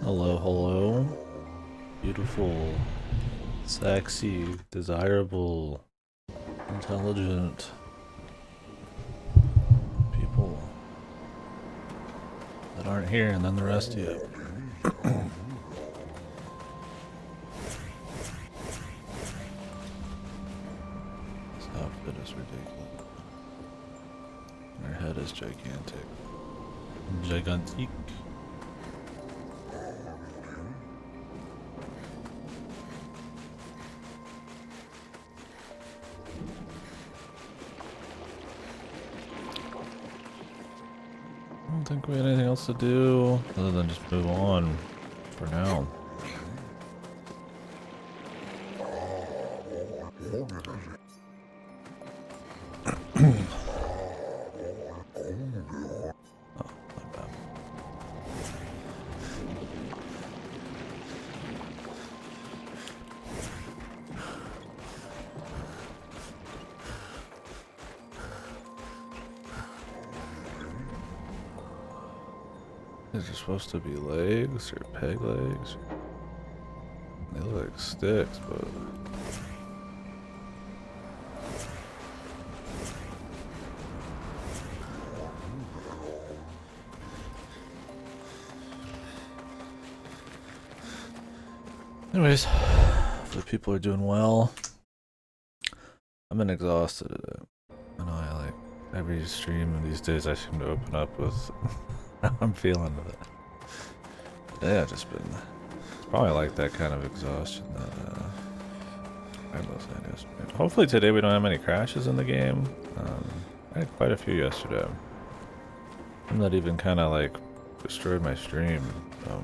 Hello, hello. Beautiful, sexy, desirable, intelligent people that aren't here, and then the rest of you. This outfit is ridiculous. Her head is gigantic. Gigantique. I don't think we had anything else to do other than just move on for now. Oh, not bad. These are supposed to be legs or peg legs. They look like sticks, but anyways, hopefully people are doing well. I've been exhausted. I know I like every stream these days I seem to open up with how I'm feeling with it. Today I've just been, it's probably like that kind of exhaustion that hopefully today we don't have any crashes in the game. I had quite a few yesterday. And that even kind of like destroyed my stream. I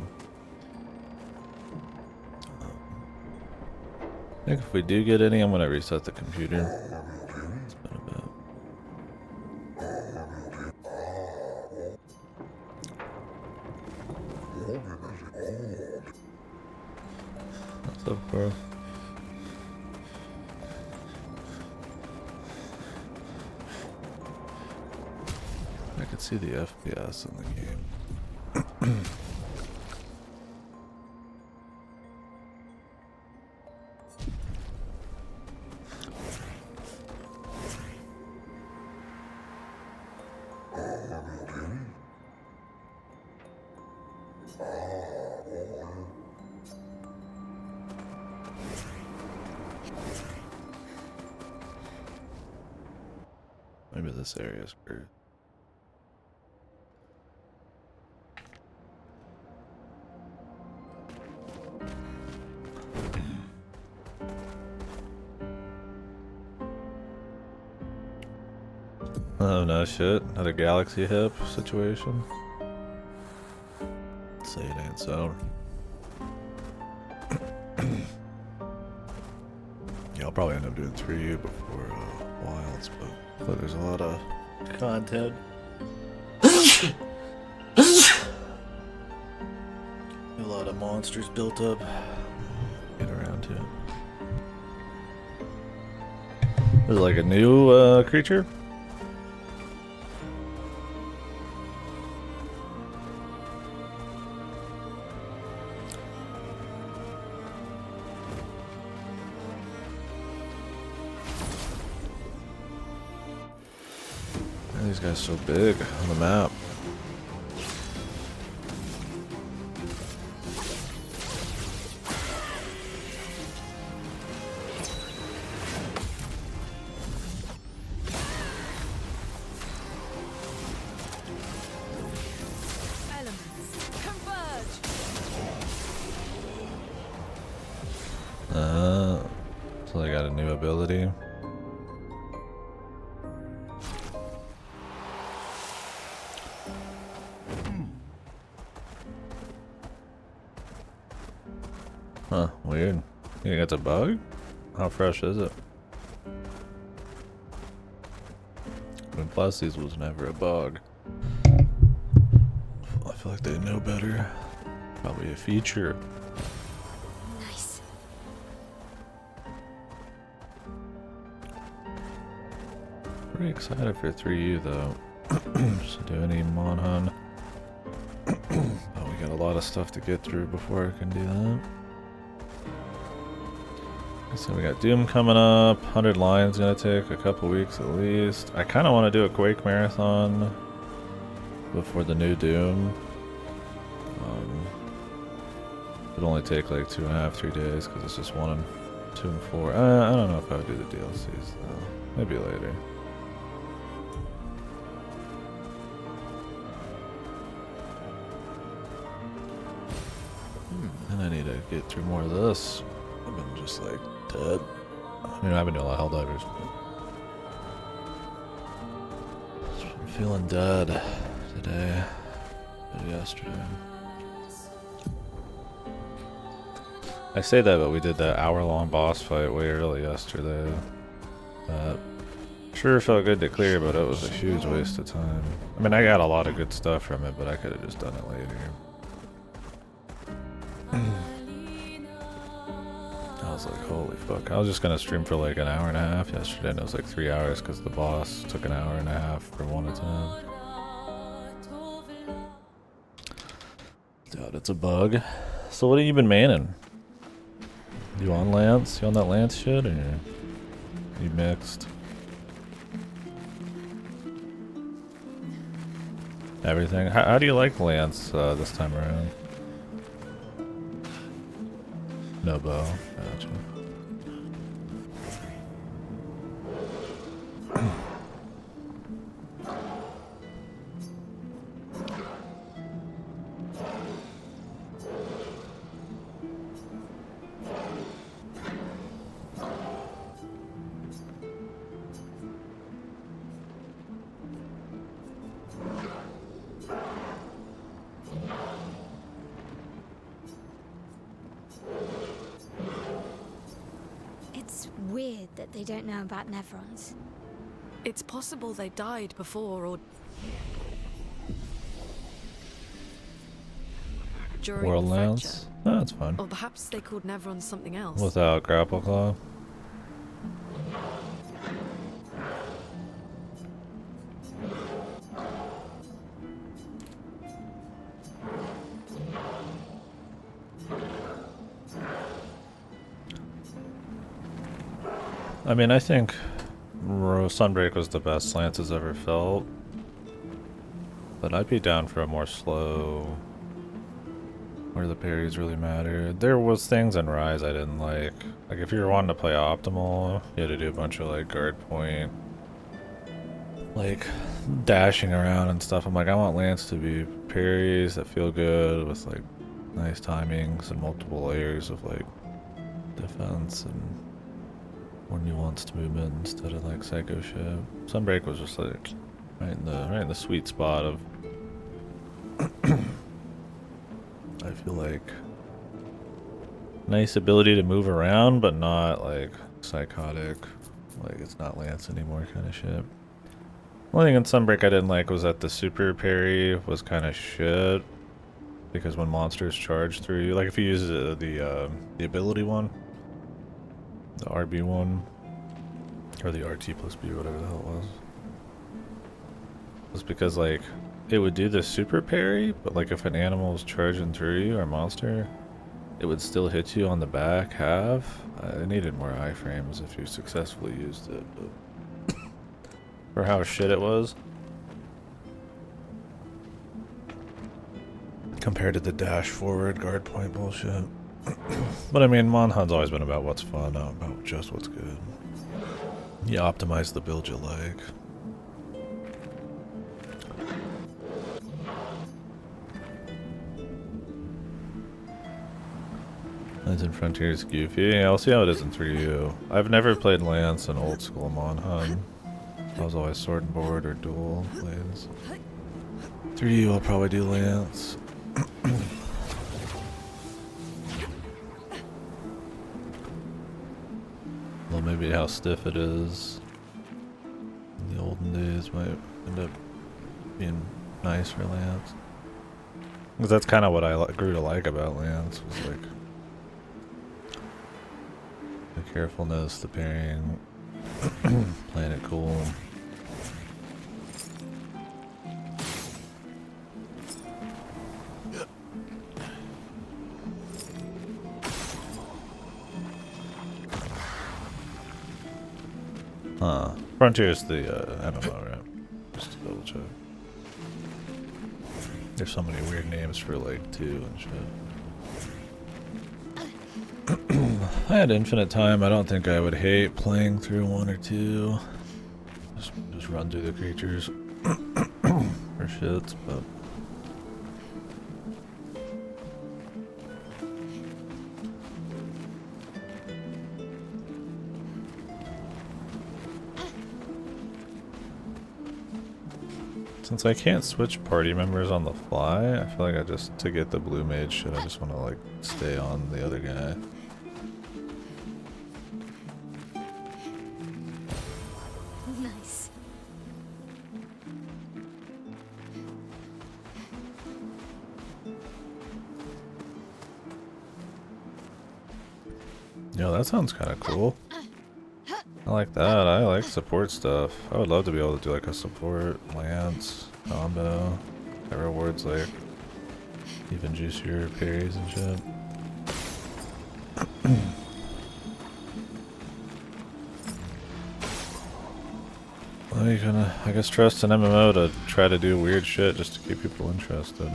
think if we do get any, I'm gonna reset the computer. It's been a bit. What's up, bro? I could see the FPS in the game. Maybe this area is weird. Oh no shit, another galaxy hip situation. Say it ain't so. Yeah, I'll probably end up doing 3U before Wilds, but there's a lot of content. A lot of monsters built up. Get around to it. Is it like a new creature? These guys so big on the map. So they got a new ability. Huh, weird. You think it's a bug? How fresh is it? And plus these was never a bug. I feel like they know better. Probably a feature. Nice. Pretty excited for 3U though. Just do any Monhun. Oh, we got a a lot of stuff to get through before I can do that. So we got Doom coming up. 100 lines gonna take a couple weeks at least. I kind of want to do a Quake marathon before the new Doom. It'll only take like 2.5, 3 days because it's just 1 and 2 and 4. I don't know if I would do the DLCs though. Maybe later. And I need to get through more of this. I've been just like dead. I mean, I've been doing a lot of Helldivers. Just been feeling dead today. But yesterday. I say that, but we did that hour-long boss fight way early yesterday. Sure felt good to clear, but it was a huge waste of time. I mean, I got a lot of good stuff from it, but I could have just done it later. I was like, holy fuck. I was just gonna stream for like an hour and a half yesterday, and it was like 3 hours because the boss took an hour and a half for one attempt. Doubt it's a bug. So what have you been manning? You on Lance? You on that Lance shit, or you mixed? Everything? How do you like Lance this time around? No bow. Gotcha. It's weird that they don't know about Nevrons. It's possible they died before or during World the fracture. Lance? Oh, that's fine. Or perhaps they called Nevrons something else. Without Grapple Claw? I mean, I think Sunbreak was the best Lance has ever felt. But I'd be down for a more slow, where the parries really matter. There was things in Rise I didn't like. Like if you were wanting to play optimal, you had to do a bunch of like guard point, like dashing around and stuff. I'm like, I want Lance to be parries that feel good with like nice timings and multiple layers of like defense and more nuanced movement instead of like psycho shit. Sunbreak was just like right in the sweet spot of I feel like nice ability to move around but not like psychotic, like it's not Lance anymore kind of shit. One thing in Sunbreak I didn't like was that the super parry was kind of shit because when monsters charge through you, like if you use the ability one, the RB one, or the RT plus B, or whatever the hell it was because like it would do the super parry, but like if an animal was charging through you or a monster, it would still hit you on the back half. It needed more iframes if you successfully used it, but for how shit it was compared to the dash forward guard point bullshit. But I mean, Monhan's always been about what's fun, not about just what's good. You optimize the build you like. Lance in Frontier is goofy. Yeah, I'll see how it is in 3U. I've never played Lance in old school Monhan. I was always sword and board or dual blades. 3U I'll probably do Lance. Well, maybe how stiff it is in the olden days might end up being nice for Lance. Because that's kind of what I grew to like about Lance, was like the carefulness, the parrying, playing it cool. Huh. Frontier's the MMO, right? Just to double check. There's so many weird names for like 2 and shit. If I had infinite time, I don't think I would hate playing through 1 or 2. Just run through the creatures for shits, but since I can't switch party members on the fly, I feel like to get the blue mage shit, I just want to like stay on the other guy. Nice. Yo, that sounds kind of cool. I like that. I like support stuff. I would love to be able to do like a support lance combo that rewards like even juicier parries and shit. Well, you kinda, I guess, trust an MMO to try to do weird shit just to keep people interested.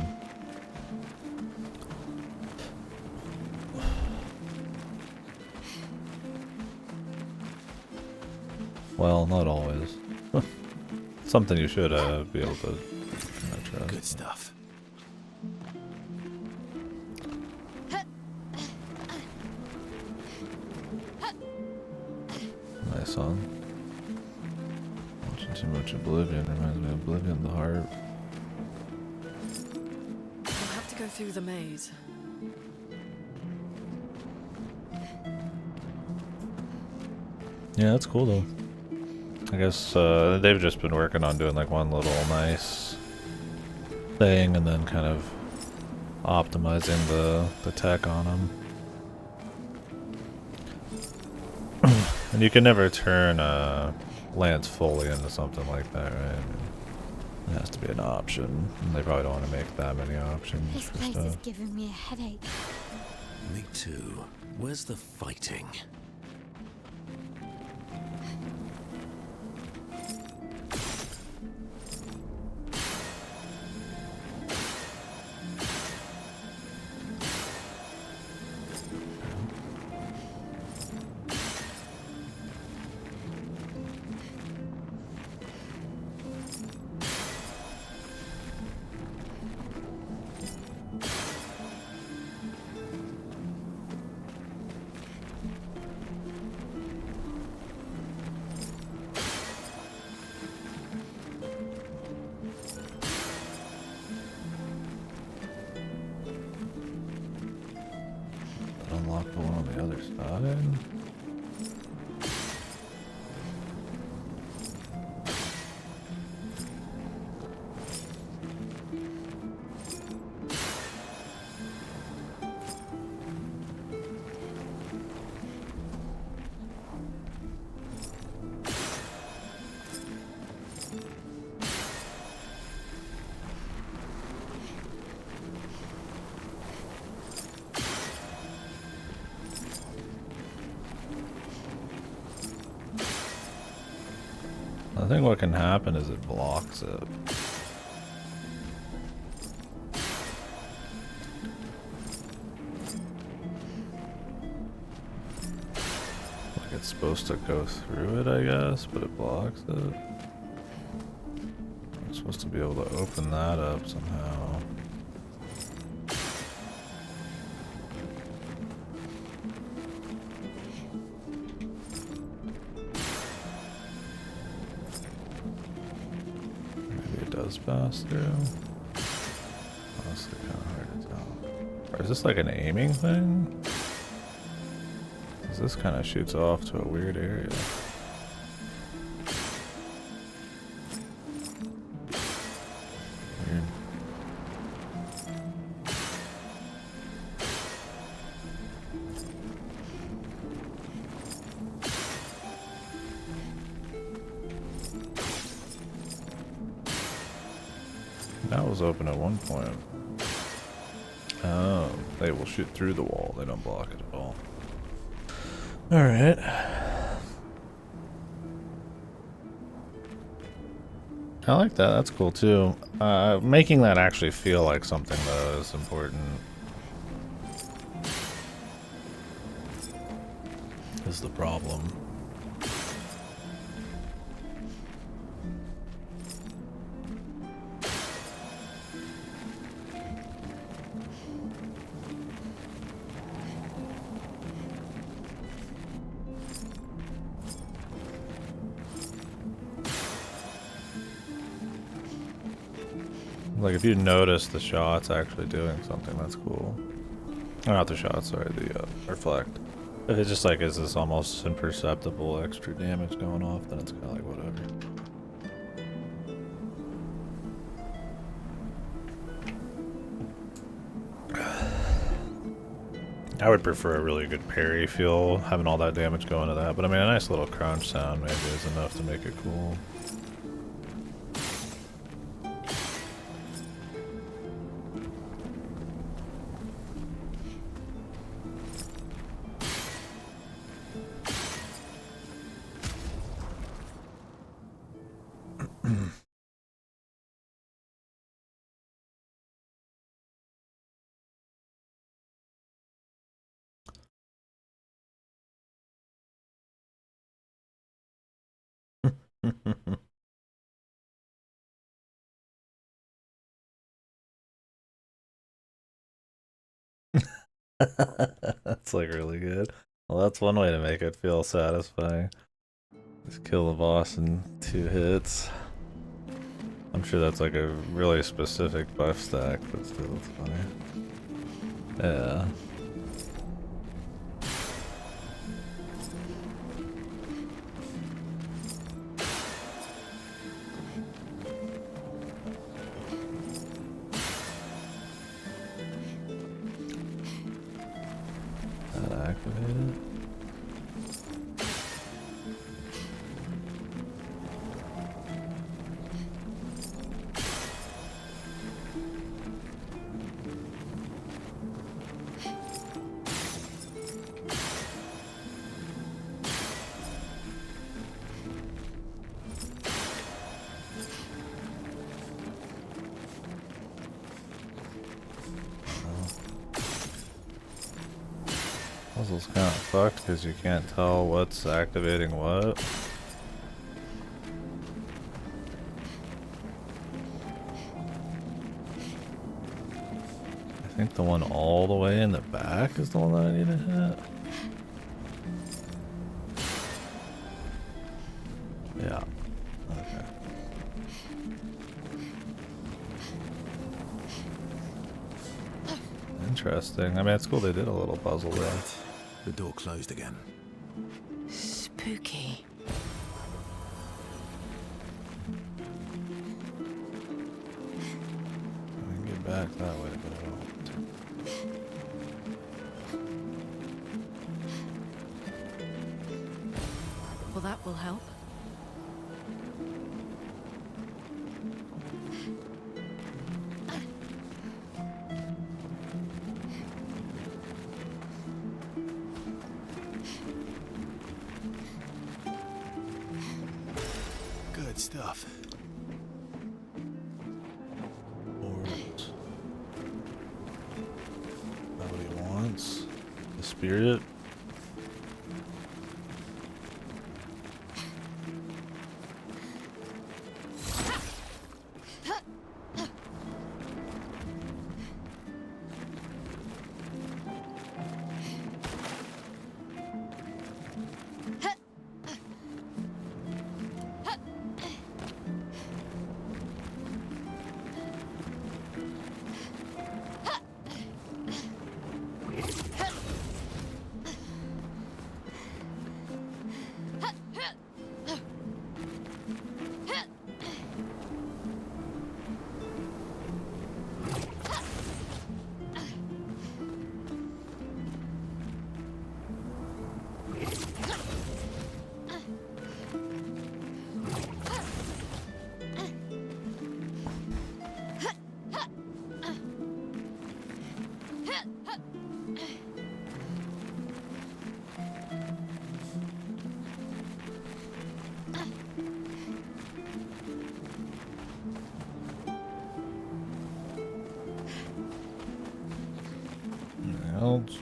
Well, not always. Something you should be able to trust. Good stuff. Nice song. Watching too much Oblivion reminds me of Oblivion the Heart. We'll have to go through the maze. Yeah, that's cool though. I guess they've just been working on doing like one little nice thing and then kind of optimizing the tech on them. And you can never turn Lance fully into something like that, right? It has to be an option. And they probably don't want to make that many options This for place stuff. is giving me a headache. Me too. Where's the fighting? Unlock the one on the other side. I think what can happen is it blocks it. Like it's supposed to go through it, I guess, but it blocks it. I'm supposed to be able to open that up somehow. Pass through. Honestly, kind of hard to tell. Or is this like an aiming thing? Because this kind of shoots off to a weird area. Weird. That was open at one point. Oh, they will shoot through the wall. They don't block it at all. Alright. I like that. That's cool too. Making that actually feel like something though is important. Is the problem. Like if you notice the shot's actually doing something, that's cool. Or not the shot, sorry, the reflect. If it just like is this almost imperceptible extra damage going off, then it's kind of like whatever. I would prefer a really good parry feel, having all that damage going to that, but I mean a nice little crunch sound maybe is enough to make it cool. That's like really good. Well, that's one way to make it feel satisfying. Just kill the boss in 2 hits. I'm sure that's like a really specific buff stack, but still it's funny. Yeah. That activated. Puzzle's kind of fucked because you can't tell what's activating what. I think the one all the way in the back is the one that I need to hit. Yeah. Okay. Interesting. I mean, it's cool they did a little puzzle there. The door closed again. Spooky. I can get back that way, but I don't want to. Well, that will help. Good stuff. Boards. That what he wants? The spirit? else.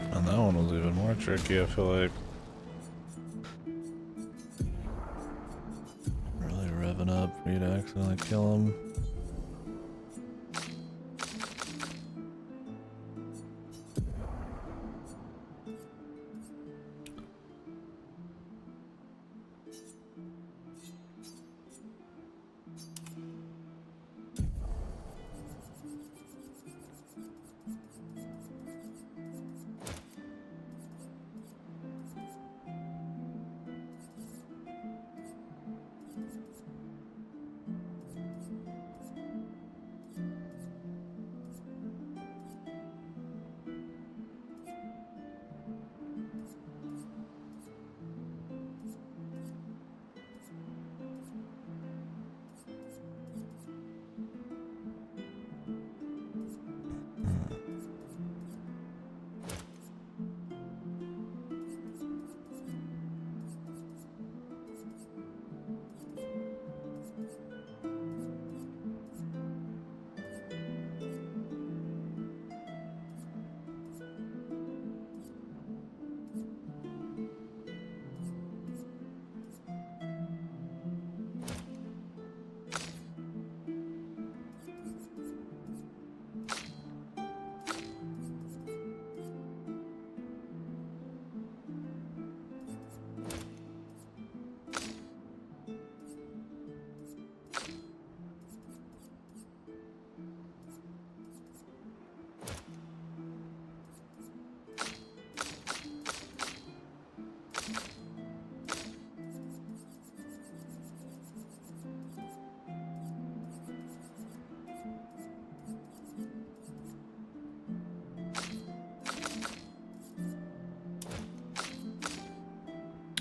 And that one was even more tricky, I feel like. Really revving up for you to accidentally kill him.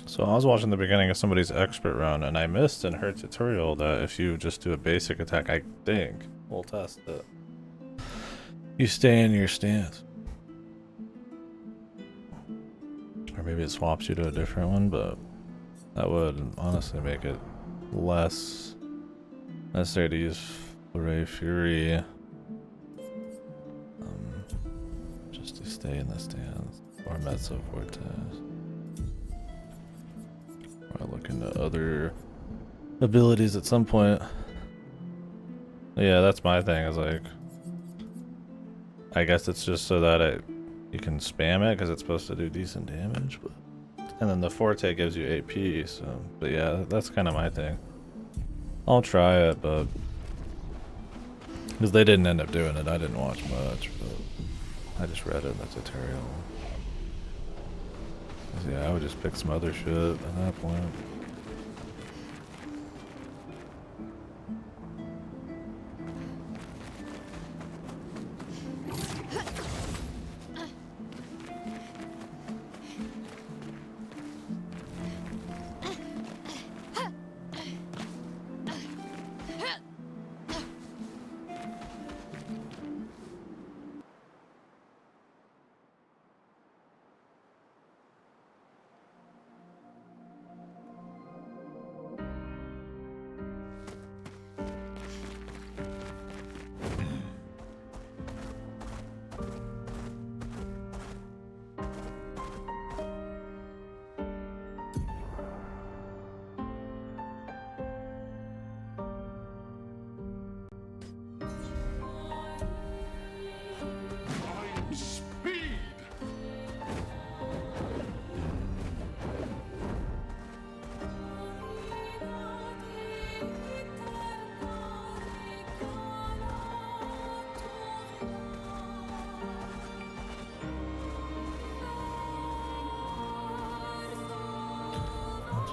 So I was watching the beginning of somebody's expert run, and I missed in her tutorial that if you just do a basic attack, I think, we'll test it, you stay in your stance. Or maybe it swaps you to a different one, but that would honestly make it less necessary to use Ray Fury. Just to stay in the stance. Or Mezzo Fortes. Or look into other abilities at some point. Yeah, that's my thing, is like, I guess it's just so that you can spam it because it's supposed to do decent damage, but and then the Forte gives you AP, so, but yeah, that's kind of my thing. I'll try it, but because they didn't end up doing it, I didn't watch much, but I just read it in the tutorial. Yeah, I would just pick some other shit at that point.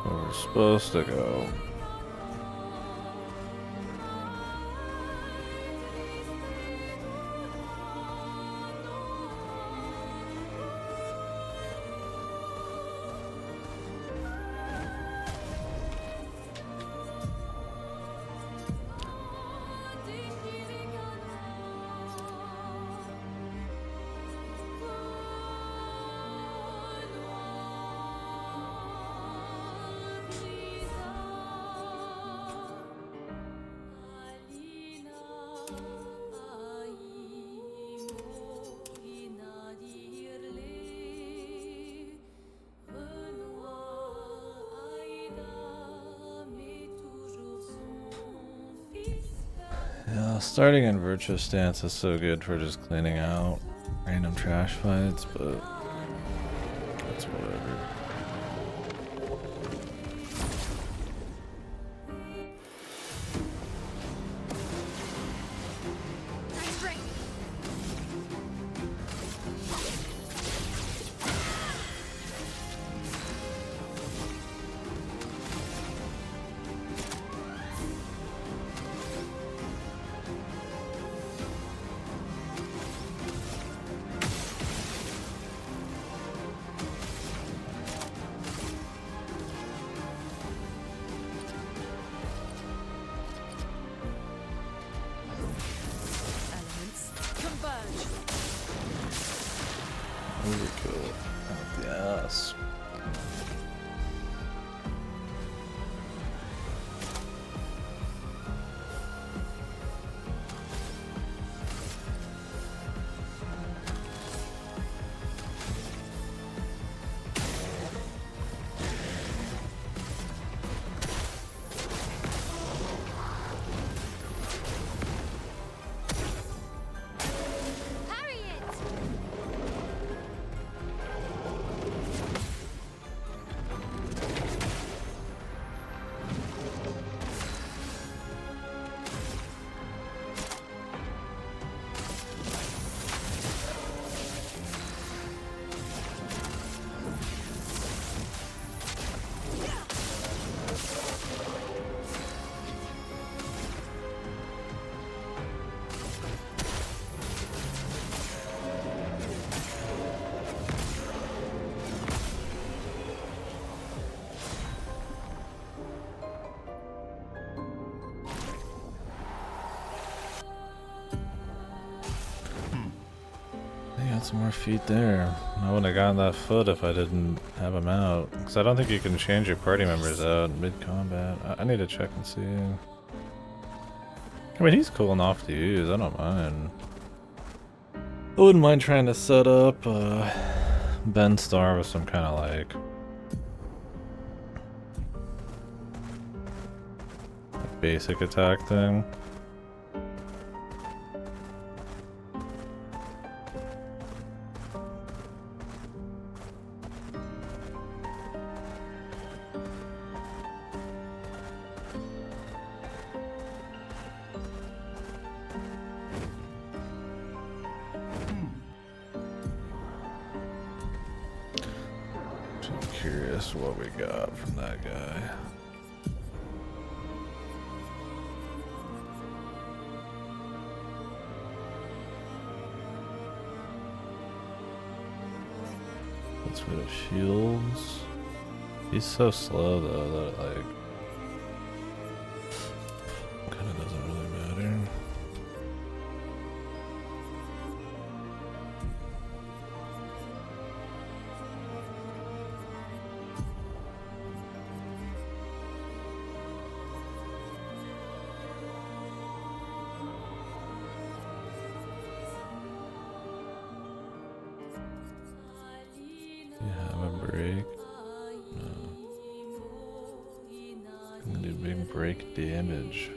Where we're supposed to go. Yeah, starting in Virtuous Stance is so good for just cleaning out random trash fights, but that's whatever. Really cool. Out the ass. Some more feet there. I wouldn't have gotten that foot if I didn't have him out. Because I don't think you can change your party members out mid-combat. I need to check and see. I mean, he's cool enough to use. I don't mind. I wouldn't mind trying to set up Ben Star with some kind of like basic attack thing. Curious what we got from that guy. Gets rid of shields. He's so slow though that like kind of doesn't really matter. Break damage.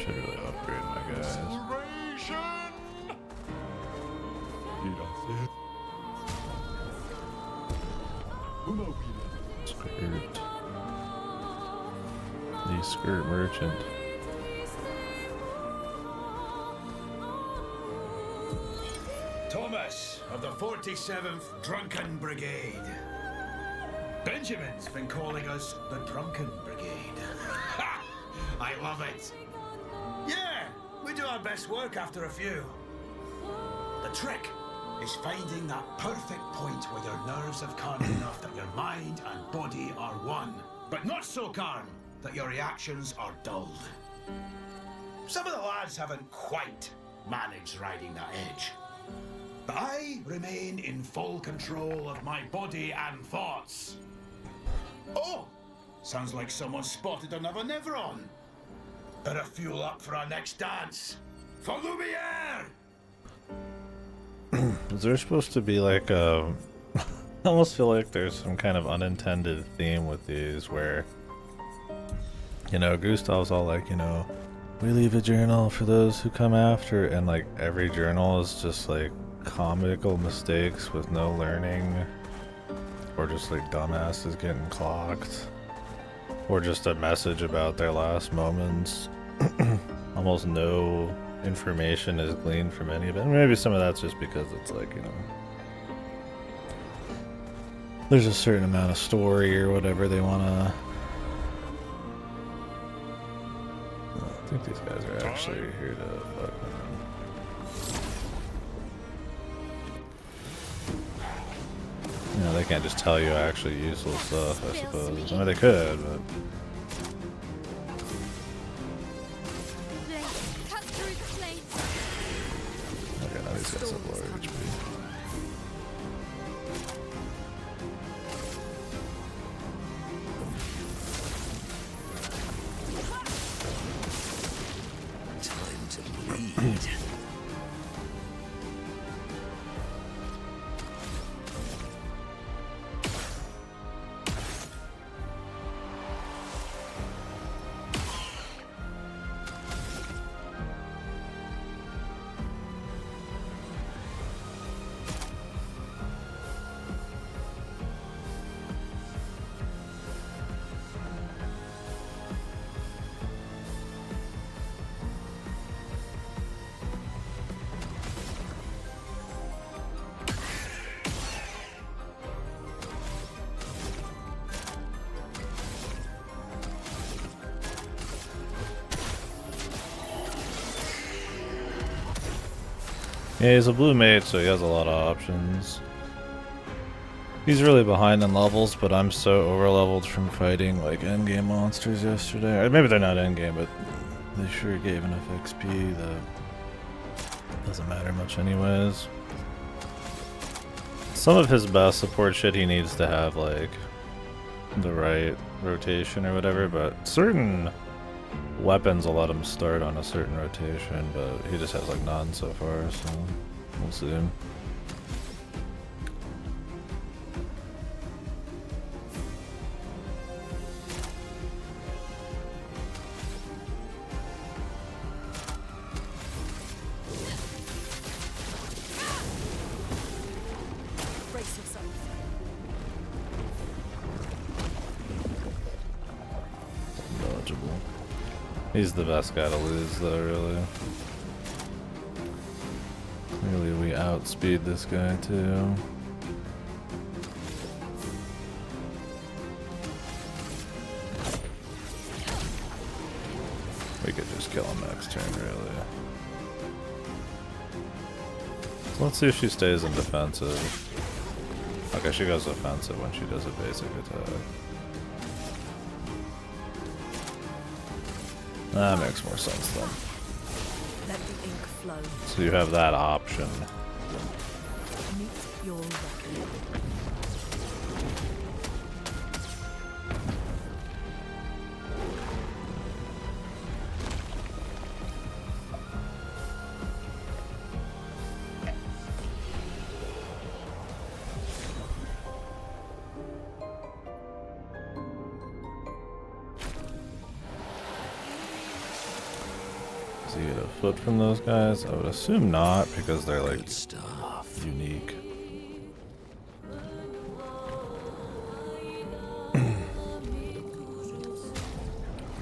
should really upgrade my guys. Skirt. The skirt merchant. Thomas of the 47th Drunken Brigade. Benjamin's been calling us the Drunken Brigade. Ha! I love it. Yeah, we do our best work after a few. The trick is finding that perfect point where your nerves have calmed enough that your mind and body are one, but not so calm that your reactions are dulled. Some of the lads haven't quite managed riding that edge. But I remain in full control of my body and thoughts. Oh! Sounds like someone spotted another Nevron. Better fuel up for our next dance. For Lumiere! Is there supposed to be like a... I almost feel like there's some kind of unintended theme with these where, you know, Gustav's all like, you know, we leave a journal for those who come after, and like every journal is just like comical mistakes with no learning, or just like dumbasses getting clocked, or just a message about their last moments. Almost no information is gleaned from any of it. Maybe some of that's just because it's like, you know, there's a certain amount of story or whatever they want to... I think these guys are actually here to fuck with them. You know, they can't just tell you actually useful stuff, I suppose. I mean, they could, but... Cut through the flames. Okay, now these guys have lower HP. Time to bleed. Yeah, he's a blue mage, so he has a lot of options. He's really behind in levels, but I'm so over-leveled from fighting like endgame monsters yesterday. Or maybe they're not endgame, but they sure gave enough XP that doesn't matter much anyways. Some of his best support shit he needs to have like the right rotation or whatever, but certain weapons will let him start on a certain rotation, but he just has like none so far, so we'll see. Brace yourselves. Dodgeable. He's the best guy to lose though, really. Clearly we outspeed this guy too. We could just kill him next turn, really. So let's see if she stays in defensive. Okay, she goes offensive when she does a basic attack. That makes more sense then. Let the ink flow. So you have that option. Meet your reckoning. Does he get a foot from those guys? I would assume not, because they're like Good stuff. unique.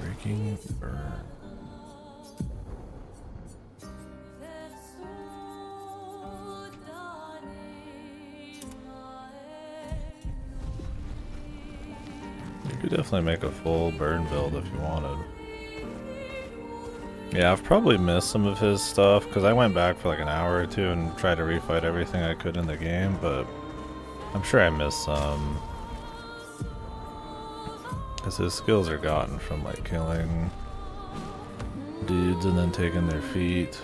Breaking burn. You could definitely make a full burn build if you wanted. Yeah, I've probably missed some of his stuff because I went back for like an hour or two and tried to refight everything I could in the game, but I'm sure I missed some. Because his skills are gotten from like killing dudes and then taking their feet.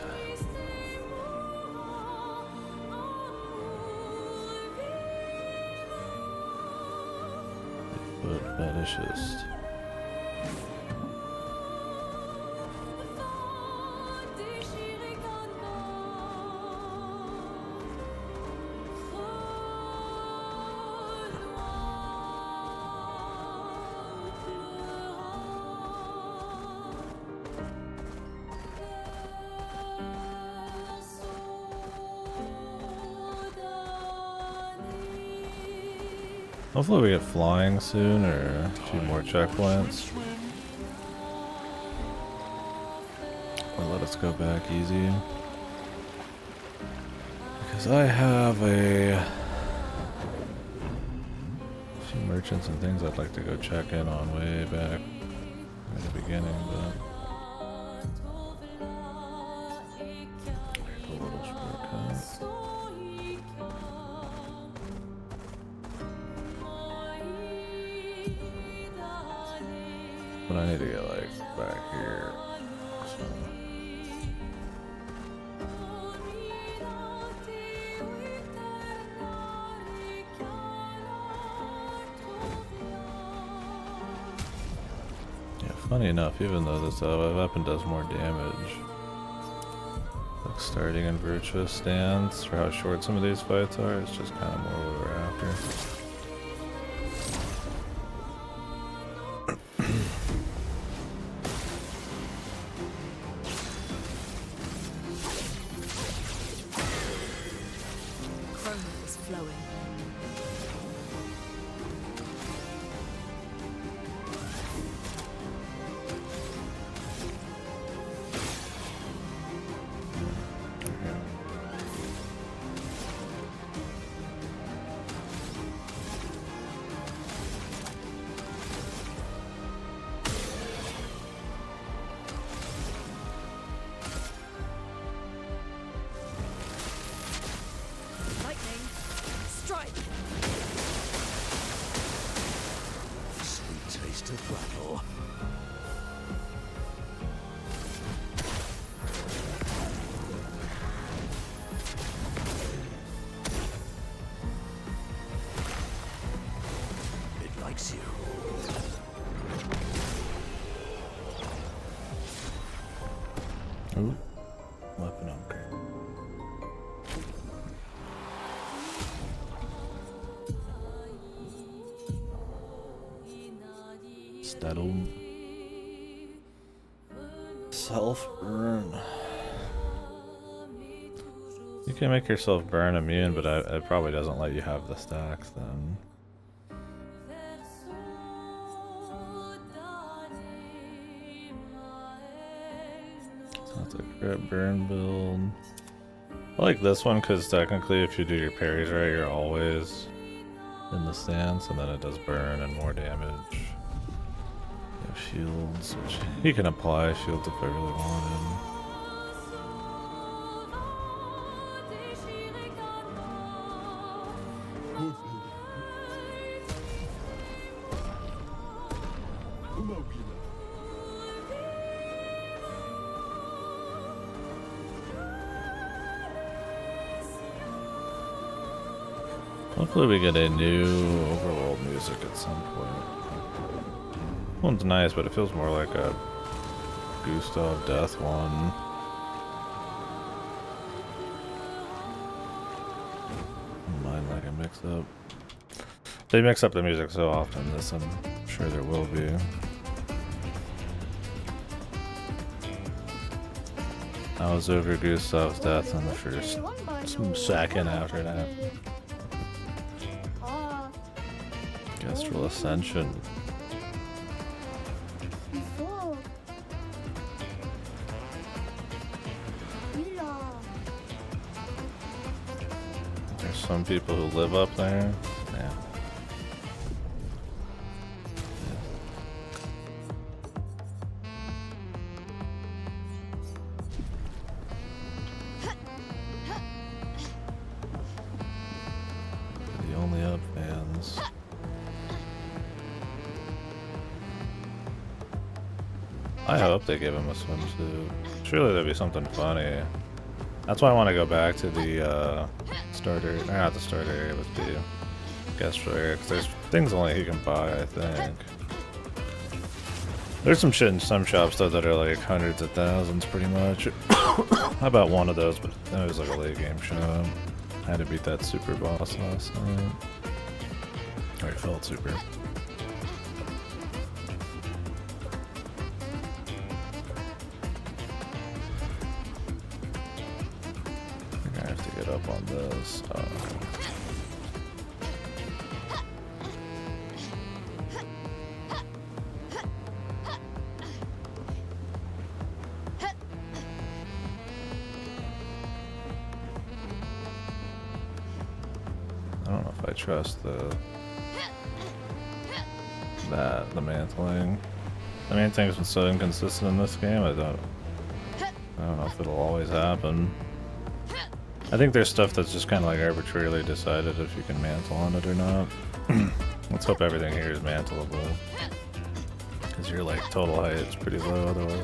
Foot fetishist. Hopefully we get flying soon, or a few more checkpoints. Or let us go back easy. Because I have a few merchants and things I'd like to go check in on way back in the beginning, but here's a little shortcut. But I need to get like back here. So. Yeah, funny enough, even though this weapon does more damage, like starting in virtuous stance for how short some of these fights are, it's just kind of more what we're after. Ooh, weapon upgrade. Steddle. Self-burn. You can make yourself burn immune, but it probably doesn't let you have the stacks then. That's a crit burn build. I like this one because technically if you do your parries right, you're always in the stance, and then it does burn and more damage. You have shields, which you can apply shields if I really wanted. Hopefully we get a new overworld music at some point. One's nice, but it feels more like a Gustav Death one. Mind like a mix up. They mix up the music so often, this I'm sure there will be. I was over Gustav's death in the first second after that. Gestral Ascension. There's some people who live up there. Yeah. The only up fans. I hope they give him a swimsuit. Surely there'll be something funny. That's why I want to go back to the starter, or not the starter area, but the guest area, because there's things only he can buy, I think. There's some shit in some shops though that are like hundreds of thousands pretty much. I bought one of those, but that was like a late game show. I had to beat that super boss last night. Or it felt super. I have to get up on this. I don't know if I trust the mantling. The mantling's been so inconsistent in this game. I don't know if it'll always happen. I think there's stuff that's just kind of like arbitrarily decided if you can mantle on it or not. Let's hope everything here is mantleable. Because your like total height is pretty low otherwise.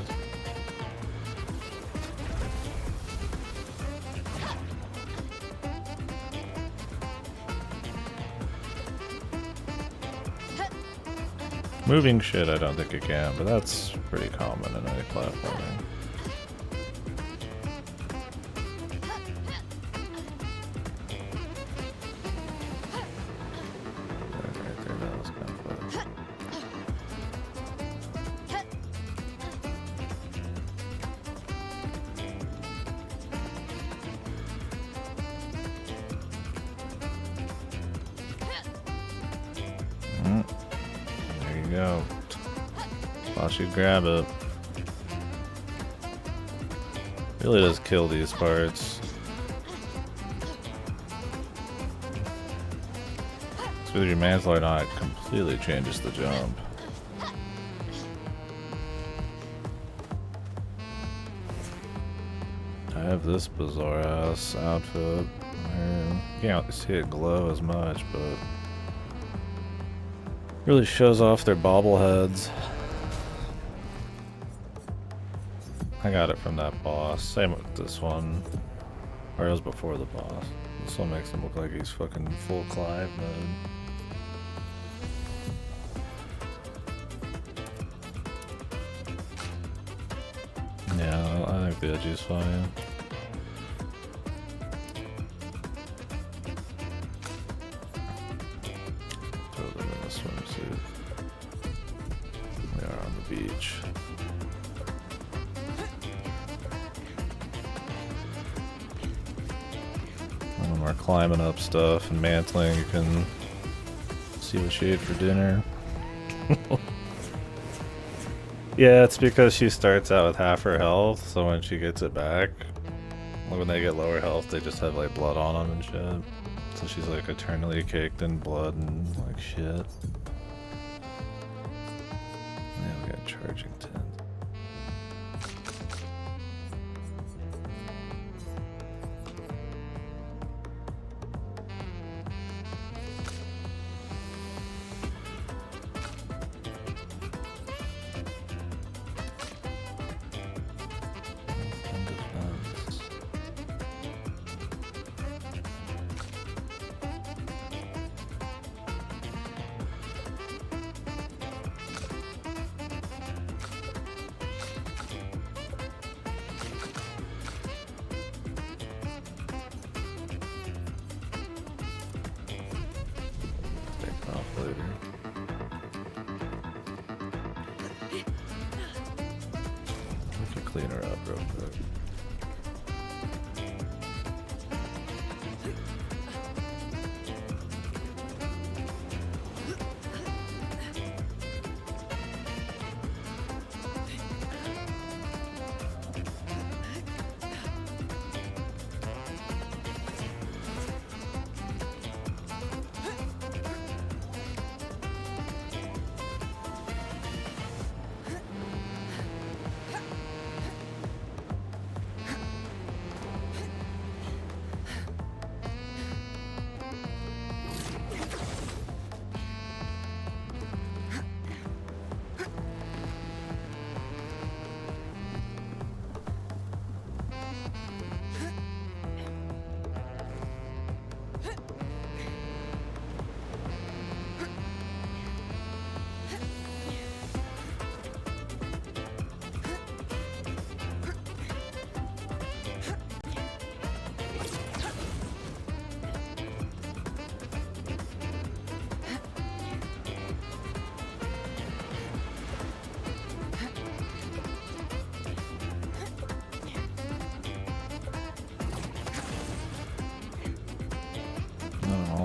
Moving shit I don't think it can, but that's pretty common in any platforming. Go. Watch you grab it. Really does kill these parts. So whether your mantle or not completely changes the jump. I have this bizarre ass outfit. You can't see it glow as much, but really shows off their bobbleheads. I got it from that boss. Same with this one. Or it was before the boss. This one makes him look like he's fucking full Clive mode. Yeah, I think the edgy's fine. Swimsuit. We are on the beach. When we're climbing up stuff and mantling, you can see what she ate for dinner. Yeah, it's because she starts out with half her health, so when she gets it back, when they get lower health, they just have like blood on them and shit. So she's like eternally caked in blood and like shit. Yeah, we got charging tins. Later. We can clean her up real quick.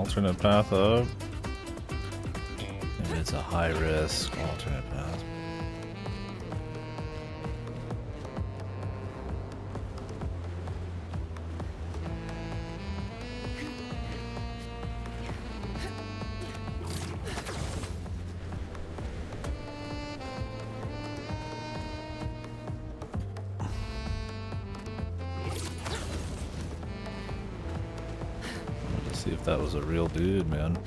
alternate path up. Maybe it's a high risk alternate path. See if that was a real dude, man.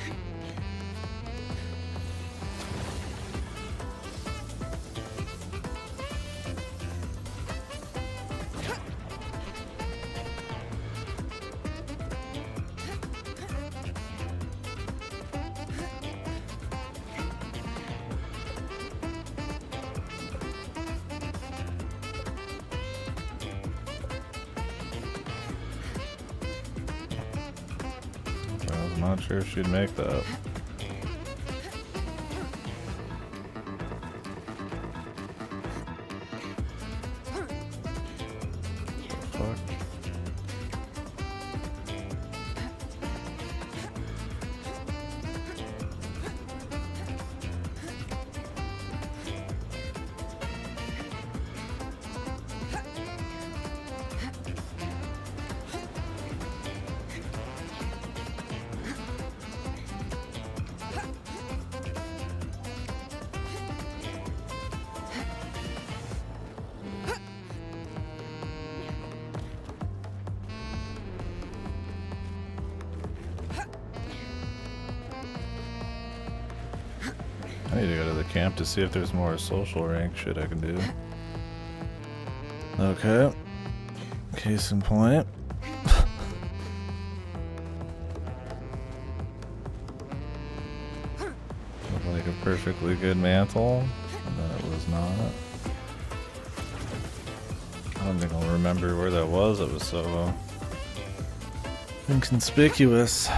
I'm not sure if she'd make that. Fuck. I need to go to the camp to see if there's more social rank shit I can do. Okay. Case in point. Looked like a perfectly good mantle, and then it was not. I don't think I'll remember where that was. It was so inconspicuous.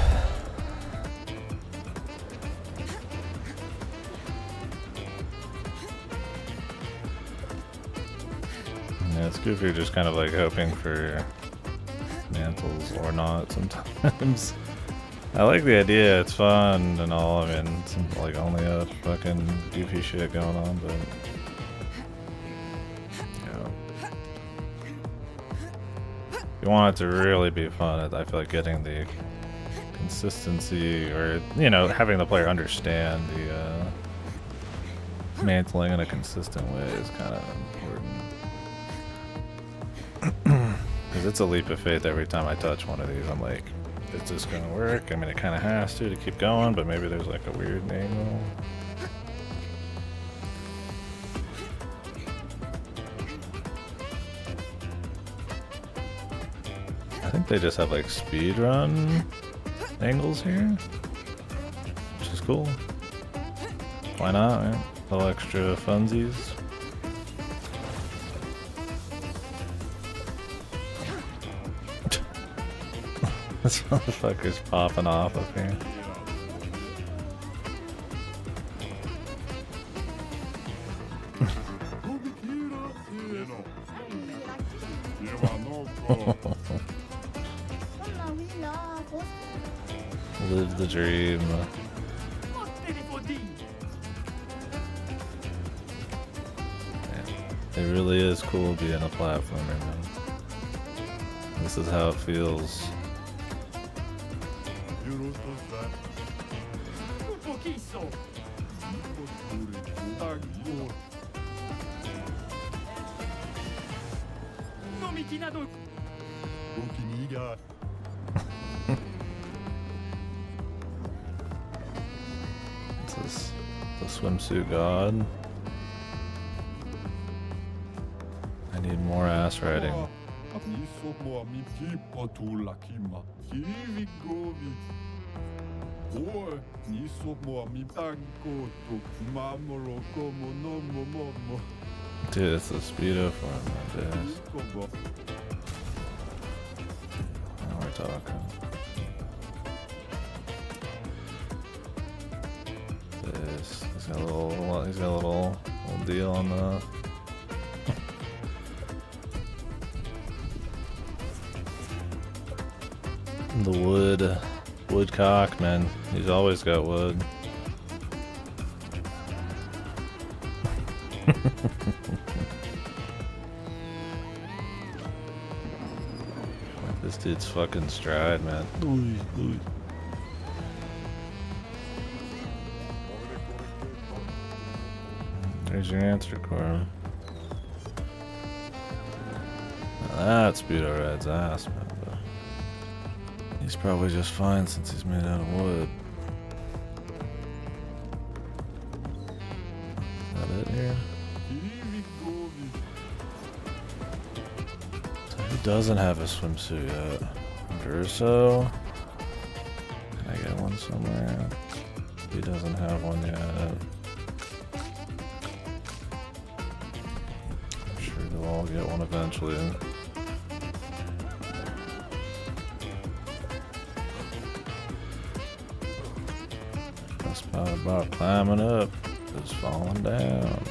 Yeah, it's good if you're just kind of like hoping for mantles or not sometimes. I like the idea, it's fun and all. I mean, it's like only a fucking goofy shit going on, but yeah. If you want it to really be fun, I feel like getting the consistency, or you know, having the player understand the mantling in a consistent way is kind of important. Because it's a leap of faith every time I touch one of these. I'm like, is this gonna work? I mean, it kind of has to keep going, but maybe there's like a weird angle. I think they just have like speed run angles here, which is cool. Why not, right? A little extra funsies. This motherfucker's popping off up here. Live the dream. It really is cool being a platformer, man. This is how it feels. This is the swimsuit god. I need more ass riding. Dude, it's the speedo form, my days. Now we're talking. This, he's got a little deal on the. The wood. Woodcock, man. He's always got wood. This dude's fucking stride, man. There's your answer, Cora. That Speedo Red's ass, man. But he's probably just fine since he's made out of wood. Is that it here? So who doesn't have a swimsuit yet? Verso? Can I get one somewhere? He doesn't have one yet. I'll get one eventually. Best part about climbing up is falling down.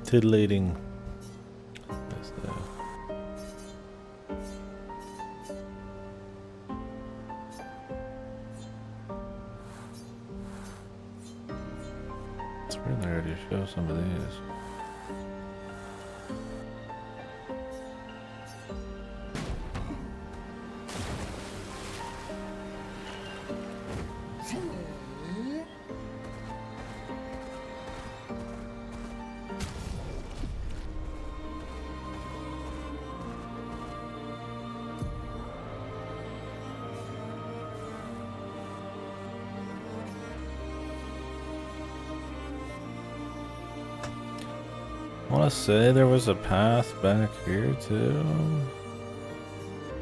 Titillating. That's the... It's really hard to show some of these. I want to say there was a path back here too.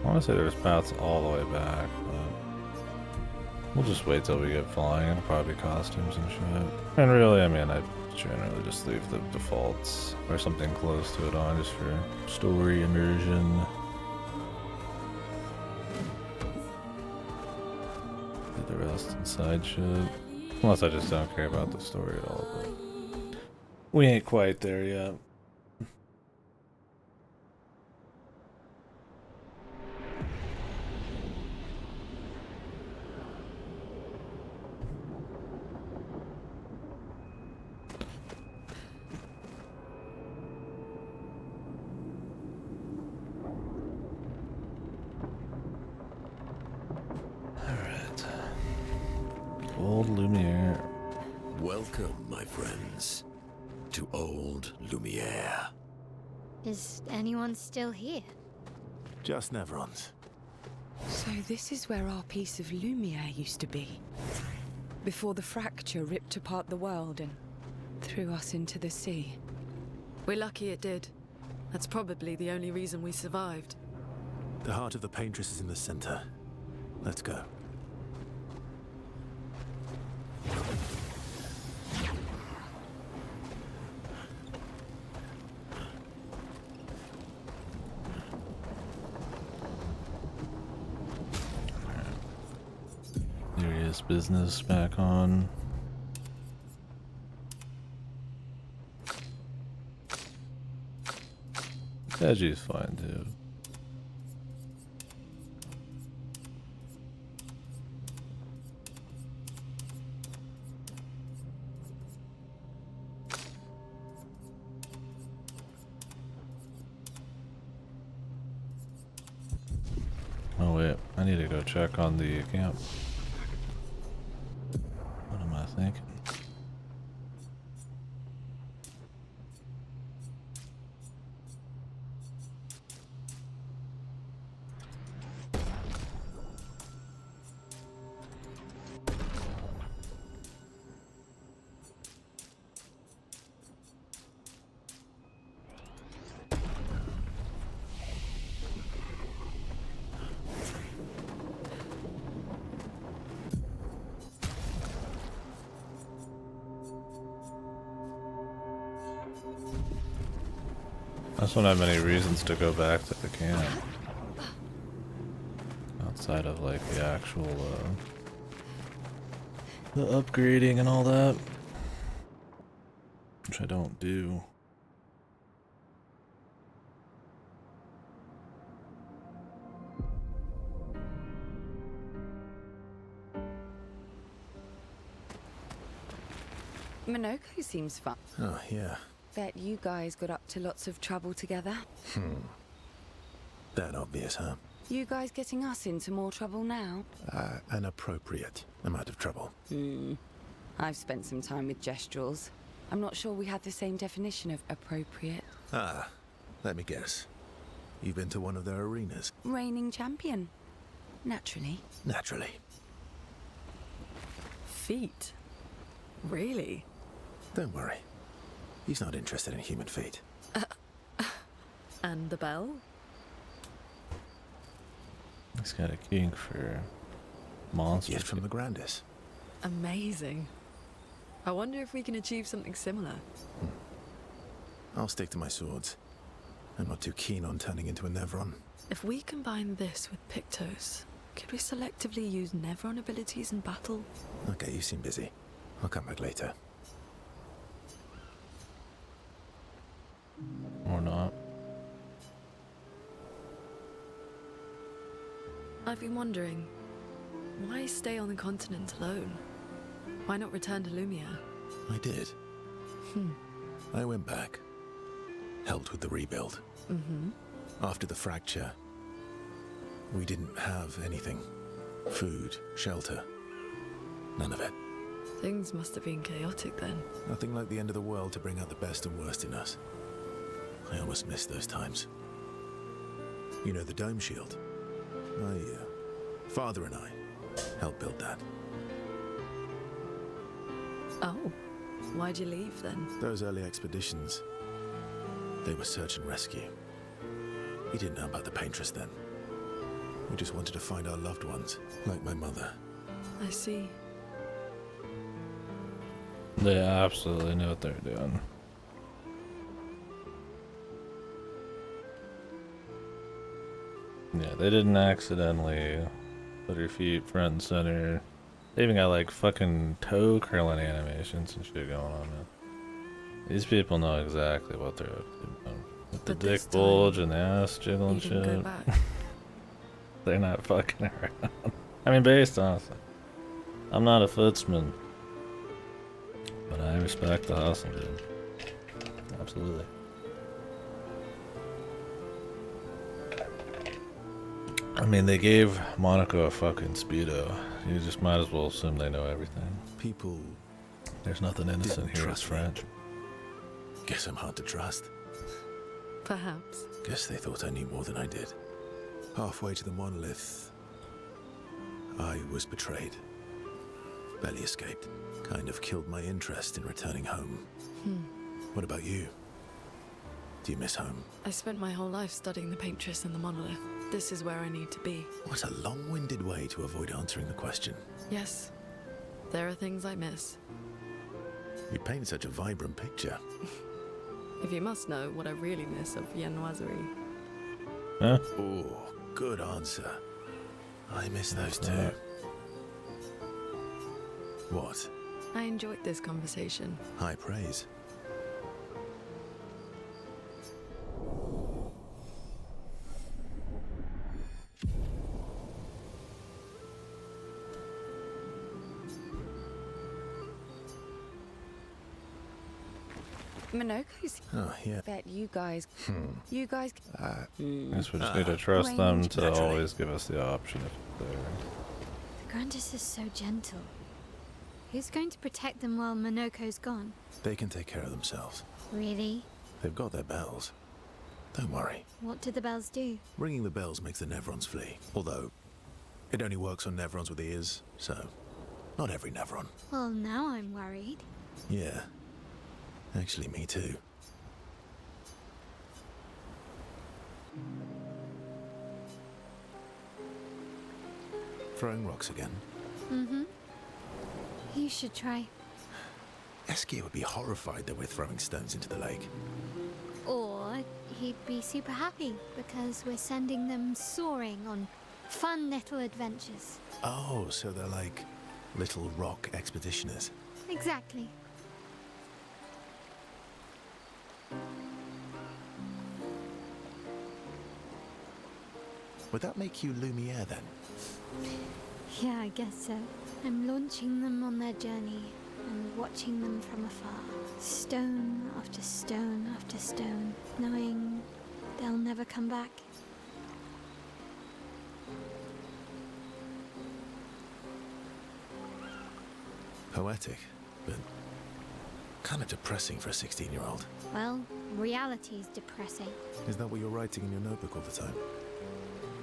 I want to say there was paths all the way back, but we'll just wait till we get flying. It'll probably be costumes and shit. And really, I mean, I generally just leave the defaults or something close to it on just for story immersion. Do the rest inside shit. Unless I just don't care about the story at all, but we ain't quite there yet. Old Lumiere. Welcome, my friends, to Old Lumiere. Is anyone still here? Just Nevrons. So this is where our piece of Lumiere used to be. Before the fracture ripped apart the world and threw us into the sea. We're lucky it did. That's probably the only reason we survived. The heart of the Paintress is in the center. Let's go. Serious business back on. Edgy's fine too. Oh wait, I need to go check on the camp. What am I thinking? I just don't have many reasons to go back to the camp. Outside of like the actual the upgrading and all that. Which I don't do. Minoko seems fun. Oh, yeah. Bet you guys got up to lots of trouble together. That obvious, huh? You guys getting us into more trouble now? An appropriate amount of trouble. I've spent some time with Gestrals. I'm not sure we had the same definition of appropriate. Ah, let me guess. You've been to one of their arenas? Reigning champion. Naturally. Naturally. Feet? Really? Don't worry. He's not interested in human feet. And the bell? He's got a kink for monsters. Gift from the Grandis. Amazing. I wonder if we can achieve something similar. I'll stick to my swords. I'm not too keen on turning into a Nevron. If we combine this with Pictos, could we selectively use Nevron abilities in battle? Okay, you seem busy. I'll come back later. Or not. I've been wondering, why stay on the continent alone? Why not return to Lumia? I did. I went back. Helped with the rebuild. After the fracture, we didn't have anything. Food, shelter. None of it. Things must have been chaotic then. Nothing like the end of the world to bring out the best and worst in us. I almost miss those times. You know the dome shield? Father and I helped build that. Oh, why'd you leave then? Those early expeditions, they were search and rescue. We didn't know about the Paintress then. We just wanted to find our loved ones, like my mother. I see. They absolutely knew what they were doing. Yeah, they didn't accidentally put her feet front and center. They even got like fucking toe curling animations and shit going on, man. These people know exactly what they're up to, man. With the But this dick time, bulge and the ass jiggle and You didn't go shit. back. They're not fucking around. I mean, based honestly. I'm not a footsman. But I respect the hustle, dude. Absolutely. I mean, they gave Monaco a fucking Speedo. You just might as well assume they know everything. People There's nothing innocent didn't here, it's trust me. French. Guess I'm hard to trust. Perhaps. Guess they thought I knew more than I did. Halfway to the monolith, I was betrayed. Barely escaped. Kind of killed my interest in returning home. What about you? Do you miss home? I spent my whole life studying the Paintress and the monolith. This is where I need to be. What a long-winded way to avoid answering the question. Yes, there are things I miss. You paint such a vibrant picture. If you must know what I really miss of viennoiserie. Huh? Oh, good answer. I miss those too. that? What? I enjoyed this conversation. High praise. Minoko's. Oh, yeah. Bet you guys. You guys. I guess we just need to trust them to Naturally. always give us the option if they're... The Grandis is so gentle. Who's going to protect them while Minoko's gone? They can take care of themselves. Really? They've got their bells. Don't worry. What do the bells do? Ringing the bells makes the Nevrons flee. Although, it only works on Nevrons with ears, so not every Nevron. Well, now I'm worried. Yeah. Actually, me too. Throwing rocks again. Mm-hmm. You should try. Eskia would be horrified that we're throwing stones into the lake. Or he'd be super happy because we're sending them soaring on fun little adventures. Oh, so they're like little rock expeditioners. Exactly. Would that make you Lumiere then? Yeah, I guess so. I'm launching them on their journey and watching them from afar. Stone after stone after stone, knowing they'll never come back. Poetic, but kind of depressing for a 16-year-old. Well, reality's depressing. Is that what you're writing in your notebook all the time?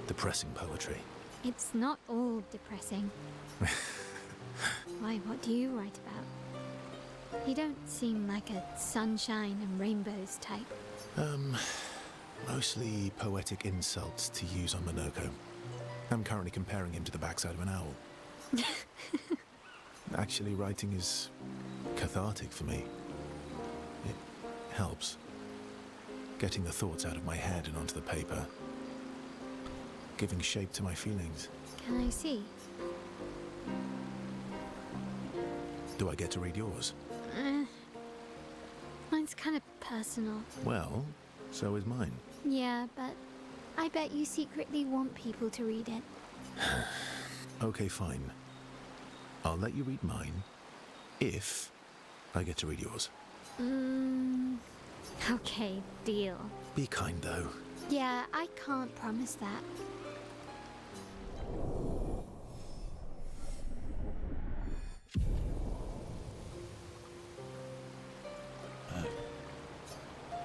Depressing poetry. It's not all depressing. Why, what do you write about? You don't seem like a sunshine and rainbows type. Mostly poetic insults to use on Monoko. I'm currently comparing him to the backside of an owl. Actually, writing is cathartic for me. It helps. Getting the thoughts out of my head and onto the paper. Giving shape to my feelings. Can I see? Do I get to read yours? Mine's kind of personal. Well, so is mine. Yeah, but I bet you secretly want people to read it. Okay, fine. I'll let you read mine if I get to read yours. Okay, deal. Be kind, though. Yeah, I can't promise that.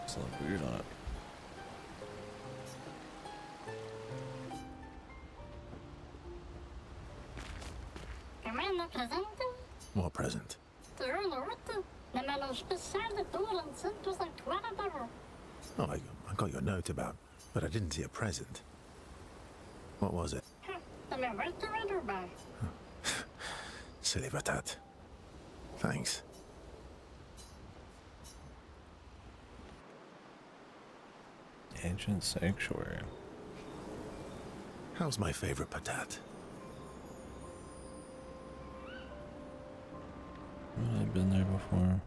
It's a little weird on it. What present? Oh, I got your note about, but I didn't see a present. What was it? Silly Batat. Thanks. Ancient sanctuary. How's my favorite Patat? Have I been there before?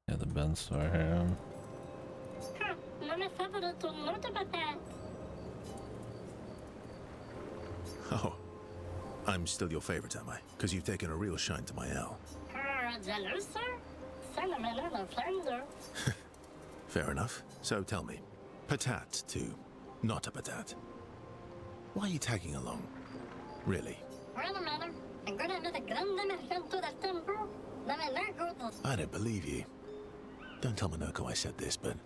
Yeah, the Ben Star here. Oh, I'm still your favorite, am I? Because you've taken a real shine to my L. Fair enough. So tell me, Patat to not a Patat. Why are you tagging along? Really? I don't believe you. Don't tell Monoko I said this, but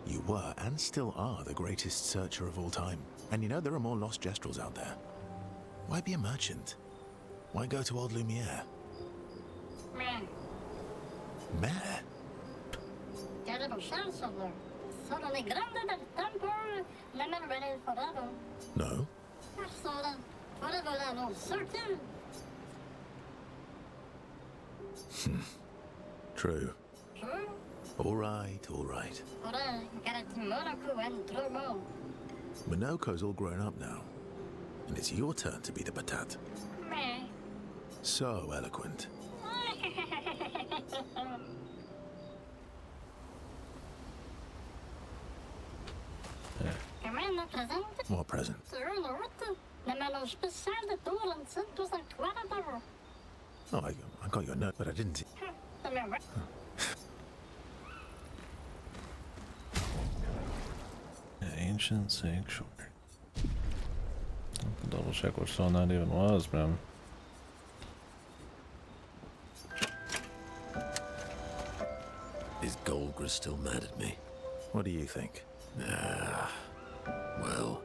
you were and still are the greatest searcher of all time. And you know there are more lost Gestrels out there. Why be a merchant? Why go to old Lumiere? Meh? No? True. All right, all right. Monoko's all grown up now, and it's your turn to be the Patat. So eloquent. What present? Oh, I got your note, but I didn't see. Ancient sanctuary. I have to double check which one that even was, man. Is Golgra still mad at me? What do you think? Well,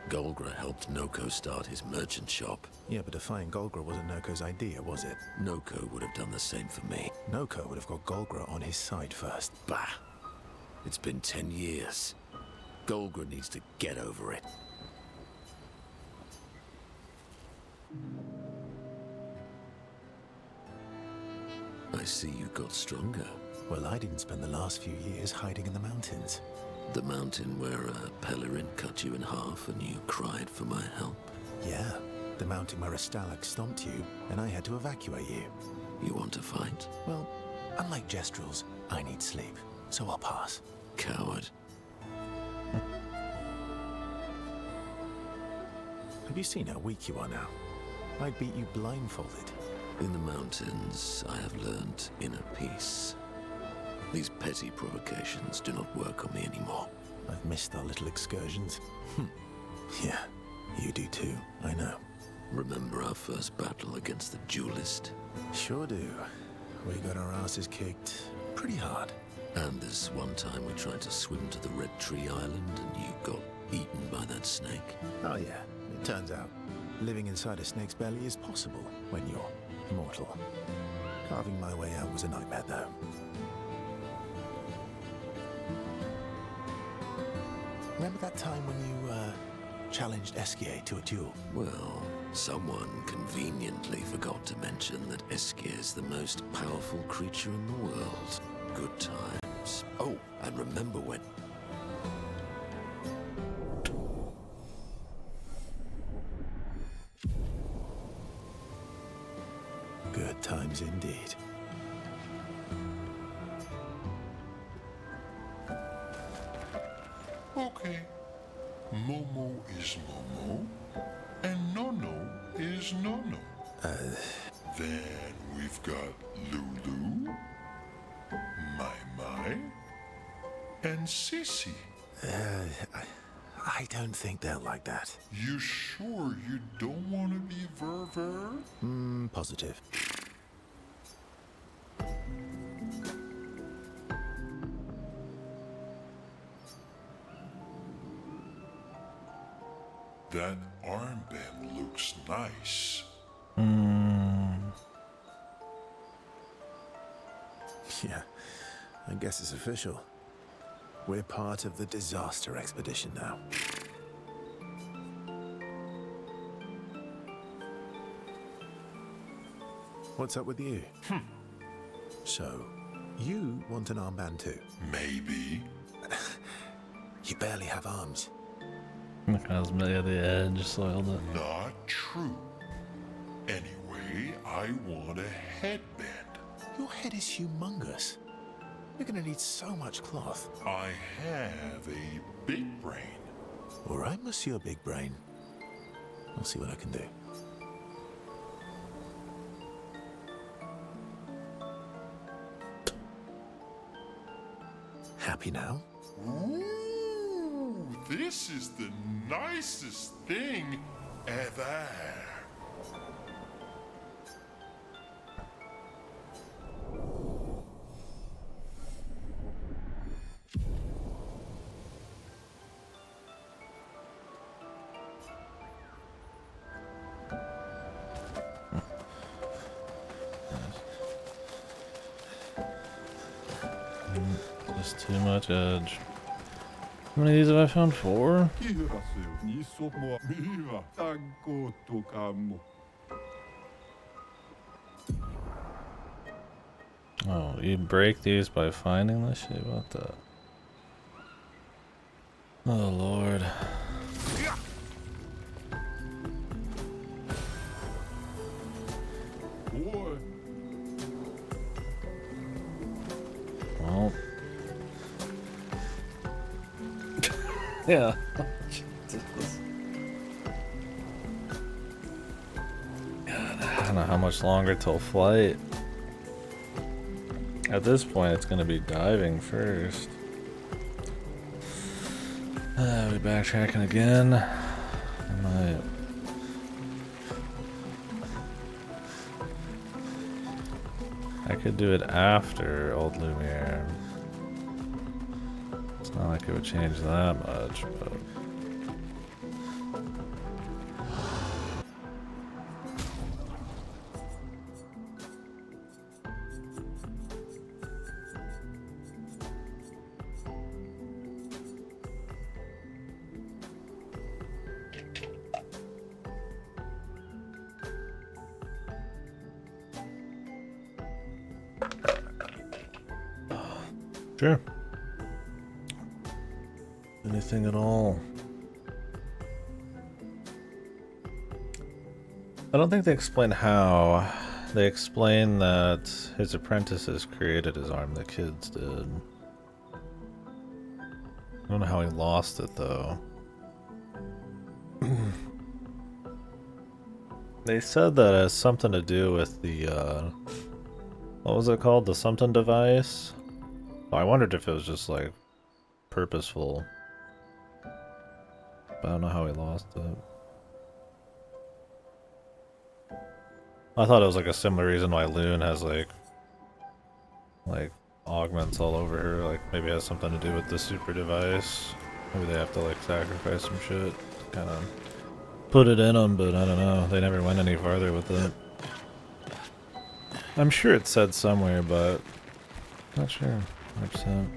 Golgra helped Noko start his merchant shop. Yeah, but defying Golgra wasn't Noko's idea, was it? Noko would have done the same for me. Noko would have got Golgra on his side first. Bah! It's been 10 years. Golgra needs to get over it. I see you got stronger. Well, I didn't spend the last few years hiding in the mountains. The mountain where a Pellerin cut you in half and you cried for my help? Yeah, the mountain where a Stalag stomped you and I had to evacuate you. You want to fight? Well, unlike Jestrels, I need sleep, so I'll pass. Coward. Have you seen how weak you are now? I'd beat you blindfolded. In the mountains, I have learned inner peace. These petty provocations do not work on me anymore. I've missed our little excursions. Yeah, you do too, I know. Remember our first battle against the duelist? Sure do. We got our asses kicked pretty hard. And this one time we tried to swim to the Red Tree Island and you got eaten by that snake? Oh yeah, it turns out living inside a snake's belly is possible when you're immortal. Carving my way out was a nightmare though. Remember that time when you challenged Esquier to a duel? Well, someone conveniently forgot to mention that Esquier is the most powerful creature in the world. Good times. Oh, and remember when... Good times indeed. Okay. Momo is Momo, and Nono is Nono. Then we've got Lulu, Mai, and Sissy. I don't think they'll like that. You sure you don't want to be Ver? Positive. That armband looks nice. Yeah, I guess it's official. We're part of the disaster expedition now. What's up with you? So, you want an armband too? Maybe. You barely have arms. Cosmetic at the edge, soiled it. Not true. Anyway, I want a headband. Your head is humongous. You're gonna need so much cloth. I have a big brain. All right, Monsieur Big Brain. I'll see what I can do. Happy now? Ooh, this is the nicest thing ever. Just too much edge. How many of these have I found? 4? Oh, you break these by finding this shit? What the? Oh, Lord. Well. Yeah. God, I don't know how much longer till flight. At this point, it's gonna be diving first. We backtracking again. I might. I could do it after Old Lumiere. It's not like it would change that much, but. Sure. anything at all. I don't think they explain how. They explain that his apprentices created his arm, the kids did. I don't know how he lost it though. They said that it has something to do with the, what was it called? The something device? Oh, I wondered if it was just like purposeful. But I don't know how he lost it. I thought it was like a similar reason why Loon has like augments all over her, like maybe it has something to do with the super device. Maybe they have to like sacrifice some shit to kind of put it in them, but I don't know. They never went any farther with it. I'm sure it said somewhere, but not sure 100%.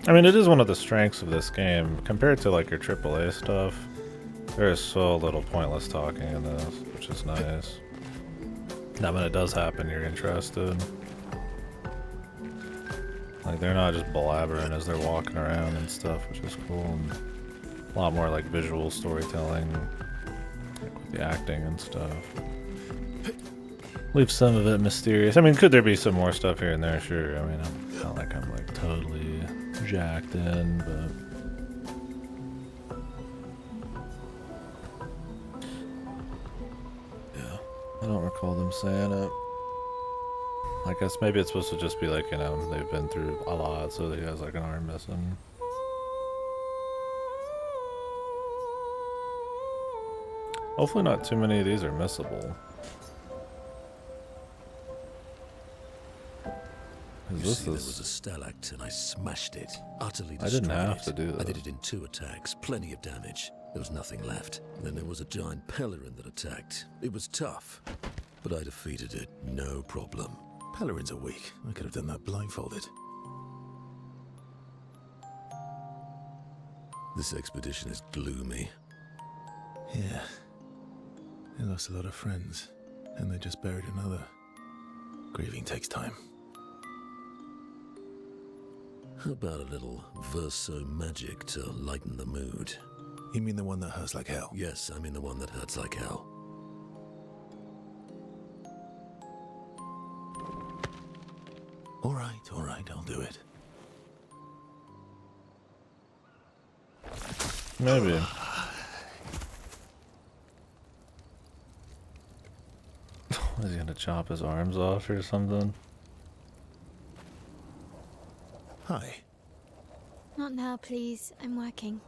I mean, it is one of the strengths of this game compared to like your AAA stuff. There is so little pointless talking in this, which is nice. Now when it does happen, you're interested. Like, they're not just blabbering as they're walking around and stuff, which is cool. And a lot more like visual storytelling, like with the acting and stuff. Leave some of it mysterious. I mean, could there be some more stuff here and there? Sure. I mean, it's not like I'm like totally jacked in, but... I don't recall them saying it. I guess maybe it's supposed to just be like, you know, they've been through a lot, so he has like an arm missing. Hopefully not too many of these are missable. You see, there was a stalag and I smashed it. Utterly destroyed I didn't have to do that. I did it in 2 attacks, plenty of damage. There was nothing left. Then there was a giant Pellerin that attacked. It was tough, but I defeated it, no problem. Pellerins are weak. I could have done that blindfolded. This expedition is gloomy. Yeah. They lost a lot of friends, and they just buried another. Grieving takes time. How about a little verso magic to lighten the mood? You mean the one that hurts like hell? Yes, I mean the one that hurts like hell. All right, I'll do it. Maybe. Is he gonna chop his arms off or something? Hi. Not now, please. I'm working.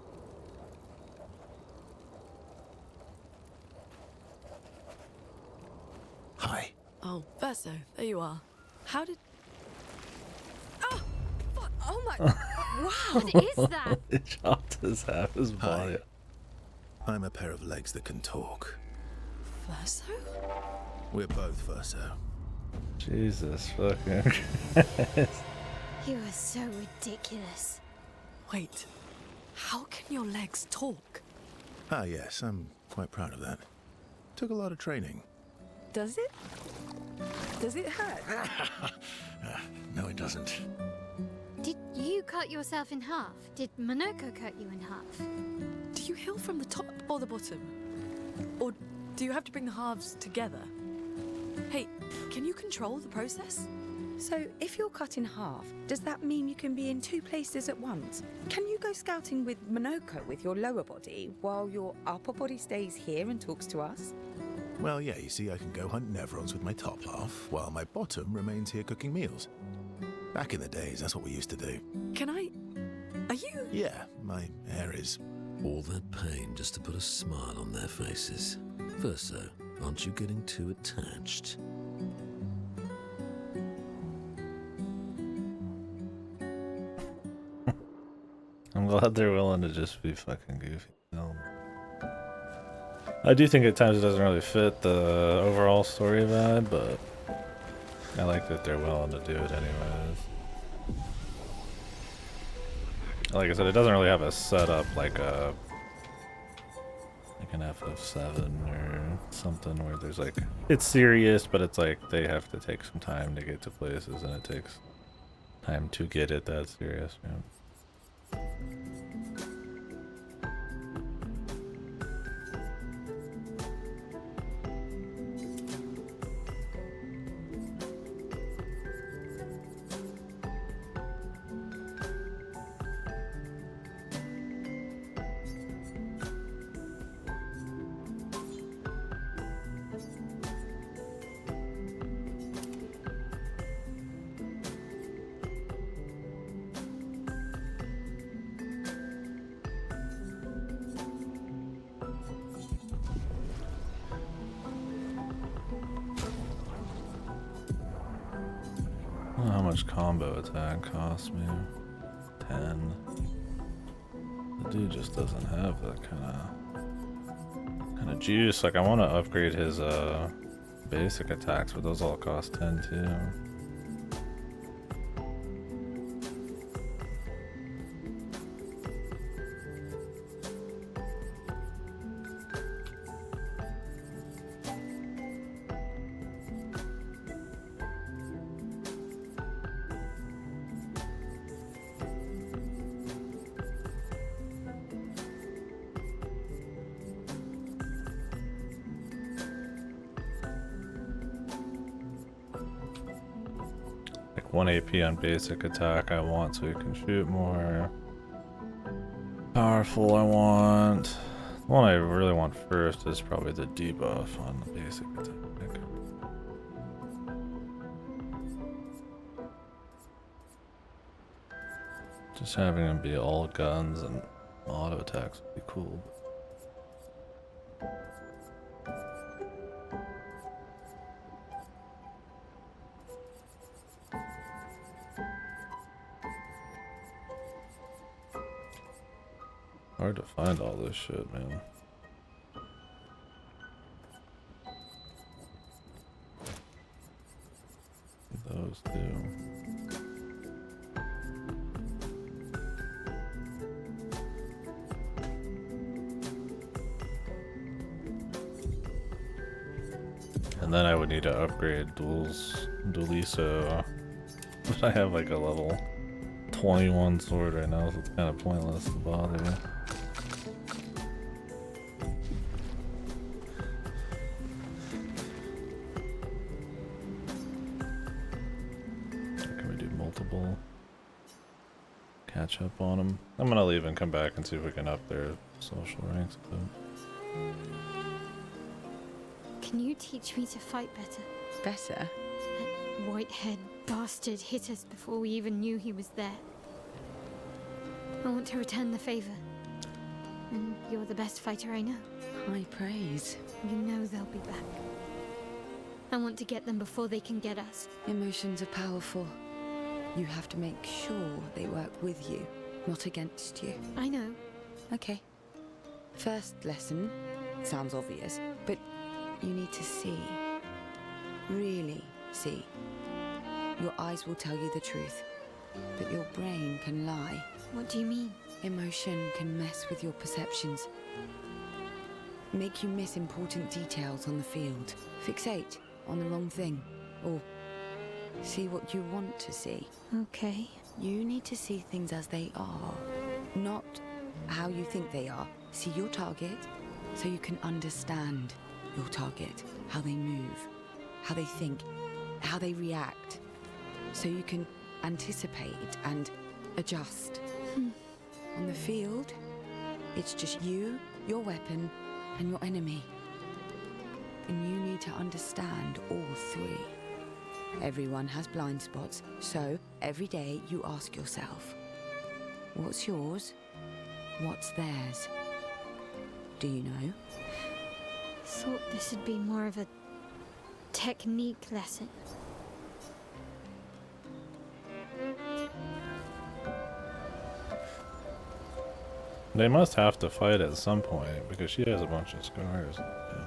Hi. Oh, Verso, there you are. How did... Oh! Fuck! Oh my... Wow! What is that? He chopped his half his body. I'm a pair of legs that can talk. Verso? We're both Verso. Jesus fucking Christ. You are so ridiculous. Wait, how can your legs talk? Ah, yes, I'm quite proud of that. Took a lot of training. Does it? Does it hurt? No, it doesn't. Did you cut yourself in half? Did Monoko cut you in half? Do you heal from the top or the bottom? Or do you have to bring the halves together? Hey, can you control the process? So, if you're cut in half, does that mean you can be in 2 places at once? Can you go scouting with Monoko with your lower body, while your upper body stays here and talks to us? Well, yeah, you see, I can go hunt Nevrons with my top half, while my bottom remains here cooking meals. Back in the days, that's what we used to do. Can I... Are you... Yeah, my hair is... All that pain just to put a smile on their faces. Verso, aren't you getting too attached? I'm glad they're willing to just be fucking goofy. I do think at times it doesn't really fit the overall story vibe, but I like that they're willing to do it anyways. Like I said, it doesn't really have a setup like an FF7 or something where there's like, it's serious, but it's like they have to take some time to get to places and it takes time to get it that serious, man. much combo attack costs me. 10. The dude just doesn't have that kind of juice. Like I want to upgrade his basic attacks, but those all cost 10 too. Like 1 AP on basic attack I want so he can shoot more. Powerful I want. The one I really want first is probably the debuff on the basic attack. Just having him be all guns and auto attacks would be cool. Hard to find all this shit, man. Those two. And then I would need to upgrade Dueliso. But I have like a level 21 sword right now, so it's kind of pointless to bother me. Can we do multiple? Catch up on them. I'm gonna leave and come back and see if we can up their social ranks a bit. Can you teach me to fight better? Better? That white-haired bastard hit us before we even knew he was there. I want to return the favor. And you're the best fighter I know. High praise. You know they'll be back. I want to get them before they can get us. Emotions are powerful. You have to make sure they work with you, not against you. I know. Okay. First lesson sounds obvious, but you need to see. Really see. Your eyes will tell you the truth, but your brain can lie. What do you mean? Emotion can mess with your perceptions. Make you miss important details on the field. Fixate on the wrong thing. Or see what you want to see. Okay. You need to see things as they are, not how you think they are. See your target so you can understand your target, how they move, how they think, how they react, so you can anticipate and adjust. On the field, it's just you, your weapon, and your enemy. And you need to understand all three. Everyone has blind spots, so every day you ask yourself, what's yours? What's theirs? Do you know? Thought this would be more of a technique lesson. They must have to fight at some point because she has a bunch of scars. Yeah.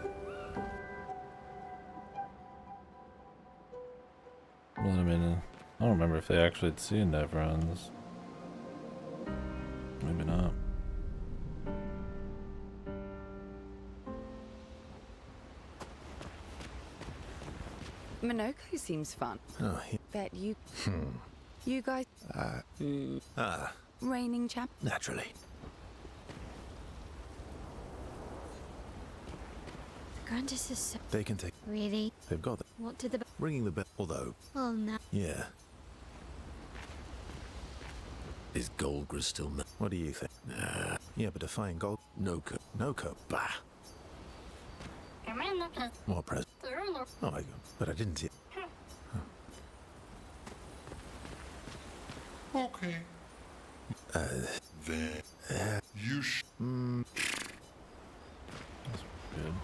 Well, I mean, I don't remember if they actually had seen Nevrons. Maybe not. Minoko seems fun. Oh, Bet you... You guys... Reigning champ? naturally. Grandis is so... They can take... Really? They've got them. What did the... Ringing the bell, although, Oh, no. yeah. Is Goldgris still What do you think? Yeah, but defying gold... no co? No cope. Bah. More present. Oh, but I didn't see it. Okay. Then you Good.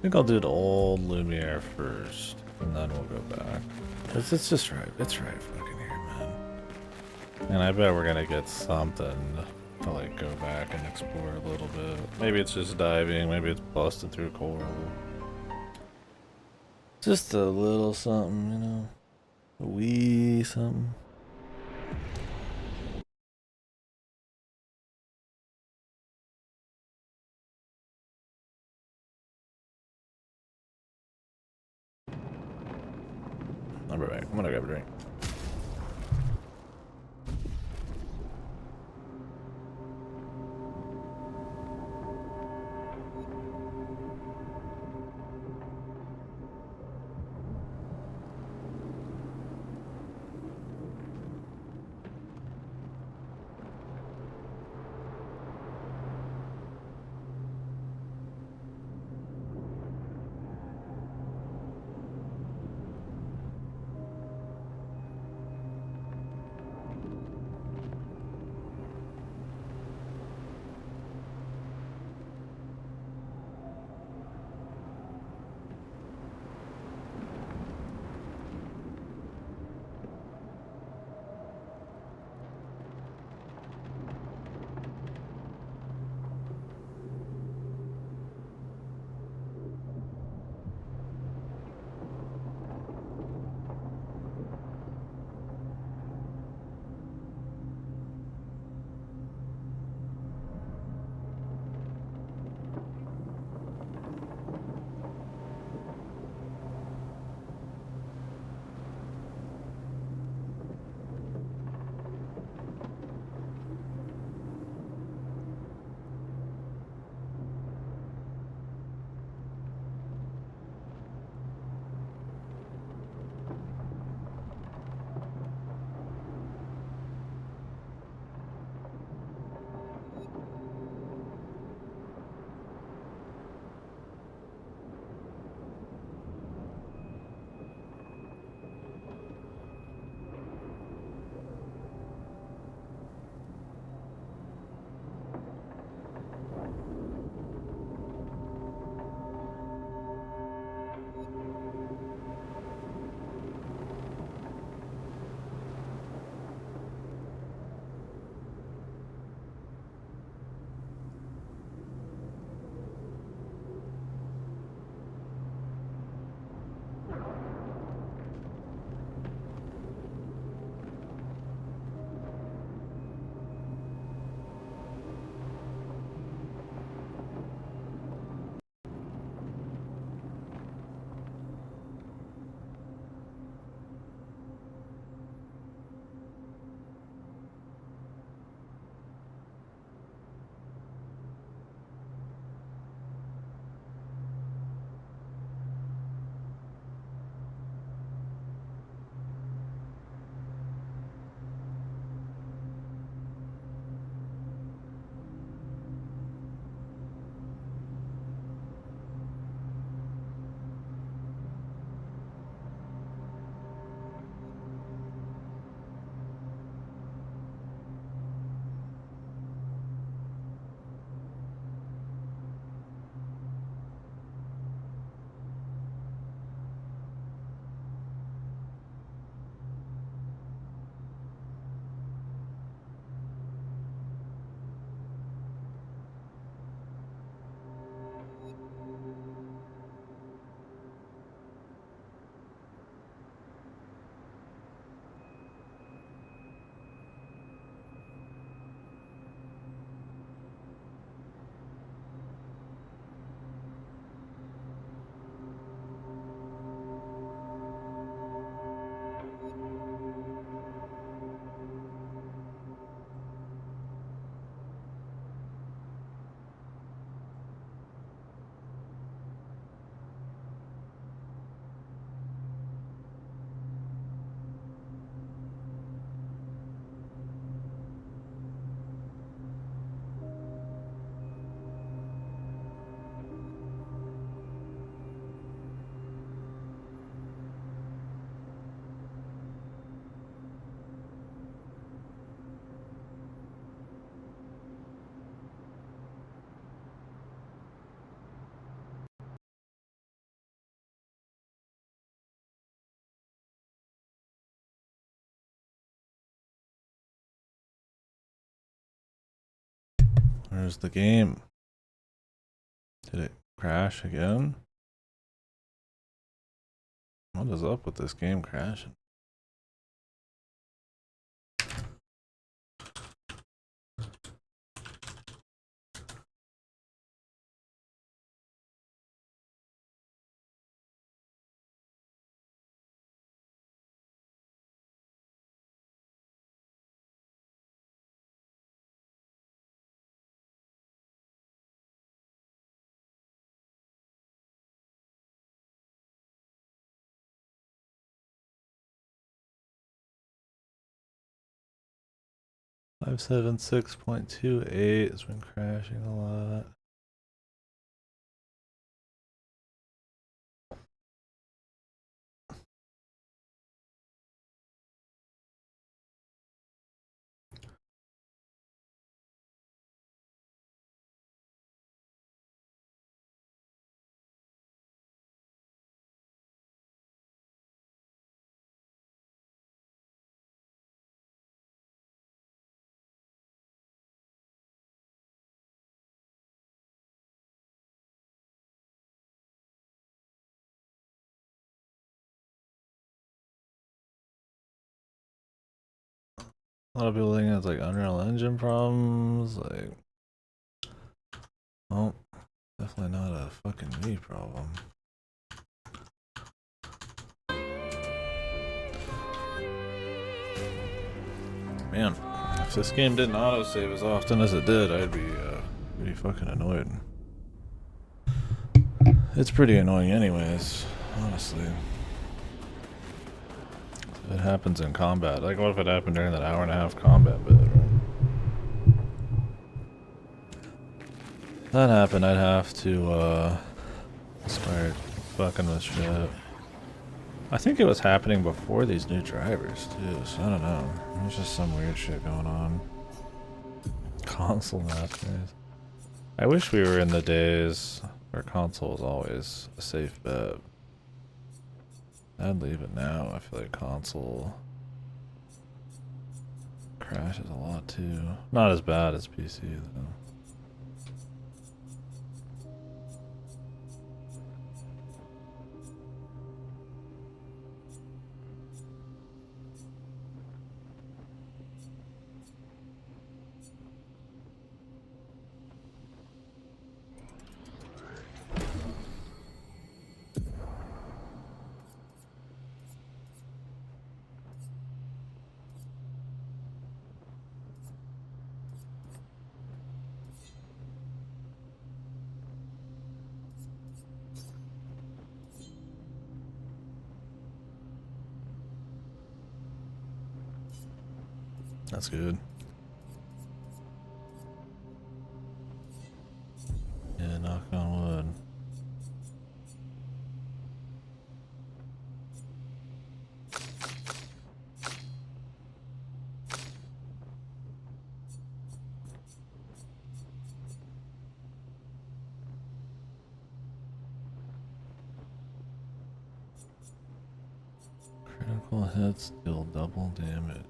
think I'll do the old Lumiere first, and then we'll go back. Cause it's just right. It's right fucking here, man. And I bet we're gonna get something to like go back and explore a little bit. Maybe it's just diving. Maybe it's busting through coral. Just a little something, you know, a wee something. I'll be back. I'm gonna grab a drink. Where's the game? Did it crash again? What is up with this game crashing? Five 576.28 has been crashing a lot. A lot of people think it's like Unreal Engine problems, like, well, definitely not a fucking me problem. Man, if this game didn't autosave as often as it did, I'd be pretty fucking annoyed. It's pretty annoying anyways, honestly. It happens in combat. Like, what if it happened during that hour-and-a-half combat bit, right? If that happened, I'd have to, start fucking with shit. I think it was happening before these new drivers, too, so I don't know. There's just some weird shit going on. Console masters. I wish we were in the days where console was always a safe bet. I'd leave it now. I feel like console crashes a lot too. Not as bad as PC though. That's good. Yeah, knock on wood. Critical hits deal double damage.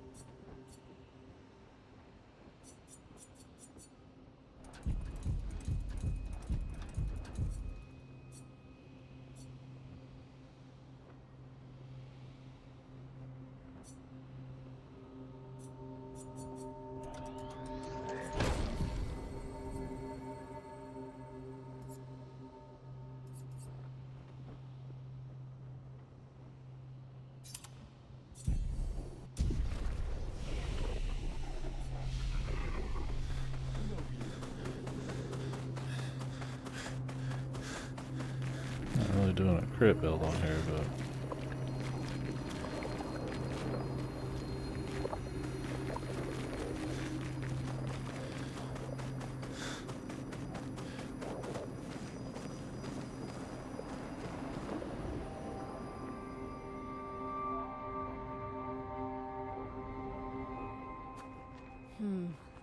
Not really doing a crit build on here, but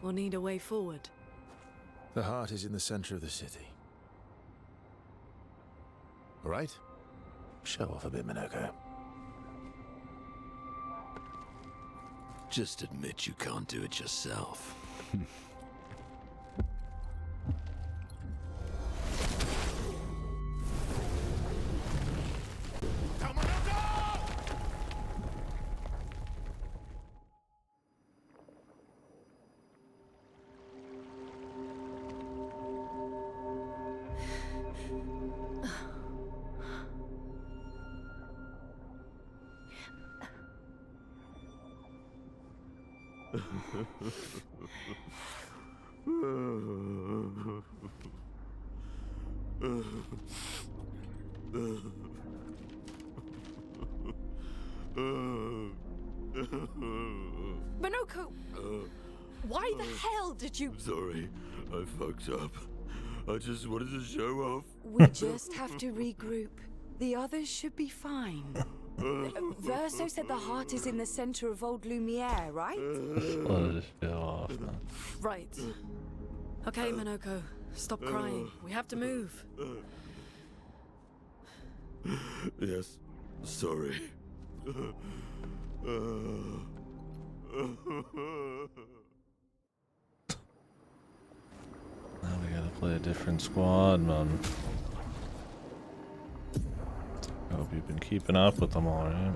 We'll need a way forward. The heart is in the center of the city. All right? Show off a bit, Minoko. Just admit you can't do it yourself. Minoko! Why the hell did you... Sorry, I fucked up. I just wanted to show off. We just have to regroup. The others should be fine. Verso said the heart is in the center of old Lumiere, right? Just wanted to show off, man. Right. Okay, Minoko. Stop crying. We have to move. Yes, sorry. Now we gotta play a different squad, man. I hope you've been keeping up with them all, right?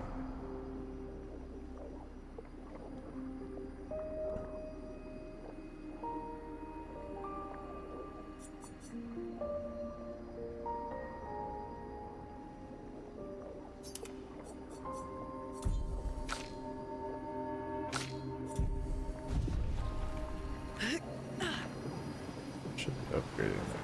Should be upgrading that.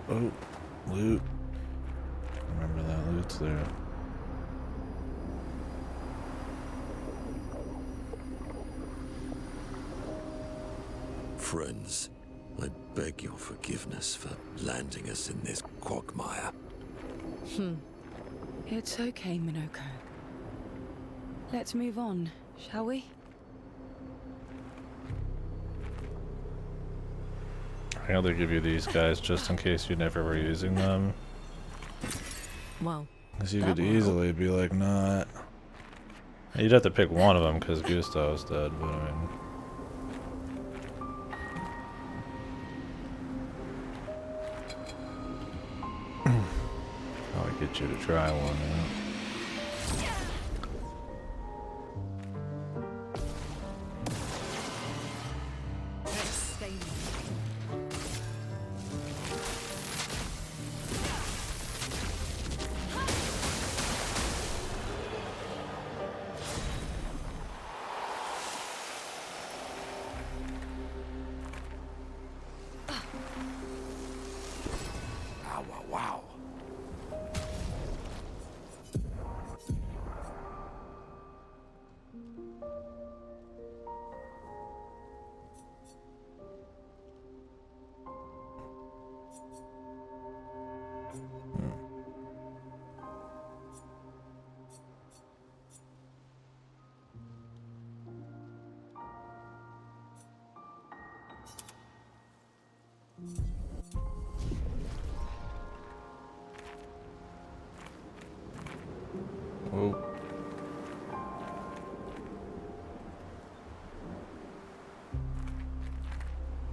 Oh, loot. Remember that loot's there. Friends, I beg your forgiveness for landing us in this quagmire. It's okay, Minoko. Let's move on, shall we? I'd rather give you these guys just in case you never were using them. Well, Because you could easily be like, nah. You'd have to pick one of them because Gustav's dead, but I mean. I'll get you to try one, yeah. Wow. Whoa.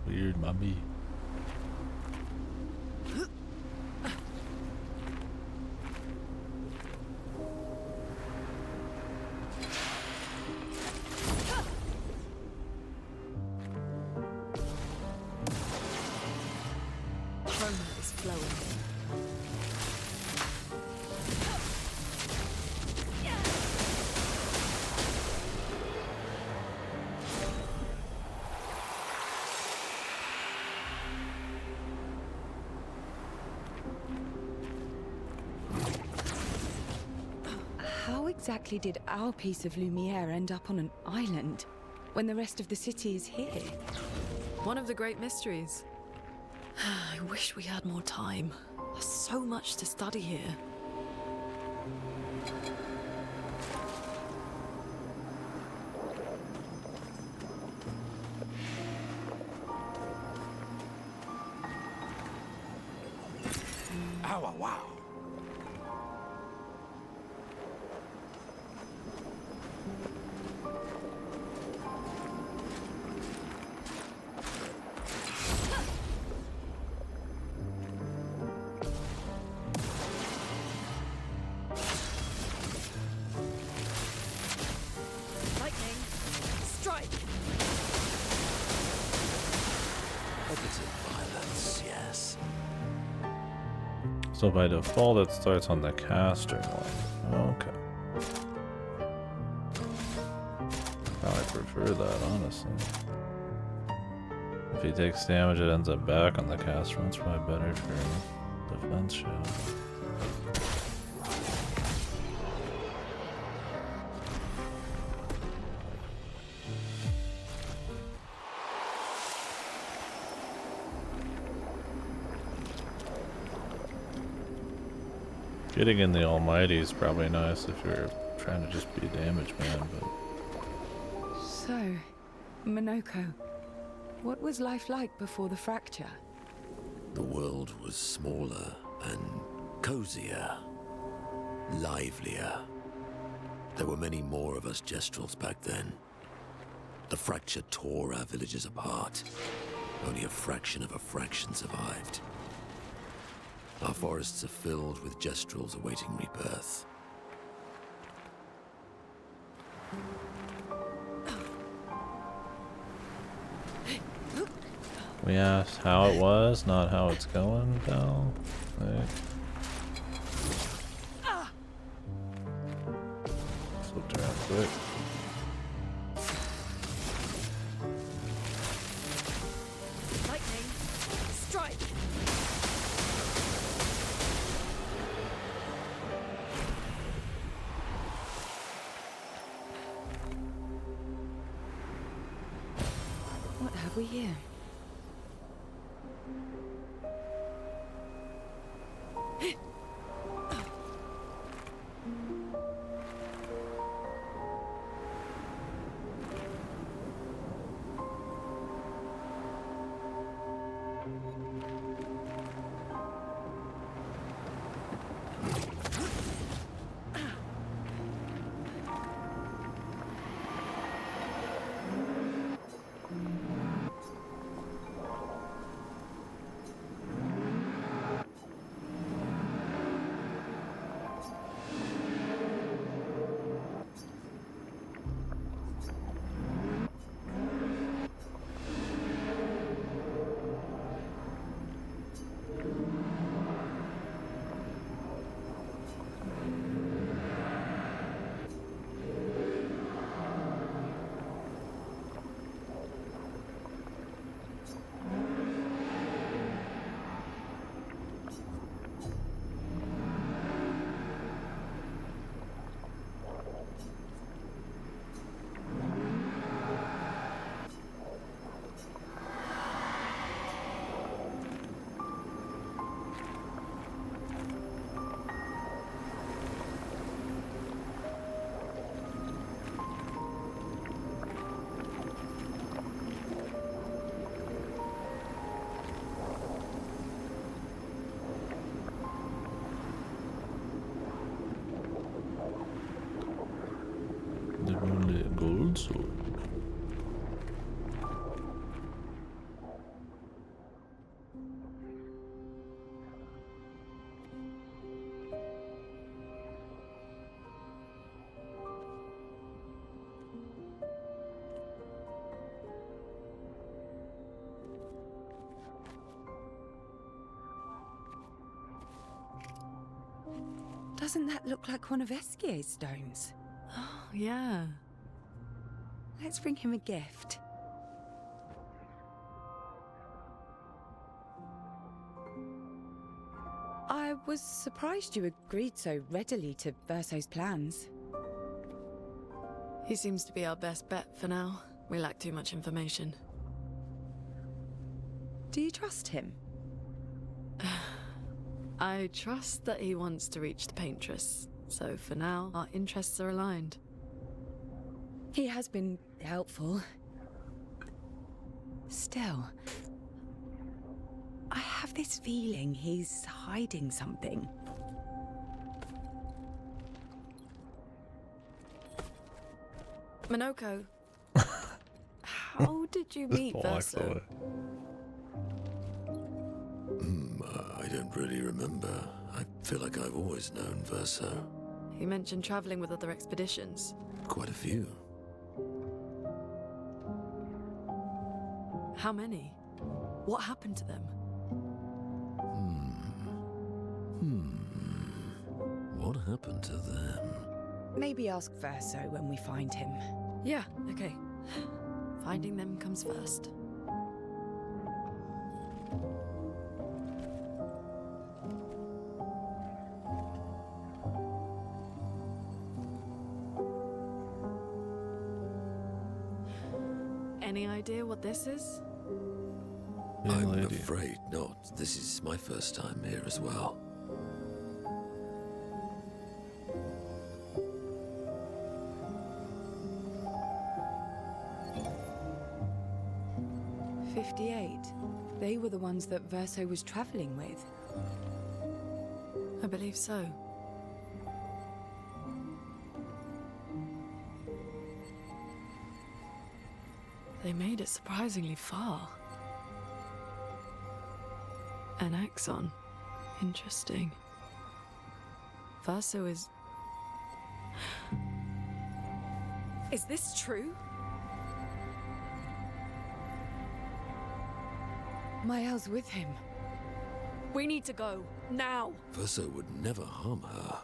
Weird mummy. chroma is flowing. How exactly did our piece of Lumiere end up on an island when the rest of the city is here? One of the great mysteries. I wish we had more time. There's so much to study here. Ow, wow. Lightning. Strike! A bit of violence, yes. So by default, it starts on the caster one. Okay. I prefer that, honestly. If he takes damage, it ends up back on the caster one. It's probably better for defense shot. Getting in the Almighty is probably nice if you're trying to just be a damage man, but... So, Minoko, what was life like before the fracture? The world was smaller and cozier, livelier. There were many more of us Gestrels back then. The fracture tore our villages apart. Only a fraction of a fraction survived. Our forests are filled with Gestrels awaiting rebirth. We asked how it was, not how it's going, pal. Like... Flipped around quick. Lightning. Strike. What have we here? Gold sword. Doesn't that look like one of Eskier's stones? Oh, yeah. Let's bring him a gift. I was surprised you agreed so readily to Verso's plans. He seems to be our best bet for now. We lack too much information. Do you trust him? I trust that he wants to reach the Paintress, so for now, our interests are aligned. He has been helpful. Still, I have this feeling he's hiding something. Minoko, how did you meet Verso? I don't really remember. I feel like I've always known Verso. He mentioned traveling with other expeditions. Quite a few. How many? What happened to them? What happened to them? Maybe ask Verso when we find him. Yeah, okay. Finding them comes first. Any idea what this is? Young I'm lady. afraid not. This is my first time here as well. They were the ones that Verso was traveling with. I believe so. They made it surprisingly far. An axon. Interesting. Verso is... Is this true? Mael's with him. We need to go. Now! Verso would never harm her.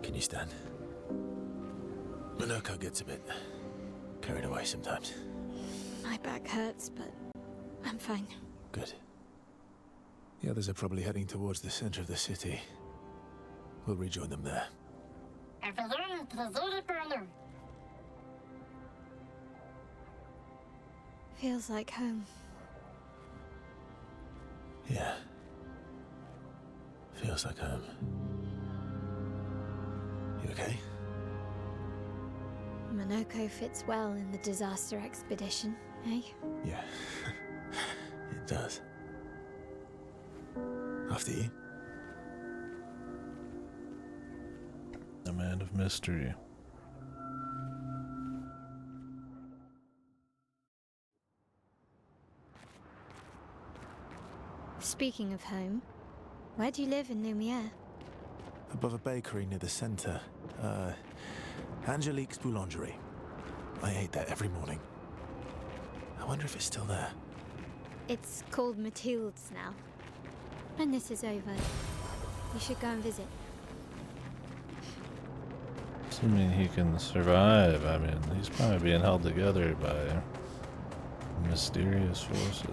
Can you stand? Minoko gets a bit carried away sometimes. My back hurts, but I'm fine. Good. The others are probably heading towards the center of the city. We'll rejoin them there. Feels like home. Yeah. Feels like home. You okay? Minoko fits well in the disaster expedition, eh? Yeah. It does. After you. A man of mystery. Speaking of home, where do you live in Lumiere? Above a bakery near the center. Angelique's Boulangerie. I ate there every morning. I wonder if it's still there. It's called Mathilde's now. When this is over, you should go and visit. Assuming he can survive. I mean, he's probably being held together by mysterious forces.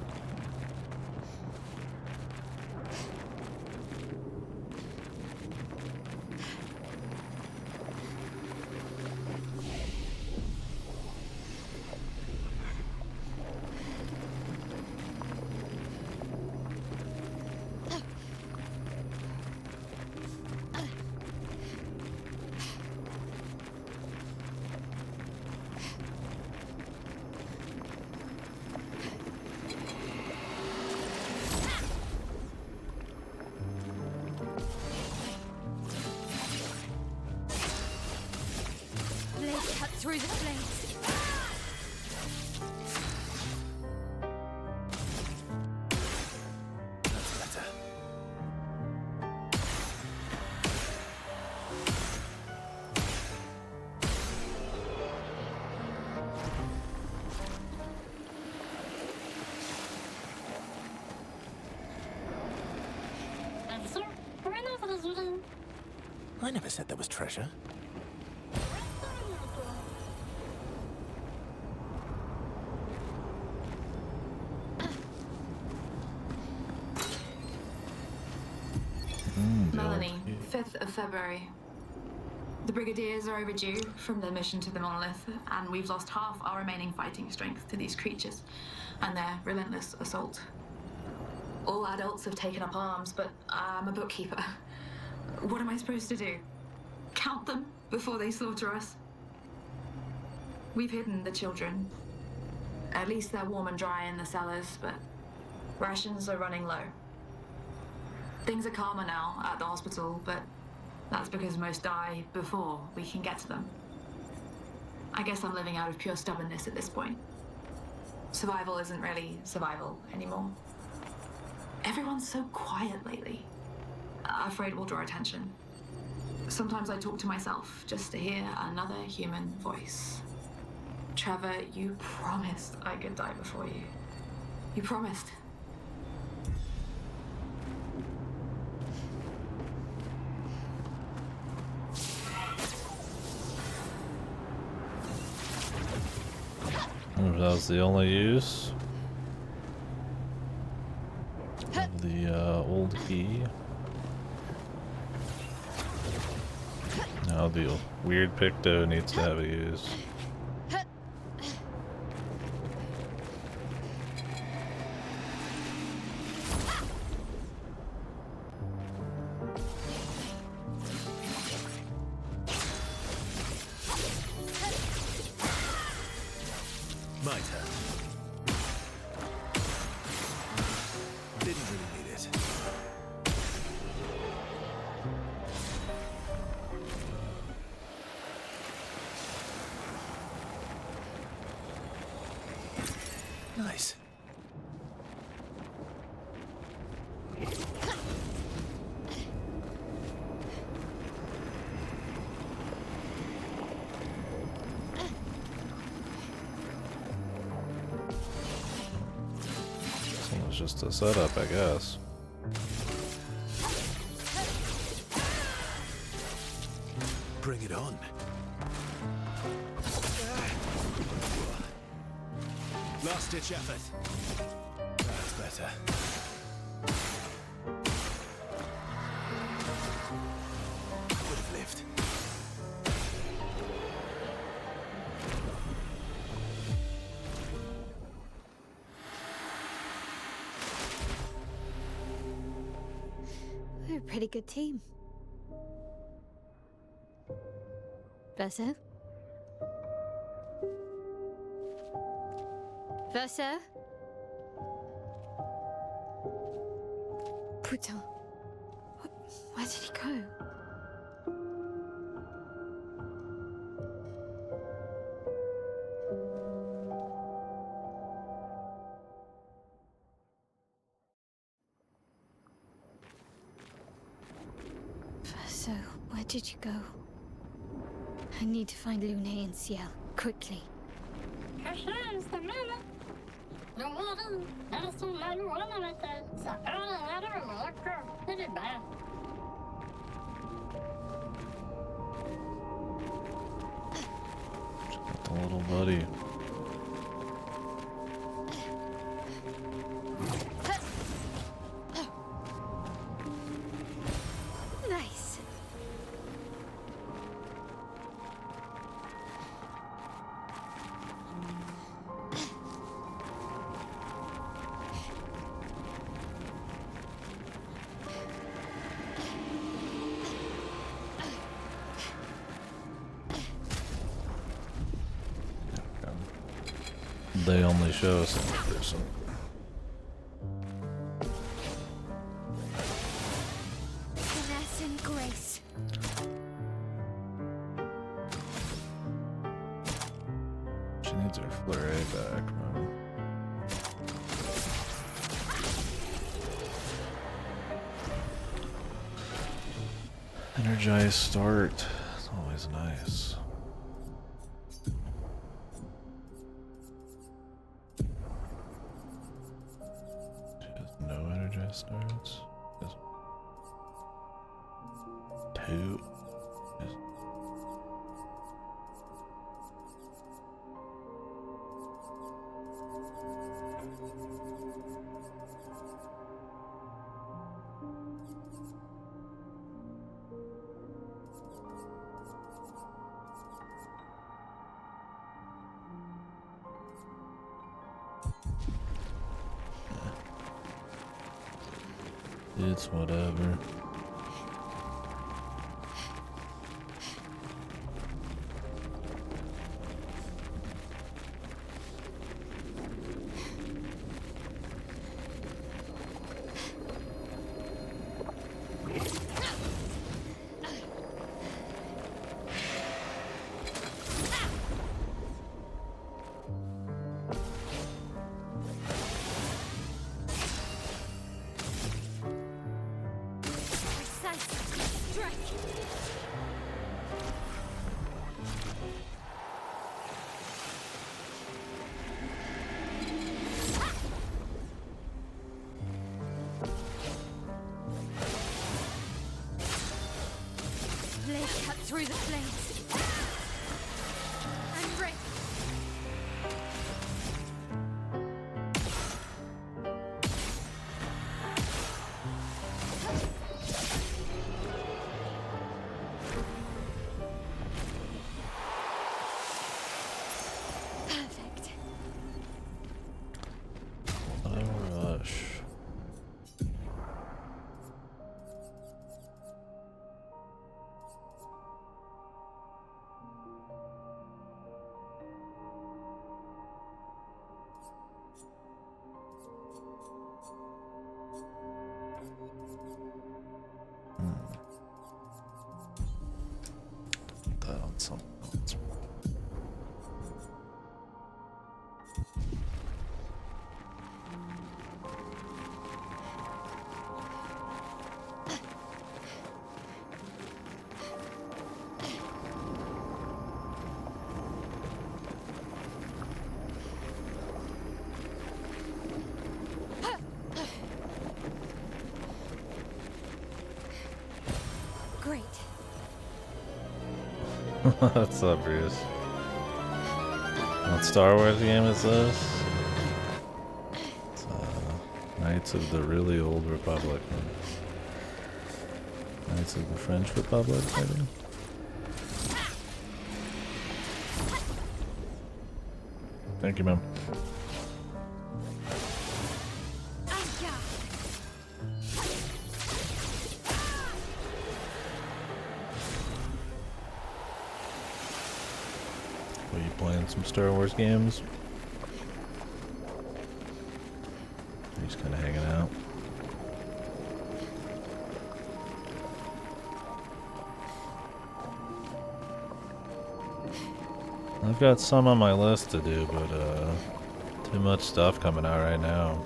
Cut through the flames. That's better. I never said there was treasure. Melanie, 5th of February. The Brigadiers are overdue from their mission to the monolith, and we've lost half our remaining fighting strength to these creatures and their relentless assault. All adults have taken up arms, but I'm a bookkeeper. What am I supposed to do? Count them before they slaughter us? We've hidden the children. At least they're warm and dry in the cellars, but rations are running low. Things are calmer now at the hospital, but that's because most die before we can get to them. I guess I'm living out of pure stubbornness at this point. Survival isn't really survival anymore. Everyone's so quiet lately. Afraid we'll draw attention. Sometimes I talk to myself just to hear another human voice. Trevor, you promised I could die before you. You promised. If that was the only use of the old key. Now the weird Picto needs to have a use. My turn. Didn't really need it. Nice. This one was just a setup, I guess. Bring it on. Last-ditch effort. That's better. Would have lived. We're a pretty good team. Verso? Verso? Putain. Where did he go? Verso, where did you go? I need to find Lune and Ciel, quickly. The little buddy. Nice. They only show us in person. Finesse and grace. She needs her flurry back, man. Energized start. It's always nice. She has no energized starts. She has two. She has It's whatever. flames. I'm ready. Perfect. Oh, rush. That on something else. Great. What's up, Bruce? What Star Wars game is this? It's Knights of the really old Republic. Knights of the French Republic, maybe? Thank you, ma'am. Are you playing some Star Wars games? You're just kind of hanging out. I've got some on my list to do, but too much stuff coming out right now.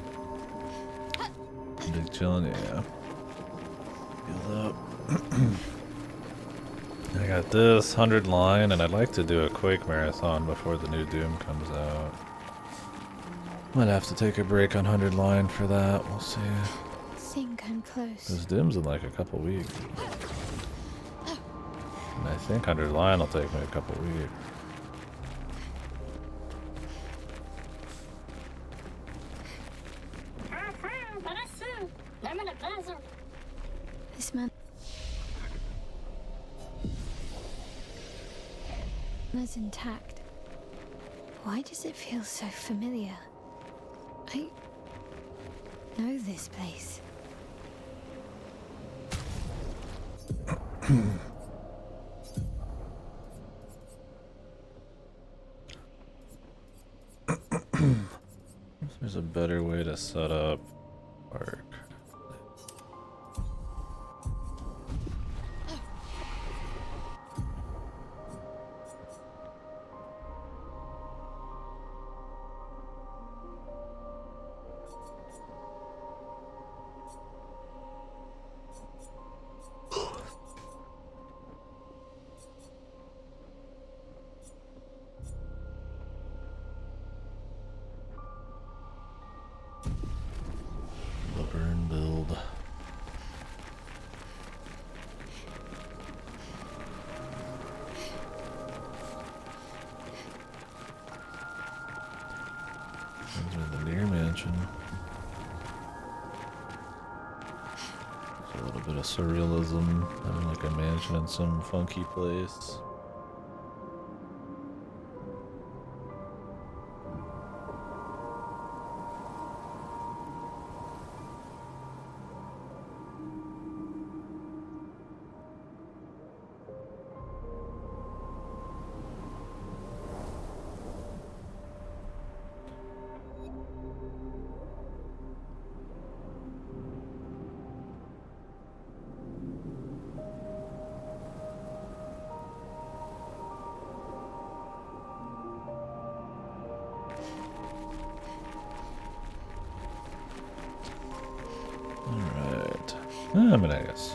Big chillin', yeah. Heal up. I got this 100 line, and I'd like to do a Quake marathon before the new Doom comes out. Might have to take a break on 100 line for that. We'll see. Think I'm close. This Doom's in like a couple weeks, and I think 100 line will take me a couple weeks. This man is intact. Why does it feel so familiar? I know this place. There's a better way to set up park. Burn build. The near mansion. There's a little bit of surrealism, having like a mansion in some funky place. Alright. I mean, I guess.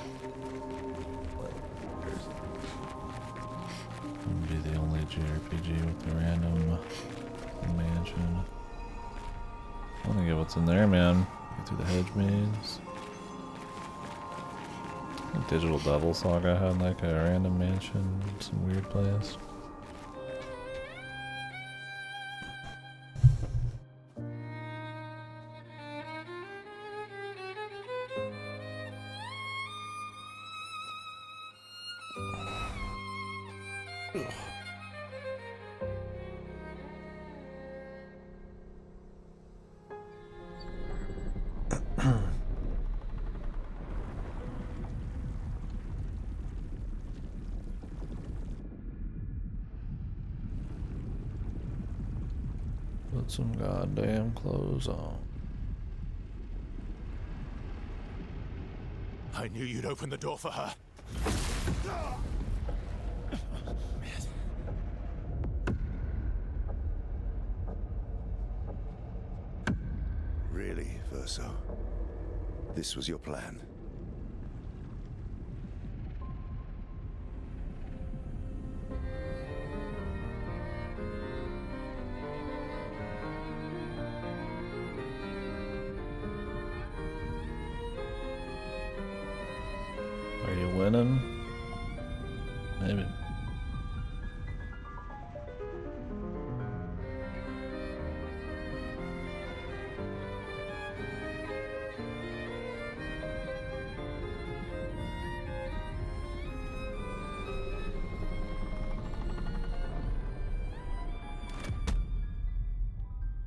Wouldn't be the only JRPG with the random mansion. I want to get what's in there, man. Get through the hedge maze. Digital Devil Saga had like a random mansion, some weird place. Put some goddamn clothes on. I knew you'd open the door for her. Really, Verso? This was your plan? Are you winning? Maybe.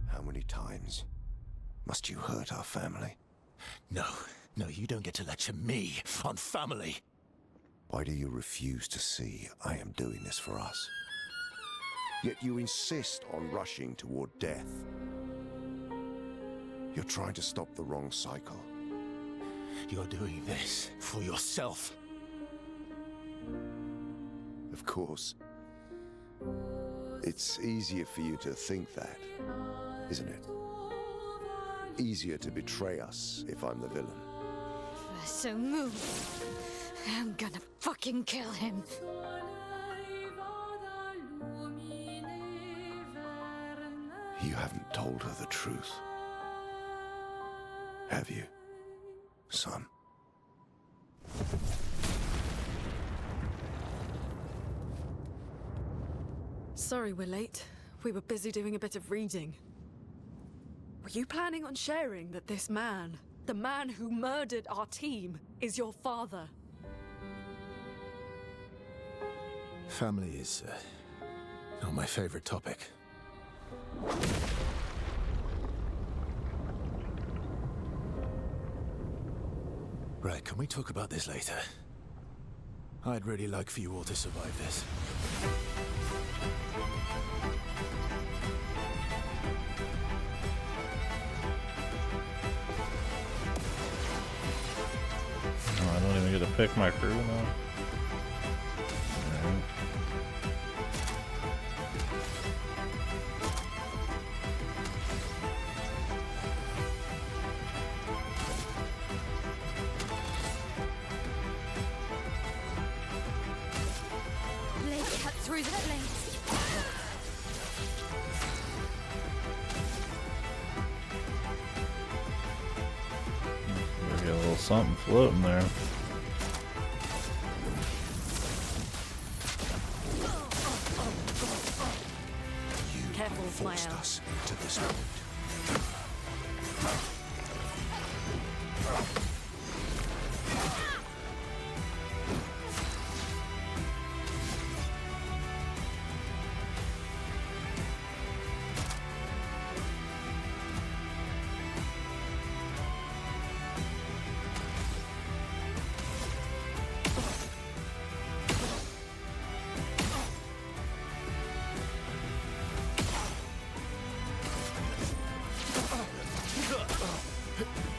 How many times must you hurt our family? No, you don't get to lecture me on family. Why do you refuse to see I am doing this for us? Yet you insist on rushing toward death. You're trying to stop the wrong cycle. You're doing this for yourself. Of course. It's easier for you to think that, isn't it? Easier to betray us if I'm the villain. So move. I'm gonna fucking kill him. You haven't told her the truth. Have you, son? Sorry we're late. We were busy doing a bit of reading. Were you planning on sharing that this man, the man who murdered our team, is your father? Family is not my favorite topic. Right, can we talk about this later? I'd really like for you all to survive this. Oh, I don't even get to pick my crew now. Alright. Blade cut through that lane. Maybe a little something floating there. Careful, Forced Clair. us into this moment.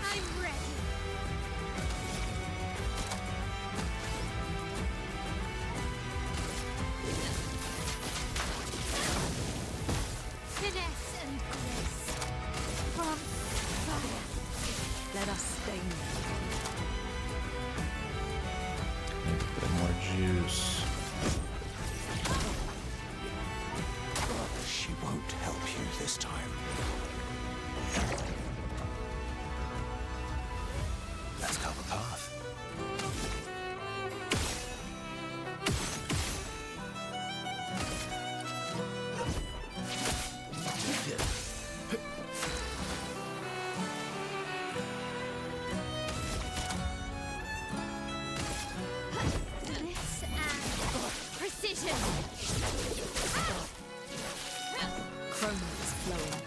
I'm ready. Finesse and grace from fire. Let us sting. Need a bit more juice. She won't help you this time. Let's carve a path. Chroma is flowing.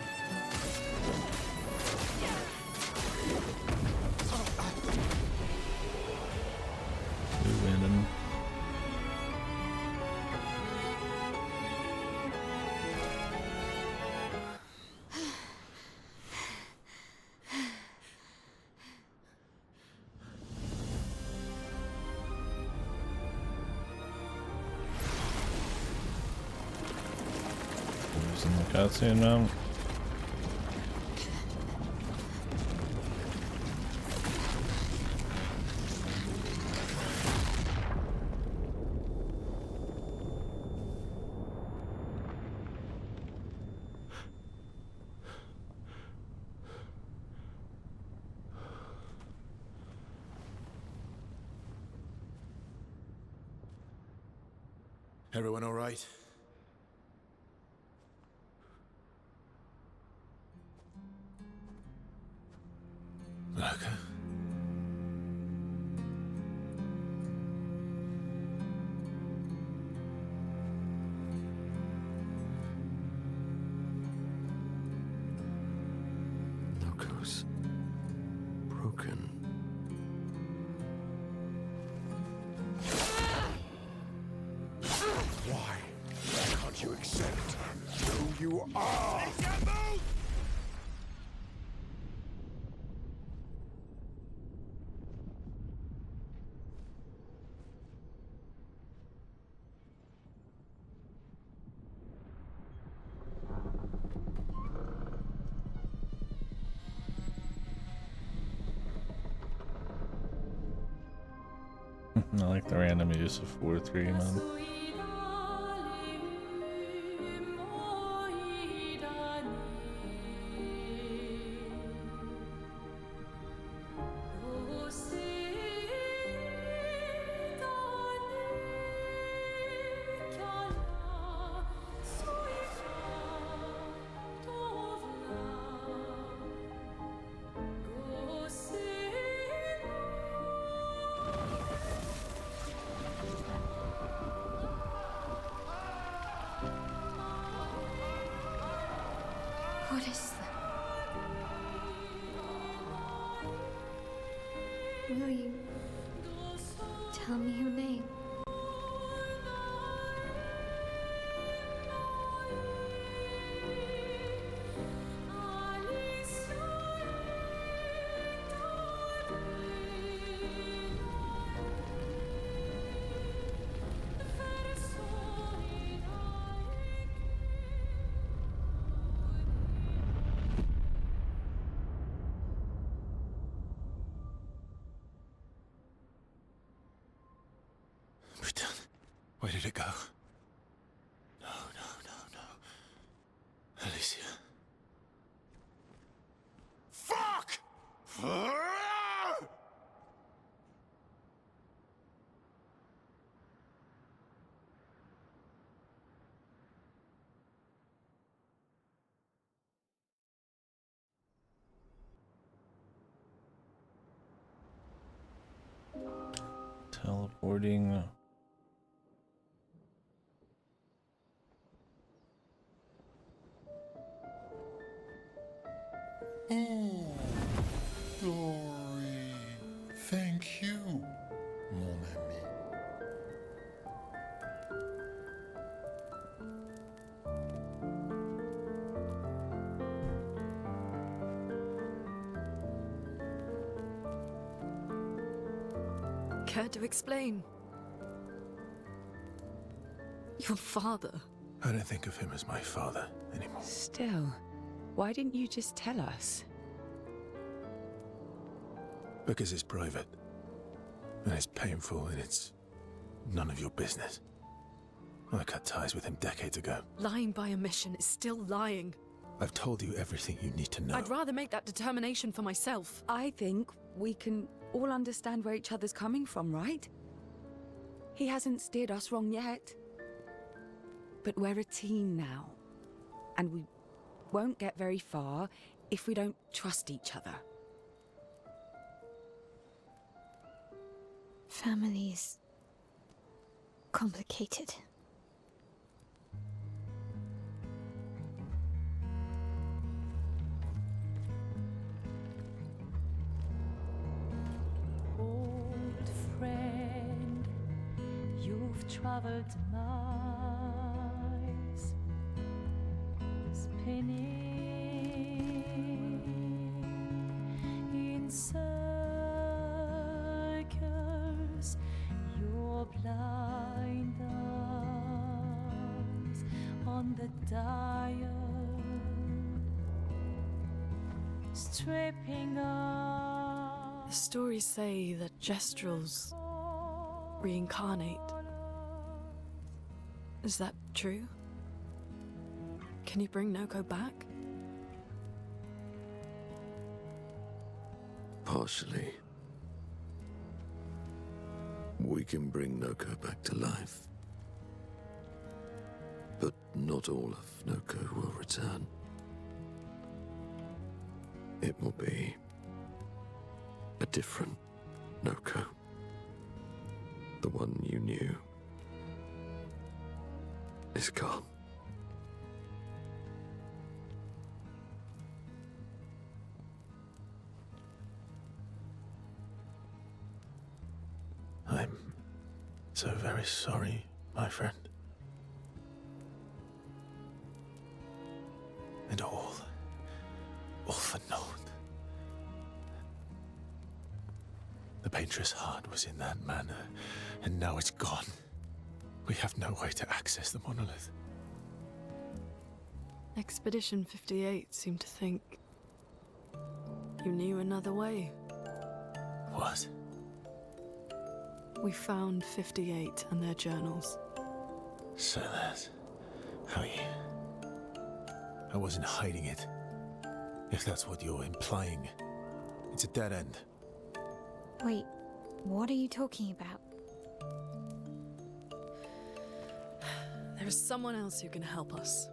Random. Using the cutscene now. Everyone all right? Look. Loco's broken. Why can't you accept who you are? I like the random use of 4-3, man. What is that? Will you tell me your name? We're done. Where did it go? No, no, no, no. Alicia. Fuck! Teleporting. Oh, Dory. Thank you, mon ami. Care to explain? Your father. I don't think of him as my father anymore. Still, why didn't you just tell us? Because it's private. And it's painful and it's none of your business. I cut ties with him decades ago. Lying by omission is still lying. I've told you everything you need to know. I'd rather make that determination for myself. I think we can all understand where each other's coming from, right? He hasn't steered us wrong yet. But we're a team now. And we won't get very far if we don't trust each other. Family's complicated. unraveled demise, spinning in circles, your blind eyes on the dial, stripping off. The stories say that Gestrels reincarnate. Is that true? Can you bring Noko back? Partially. We can bring Noko back to life. But not all of Noko will return. It will be a different Noko. The one you knew is gone. I'm so very sorry, my friend. And all for naught. The Painter's heart was in that manor, and now it's gone. We have no way to access the monolith. Expedition 58 seemed to think you knew another way. What? We found 58 and their journals. So that's how you... I wasn't hiding it. If that's what you're implying. It's a dead end. Wait, what are you talking about? There is someone else who can help us.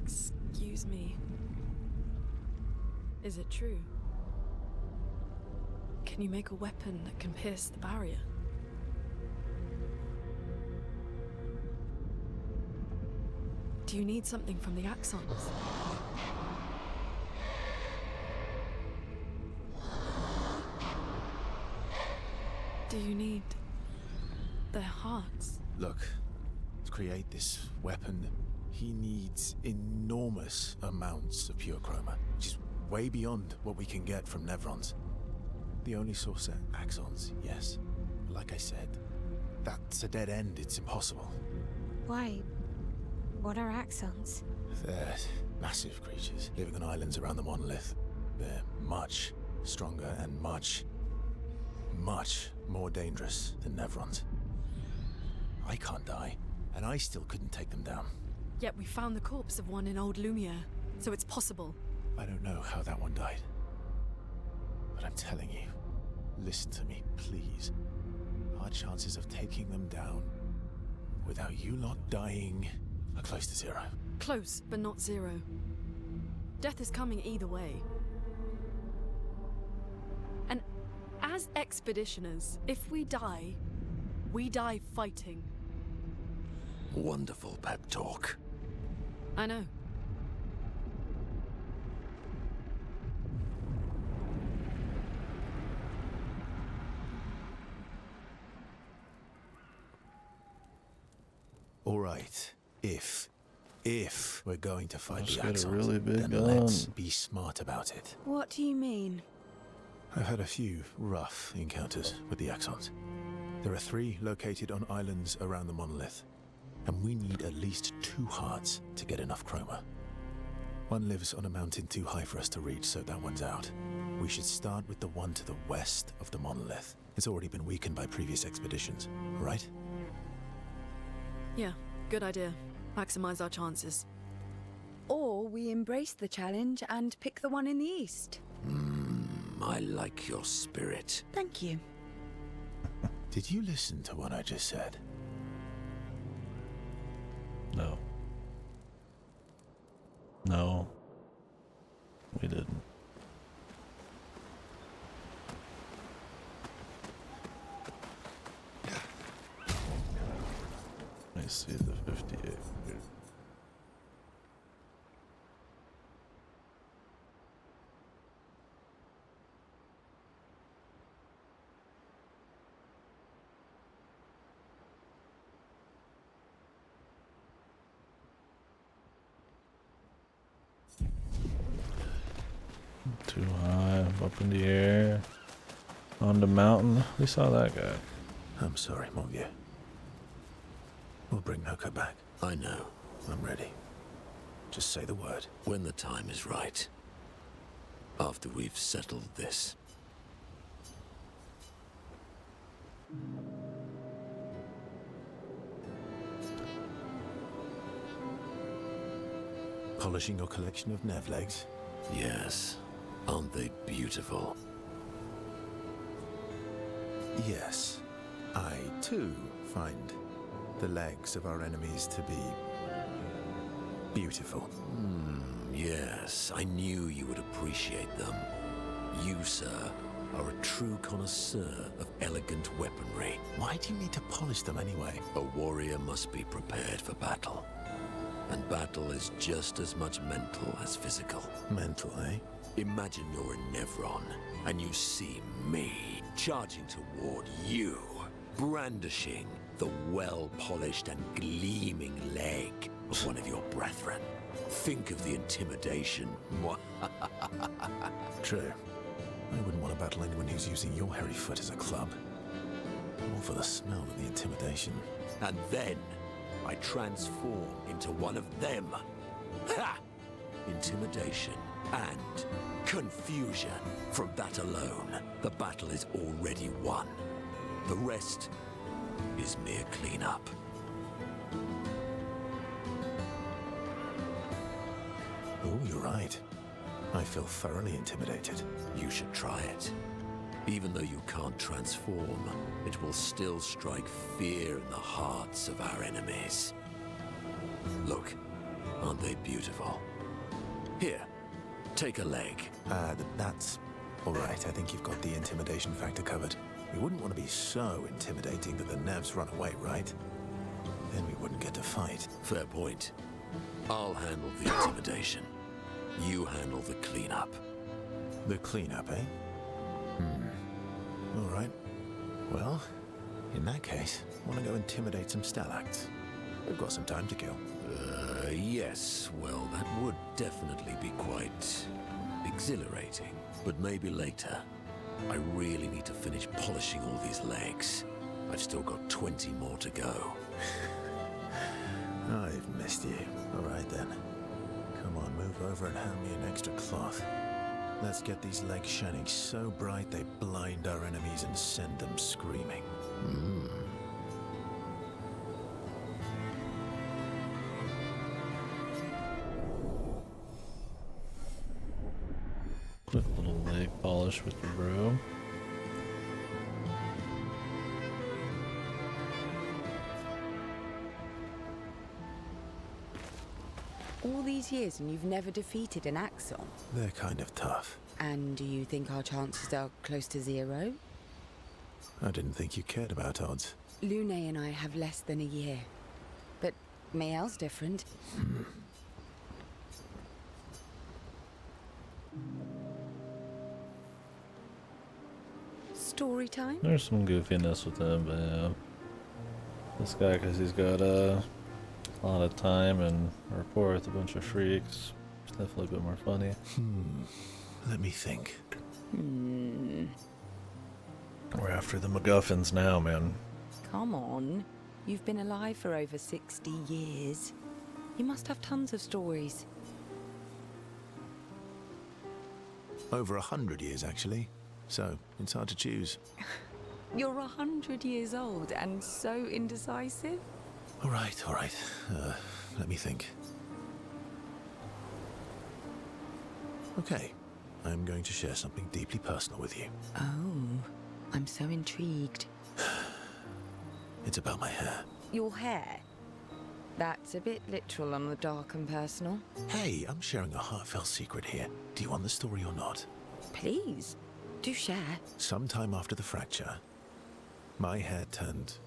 Excuse me. Is it true? Can you make a weapon that can pierce the barrier? Do you need something from the Axons? Do you need their hearts? Look, to create this weapon, he needs enormous amounts of pure chroma, which is way beyond what we can get from Nevrons. The only source are Axons, yes. But like I said, that's a dead end. It's impossible. Why? What are Axons? They're massive creatures living on islands around the monolith. They're much stronger and much more dangerous than Nevrons. I can't die, and I still couldn't take them down. Yet we found the corpse of one in Old Lumiere, so it's possible. I don't know how that one died. But I'm telling you, listen to me, please. Our chances of taking them down without you lot dying are close to zero. Close, but not zero. Death is coming either way. And as expeditioners, if we die fighting. Wonderful pep talk. I know. All right, if we're going to fight Let's the get a Axons, really big then gun. let's be smart about it. What do you mean? I've had a few rough encounters with the Axons. There are 3 located on islands around the monolith, and we need at least 2 hearts to get enough chroma. One lives on a mountain too high for us to reach, so that one's out. We should start with the one to the west of the monolith. It's already been weakened by previous expeditions, right? Yeah, good idea. Maximize our chances. Or we embrace the challenge and pick the one in the east. I like your spirit. Thank you. Did you listen to what I just said? No. No. We didn't. Let me see the 58 here. too high, up in the air, on the mountain. We saw that guy. I'm sorry, mon vieux. We'll bring Noko back. I know. I'm ready. Just say the word. When the time is right. After we've settled this. Polishing your collection of Nev legs? Yes. Aren't they beautiful? Yes. I, too, find the legs of our enemies to be beautiful. Yes. I knew you would appreciate them. You, sir, are a true connoisseur of elegant weaponry. Why do you need to polish them anyway? A warrior must be prepared for battle. And battle is just as much mental as physical. Mental, eh? Imagine you're in Nevron, and you see me charging toward you, brandishing the well-polished and gleaming leg of one of your brethren. Think of the intimidation. True. I wouldn't want to battle anyone who's using your hairy foot as a club. More for the smell than the intimidation. And then I transform into one of them. Ha! Intimidation and confusion. From that alone, the battle is already won. The rest is mere cleanup. Oh, you're right. I feel thoroughly intimidated. You should try it. Even though you can't transform, it will still strike fear in the hearts of our enemies. Look, aren't they beautiful? Here, take a leg. That's all right. I think you've got the intimidation factor covered. We wouldn't want to be so intimidating that the Nevs run away, right? Then we wouldn't get to fight. Fair point. I'll handle the intimidation. You handle the cleanup. The cleanup, eh? All right. Well, in that case, want to go intimidate some stalacts? We've got some time to kill. Yes. Well, that would definitely be quite exhilarating. But maybe later. I really need to finish polishing all these legs. I've still got 20 more to go. I've missed you. All right, then. Come on, move over and hand me an extra cloth. Let's get these legs shining so bright they blind our enemies and send them screaming. Quick little leg polish with the bro. All these years and you've never defeated an Axon? They're kind of tough. And do you think our chances are close to zero? I didn't think you cared about odds. Lune and I have less than a year. But Mael's different. Story time? There's some goofiness with him, but yeah. This guy, because he's got a lot of time and rapport with a bunch of freaks, it's definitely a bit more funny. Let me think. We're after the MacGuffins now, man. Come on. You've been alive for over 60 years. You must have tons of stories. Over 100 years, actually. So, it's hard to choose. You're 100 years old and so indecisive? All right. Let me think. Okay. I'm going to share something deeply personal with you. Oh, I'm so intrigued. It's about my hair. Your hair? That's a bit literal on the dark and personal. Hey, I'm sharing a heartfelt secret here. Do you want the story or not? Please, do share. Sometime after the fracture, my hair turned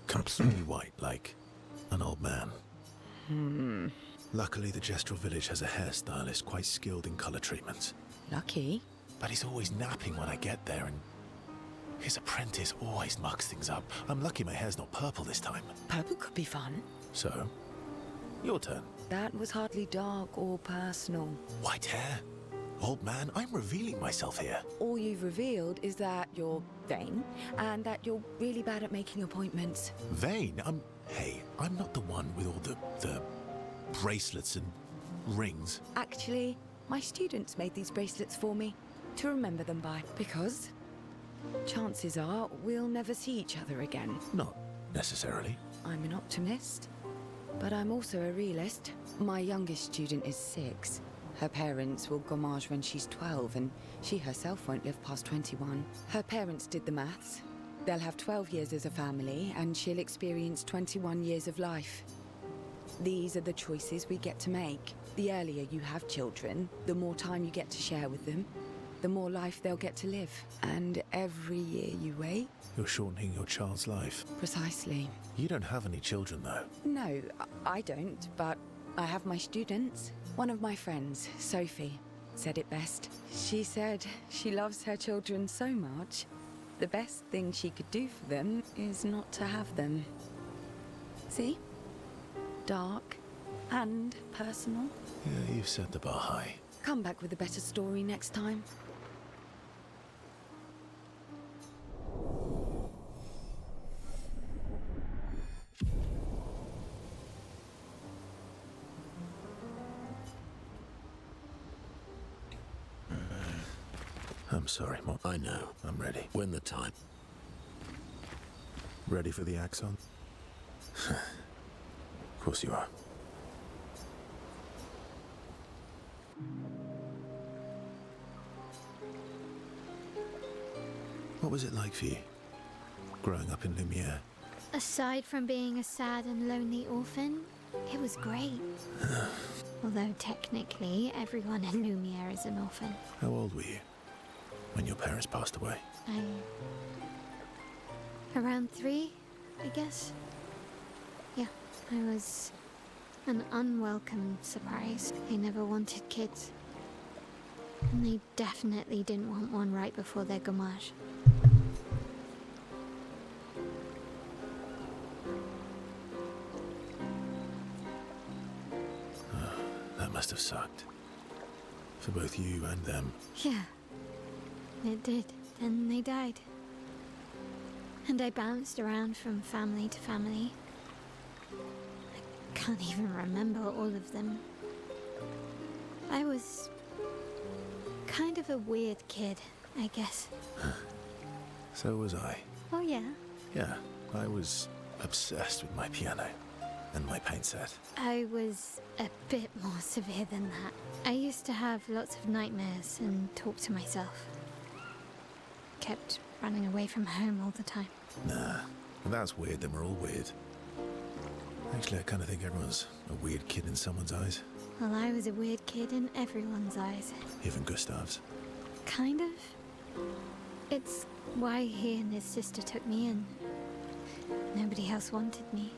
completely white, like an old man. Luckily, the Gestural village has a hairstylist quite skilled in color treatments. Lucky? But he's always napping when I get there, and his apprentice always mucks things up. I'm lucky my hair's not purple this time. Purple could be fun. So, your turn. That was hardly dark or personal. White hair? Old man, I'm revealing myself here. All you've revealed is that you're vain and that you're really bad at making appointments. Vain? Hey, I'm not the one with all the bracelets and rings. Actually, my students made these bracelets for me to remember them by, because chances are we'll never see each other again. Not necessarily. I'm an optimist, but I'm also a realist. My youngest student is 6. Her parents will gommage when she's 12, and she herself won't live past 21. Her parents did the maths. They'll have 12 years as a family, and she'll experience 21 years of life. These are the choices we get to make. The earlier you have children, the more time you get to share with them, the more life they'll get to live. And every year you wait... You're shortening your child's life. Precisely. You don't have any children, though. No, I don't, but I have my students. One of my friends, Sophie, said it best. She said she loves her children so much, the best thing she could do for them is not to have them. See? Dark and personal. Yeah, you've set the bar high. Come back with a better story next time. I'm sorry, Mom. I know. I'm ready. When the time. Ready for the Axon? Of course you are. What was it like for you, growing up in Lumiere? Aside from being a sad and lonely orphan, it was great. Although technically, everyone in Lumiere is an orphan. How old were you when your parents passed away? Around 3, I guess. Yeah, I was an unwelcome surprise. They never wanted kids. And they definitely didn't want one right before their gommage. That must have sucked. For both you and them. Yeah, it did. Then they died. And I bounced around from family to family. I can't even remember all of them. I was kind of a weird kid, I guess. So was I. Oh yeah? Yeah, I was obsessed with my piano and my paint set. I was a bit more severe than that. I used to have lots of nightmares and talk to myself. Kept running away from home all the time. Nah, if that's weird, then we're all weird. Actually, I kind of think everyone's a weird kid in someone's eyes. Well, I was a weird kid in everyone's eyes. Even Gustav's. Kind of. It's why he and his sister took me in. Nobody else wanted me.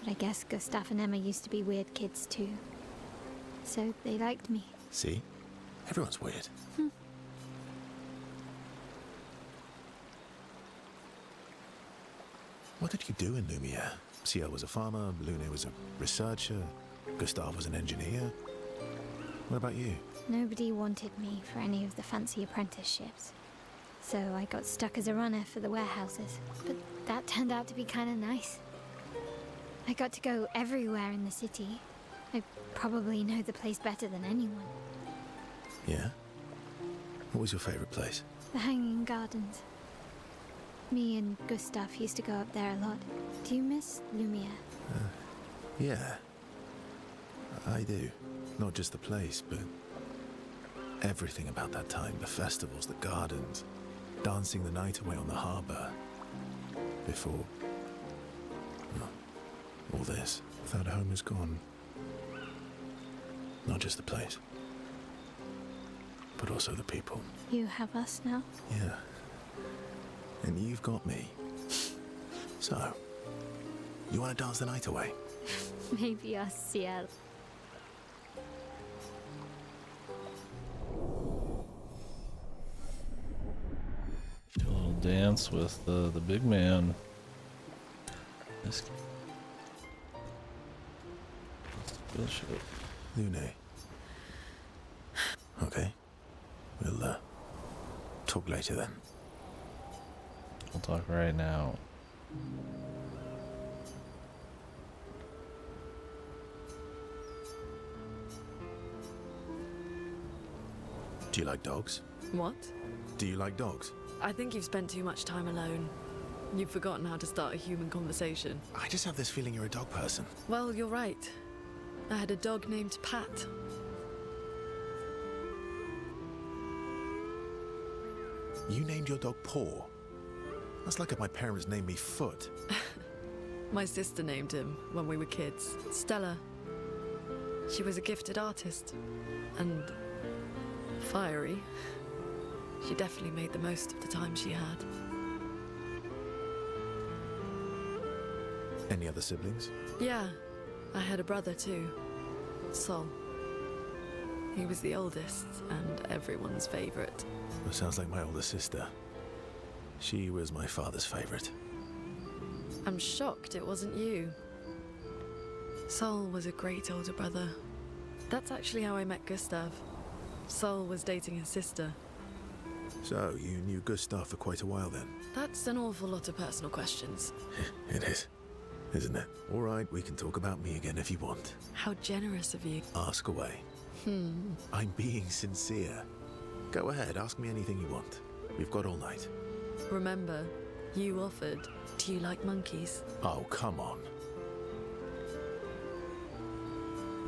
But I guess Gustav and Emma used to be weird kids too. So they liked me. See? Everyone's weird. What did you do in Lumiere? Ciel was a farmer, Lune was a researcher, Gustav was an engineer. What about you? Nobody wanted me for any of the fancy apprenticeships. So I got stuck as a runner for the warehouses. But that turned out to be kind of nice. I got to go everywhere in the city. I probably know the place better than anyone. Yeah? What was your favorite place? The Hanging Gardens. Me and Gustav used to go up there a lot. Do you miss Lumiere? Yeah. I do. Not just the place, but everything about that time. The festivals, the gardens, dancing the night away on the harbour. Before... well, all this. That home is gone. Not just the place, but also the people. You have us now? Yeah. And you've got me. So, you want to dance the night away? Maybe us, Ciel. Do a little dance with the big man. This Lune, talk later then. We'll talk right now. Do you like dogs? What? Do you like dogs? I think you've spent too much time alone. You've forgotten how to start a human conversation. I just have this feeling you're a dog person. Well, you're right. I had a dog named Pat. You named your dog Paw? That's like if my parents named me Foot. My sister named him when we were kids. Stella. She was a gifted artist. And fiery. She definitely made the most of the time she had. Any other siblings? Yeah, I had a brother too. Sol. He was the oldest and everyone's favorite. That sounds like my older sister. She was my father's favorite. I'm shocked it wasn't you. Sol was a great older brother. That's actually how I met Gustav. Sol was dating his sister. So, you knew Gustav for quite a while then? That's an awful lot of personal questions. It is, isn't it? All right, we can talk about me again if you want. How generous of you. Ask away. I'm being sincere. Go ahead, ask me anything you want. We've got all night. Remember, you offered. Do you like monkeys? Oh, come on.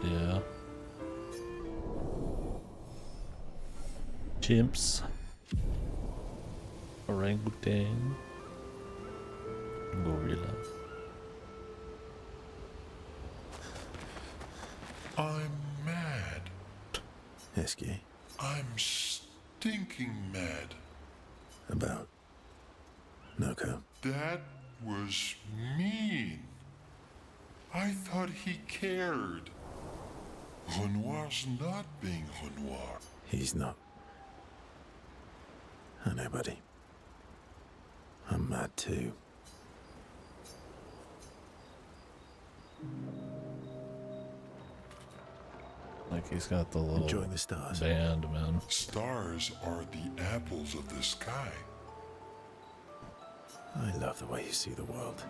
Yeah. Chimps. Orangutan. Gorilla. I'm mad. Esky. I'm stinking mad. About Noko. That was mean. I thought he cared. Renoir's not being Renoir. He's not. I know, buddy. I'm mad too. Like he's got the little Enjoying the stars. band, man. Stars are the apples of the sky. I love the way you see the world.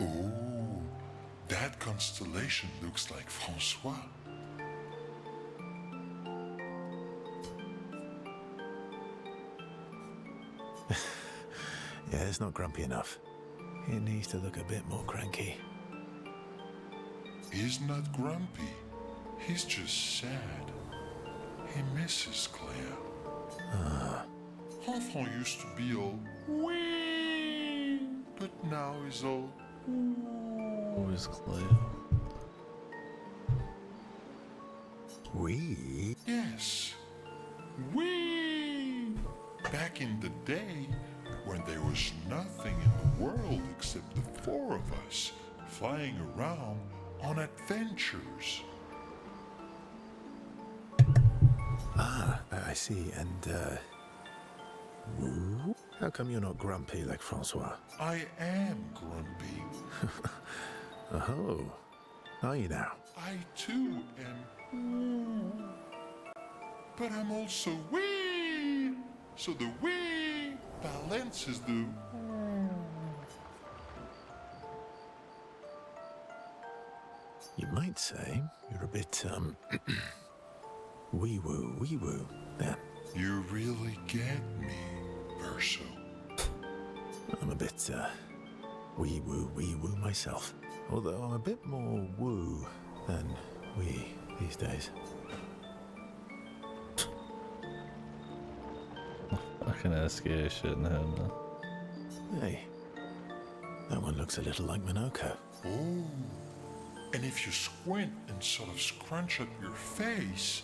Oh, that constellation looks like Francois. Yeah, it's not grumpy enough. He needs to look a bit more cranky. He's not grumpy. He's just sad. He misses Claire. Enfant used to be all wee, but now he's all Always Clay. We? yes, wee. Back in the day, when there was nothing in the world except the four of us flying around on adventures. Ah, I see. And, woo? How come you're not grumpy like Francois? I am grumpy. Oh, are you now? I too am, but I'm also wee. So the wee balances the. You might say you're a bit, wee-woo. Then You really get me, Verso. I'm a bit, wee-woo myself. Although I'm a bit more woo than wee these days. Fucking SK shitting him, man. Hey, that one looks a little like Minoko. Oh, and if you squint and sort of scrunch up your face,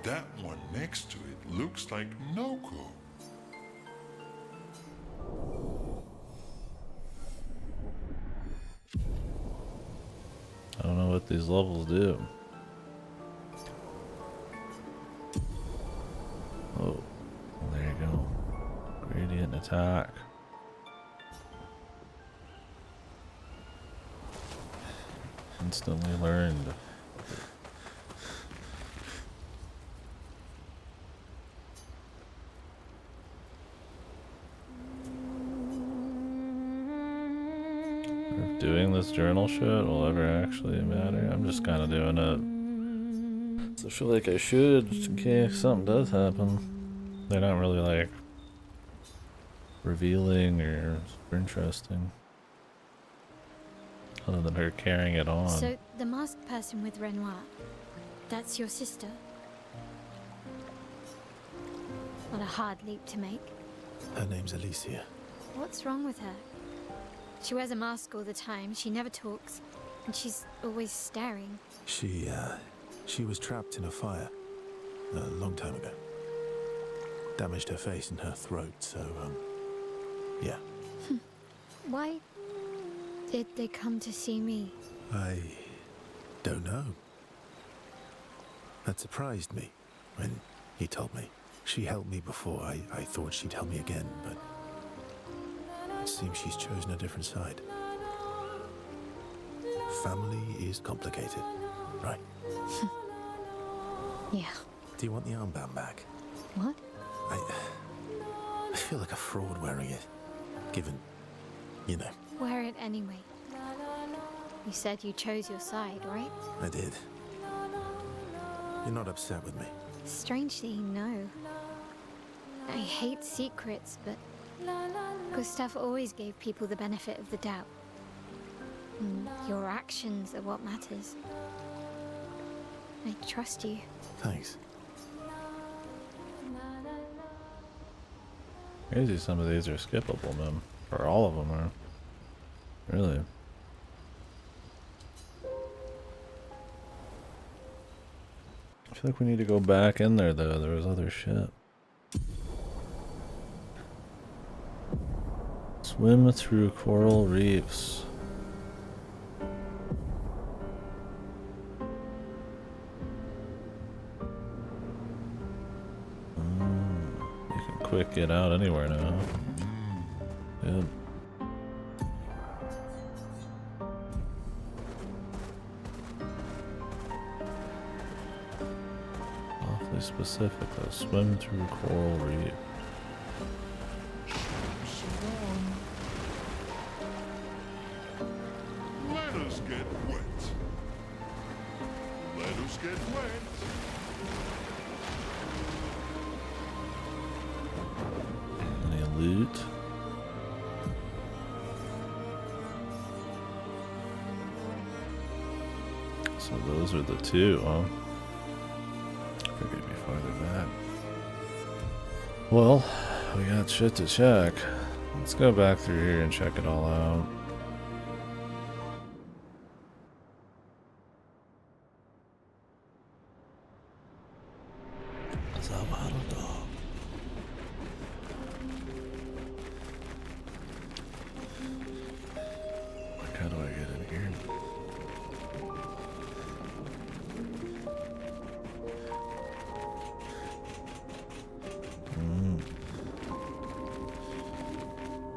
that one next to it looks like Noko. I don't know what these levels do. Oh, there you go. Radiant attack. Instantly learned. doing this journal shit will ever actually matter. I'm just kind of doing it. So I feel like I should, just in case something does happen. They're not really like revealing or super interesting. Other than her carrying it on. So, the masked person with Renoir, that's your sister? What a hard leap to make. Her name's Alicia. What's wrong with her? She wears a mask all the time, she never talks, and she's always staring. She was trapped in a fire a long time ago. Damaged her face and her throat, so, yeah. Why did they come to see me? I don't know. That surprised me when he told me. She helped me before. I thought she'd help me again, but it seems she's chosen a different side. Family is complicated, right? Yeah. Do you want the armband back? What? I feel like a fraud wearing it, given, you know. Wear it anyway. You said you chose your side, right? I did. You're not upset with me? Strangely, no. I hate secrets, but Gustav always gave people the benefit of the doubt. And your actions are what matters. I trust you. Thanks. Crazy some of these are skippable, man. Or all of them are. Really. I feel like we need to go back in there though. There was other shit. Swim through coral reefs. You can quick get out anywhere now. Good. Awfully specific though. Swim through coral reef. Let us get wet. Let us get wet. Any loot? So those are the two, huh? Figured it'd be farther back. Well, we got shit to check. Let's go back through here and check it all out. Like, how do I get in here?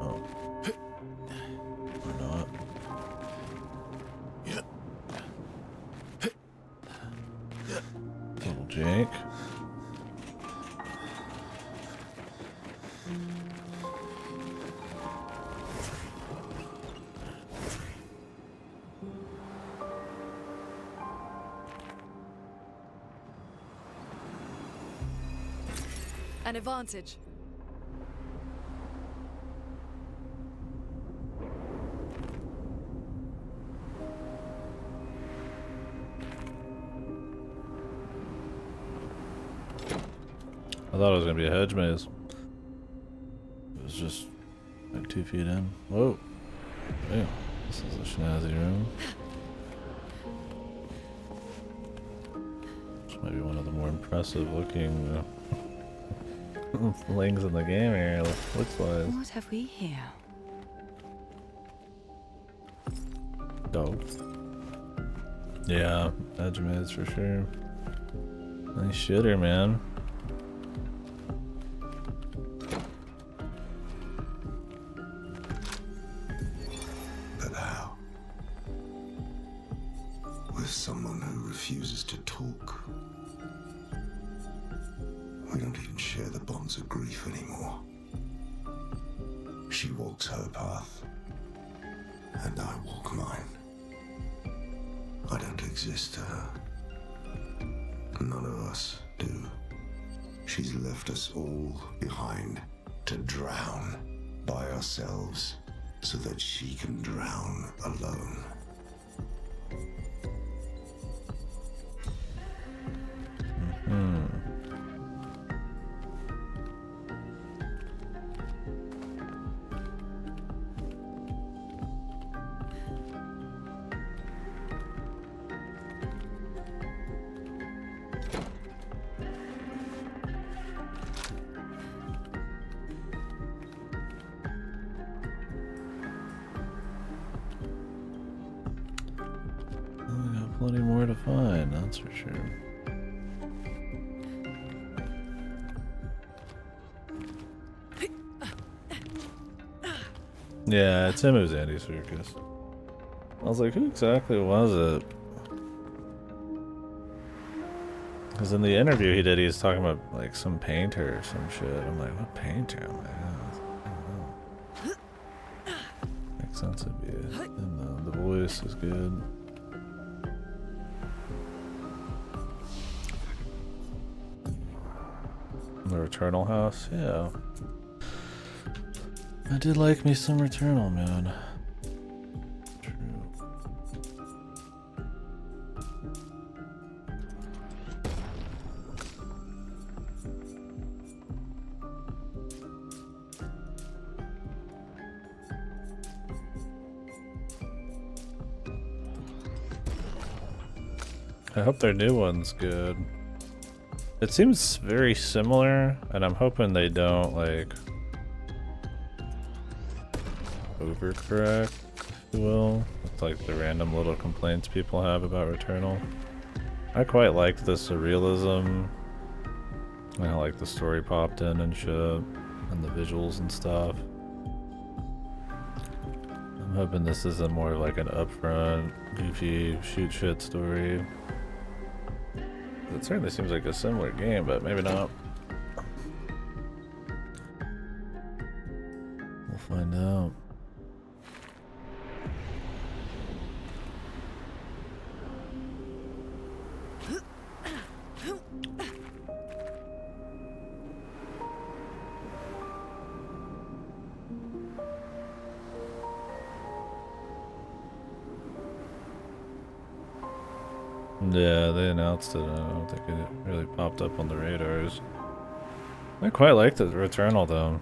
Oh. Or not. Little Jake. An advantage. I thought it was gonna be a hedge maze. It was just like 2 feet in. Whoa. Damn. This is a snazzy room. This might be one of the more impressive looking things in the game here, looks like. What have we here? Dope. Yeah, edge maze for sure. Nice shitter, man. But how? With someone who refuses to talk. We don't even share the bonds of grief anymore. She walks her path, and I walk mine. I don't exist to her. None of us do. She's left us all behind to drown by ourselves so that she can drown alone. We got plenty more to find, that's for sure. Yeah, it's him who's Andy Serkis. I was like, who exactly was it? Because in the interview he did, he was talking about like some painter or some shit. I'm like, what painter? I'm like, I don't know. Makes sense to be it. And the voice is good. The Returnal house, yeah. I did like me some Returnal, man. True. I hope their new one's good. It seems very similar, and I'm hoping they don't, like, overcorrect, if you will, with, like, the random little complaints people have about Returnal. I quite liked the surrealism, and how, like, the story popped in and shit, and the visuals and stuff. I'm hoping this isn't more of, like, an upfront, goofy, shoot shit story. It certainly seems like a similar game, but maybe not. We'll find out. Yeah, they announced it. I don't think it really popped up on the radars. I quite like the Returnal though.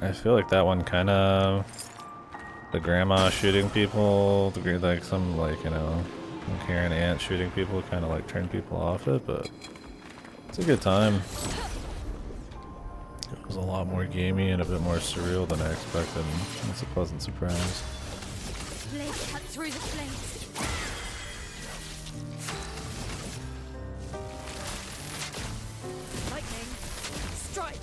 I feel like that one kind of, the grandma shooting people, like some, like, you know, Karen aunt shooting people, kind of like turned people off it, but it's a good time. It was a lot more gamey and a bit more surreal than I expected. It's a pleasant surprise. Blade cut through the flames. Lightning, strike!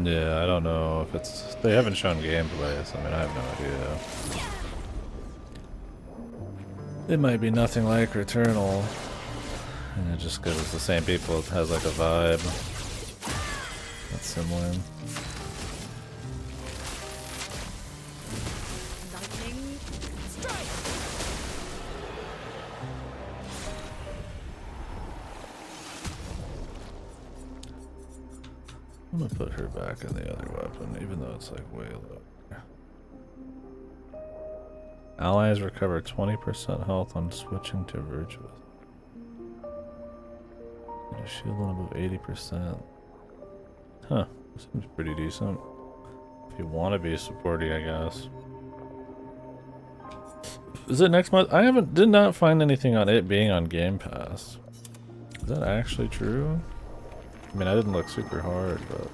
Yeah, I don't know if it's, they haven't shown gameplay, so I mean, I have no idea. It might be nothing like Returnal, and it just because it's the same people, it has like a vibe that's similar. Lightning, strike! I'm gonna put her back in the other weapon, even though it's like way low. Allies recover 20% health on switching to Virtuous. Get a shield on above 80%. Huh, seems pretty decent. If you want to be supporty, I guess. Is it next month? I did not find anything on it being on Game Pass. Is that actually true? I mean, I didn't look super hard, but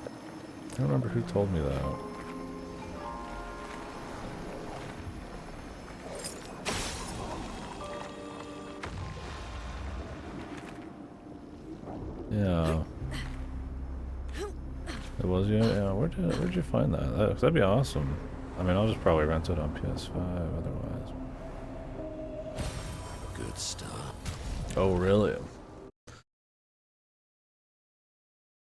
I don't remember who told me that. Yeah. It was, yeah. Where'd you find that? That'd be awesome. I mean, I'll just probably rent it on PS5 otherwise. would start. Oh, really?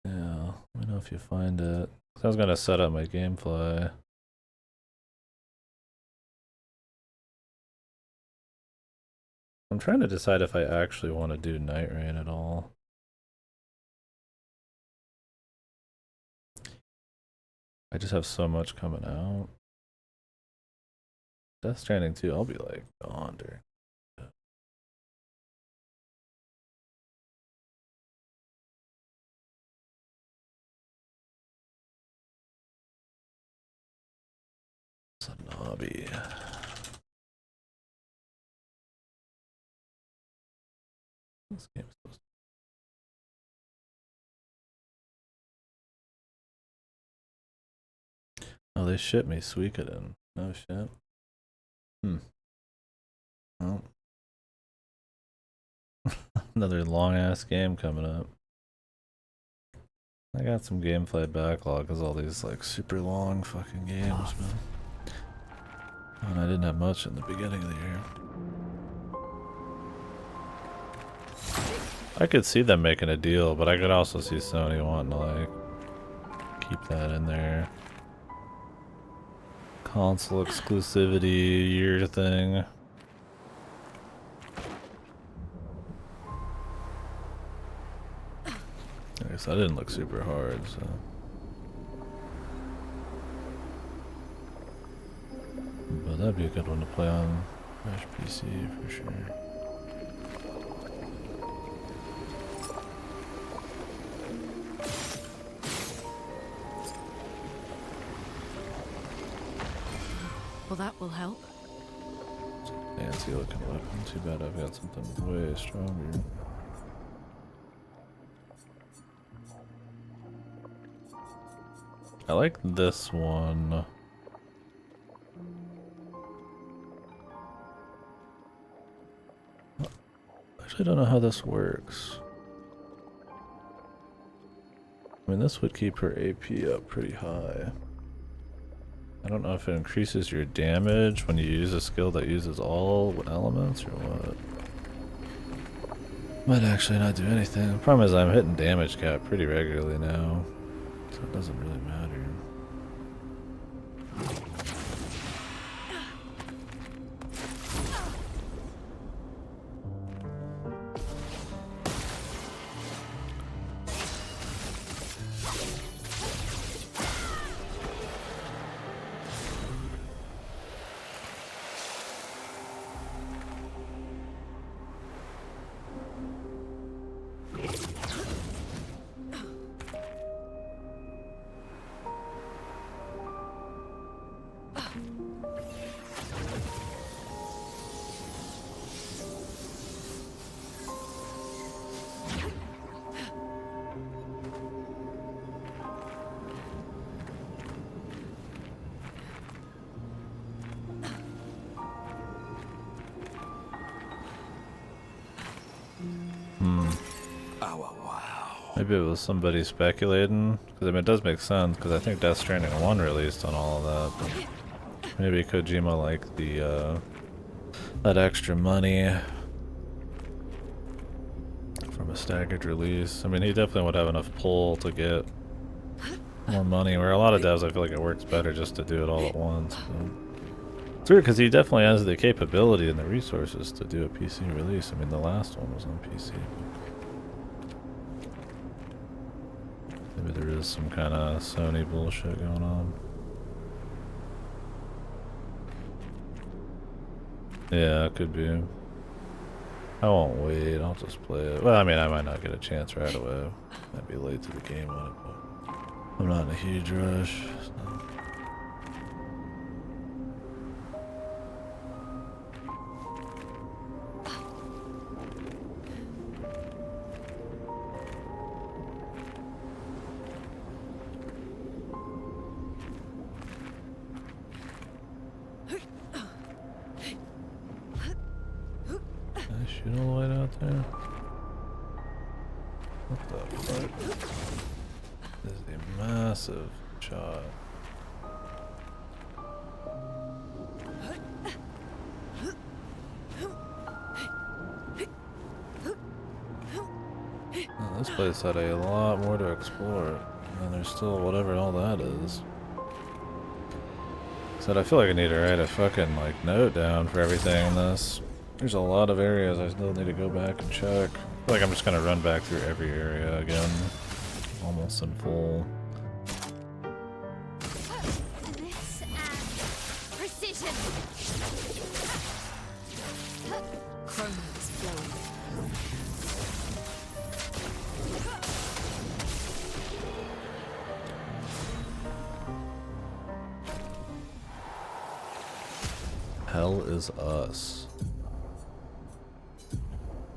Yeah, let me know if you find it. I was gonna set up my gameplay. I'm trying to decide if I actually want to do Night Rain at all. I just have so much coming out. Death Stranding 2, I'll be like gone during. Sanabi. This game's supposed to... Oh, they shipped me Suikoden. No shit. Oh. Another long ass game coming up. I got some gameplay backlog because all these like super long fucking games, man. And I didn't have much in the beginning of the year. I could see them making a deal, but I could also see Sony wanting to like keep that in there. Console exclusivity year thing. I guess that didn't look super hard, so. But that'd be a good one to play on Crash PC for sure. Well, that will help. Fancy looking weapon. Too bad I've got something way stronger. I like this one. Actually, I don't know how this works. I mean, this would keep her AP up pretty high. I don't know if it increases your damage when you use a skill that uses all elements or what. Might actually not do anything. The problem is I'm hitting damage cap pretty regularly now, so it doesn't really matter. Maybe it was somebody speculating, because I mean it does make sense, because I think Death Stranding 1 released on all of that, but maybe Kojima liked the, that extra money from a staggered release. I mean, he definitely would have enough pull to get more money, where a lot of devs I feel like it works better just to do it all at once. But it's weird, because he definitely has the capability and the resources to do a PC release. I mean, the last one was on PC. Maybe there is some kind of Sony bullshit going on. Yeah, it could be. I won't wait, I'll just play it. Well, I mean, I might not get a chance right away. Might be late to the game on it, but I'm not in a huge rush. So. Shoot all the way out there? What the fuck? This is a massive shot. Oh, this place had a lot more to explore, and there's still whatever all that is. Said I feel like I need to write a fucking like note down for everything in this. There's a lot of areas I still need to go back and check. I feel like I'm just gonna run back through every area again, almost in full. This and precision. Chroma's flowing. Hell is us.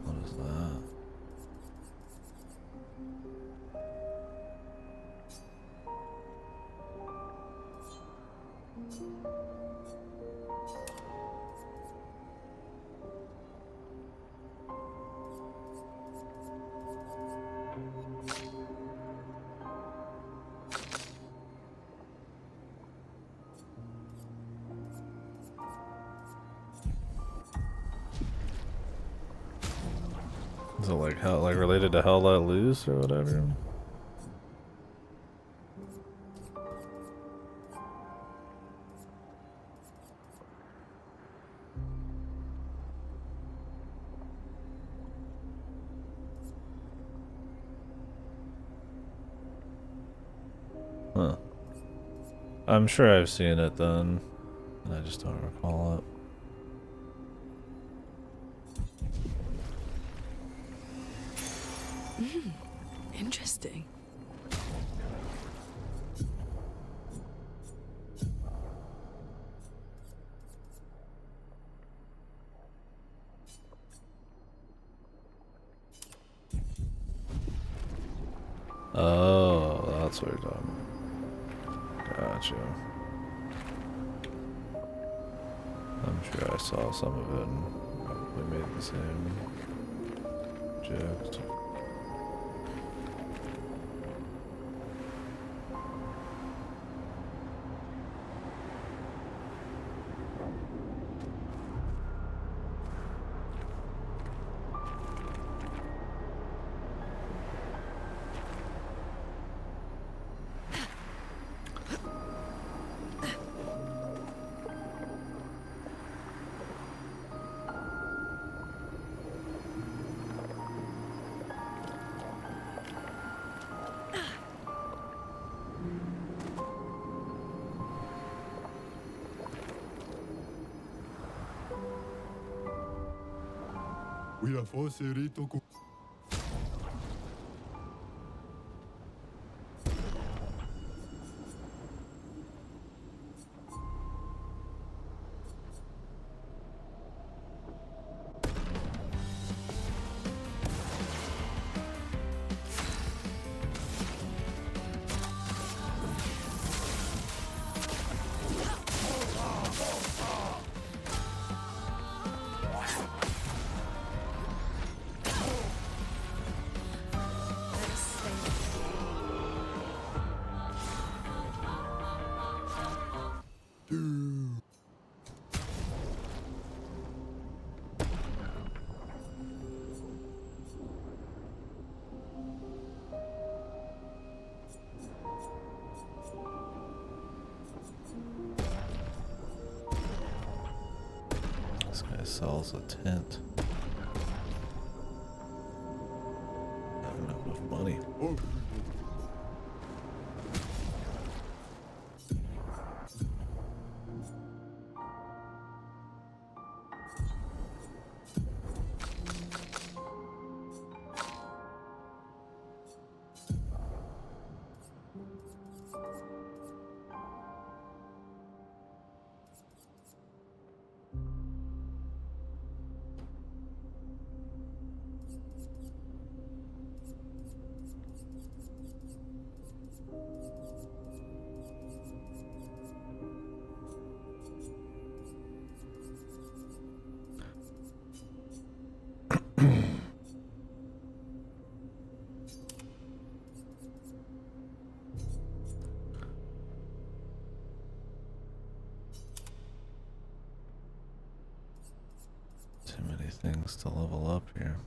What is that? Is it like hell, like related to Hell Let Loose or whatever? Huh. I'm sure I've seen it then, and I just don't recall it. Interesting. Oh, that's what you're talking about. Gotcha. I'm sure I saw some of it and probably made the same jokes. We are forced to go. This guy sells a tent. I don't have enough money. Too many things to level up here.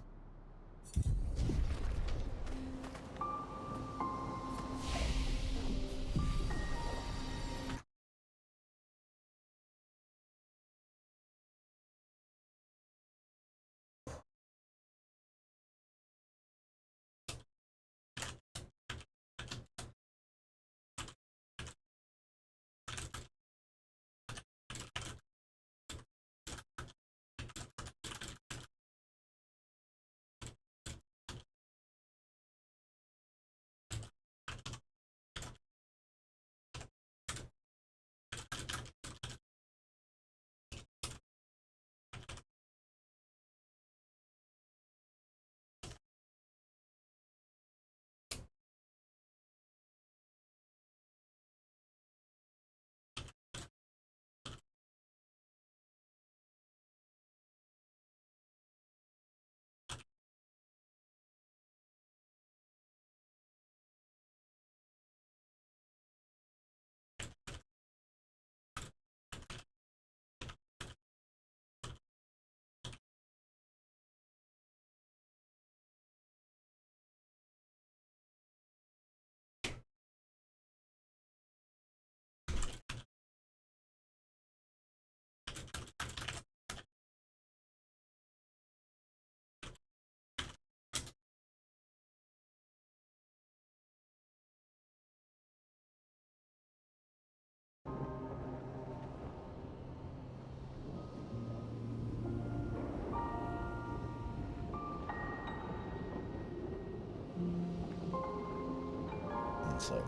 So.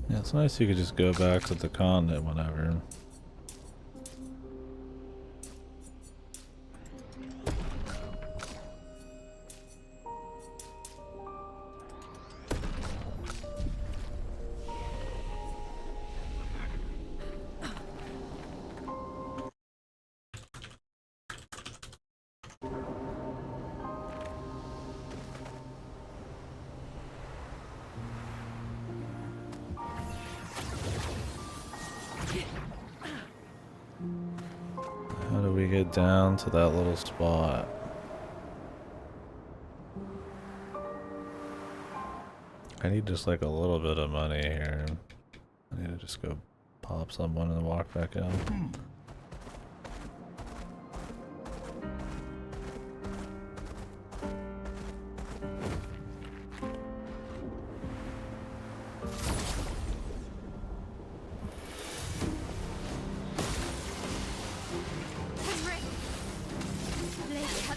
Yeah, it's nice you could just go back to the continent whenever. How do we get down to that little spot? I need just like a little bit of money here. I need to just go pop someone and walk back out.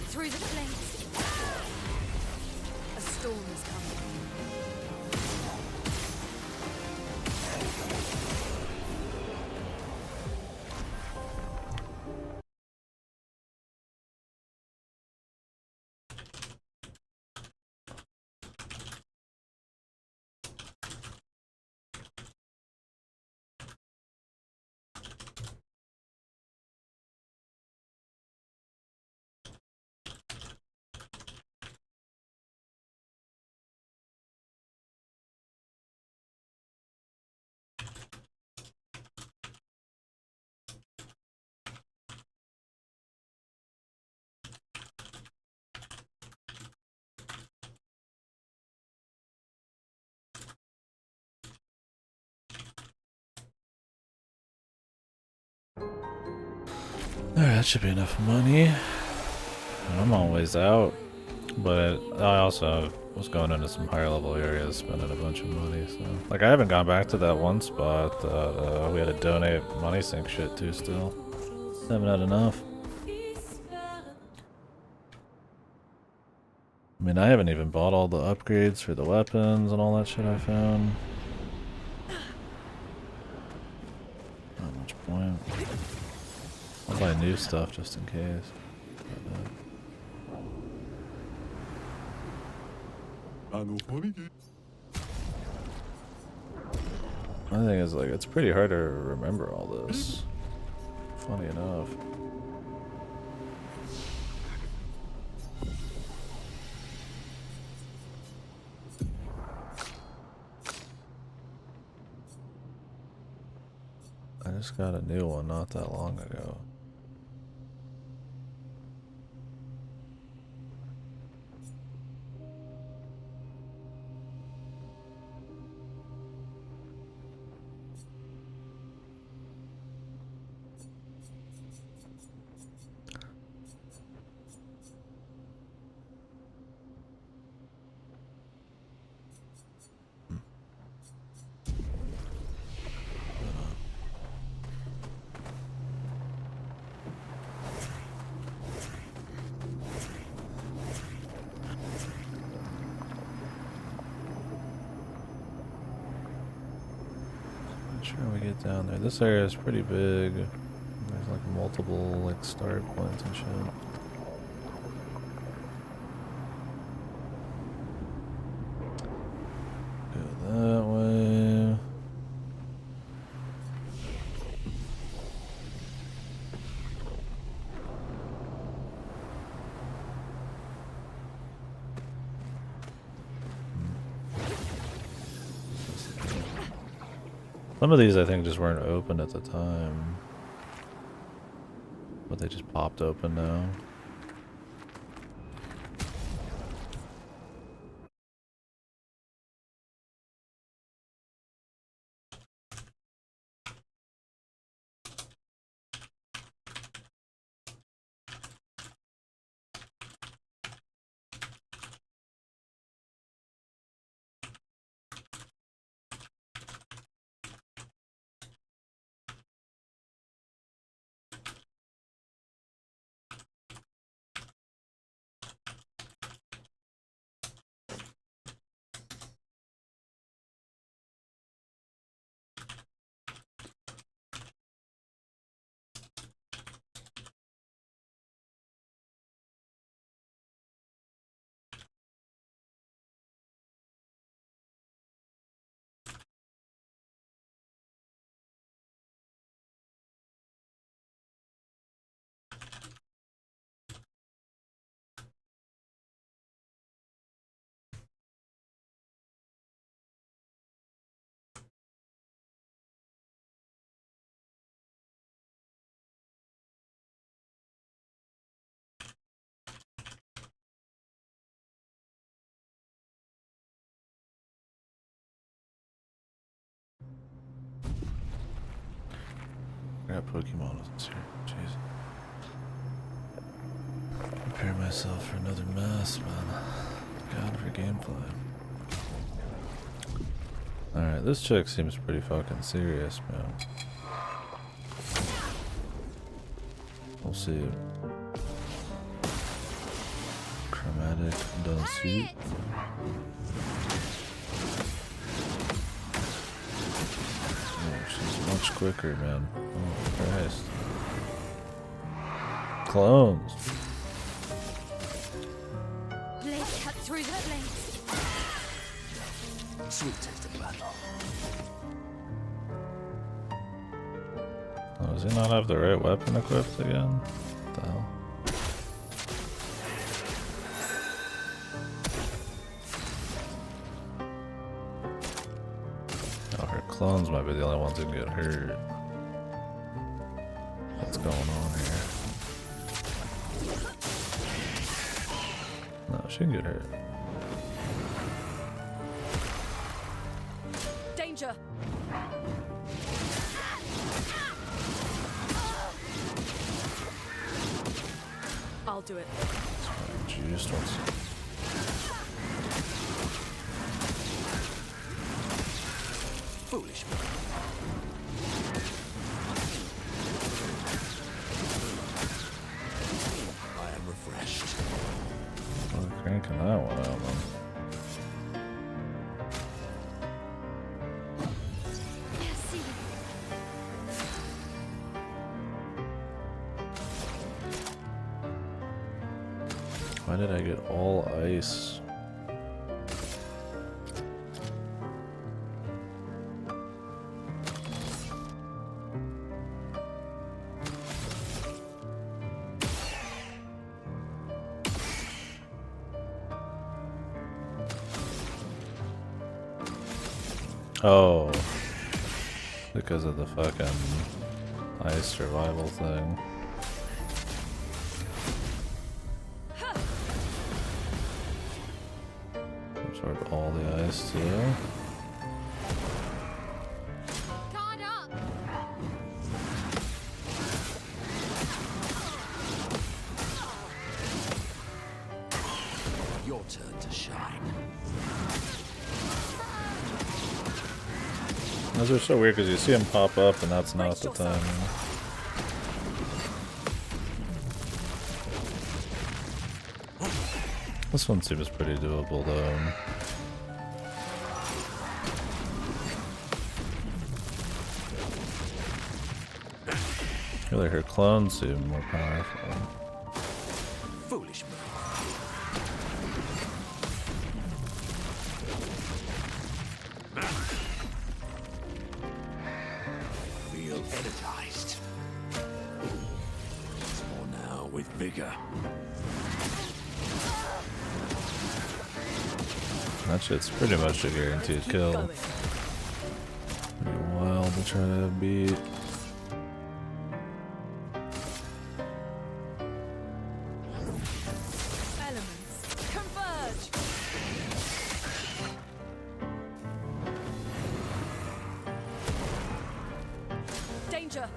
Through the flames. A storm is coming. Alright, that should be enough money. I'm always out, but I also was going into some higher level areas, spending a bunch of money, so... Like, I haven't gone back to that one spot that we had to donate money sink shit to still. Haven't had enough. I mean, I haven't even bought all the upgrades for the weapons and all that shit I found. Not much point. I'll buy new stuff just in case. My thing is, like, it's pretty hard to remember all this. Funny enough. I just got a new one not that long ago. Sure, we get down there. This area is pretty big. There's like multiple like start points and shit. Go that way. Some of these I think just weren't open at the time, but they just popped open now. I got Pokemon this here. Jeez. Prepare myself for another mess, man. God, for gameplay. Alright, this chick seems pretty fucking serious, man. We'll see. Chromatic done suit. She's much quicker, man. Oh, Christ. Clones. Blade cut through the flames. Sweet taste of battle. Oh, does he not have the right weapon equipped again? What the hell? Oh, her clones might be the only ones who get hurt. What's going on here? No, she can get hurt. Danger! I'll do it. Juiced once. Foolish. I am refreshed. Oh, cranking that one out, man. Why did I get all ice? Oh. because of the fucking ice survival thing. Absorb all the ice too. Guard up! Your turn to shine. Those are so weird because you see them pop up and that's not the time. This one seems pretty doable though. Really, her clones seem more powerful. Foolish move. Feel energized. Once more now with vigor. That shit's pretty much a guaranteed kill. Pretty wild to try to beat. Elements, converge! Danger!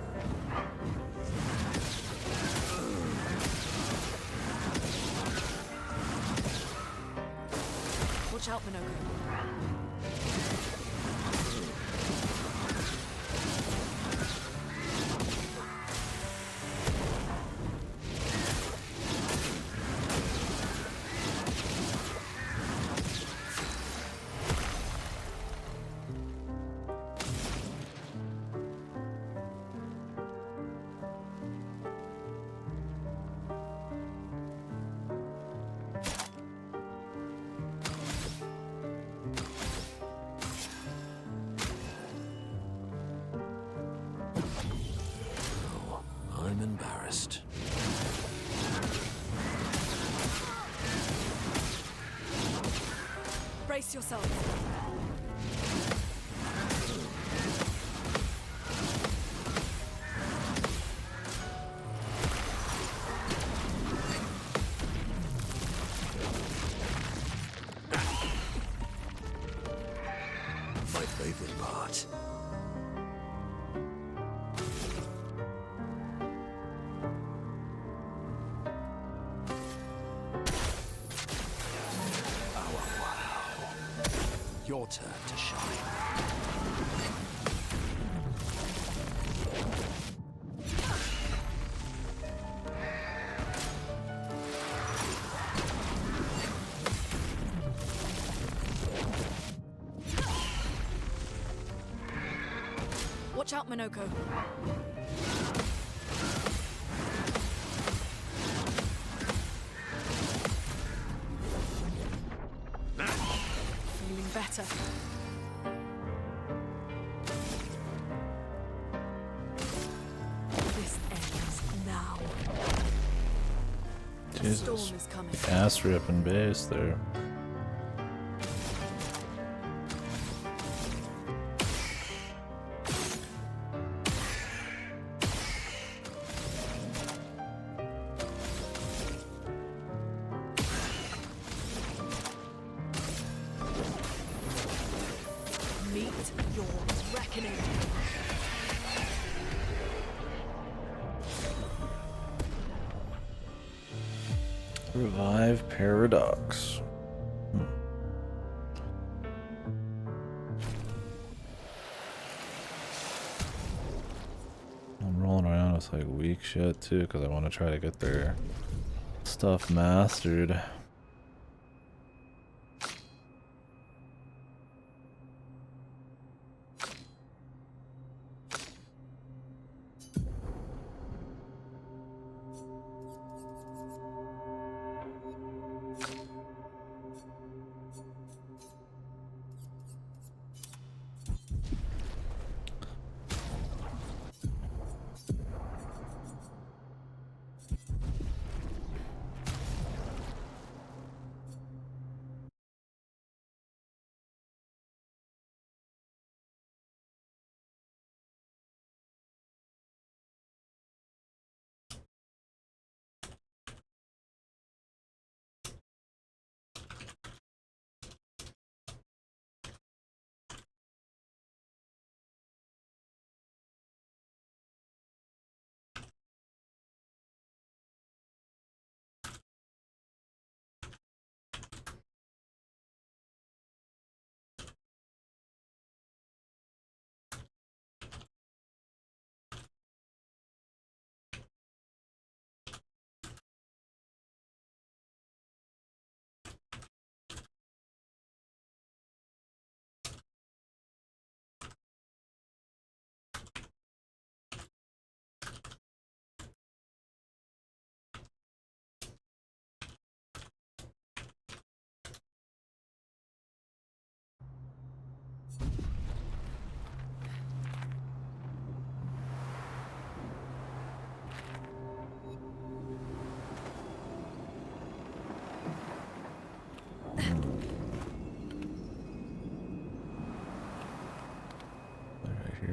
Watch out, Minoko. I'm embarrassed. Brace yourself. My favorite part. Your turn to shine. Watch out, Minoko. Feeling better. This ends now. The storm Jesus. is coming. Ass ripping base there. Meet your reckoning. Revive Paradox. I'm rolling around with like weak shit too because I want to try to get their stuff mastered.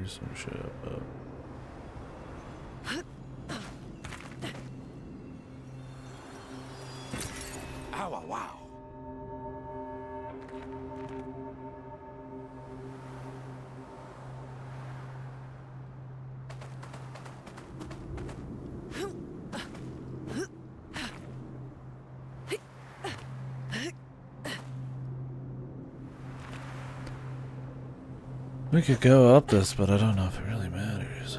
do some shit, but... Ow, wow. We could go up this, but I don't know if it really matters.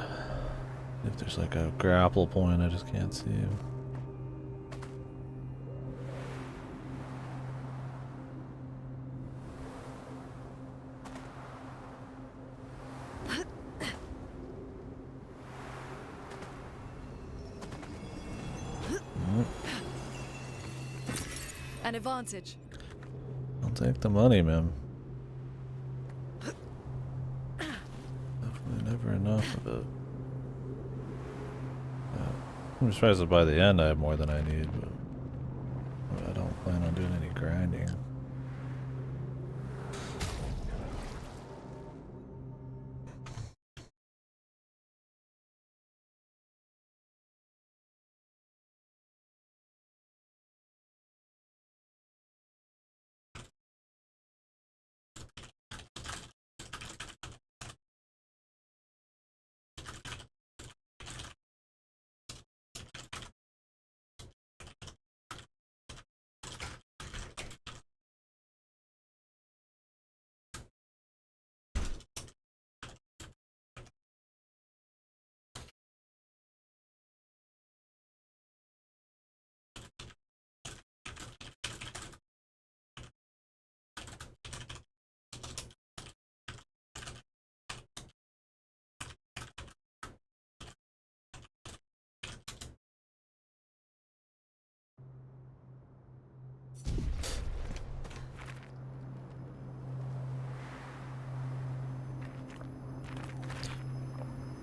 If there's like a grapple point, I just can't see. An advantage. I'll take the money, man. Definitely never enough of it. I'm surprised that by the end I have more than I need, but I don't plan on doing any grinding.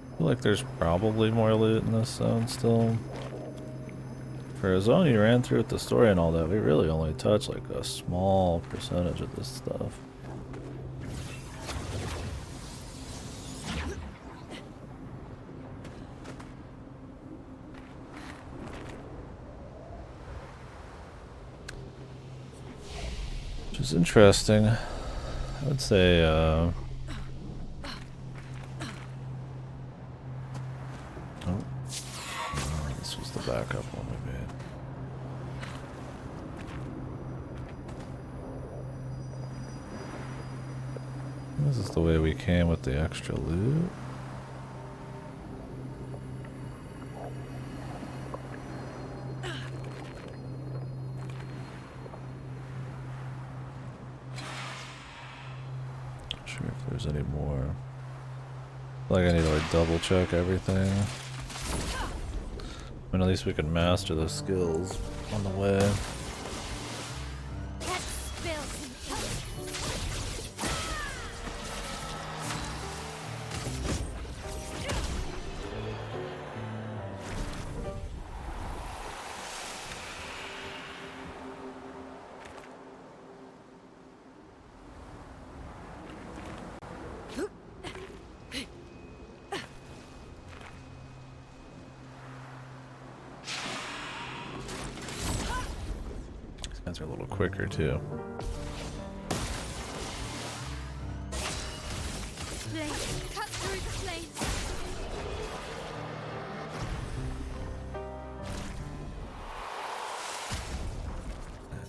I feel like there's probably more loot in this zone still. For a zone you ran through with the story and all that, we really only touched like a small percentage of this stuff. Which is interesting. I would say, this was the backup one we made. This is the way we came with the extra loot. Not sure if there's any more. I feel like I need to like double check everything. I mean, at least we can master the skills on the way. These are a little quicker too. Cut through the flames.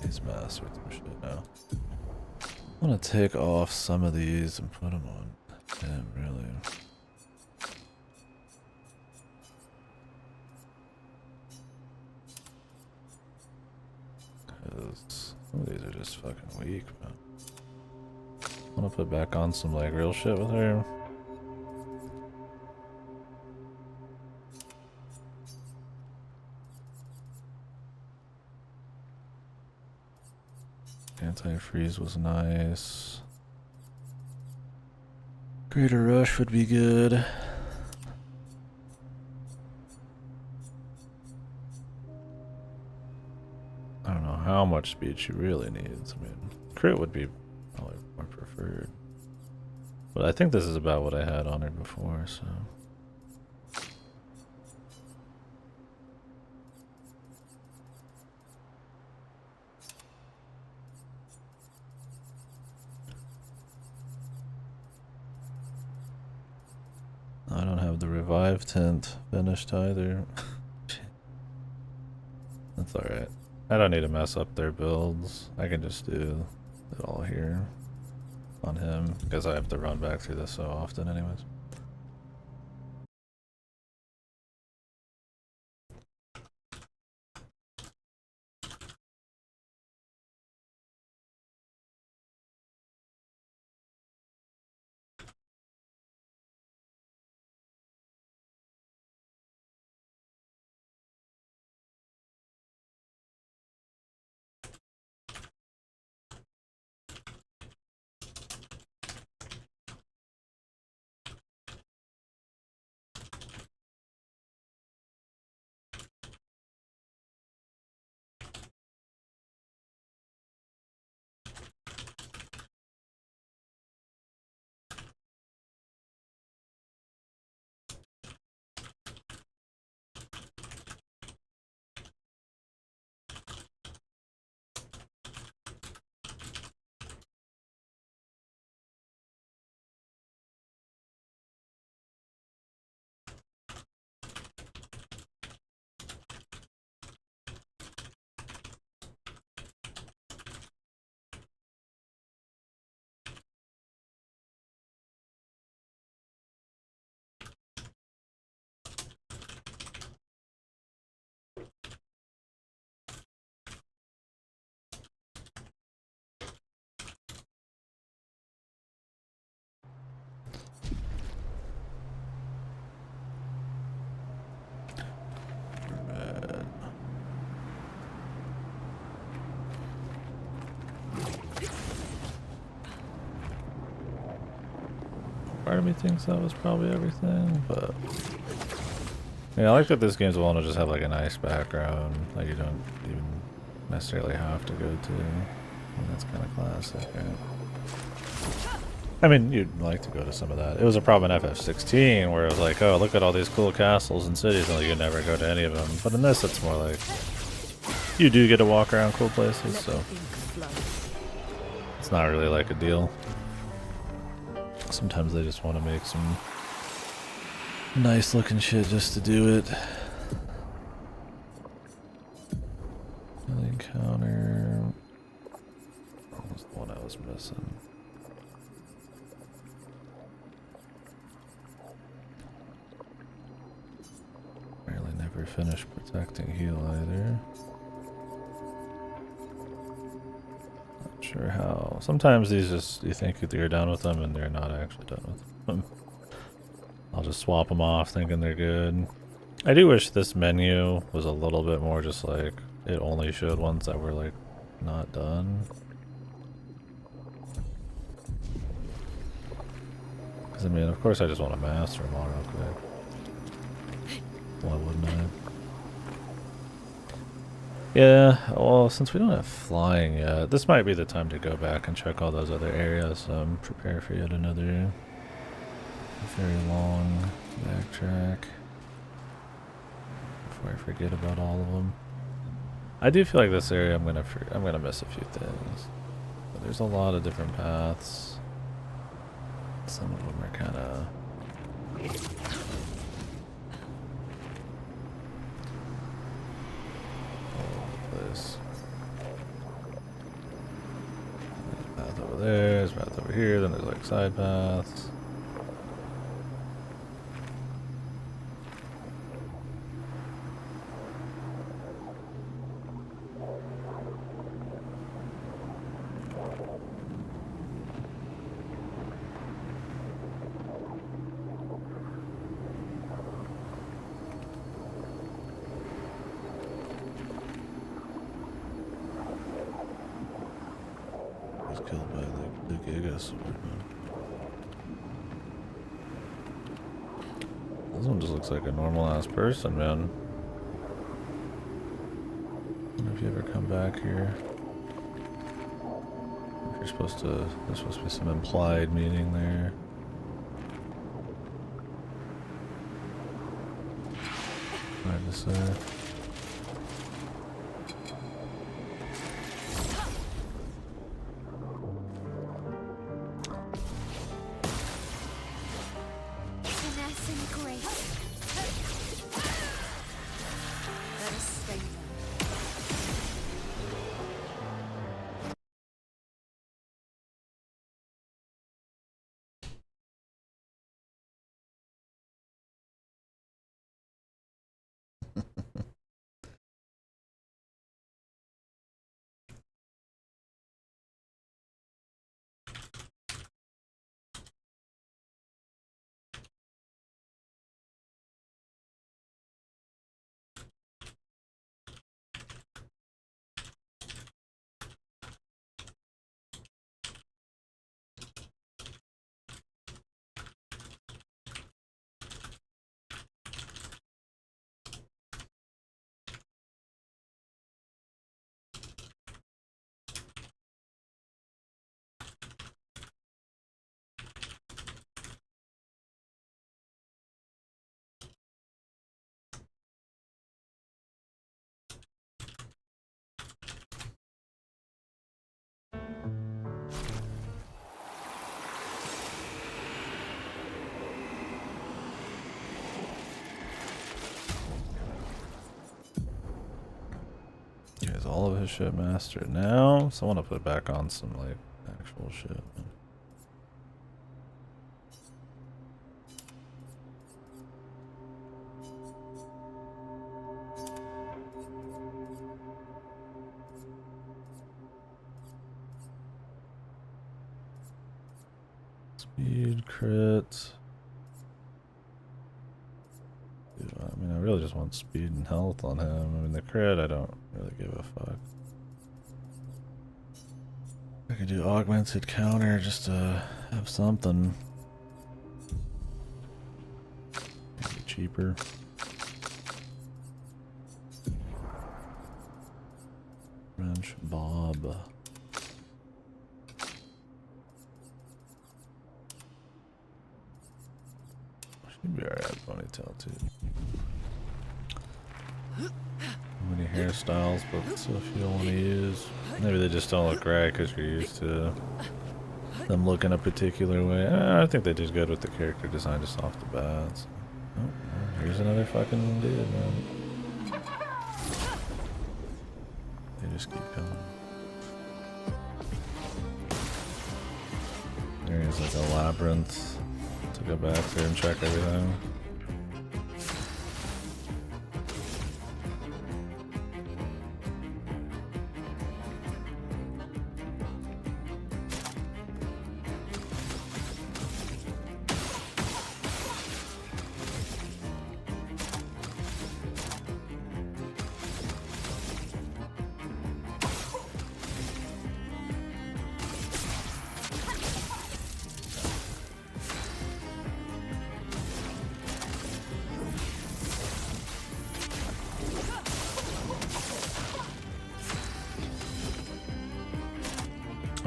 He's mastered some shit now. I'm gonna take off some of these and put them on him, really. Because some of these are just fucking weak, man. I'm gonna put back on some like real shit with her. Anti-freeze was nice. Greater rush would be good. I don't know how much speed she really needs. I mean, crit would be probably more preferred. But I think this is about what I had on her before, so. I don't have the revive tint finished either. That's alright. I don't need to mess up their builds. I can just do it all here on him because I have to run back through this so often anyways. Part of me thinks that was probably everything, but yeah, I like that this game's willing to just have like a nice background, like you don't even necessarily have to go to. And that's kind of classic, right? I mean, you'd like to go to some of that. It was a problem in FF16 where it was like, oh, look at all these cool castles and cities, and like, you never go to any of them. But in this, it's more like you do get to walk around cool places, so it's not really like a deal. Sometimes they just want to make some nice looking shit just to do it. Encounter. What was the one I was missing? Really never finished protecting heal either. Not sure how. Sometimes these just, you think you're done with them and they're not actually done with them. I'll just swap them off thinking they're good. I do wish this menu was a little bit more just like, it only showed ones that were like not done. Because I mean, of course I just want to master them all real quick. Why wouldn't I? Yeah, well, since we don't have flying yet, this might be the time to go back and check all those other areas. Prepare for yet another very long backtrack before I forget about all of them. I do feel like this area I'm gonna miss a few things. But there's a lot of different paths. Some of them are kind of place. There's a path over there, there's a path over here, then there's like side paths. Killed by like the Gigas. This one just looks like a normal ass person, man. I wonder if you ever come back here. If you're supposed to, there's supposed to be some implied meaning there. Hard to say. Finesse and grace. Let us stay there. He has all of his shit mastered now, so I want to put back on some like actual shit. Speed crit. I mean, I really just want speed and health on him. I mean, the crit, I don't really give a fuck. I could do augmented counter just to have something. Maybe cheaper. French Bob. Should be alright, ponytail too. Many hairstyles, but so if you don't want to use, maybe they just don't look right because you're used to them looking a particular way. I think they did good with the character design just off the bat. So. Oh, well, here's another fucking dude, man. They just keep coming. There is like a labyrinth to go back there and check everything.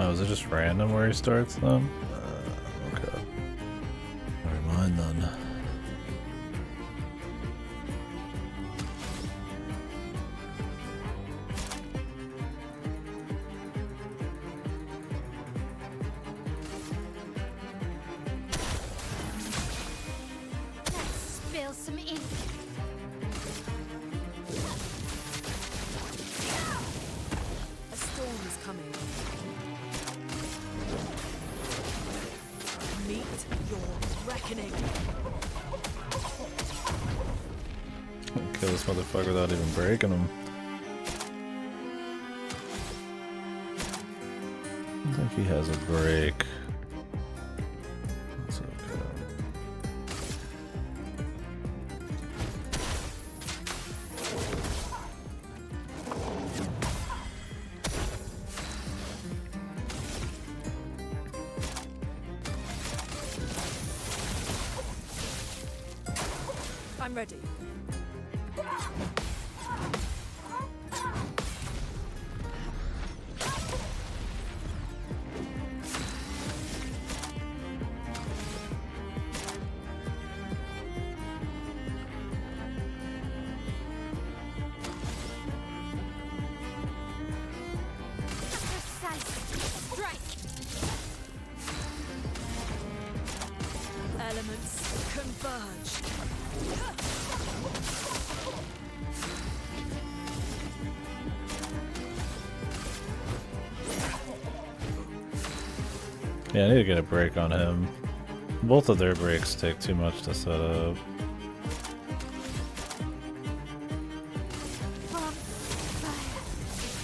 Oh, is it just random where he starts them? Okay. Never mind then. Let's spill some ink. A storm is coming. Meet your reckoning. Kill this motherfucker without even breaking him. I think he has a break. That's okay. I'm ready. Yeah, I need to get a break on him. Both of their breaks take too much to set up.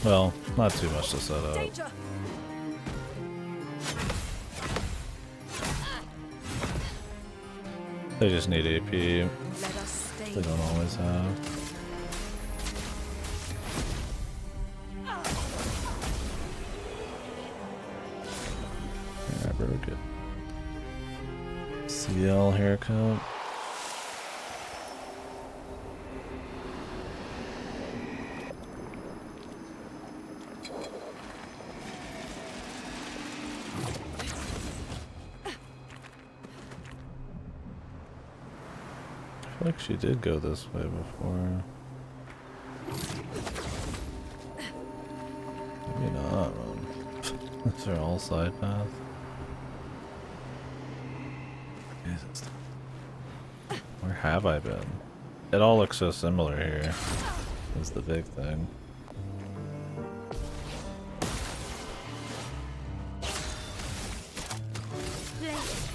Well, not too much to set up. Danger. They just need AP. Let us stay. They don't always have. Yeah, broke it. CL haircut. I feel like she did go this way before. Maybe not. These are all side paths. Jesus. Where have I been? It all looks so similar here. Is the big thing.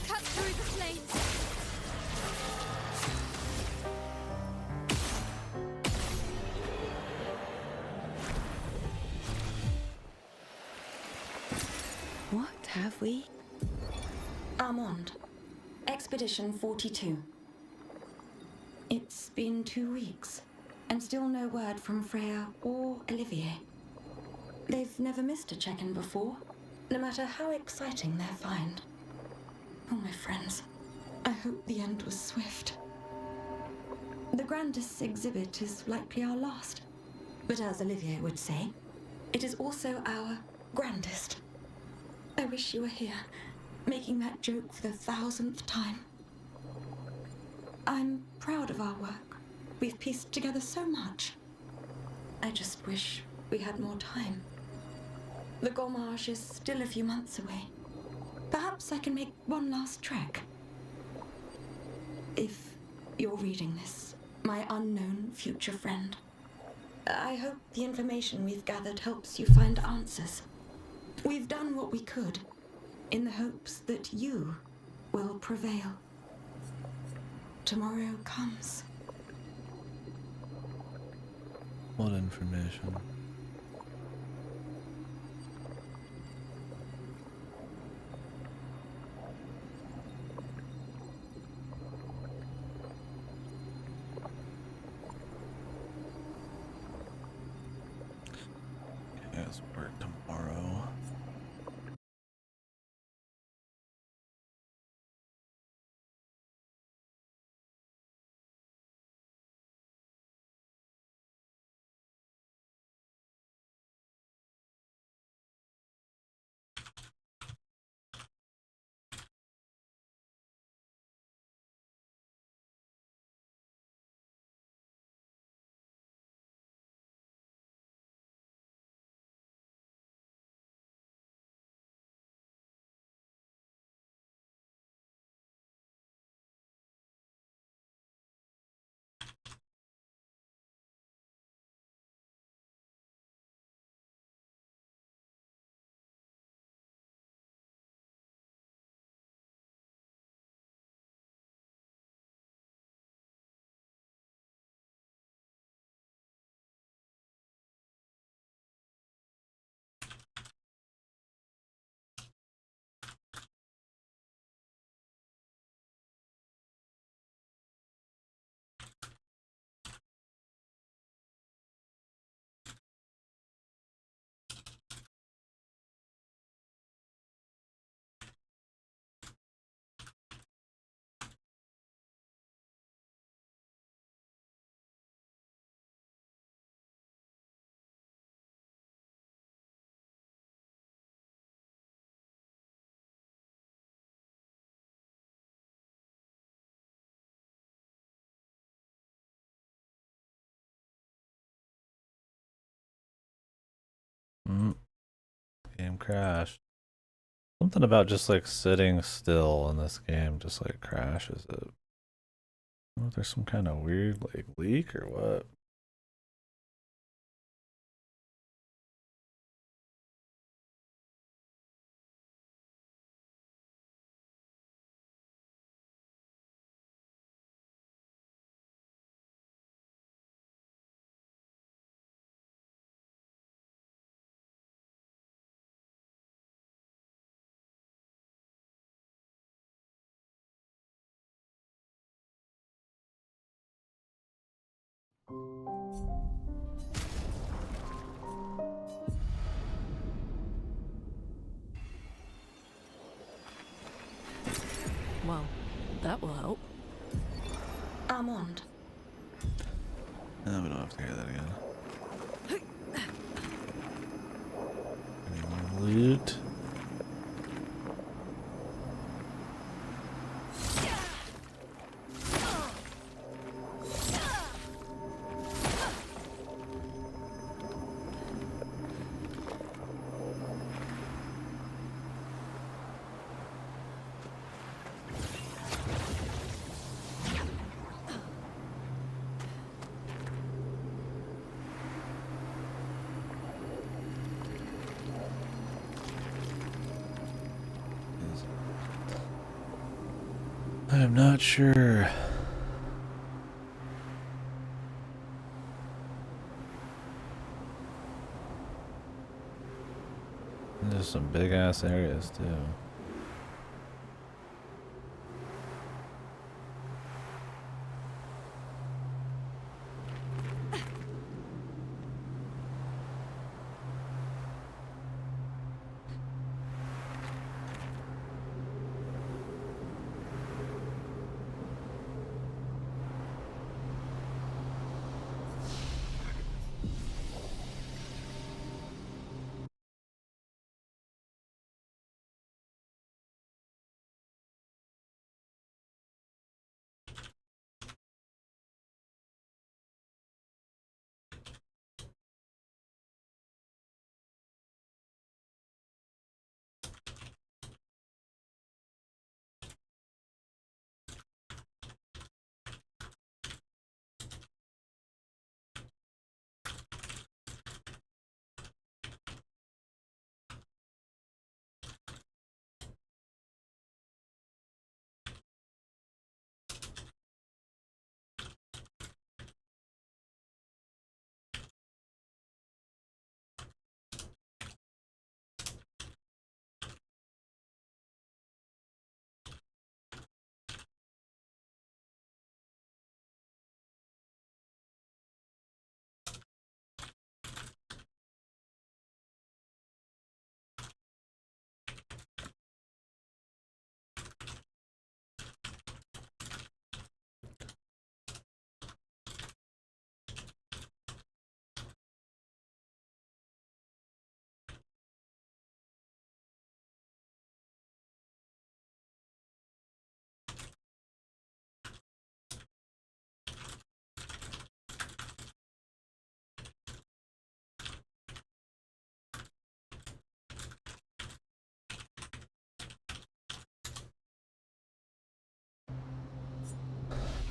Cut through the flames. What have we? Armand. Expedition 42. It's been 2 weeks, and still no word from Freya or Olivier. They've never missed a check-in before, no matter how exciting their find. Oh, my friends, I hope the end was swift. The grandest exhibit is likely our last, but as Olivier would say, it is also our grandest. I wish you were here, making that joke for the 1000th time. I'm proud of our work. We've pieced together so much. I just wish we had more time. The Gommage is still a few months away. Perhaps I can make one last trek. If you're reading this, my unknown future friend, I hope the information we've gathered helps you find answers. We've done what we could, in the hopes that you will prevail. Tomorrow comes. What information? Yes, work tomorrow. Game crashed. Something about just like sitting still in this game just like crashes it. I don't know if there's some kind of weird like leak or what. That will help. Armand. No, we don't have to hear that again. Any more loot? I'm not sure. There's some big ass areas too.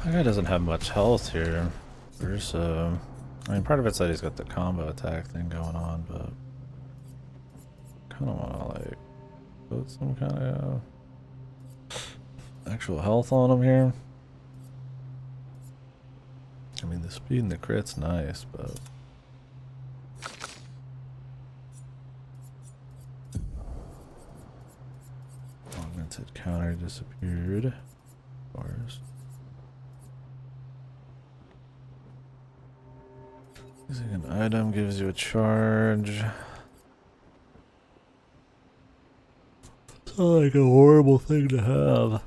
That guy doesn't have much health here. Versa. I mean, part of it's that he's got the combo attack thing going on, but kind of want to like put some kind of actual health on him here. I mean, the speed and the crit's nice, but augmented counter disappeared. Of course. Using an item gives you a charge. It's not like a horrible thing to have.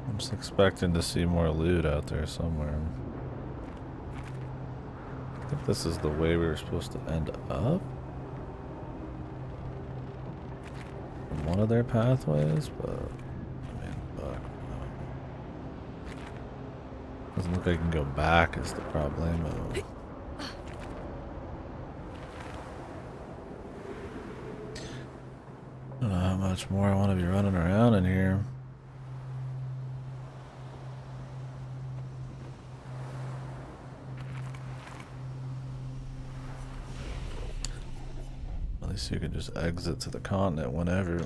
I'm just expecting to see more loot out there somewhere. I think this is the way we were supposed to end up. From one of their pathways, but I mean, fuck. Doesn't look like I can go back is the problem. I don't know how much more I want to be running around in here. At least you can just exit to the continent whenever.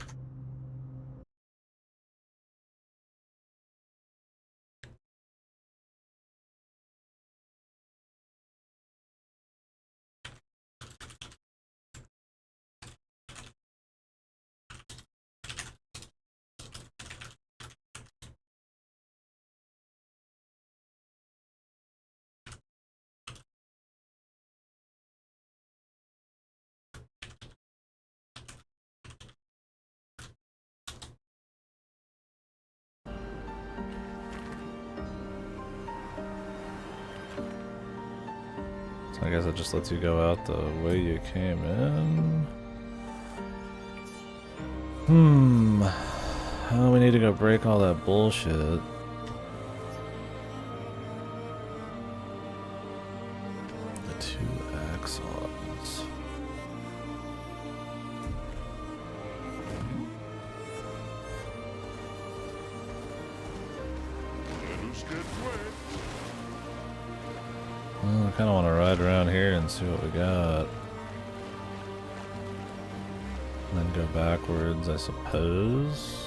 So I guess it just lets you go out the way you came in. Oh, we need to go break all that bullshit. The 2 axons. Well, I kind of want to ride around here and see what we got. And then go backwards, I suppose.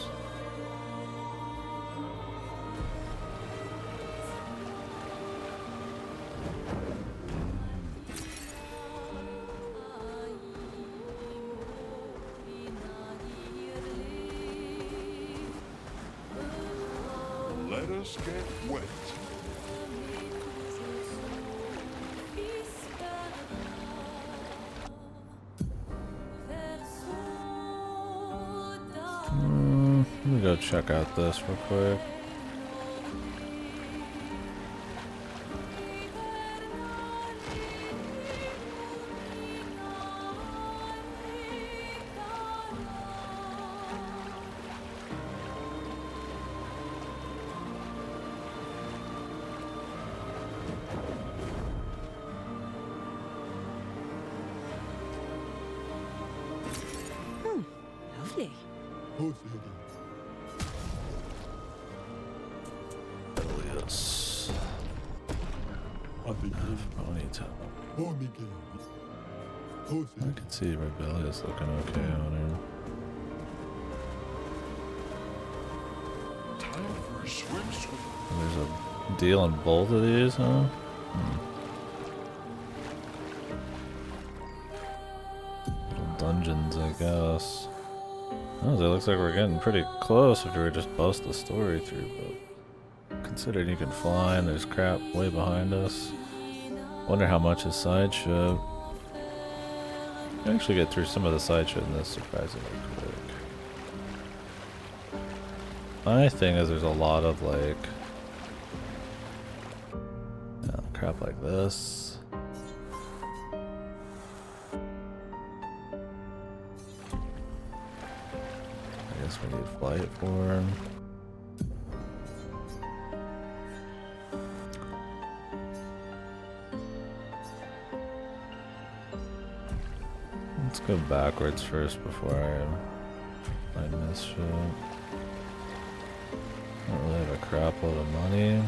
Let us get wet. Let me go check out this real quick. Lovely. Yes. I can see Rebellious looking okay on here. Time for a swim. There's a deal in both of these, huh? Dungeons, I guess. Oh, it looks like we're getting pretty close if we were just bust the story through, but considering you can fly and there's crap way behind us. Wonder how much is side ship. You can actually get through some of the side shit in this surprisingly quick. My thing is there's a lot of like crap like this. I guess we need flight for him. Let's go backwards first before I miss shit. Don't really have a crap load of money.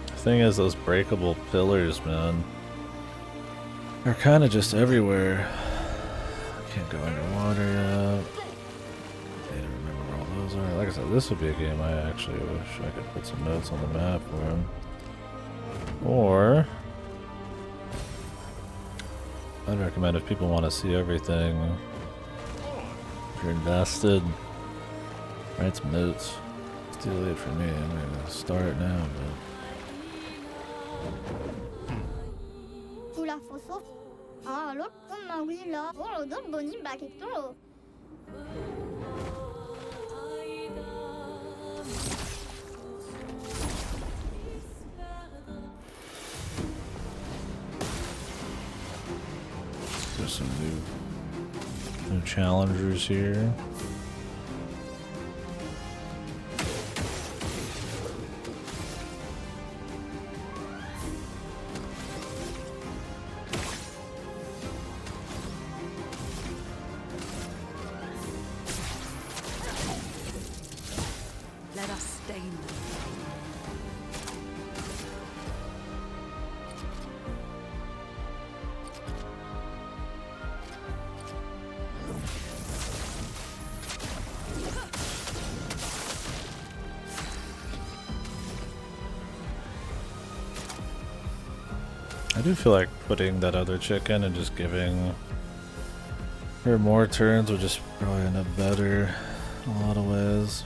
The thing is, those breakable pillars, man, they're kind of just everywhere. Can't go underwater yet. Like I said, this would be a game I actually wish I could put some notes on the map for him. Or I'd recommend if people want to see everything, if you're invested, write some notes. It's too late for me. I'm gonna start it now, there's some new challengers here. Let us stain them. I do feel like putting that other chick in and just giving her more turns would just probably end up better in a lot of ways.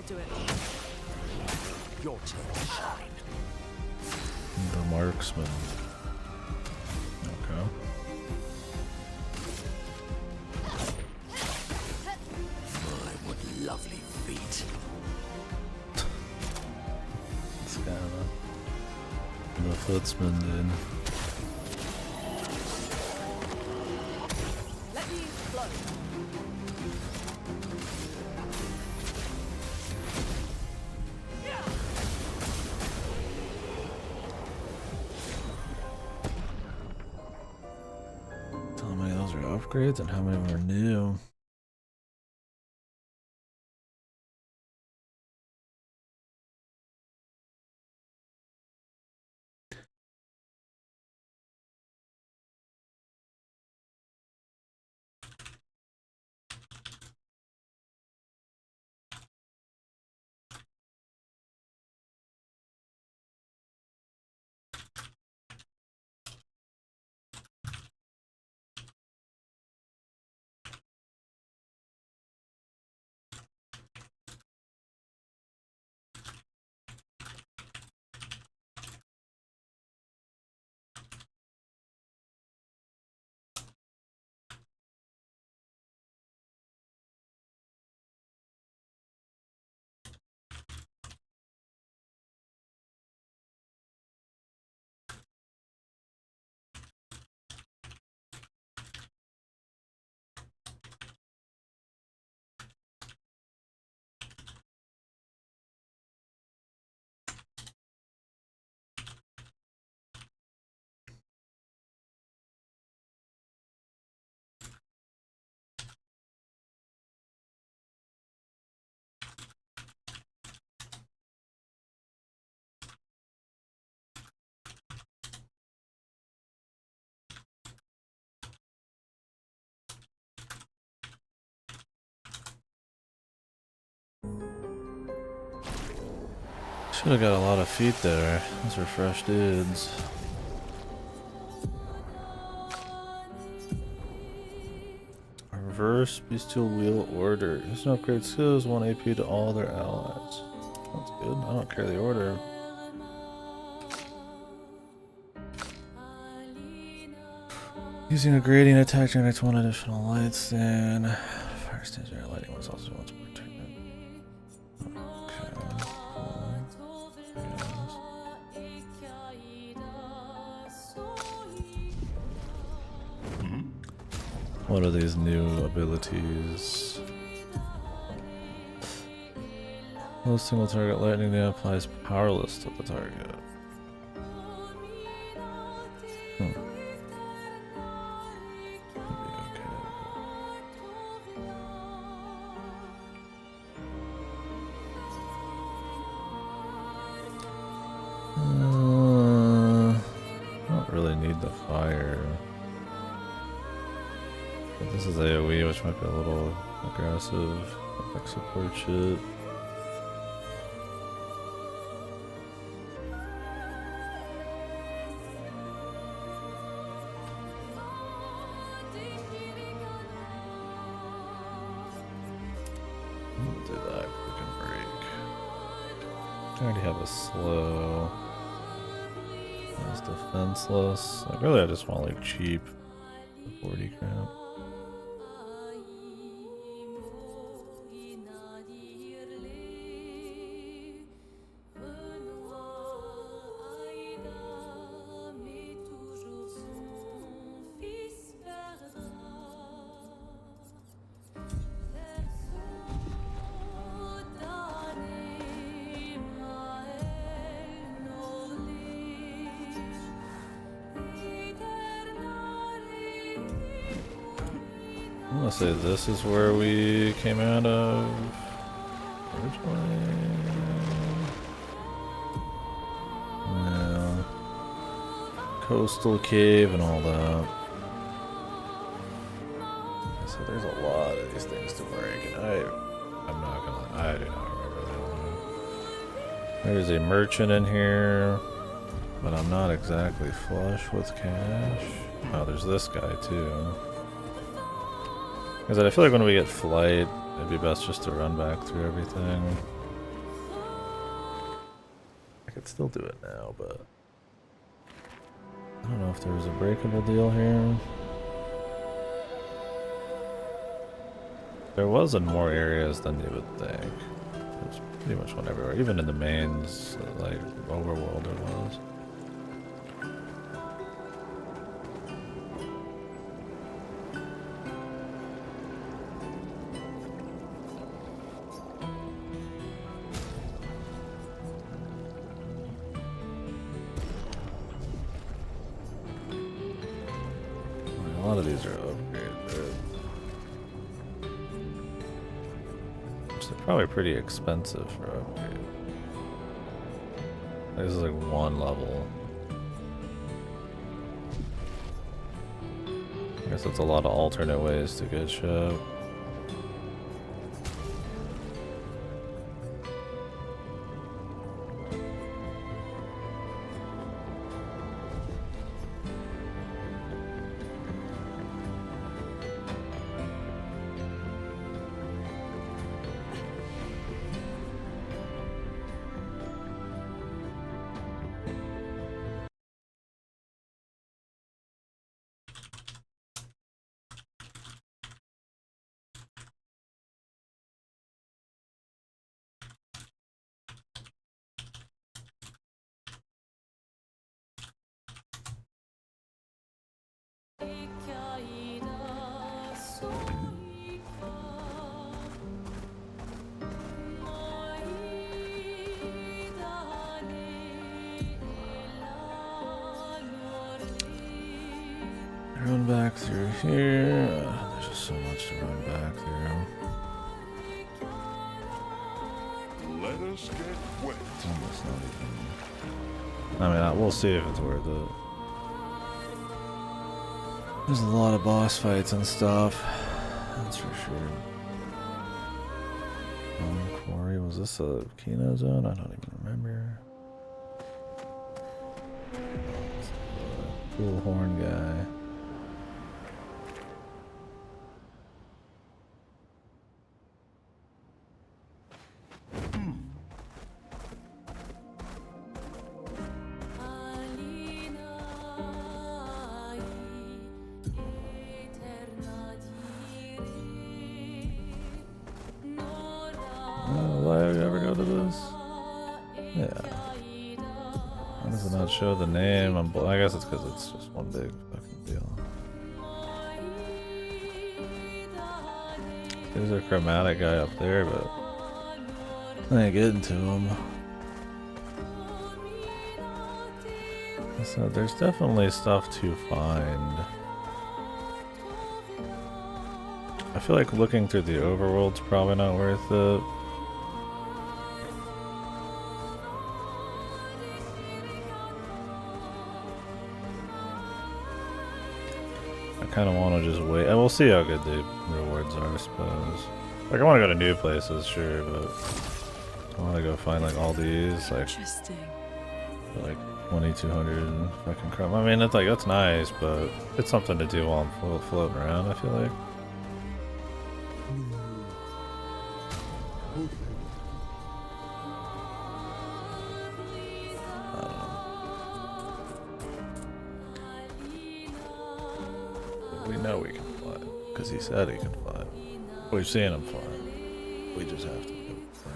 do it. Your turn to shine. The marksman. Okay. My, what lovely feet. This guy, the footsman, dude. Let me flow. How many of those are upgrades and how many of them are new? Should have got a lot of feet there. Those are fresh dudes. Reverse bestial wheel order. There's no upgrade skills, 1 AP to all their allies. That's good. I don't care the order. Using a gradient attack generates 1 additional light stand. Fire stands are lighting was also once more turned. What are these new abilities? No single target lightning that applies powerless to the target. I don't really need the fire. But this is AoE, which might be a little aggressive. Like support shit. We'll do that. We can break. I already have a slow. That's defenseless. Like really, I just want like cheap 40 crap. I'm gonna say this is where we came out of originally. Yeah. Coastal cave and all that. So there's a lot of these things to break, and I'm not gonna lie, I do not remember that one. There's a merchant in here, but I'm not exactly flush with cash. Oh, there's this guy too. Because I feel like when we get flight, it'd be best just to run back through everything. could still do it now, but I don't know if there was a breakable deal here. There was in more areas than you would think. It was pretty much one everywhere, even in the mains, like overworld there was. A lot of these are upgrades. They're probably pretty expensive for upgrade. This is like one level. I guess that's a lot of alternate ways to get shit. Run back through here. There's just so much to run back through. Let us get wet. It's almost not even. I mean, we'll see if it's worth it. There's a lot of boss fights and stuff. That's for sure. Quarry, was this a Kino zone? I don't even remember. Cool horn guy. Will I ever go to this? Yeah. Why does it not show the name? I guess it's because it's just one big fucking deal. There's a chromatic guy up there, but I ain't getting to him. So there's definitely stuff to find. I feel like looking through the overworld's probably not worth it. I kind of want to just wait. I will see how good the rewards are, I suppose. Like, I want to go to new places, sure, but I want to go find like all these, like, Interesting. for, like 2,200 fucking crap. I mean, it's like, that's nice, but it's something to do while I'm floating around, I feel like. We know we can fly, because he said he can fly. We've seen him fly. We just have to go fly.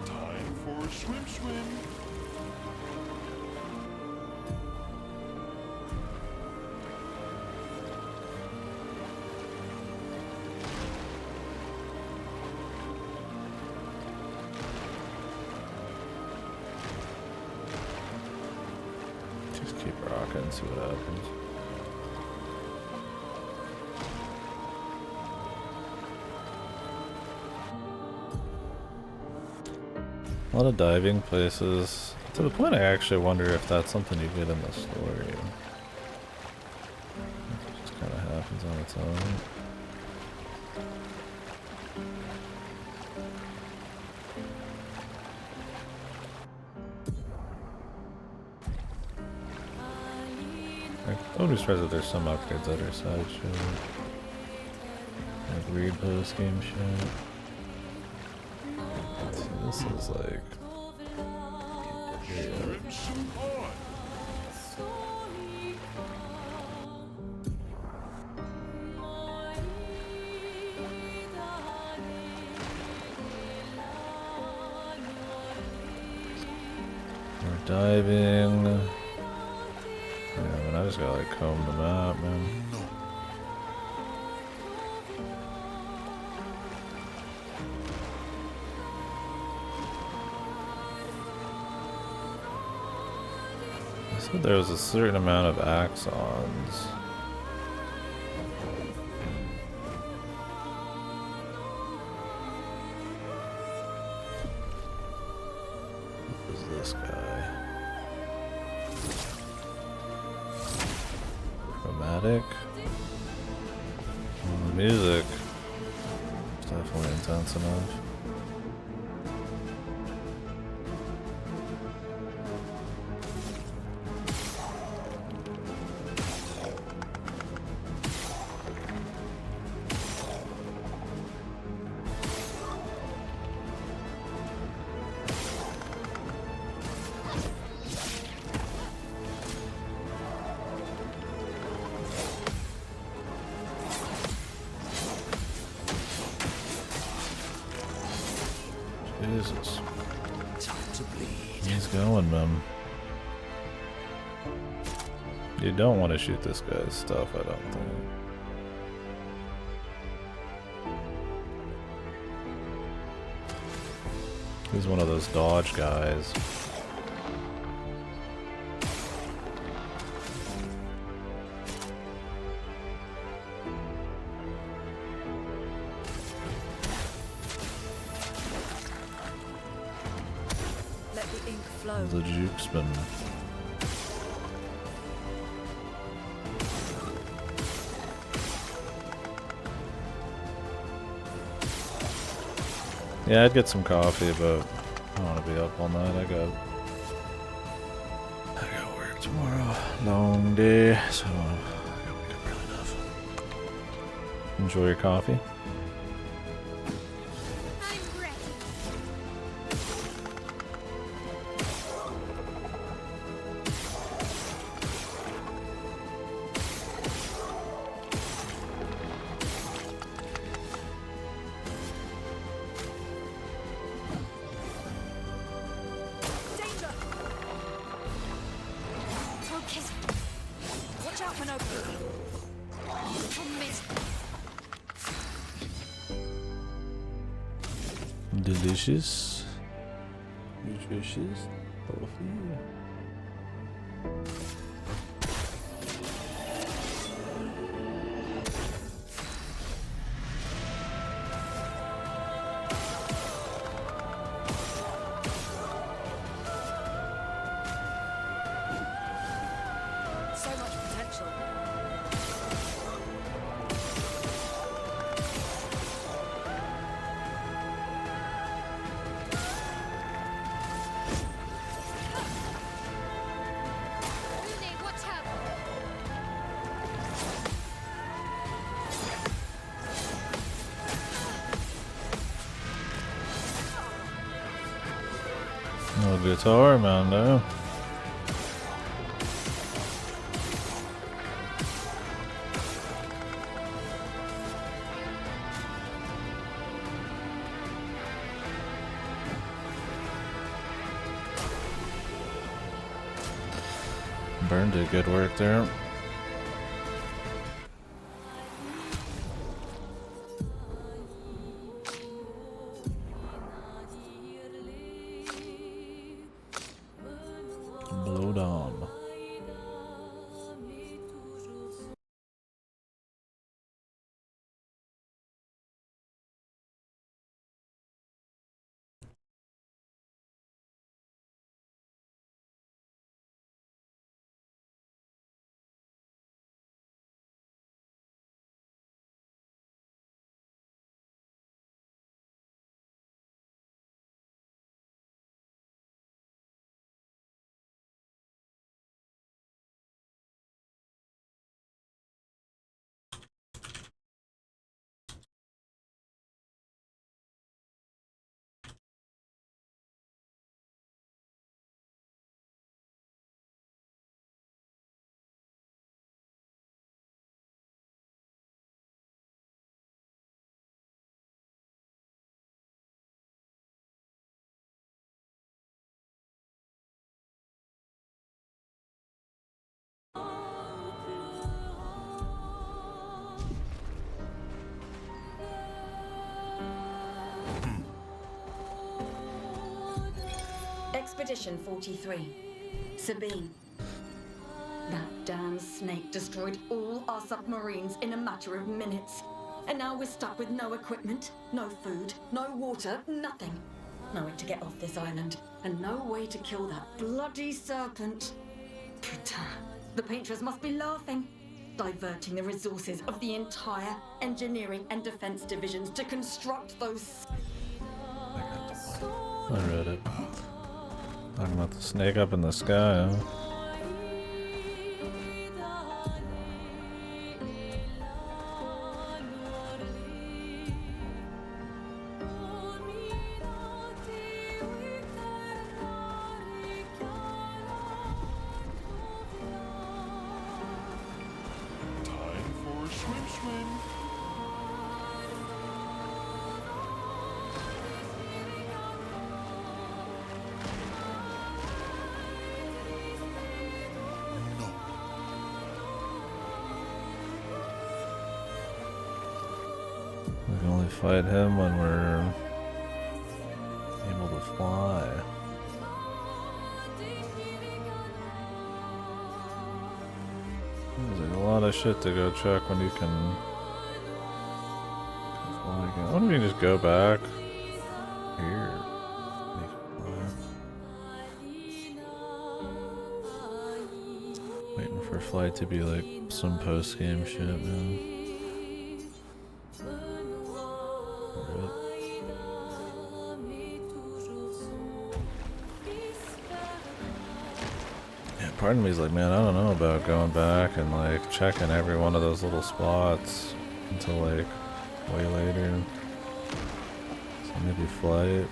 Time for a swim. Just keep rocking and see what happens. A lot of diving places. To the point I actually wonder if that's something you get in the story. It just kind of happens on its own. I would be surprised if there's some upgrades other side shit. Like weird post game shit. See, this is like. Yeah. We're diving. Yeah, man, I just gotta like comb the map, man. I said there was a certain amount of axons. Who is this guy? Chromatic. The music is definitely intense enough. Jesus. Time to bleed. He's going, man. You don't want to shoot this guy's stuff, I don't think. He's one of those dodge guys. The juke's been. Yeah, I'd get some coffee, but I don't want to be up all night. I got work tomorrow. Long day, so I gotta wake up early enough. Enjoy your coffee. Delicious. Nutritious coffee. So much potential. No guitar, man, though. Burn did good work there. Blowed on. Expedition 43. Sabine. That damn snake destroyed all our submarines in a matter of minutes. And now we're stuck with no equipment, no food, no water, nothing. No way to get off this island, and no way to kill that bloody serpent. Putain, the painters must be laughing. Diverting the resources of the entire engineering and defense divisions to construct those... I read it. Talking about the snake up in the sky, huh? We can only fight him when we're able to fly. There's like a lot of shit to go check when you can fly again. I wonder if you can just go back here. Make it fly. Waiting for flight to be like some post-game shit, man. Part of me is like, man, I don't know about going back and like checking every one of those little spots until like way later. So maybe flight.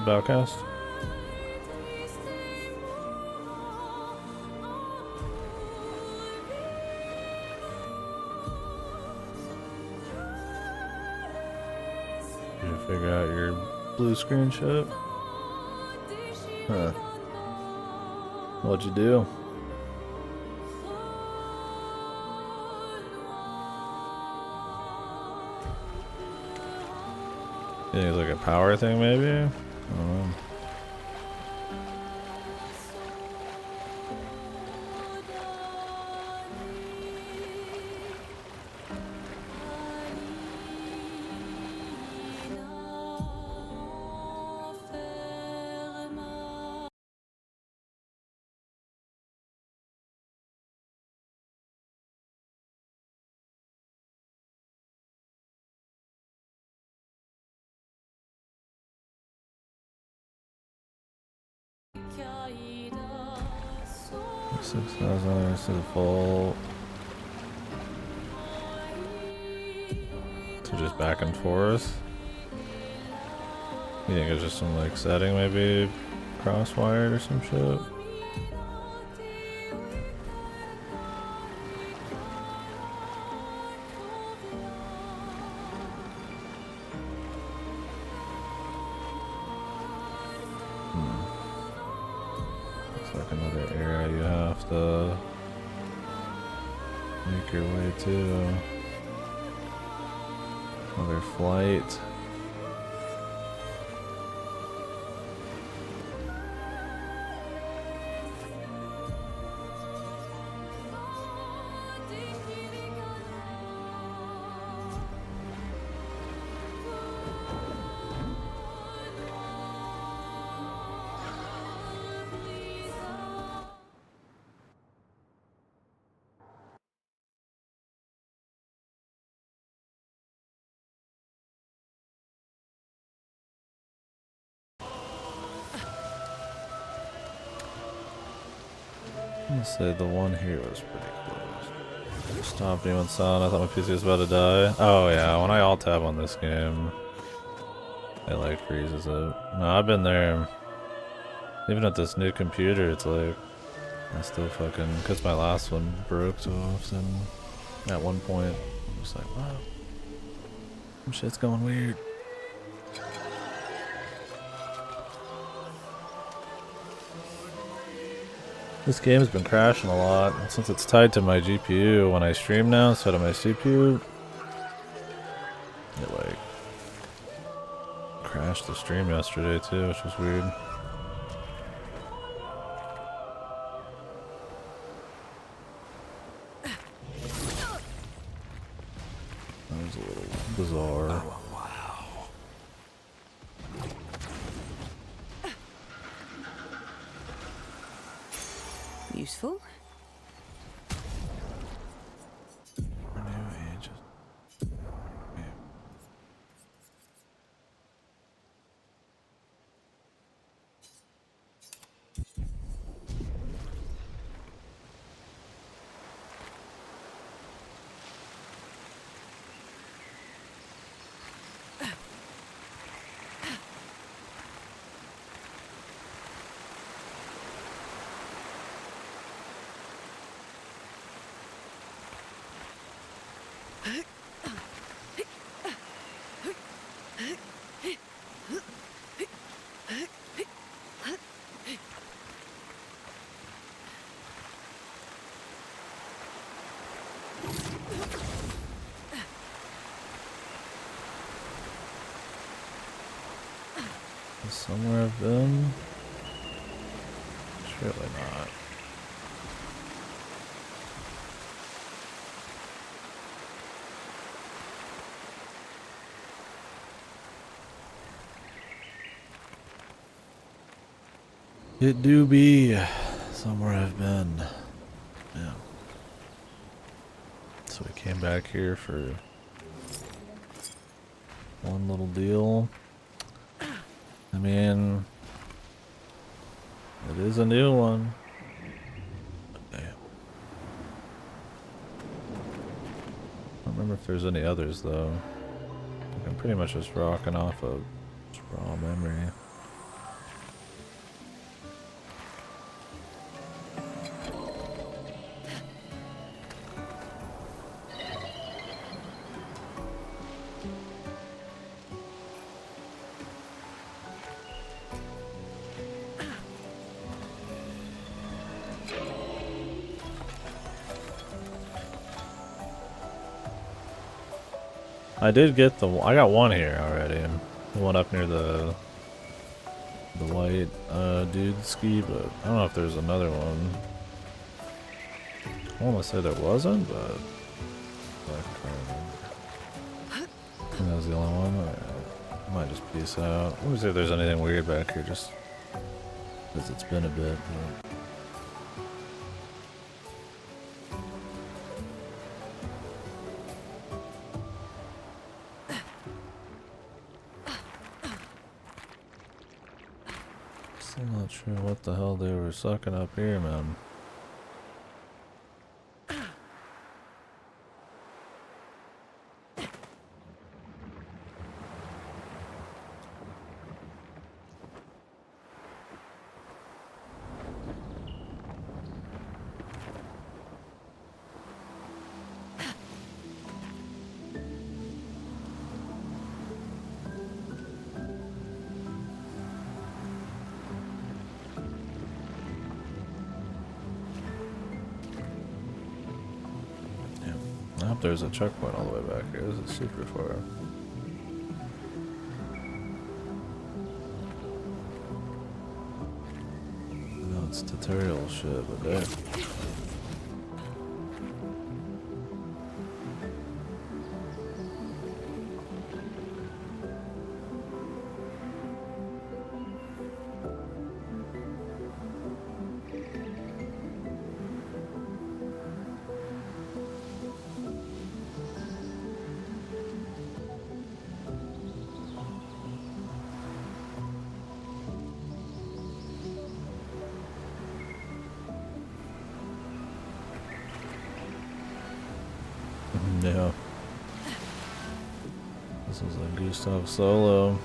Bowcast. Did you figure out your blue screen shit? Huh. What'd you do? You think it's like a power thing maybe? I don't know. $6,000 to the full. So just back and forth. You think it's just some like setting, maybe crosswired or some shit? Like another area you have to make your way to. Another flight. I'm gonna say the one here was pretty close. Stopped me when sound. I thought my PC was about to die. Oh yeah, when I alt tab on this game, it like freezes it. No, I've been there. Even at this new computer, it's like I still fucking, cause my last one broke so often. At one point, I'm just like, wow, some shit's going weird. This game's been crashing a lot, and since it's tied to my GPU when I stream now instead of my CPU, it like crashed the stream yesterday too, which was weird. That was a little bizarre. Oh, wow. Useful. New ages. Yeah. Somewhere I've been? Surely not. It do be somewhere I've been. Yeah. So we came back here for one little deal. I mean, it is a new one. Damn. I don't remember if there's any others though. I'm pretty much just rocking off of just raw memory. I did get I got one here already. The one up near the white dude ski, but I don't know if there's another one. I want to say there wasn't, but I think that was the only one. I might just peace out. Let me see if there's anything weird back here, just because it's been a bit. But. I'm not sure what the hell they were sucking up here, man. I hope there's a checkpoint all the way back here. This is super far. I know it's tutorial shit, but damn. Yeah. This was a Gustav solo.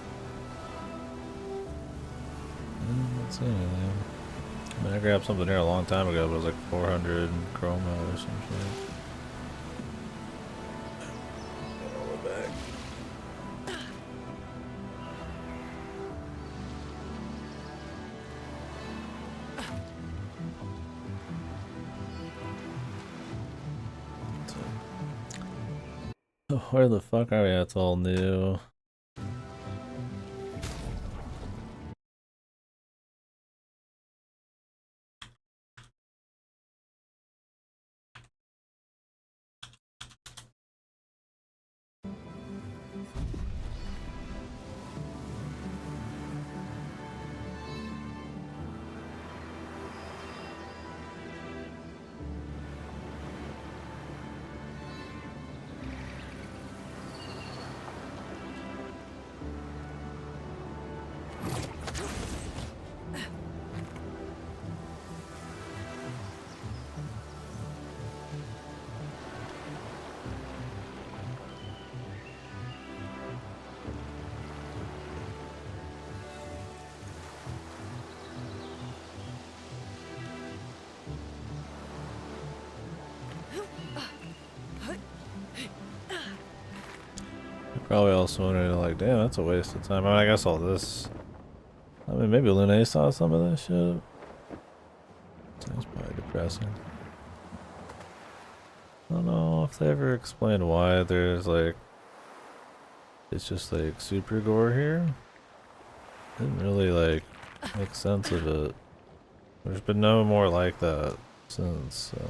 I didn't see anything. I mean, I grabbed something here a long time ago, but it was like 400 chroma or some shit. Where the fuck are we? It's all new. Probably also wondering, like, damn, that's a waste of time. I mean, I guess all this. I mean, maybe Lune saw some of this shit. Sounds probably depressing. I don't know if they ever explained why there's like. It's just like super gore here. Didn't really like make sense of it. There's been no more like that since, so.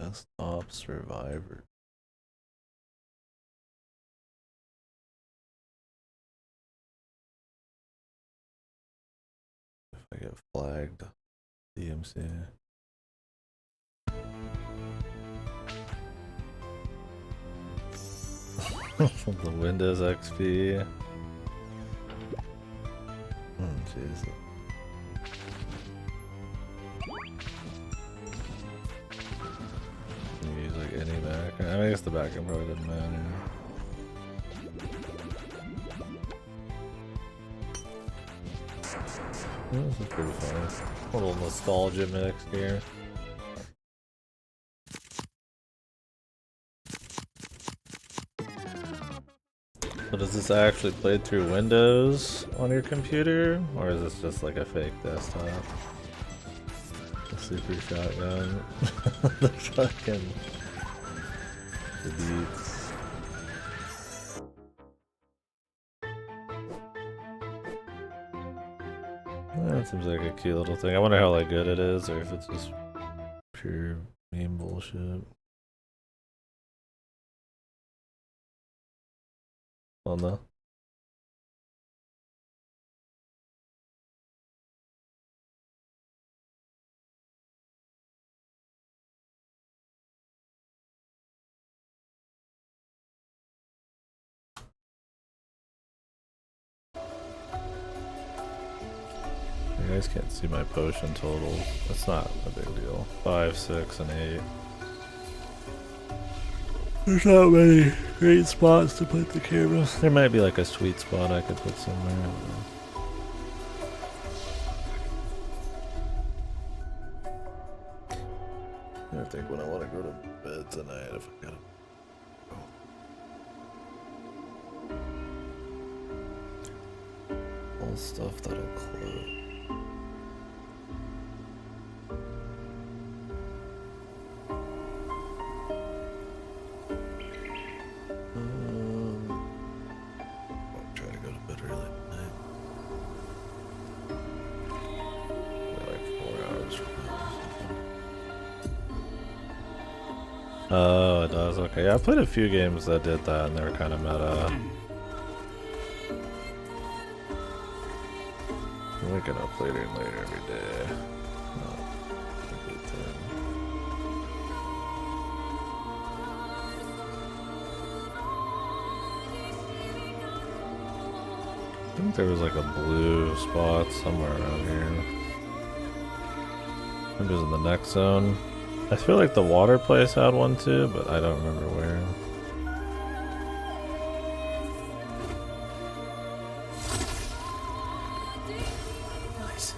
Desktop survivor. If I get flagged, DMC. The Windows XP. Jeez. You use like any Mac. I mean, I guess the backend probably doesn't matter. This is pretty fun. A little nostalgia mix here. So does this actually play through Windows on your computer? Or is this just like a fake desktop? The super shotgun. The fucking... The beats. That seems like a cute little thing. I wonder how like good it is, or if it's just pure meme bullshit. Well, no. You guys can't see my potion totals. That's not a big deal. 5, 6, and 8. There's not many great spots to put the camera. There might be like a sweet spot I could put somewhere. I think when I want to go to bed tonight, if I gotta stuff that'll close. I'll try to go to bed early tonight. Like 4 hours from now or something. Oh, it does? Okay, yeah, I played a few games that did that and they were kind of meta. I'm waking up later and later every day. Not a good thing. I think there was like a blue spot somewhere around here. Maybe it was in the next zone. I feel like the water place had one too, but I don't remember where. Nice.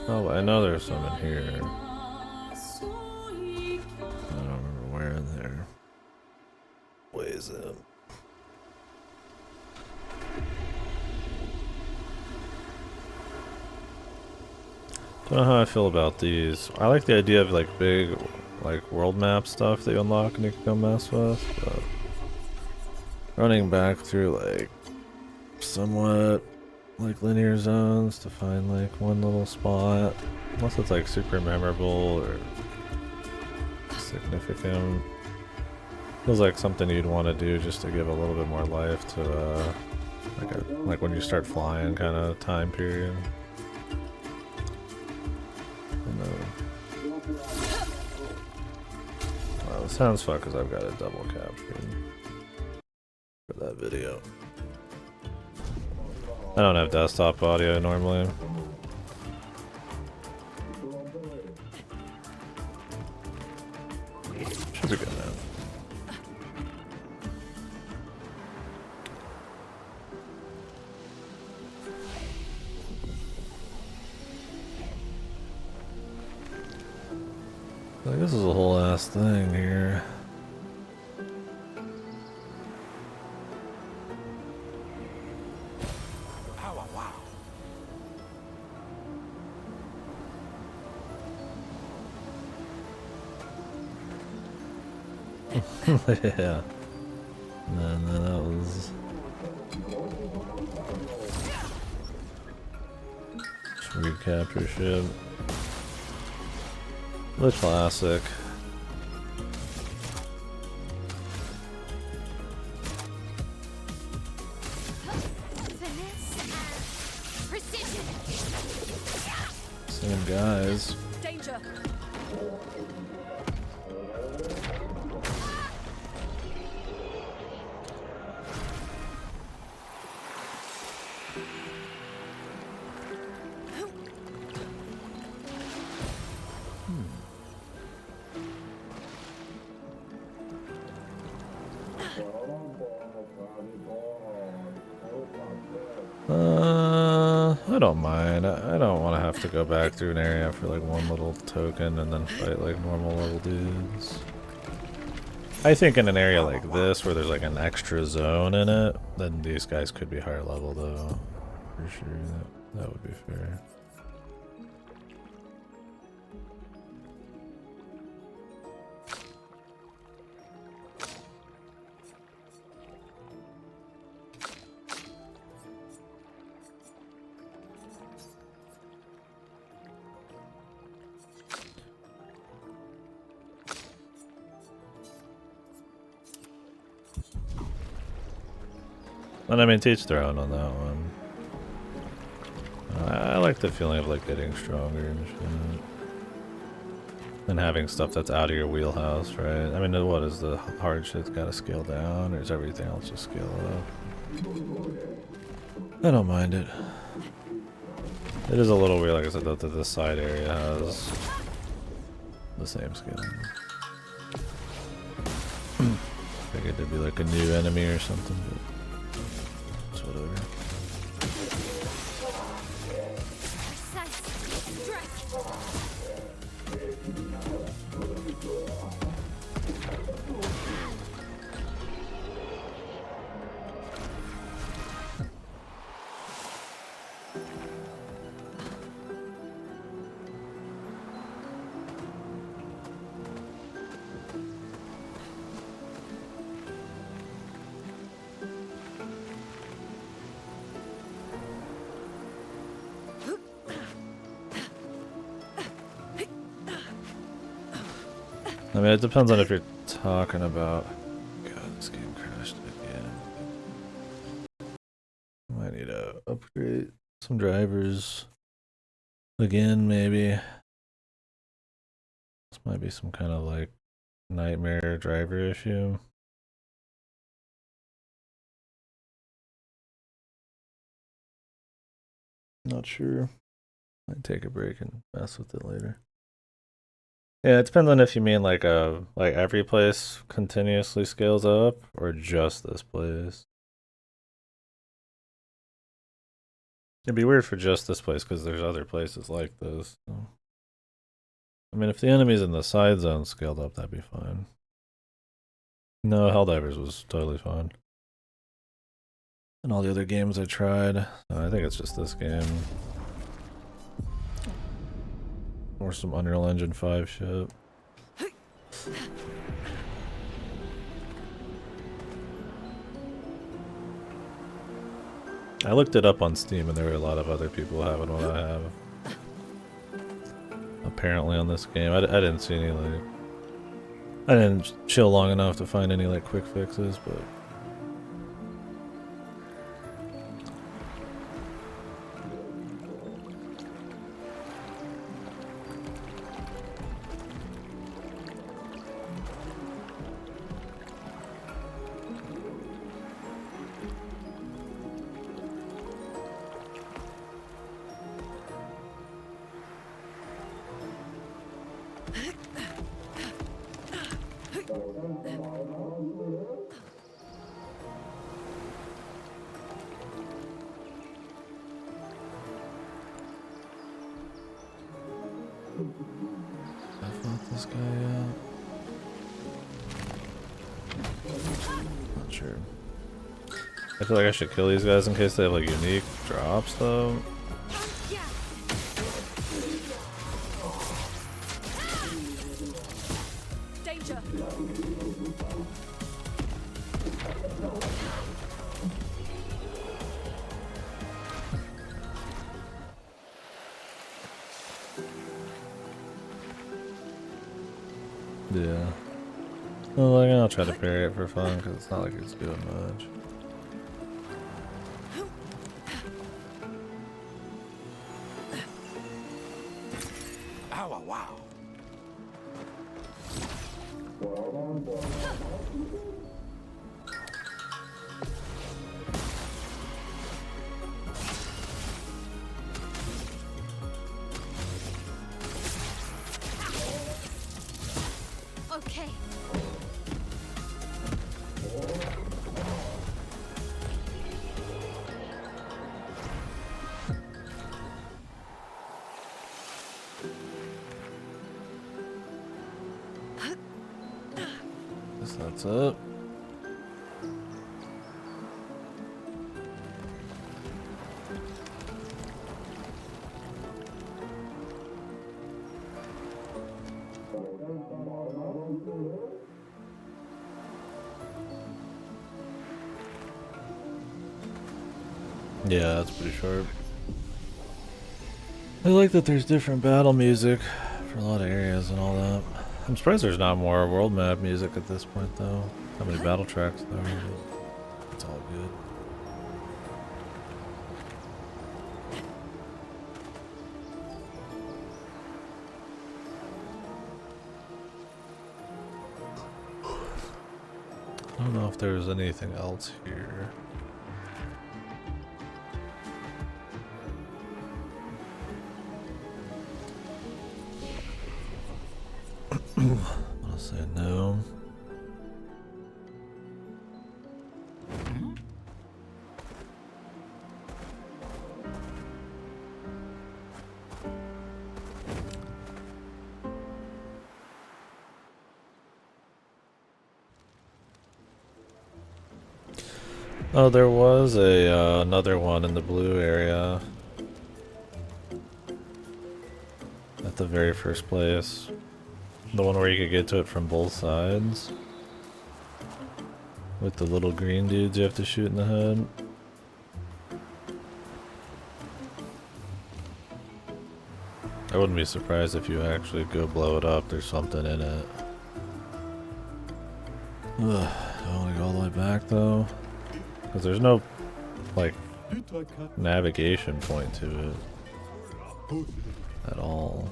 Oh, I know there's some in here. I don't remember where in there. Ways in. Don't know how I feel about these. I like the idea of like big, like world map stuff that you unlock and you can go mess with, but running back through like somewhat like linear zones to find like one little spot, unless it's like super memorable or significant, feels like something you'd want to do just to give a little bit more life to like when you start flying kind of time period. Wow, it sounds fun because I've got it double captured for that video. I don't have desktop audio normally. Should be good now. Like, this is a whole ass thing here. Yeah. And then that was recapture ship. The classic. Same guys. Danger. I don't mind. I don't want to have to go back through an area for like one little token and then fight like normal level dudes. I think in an area like this where there's like an extra zone in it, then these guys could be higher level though. For sure, that would be fair. And I mean, to each their own on that one. I like the feeling of like getting stronger and shit. And having stuff that's out of your wheelhouse, right? I mean, what is the hard shit's gotta scale down, or is everything else just scale up? I don't mind it. It is a little weird, like I said, that the side area has the same scaling. Figured there'd be like a new enemy or something, but it's whatever. I mean, it depends on if you're talking about... God, this game crashed again. Might need to upgrade some drivers. Again, maybe. This might be some kind of, like, nightmare driver issue. Not sure. Might take a break and mess with it later. Yeah, it depends on if you mean like every place continuously scales up or just this place. It'd be weird for just this place because there's other places like this. So. I mean, if the enemies in the side zone scaled up, that'd be fine. No, Helldivers was totally fine. And all the other games I tried, I think it's just this game. Or some Unreal Engine 5 shit. I looked it up on Steam and there were a lot of other people having what I have. Apparently on this game. I didn't see any like... I didn't chill long enough to find any like quick fixes, but... This guy out. Not sure. I feel like I should kill these guys in case they have like unique drops though. Danger. Yeah. Well, like, I'll try to parry it for fun because it's not like it's doing much. Ow, wow. Okay. Guess that's it. Yeah, that's pretty sharp. I like that there's different battle music for a lot of areas and all that. I'm surprised there's not more world map music at this point though. How many battle tracks there are, but it's all good. don't know if there's anything else here. I'll say no. Oh, there was a another one in the blue area at the very first place. The one where you could get to it from both sides. With the little green dudes you have to shoot in the head. I wouldn't be surprised if you actually go blow it up, there's something in it. Ugh, do I want to go all the way back though? Because there's no, like, navigation point to it at all.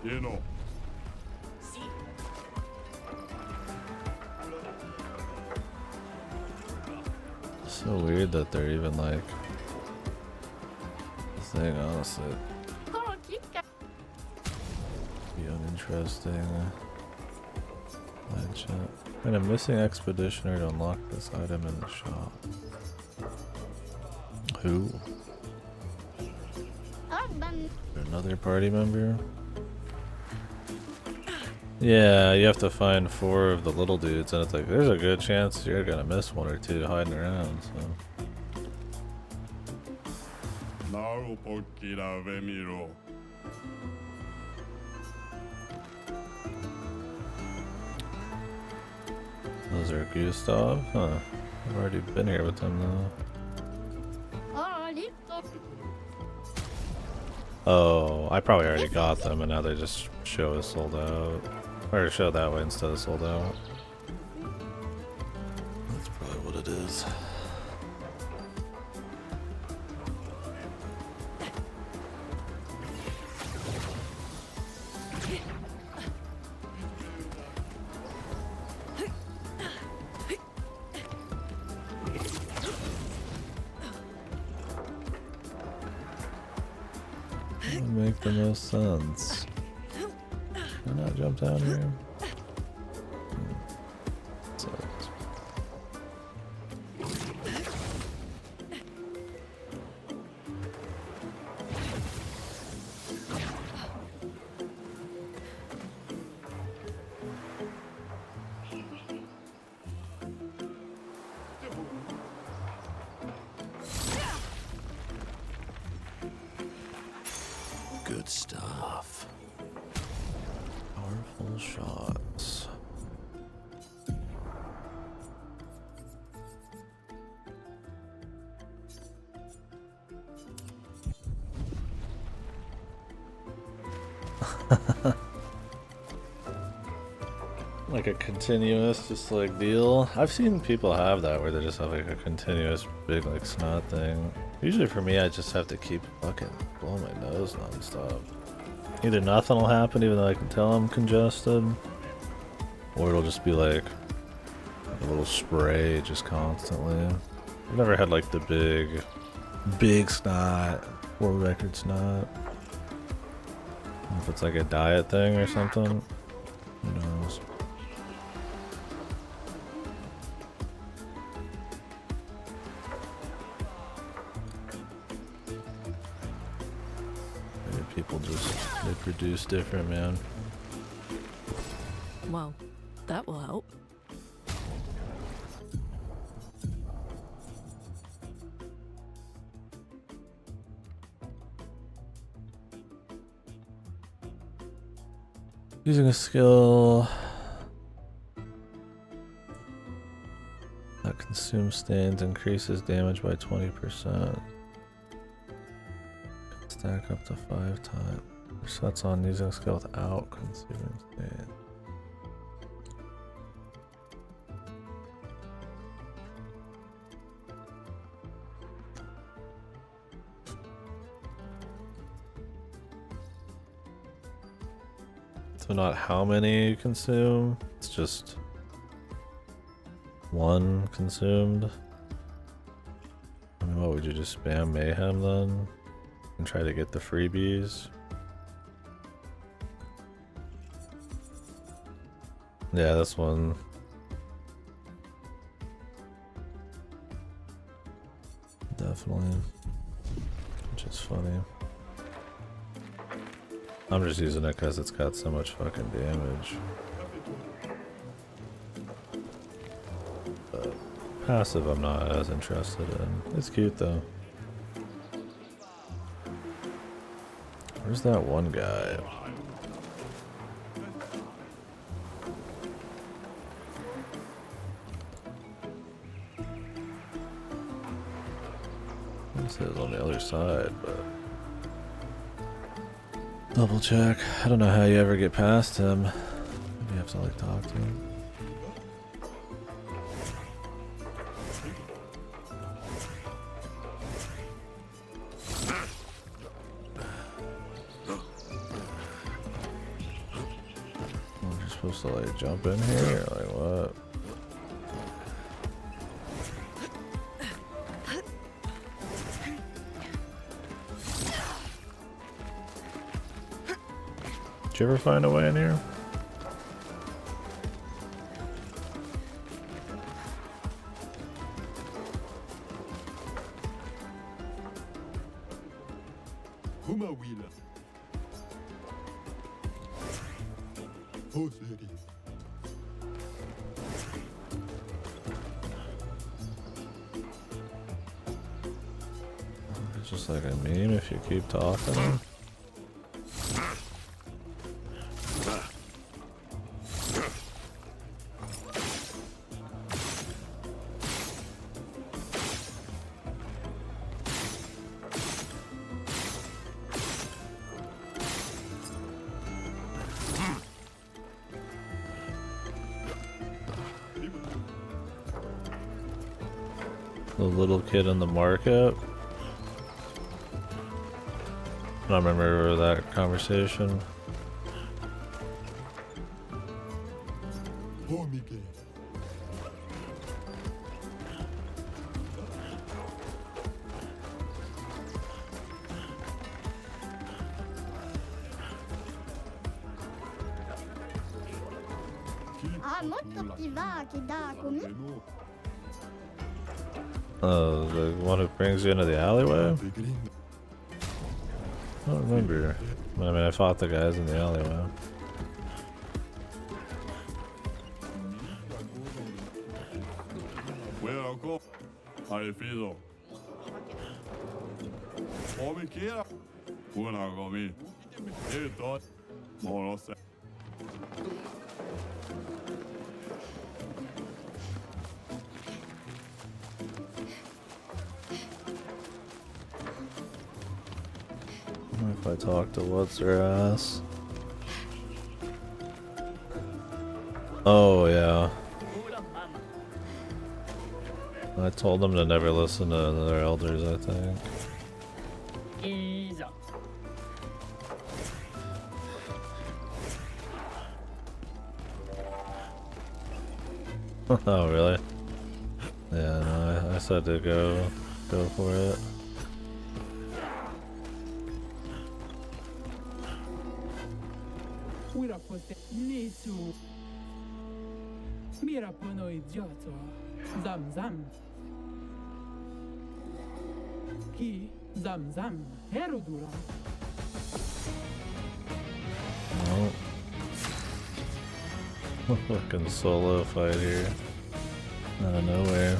You know. So weird that they're even like a thing, honestly. Be uninteresting. Light chat. And a missing expeditioner to unlock this item in the shop. Who? Another party member? Yeah, you have to find 4 of the little dudes, and it's like, there's a good chance you're gonna miss 1 or 2 hiding around, so. Those are Gustav? Huh. I've already been here with him though. Oh, I probably already got them, and now they just show us sold out. Or show that way instead of sold out. That's probably what it is. That would make the most sense. Can I not jump down here? Sucks. Good stuff. Powerful shots. Like a continuous, just like deal. I've seen people have that where they just have like a continuous big like snot thing. Usually for me, I just have to keep fucking blowing my nose nonstop. Either nothing will happen even though I can tell I'm congested, or it'll just be like a little spray just constantly. I've never had like the big snot, world record snot. If it's like a diet thing or something, who knows. Maybe people just, they produce different, man. Well, that will help. Using a skill that consumes stains increases damage by 20%. Stack up to 5 times. Sets on using skill without consuming state. So not how many you consume, it's just one consumed. I mean, what would you just spam mayhem then? And try to get the freebies? Yeah, this one. Definitely. Which is funny. I'm just using it because it's got so much fucking damage. But passive I'm not as interested in. It's cute though. Where's that one guy? This is on the other side, but double check. I don't know how you ever get past him. Maybe you have to like talk to him. You're supposed to like jump in here or like what? Did you ever find a way in here? It's just like a meme if you keep talking. The little kid in the market. I don't remember that conversation. The one who brings you into the alleyway? I don't remember. I mean, I fought the guys in the alleyway. If I talk to what's her ass. Oh yeah. I told them to never listen to their elders, I think. Oh really? Yeah, no, I said to go for it. Oh. Fucking solo fight here. Out of nowhere.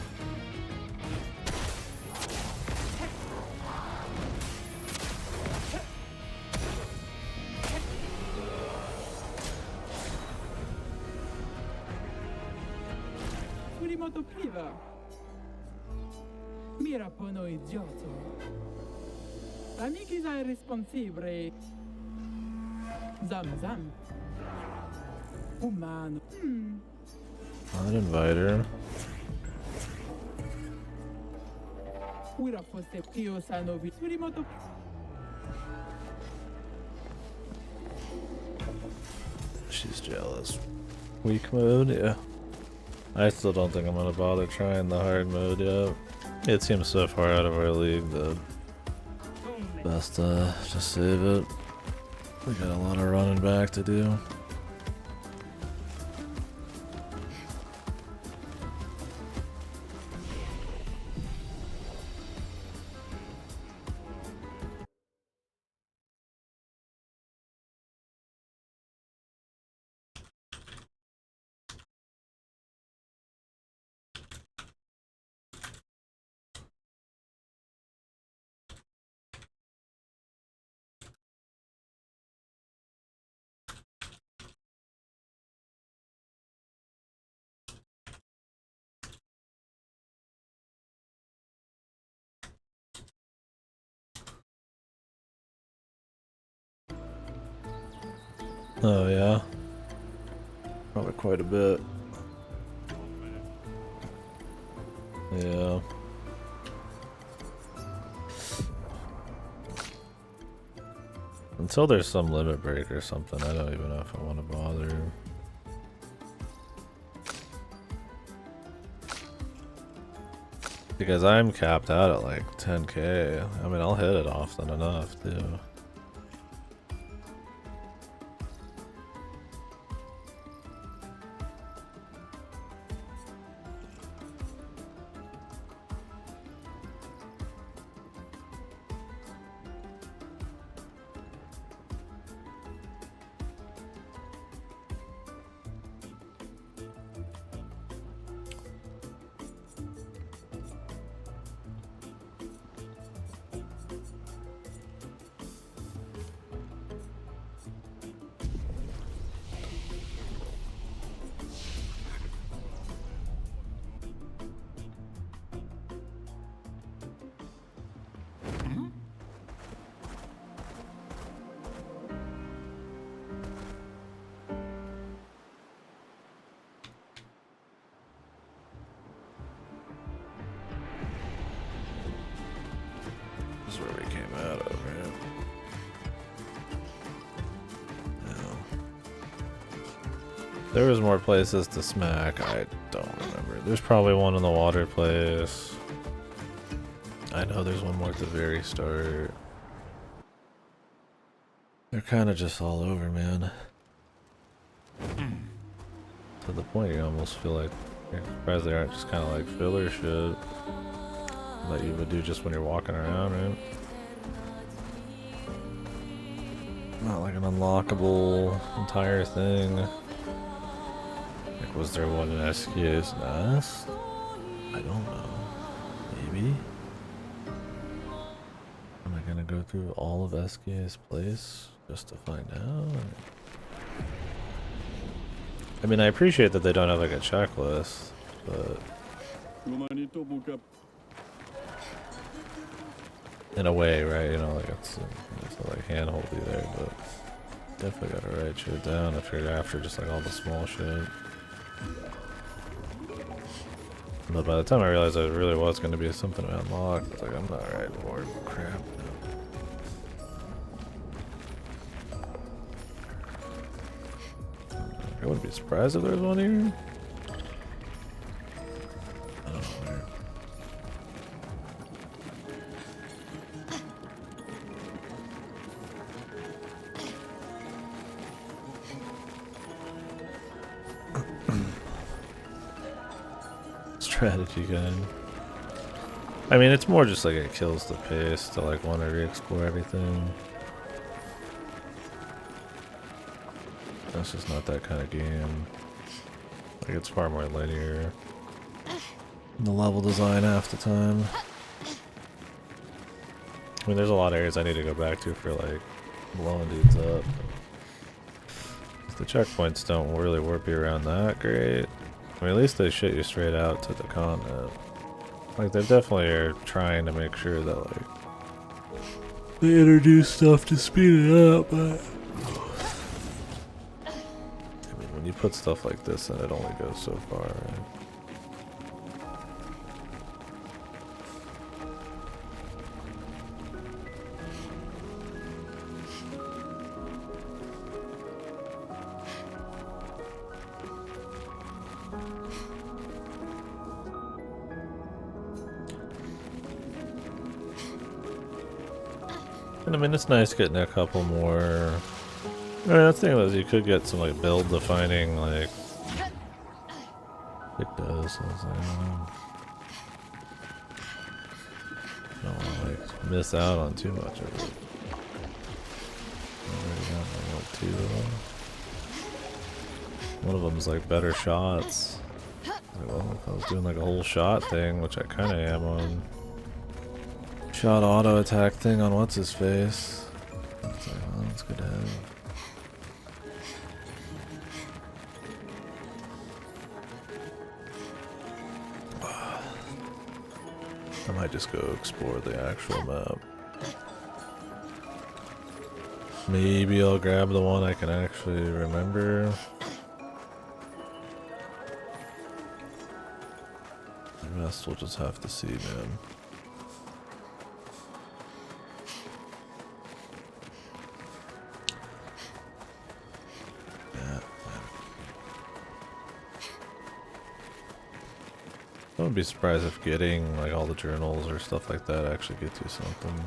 Mira poi, idioto. Amici sei responsibile. Zam. Oh man. I'd invite her. We're up for the Kiosanovic. She's jealous. Weak mode, yeah. I still don't think I'm gonna bother trying the hard mode yet. It seems so far out of our league that best just save it. We got a lot of running back to do. Oh yeah, probably quite a bit. Yeah. Until there's some limit break or something, I don't even know if I want to bother. Because I'm capped out at like 10k. I mean, I'll hit it often enough too. This is where we came out of, right? Yeah. There was more places to smack, I don't remember. There's probably one in the water place. I know there's one more at the very start. They're kind of just all over, man. To the point you almost feel like you're surprised they aren't just kind of like filler shit that you would do just when you're walking around, right? Not like an unlockable entire thing. Like, was there one in SKA's Nest? I don't know. Maybe? Am I gonna go through all of SKA's place just to find out? I mean, I appreciate that they don't have like a checklist, but in a way, right? You know, like it's like handholdy there, but definitely gotta write shit down if you're after just like all the small shit. But by the time I realized it really was going to be something to unlock, it's like I'm not right for crap. I wouldn't be surprised if there's one here. I don't know. Strategy gun. I mean, it's more just like it kills the pace to like want to re-explore everything. That's just not that kind of game. Like, it's far more linear. The level design half the time. I mean, there's a lot of areas I need to go back to for like blowing dudes up. The checkpoints don't really warp you around that great. I mean, at least they shit you straight out to the continent. Like, they definitely are trying to make sure that, like, they introduce stuff to speed it up, but you put stuff like this and it only goes so far, right? And I mean, it's nice getting a couple more. I mean, the thing is, you could get some like build defining, like it does. So it's like, I don't want to like miss out on too much of it. I already got like, what, 2 of them. One of them's like better shots. Like, well, if I was doing like a whole shot thing, which I kind of am on. Shot auto attack thing on what's his face. It's like, well, that's good to have. I might just go explore the actual map. Maybe I'll grab the one I can actually remember. The rest we'll just have to see, man. I wouldn't be surprised if getting like all the journals or stuff like that actually gets you something.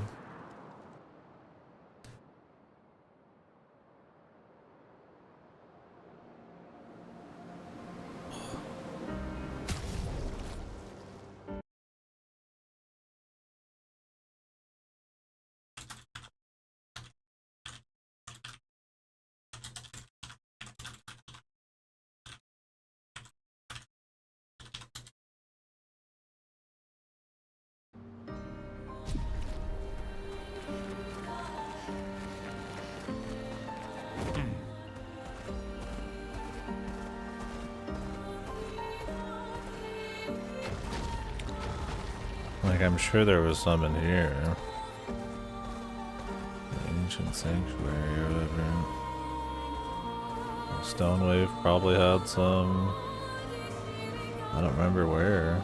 Like, I'm sure there was some in here. The ancient sanctuary or whatever. Stonewave probably had some. I don't remember where.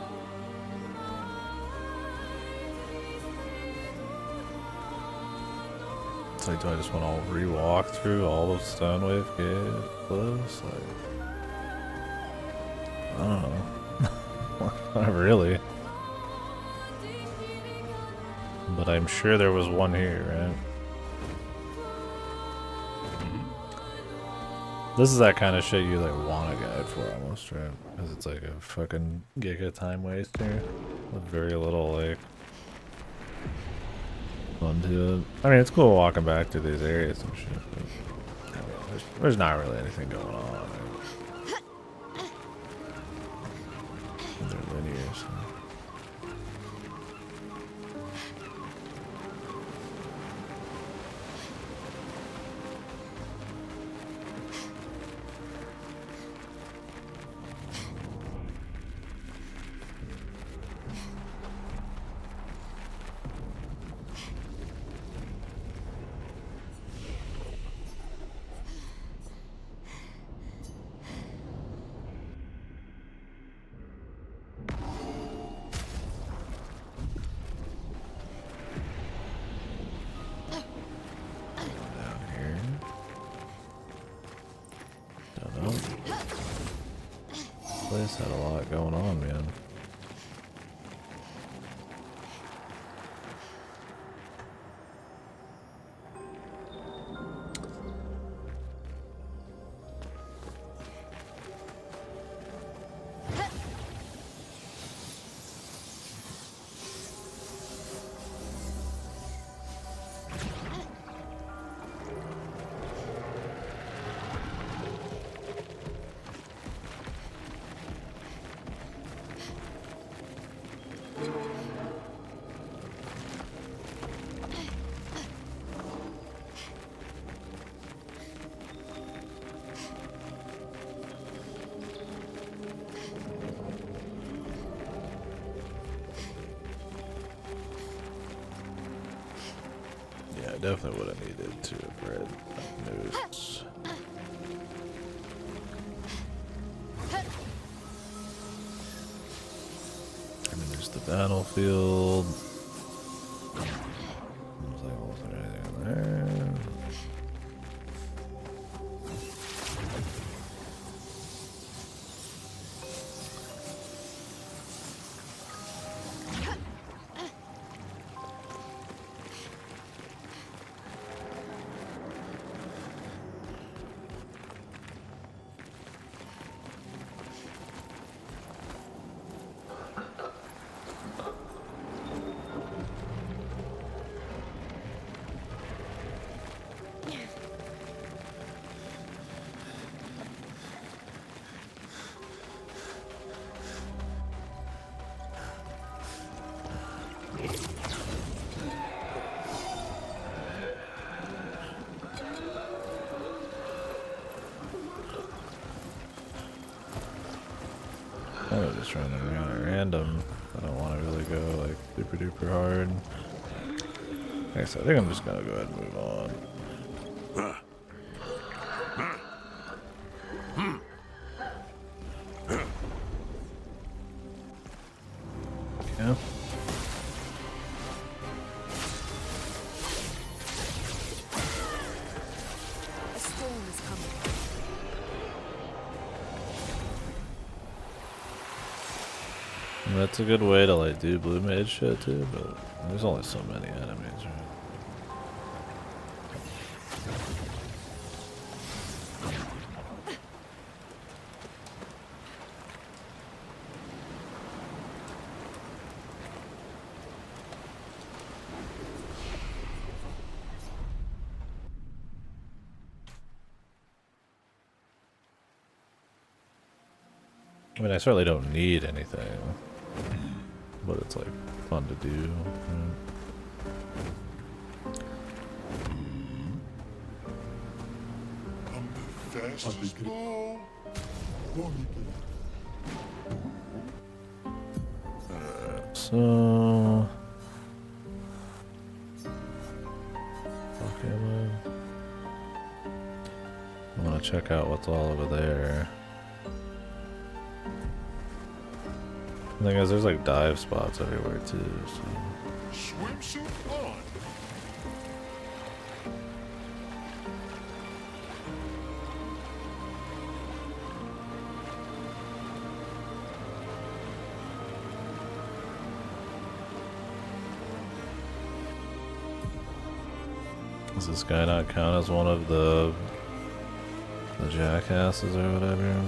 It's like, do I just want to re-walk through all of Stonewave Cliffs? Like, I don't know. Not really. But I'm sure there was one here, right? This is that kind of shit you like want a guide for almost, right? Because it's like a fucking giga time waster with very little like fun to it. I mean, it's cool walking back to these areas and shit, but I mean, there's not really anything going on. Right? They're linear, so. Place had a lot going on, man. Definitely would have needed to have read notes. the battlefield. Looks like almost anything in there. I was just trying to run at random. I don't want to really go like super duper hard. Okay, so I think I'm just gonna go ahead and move on. Yeah. A storm is coming. That's a good way to like do blue mage shit too, but there's only so many enemies, right? I mean, I certainly don't need anything, but it's like fun to do. I'm the fastest ball. So, okay, I want to check out what's all over there. The thing is, there's like dive spots everywhere too. So. Swimsuit on. Does this guy not count as one of the jackasses or whatever?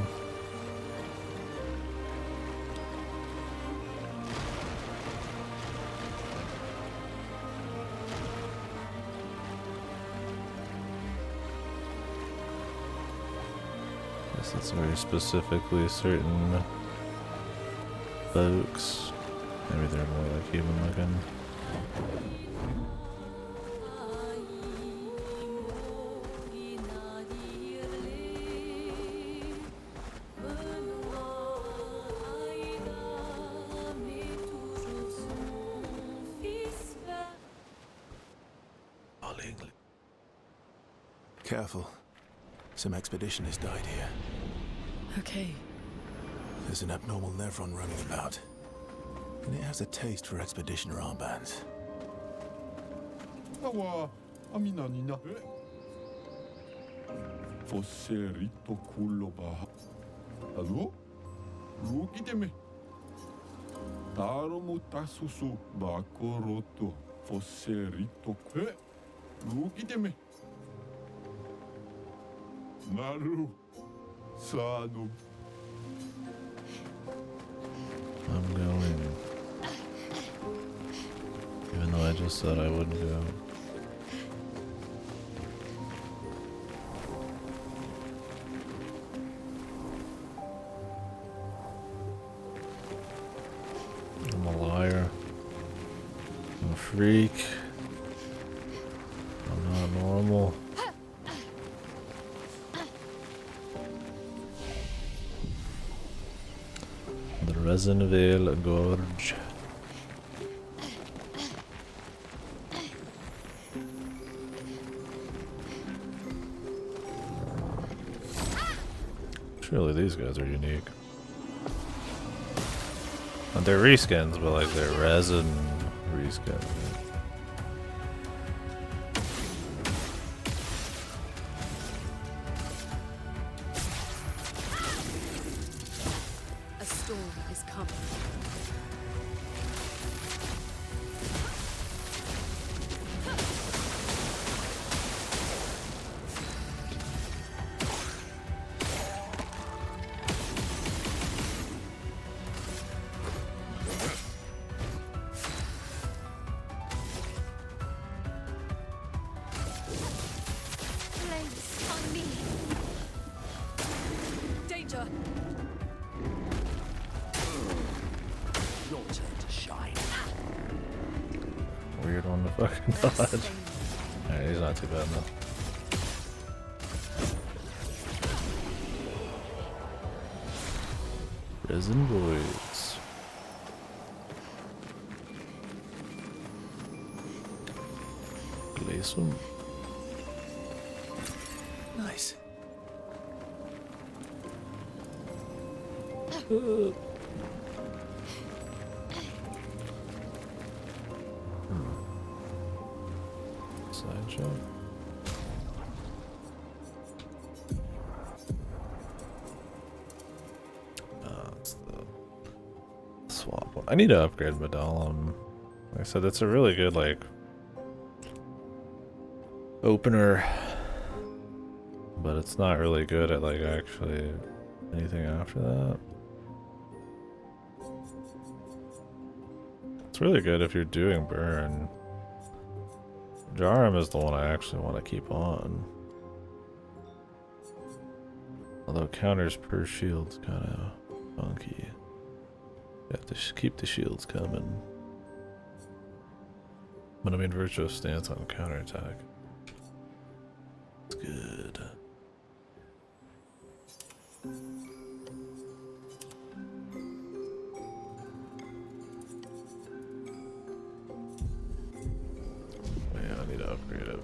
Guess it's very specifically certain folks. Maybe they're more like human looking. Careful. Some expeditioners died here. Okay. There's an abnormal Nevron roaming about. And it has a taste for expeditioner armbands. Awa, amina nina. Fosse rito culo baha. Alo? Ruki deme. Taro mutasusu bakoroto. Fosse rito kue. Ruki deme. Naru. Sano. I'm going. Even though I just said I wouldn't go. I'm a liar. I'm a freak. I'm not normal. The Resinvale Gorge. Surely these guys are unique. They're reskins, but like they're resin reskins. A storm is coming. Flames on me. Danger! Your turn to shine. Weird one to fucking dodge. Alright, he's not too bad though. Resin boys. Place them. Nice. Side shot. It's the swap one. I need to upgrade Medallum. Like I said, it's a really good like opener, but it's not really good at like actually anything after that. It's really good if you're doing burn. Jarum is the one I actually want to keep on. Although counters per shield's kind of funky. You have to keep the shields coming. But I mean, Virtuous stance on counterattack. It's good. Yeah, I need to upgrade it.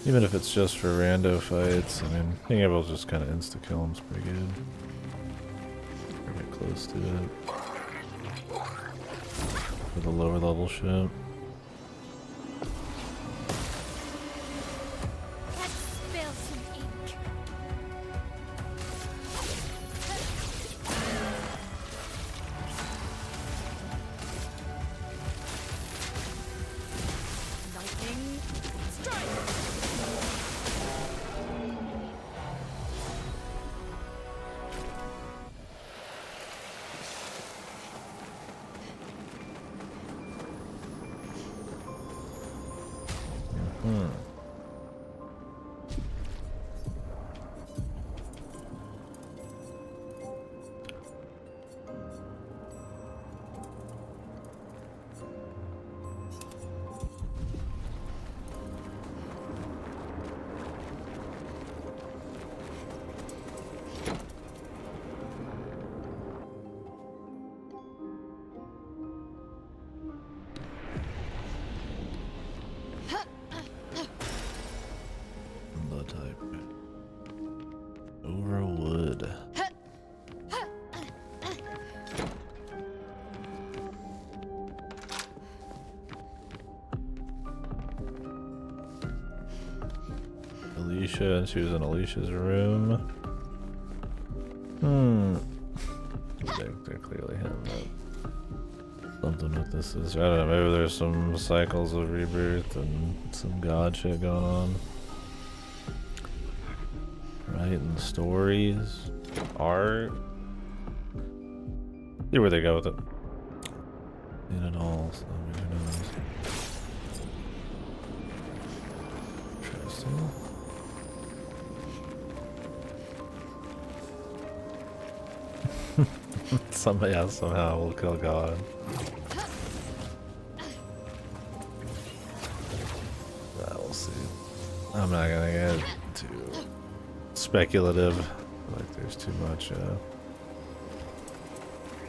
Even if it's just for rando fights, I mean, being able to just kind of insta-kill them is pretty good. Or get close to it. For the lower level shit. Let's spill some ink. Lightning strike! The type. Over wood. Alicia, and she was in Alicia's room. They're clearly him. Something with this is, I don't know, maybe there's some cycles of rebirth and some god shit going on. Writing stories, art. See where they go with it. In it all, so who knows. Interesting. Somebody else somehow will kill God. We'll see. I'm not gonna get too speculative. Like there's too much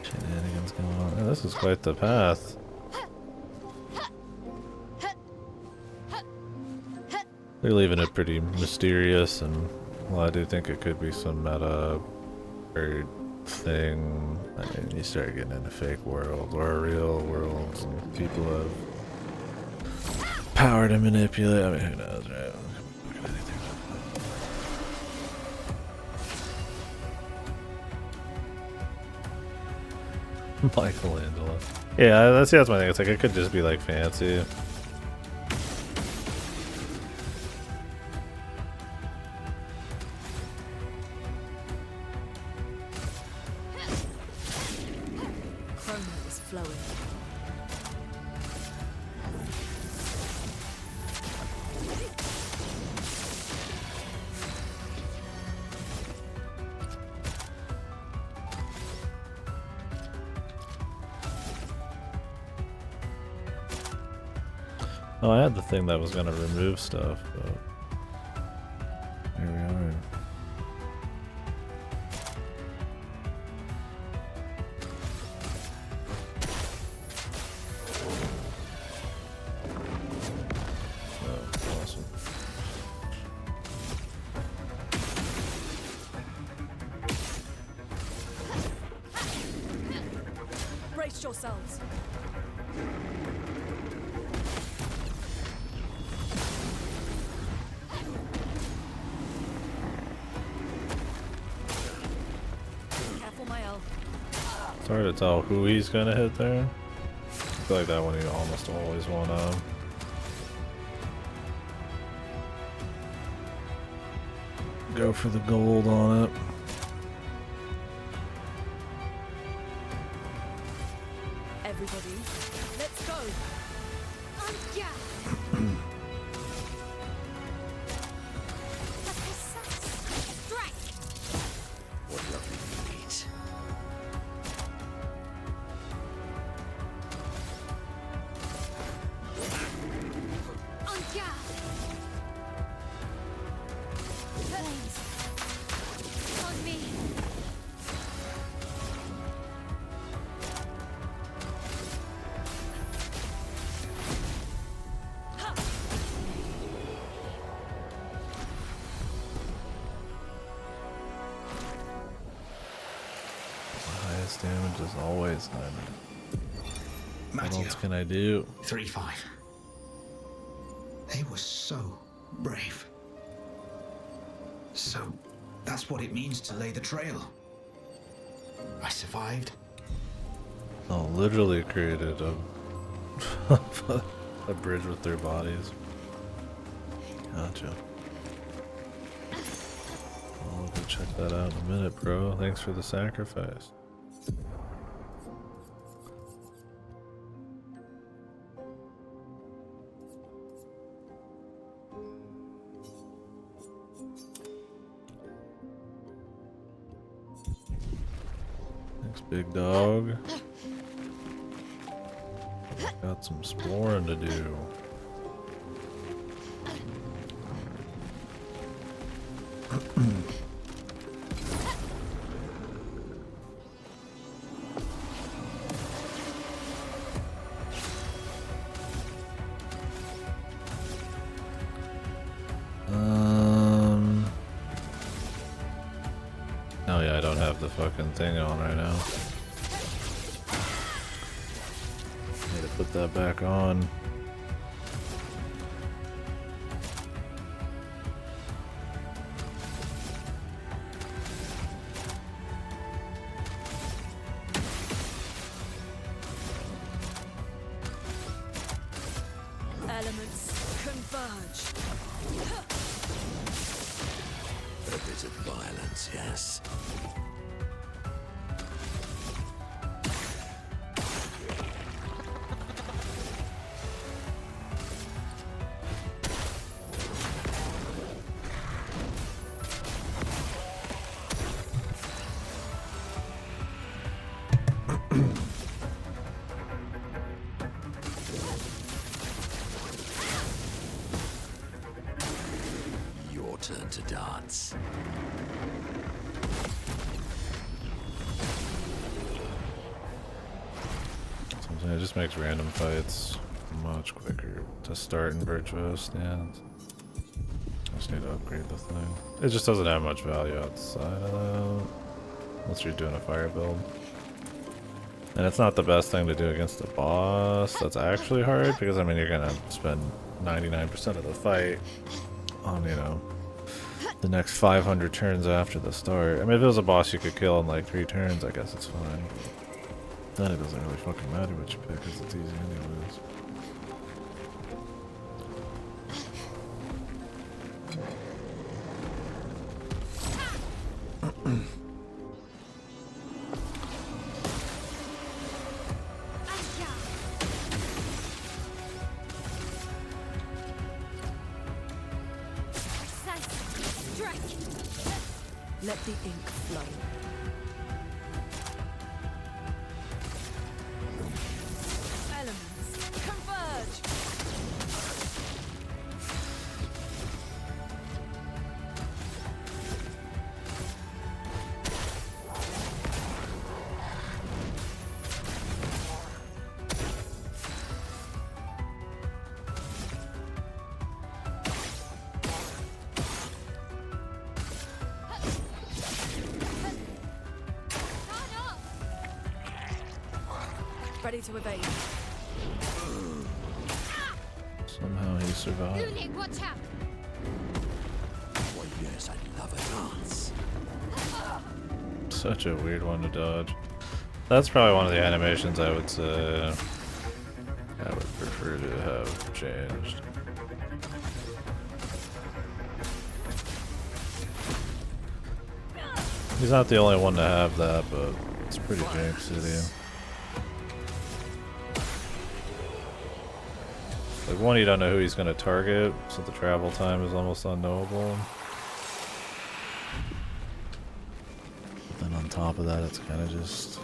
shenanigans going on. Oh, this is quite the path. They're leaving it pretty mysterious, and well, I do think it could be some meta, very thing, I mean, you start getting into fake worlds or real worlds, and people have power to manipulate. I mean, who knows, right? Michelangelo. Yeah, that's my thing. It's like it could just be like fancy. Chroma is flowing. Oh, I had the thing that was gonna remove stuff, but here we are. Oh, awesome. Brace yourselves. Careful, my elf. It's hard to tell who he's gonna hit there. I feel like that one you almost always wanna go for the gold on it. Everybody, let's go. What lovely meat. On me. The highest damage is always 9. What Mattia, else can I do? 3-5. They were so brave. So, that's what it means to lay the trail. I survived. Oh, literally created a a bridge with their bodies. Gotcha. I'll go check that out in a minute, bro. Thanks for the sacrifice. Thanks, big dog. Got some exploring to do. Oh yeah, I don't have the fucking thing on right now. Need to put that back on. Elements converge. A bit of violence, yes. Your turn to dance. Something that just makes random fights much quicker to start in Virtuous stands. I just need to upgrade the thing. It just doesn't have much value outside of that. unless you're doing a fire build. And it's not the best thing to do against a boss that's actually hard, because I mean you're gonna spend 99% of the fight on, you know, the next 500 turns after the start. I mean if it was a boss you could kill in like 3 turns, I guess it's fine. Then it doesn't really fucking matter what you pick, because it's easy anyways. Let the ink flow. Elements, converge! Ready to evade. Somehow he survived. Lunig, watch out! Why, yes, I love a dance. Such a weird one to dodge. That's probably one of the animations I would say I would prefer to have changed. He's not the only one to have that, but it's pretty jank city. Like one, you don't know who he's going to target, so the travel time is almost unknowable. But then on top of that, it's kind of just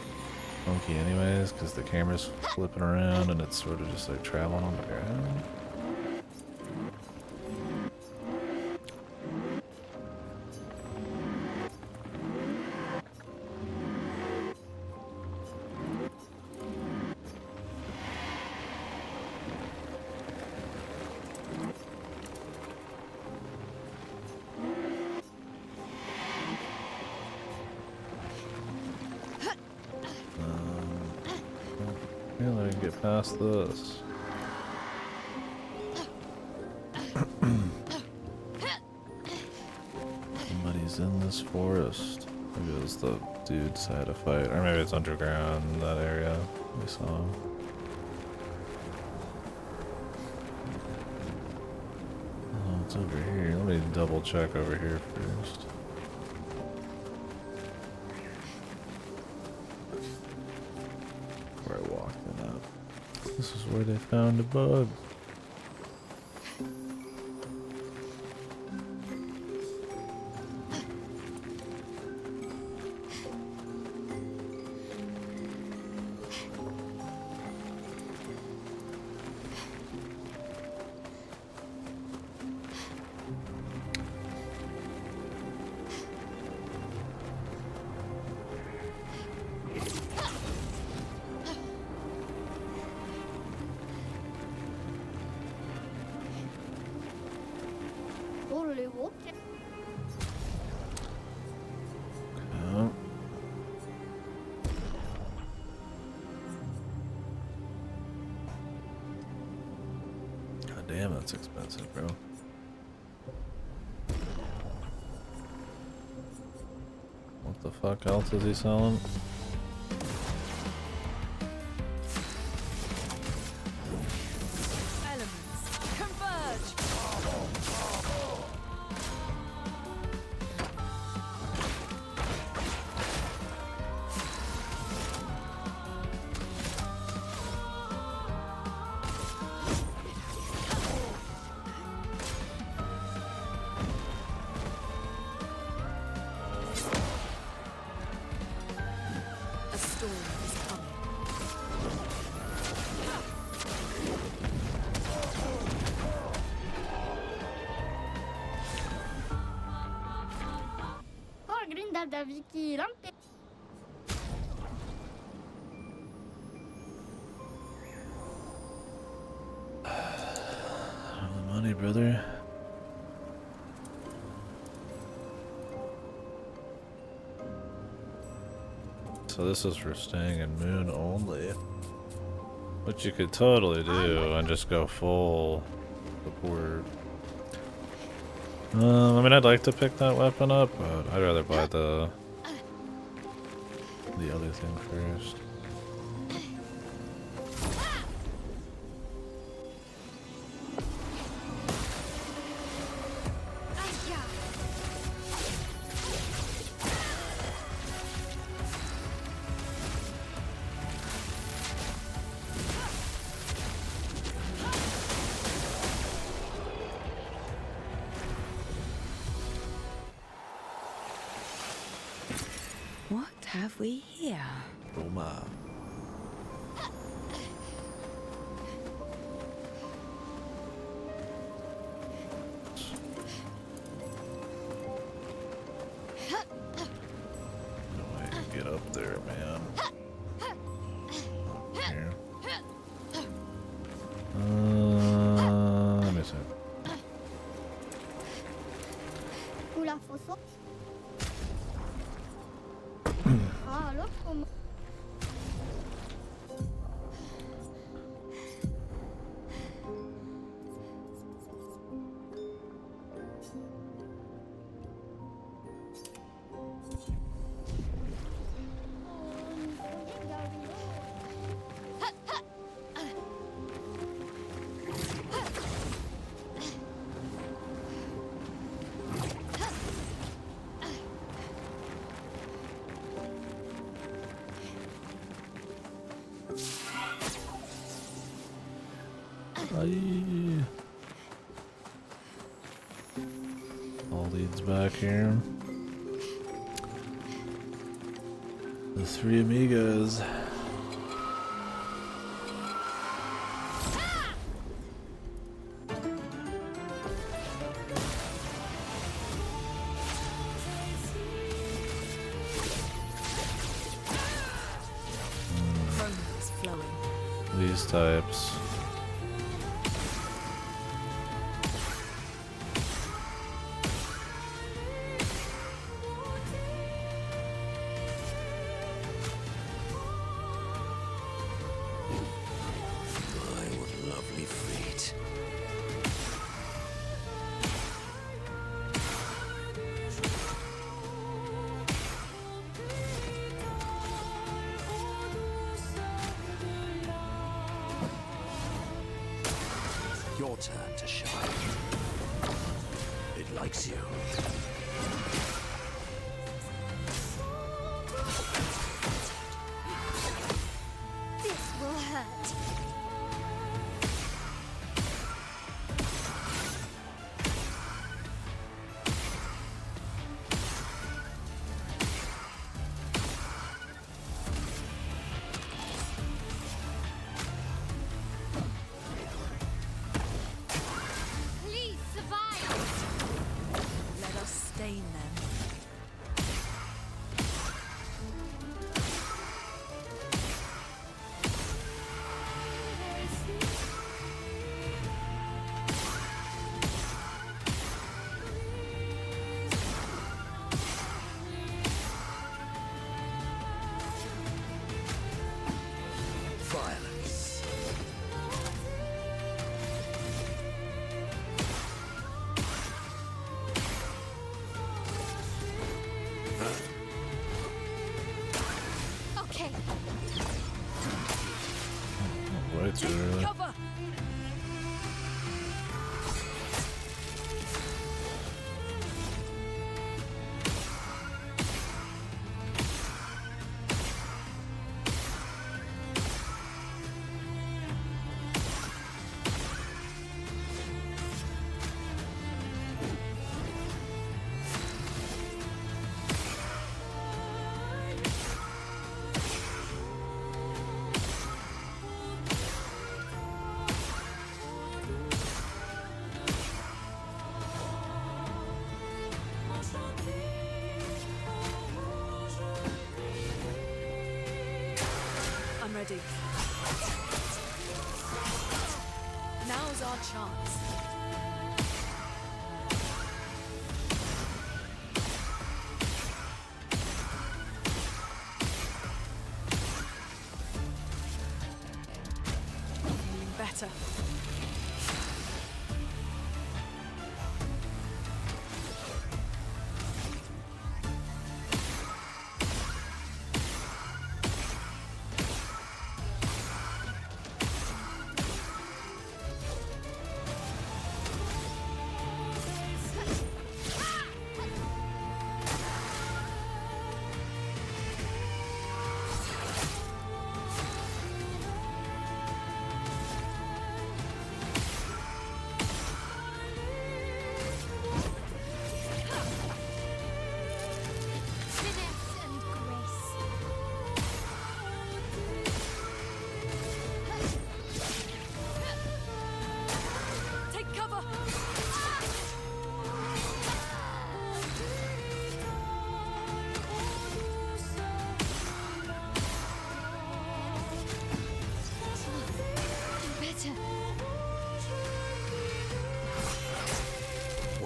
funky anyways, because the camera's flipping around and it's sort of just like traveling on the ground. I can get past this. Somebody's in this forest. Maybe it was the dudes I had to fight. Or maybe it's underground in that area we saw. Oh, it's over here. Let me double check over here first. Where I walked it up. This is where they found a bug. Damn, that's expensive, bro. What the fuck else is he selling? Elements, converge! A storm is coming. The money, brother. so this is for staying in moon only. Which you could totally do and just go full support. I mean, I'd like to pick that weapon up, but I'd rather buy the other thing first. What have we here? Roma. No way to get up there, man. Up here. Let me see. All leads back here. The three amigos. These types. Your turn to shine. It likes you. This will hurt. Please survive. Let us stain them. Violence. Okay. Way too early. Cover! I'm ready. Now's our chance.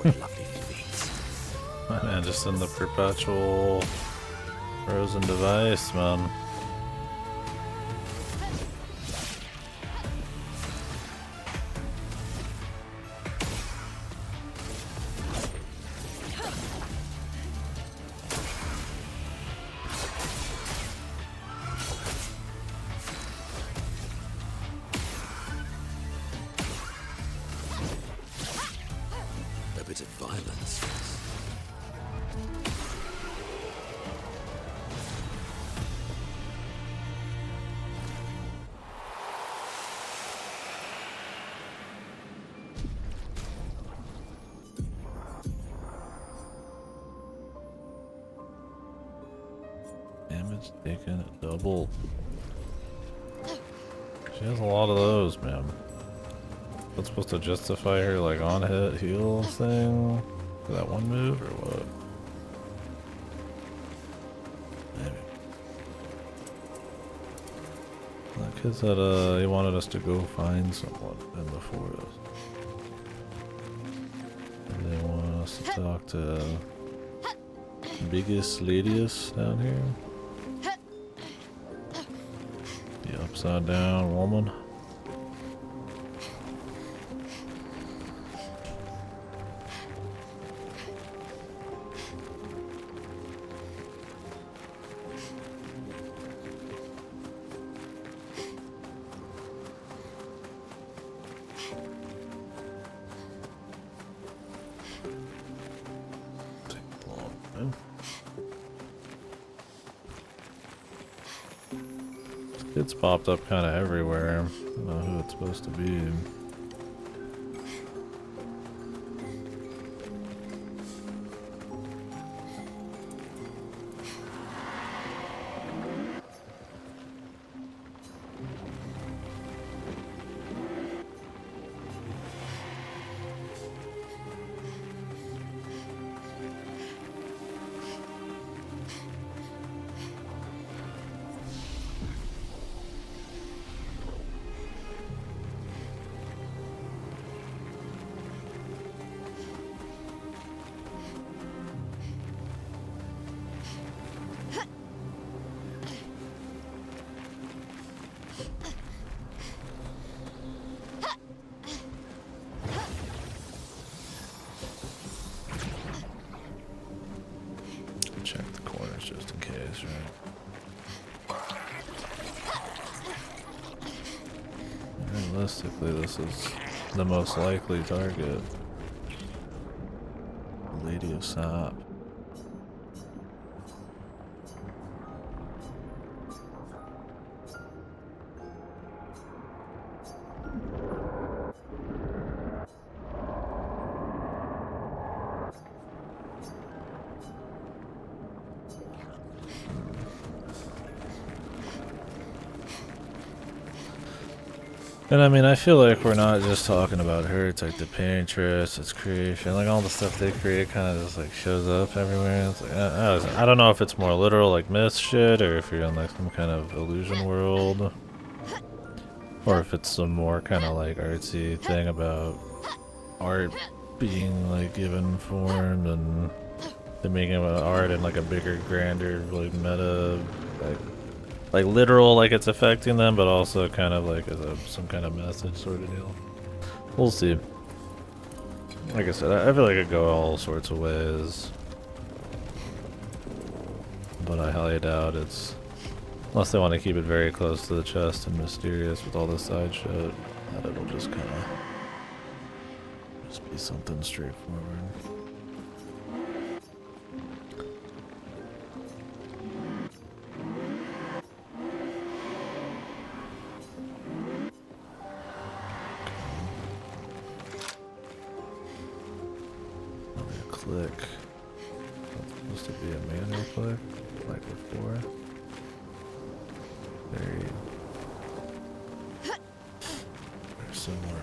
what lovely feet. Man, just in the perpetual frozen device, man. A bit of violence. Damage taken double. She has a lot of those, man. That's supposed to justify her like on hit heal thing for that one move or what? Maybe. That kid said he wanted us to go find someone in the forest. And they want us to talk to biggest ladiest down here. The upside down woman. It's popped up kind of everywhere. I don't know who it's supposed to be. Check the corners just in case, right? Realistically, this is the most likely target. Lady of Sap. And I mean, I feel like we're not just talking about her. It's like the paintress, its creation, like all the stuff they create kind of just like shows up everywhere. It's like, I don't know if it's more literal like myth shit or if you're in like some kind of illusion world. Or if it's some more kind of like artsy thing about art being like given form and they're making art in like a bigger, grander, like meta, like literal, like it's affecting them, but also kind of like as some kind of message sort of deal. We'll see. Like I said, I feel like it could go all sorts of ways, but I highly doubt it's, unless they want to keep it very close to the chest and mysterious with all the side shit, that it'll just kind of just be something straightforward. Click. That's supposed to be a manual click, like before. Very similar.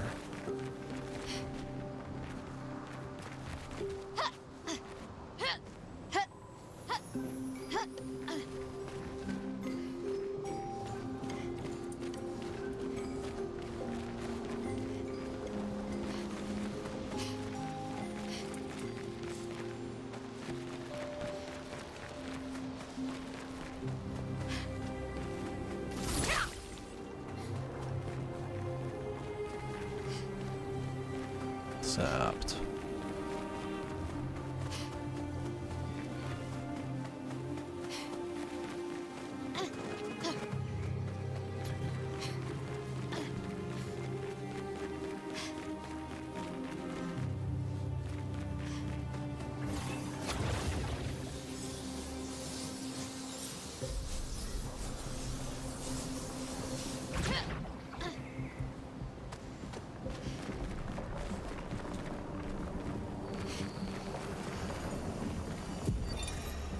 Sapped.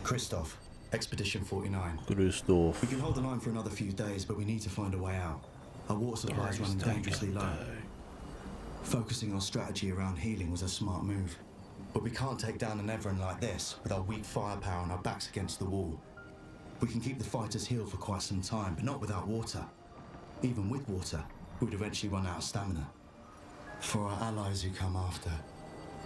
Christoph, Expedition 49. Christoph. We can hold the line for another few days, but we need to find a way out. Our water supply is running dangerously low. Focusing our strategy around healing was a smart move. But we can't take down an Everin like this with our weak firepower and our backs against the wall. We can keep the fighters healed for quite some time, but not without water. Even with water, we'd eventually run out of stamina. For our allies who come after,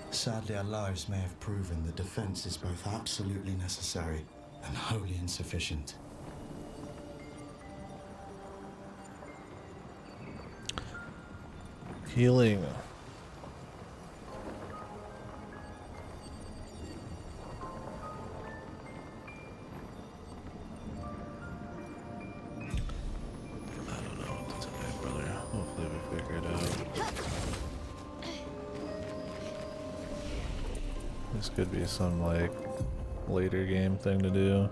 sadly our lives may have proven that defense is both absolutely necessary and wholly insufficient. Healing. Hopefully we figure it out. This could be some like later game thing to do.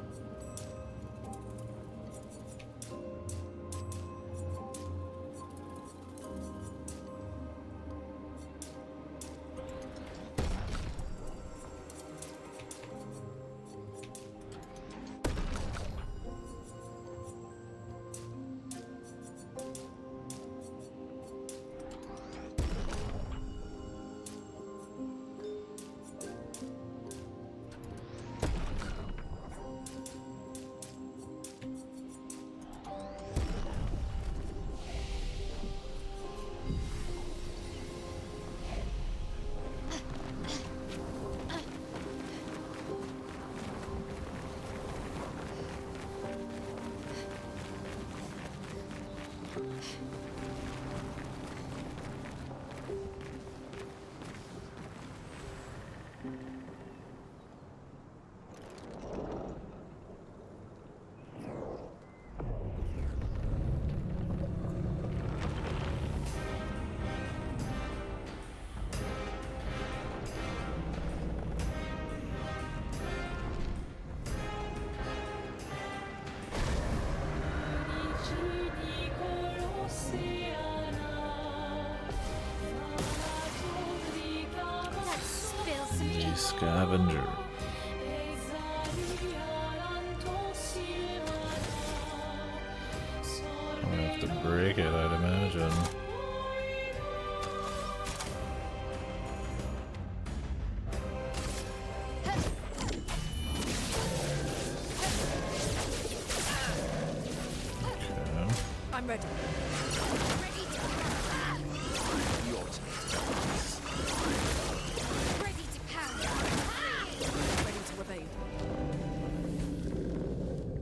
Scavenger. I'm gonna have to break it, I'd imagine. Okay. I'm ready.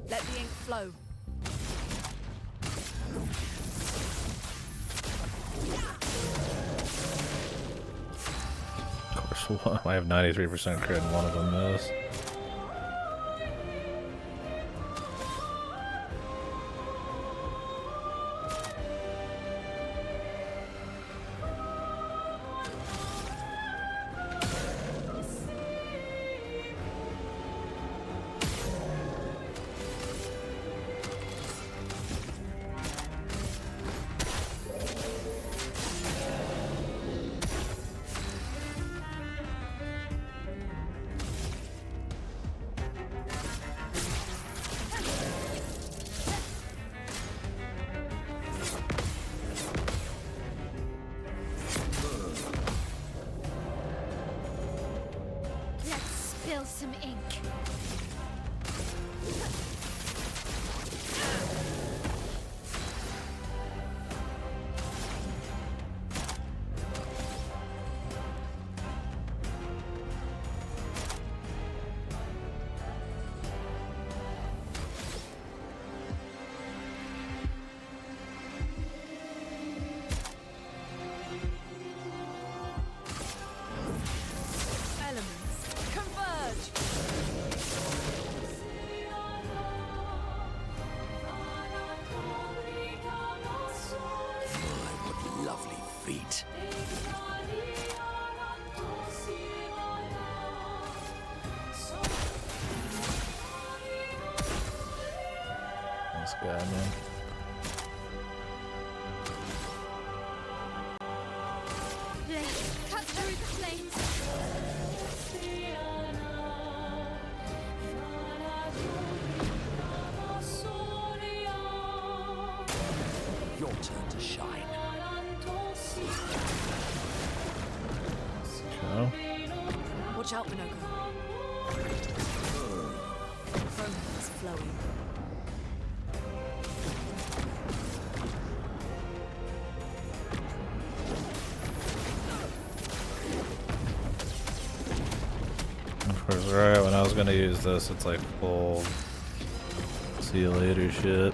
Let the ink flow. Of course, I have 93% crit and one of them is. Spill some ink. guy, man. Cut through the flames. Your turn to shine. Okay. Watch out, Minogo. Foam is flowing. Of course, right when I was gonna use this, it's like full see you later shit.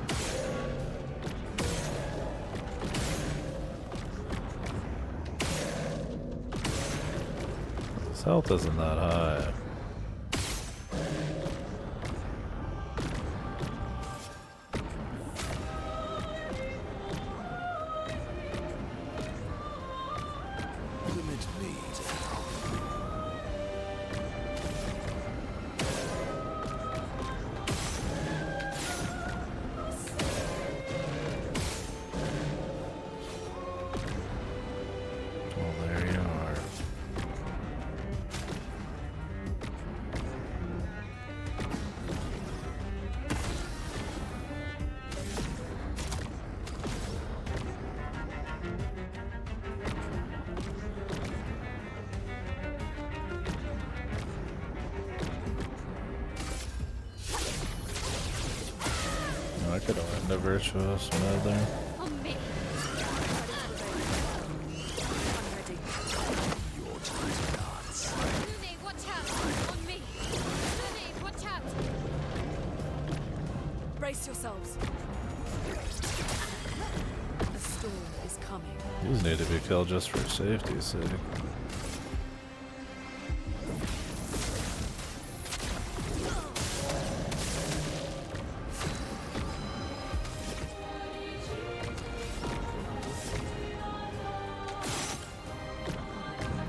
His health isn't that high. Limit me to help. Well, there you are. I could have went to Virtuous Mother. On me. Your time to dance. Lune, watch out. On me. Lune, watch out. Brace yourselves. A storm is coming. These need to be killed just for safety's sake.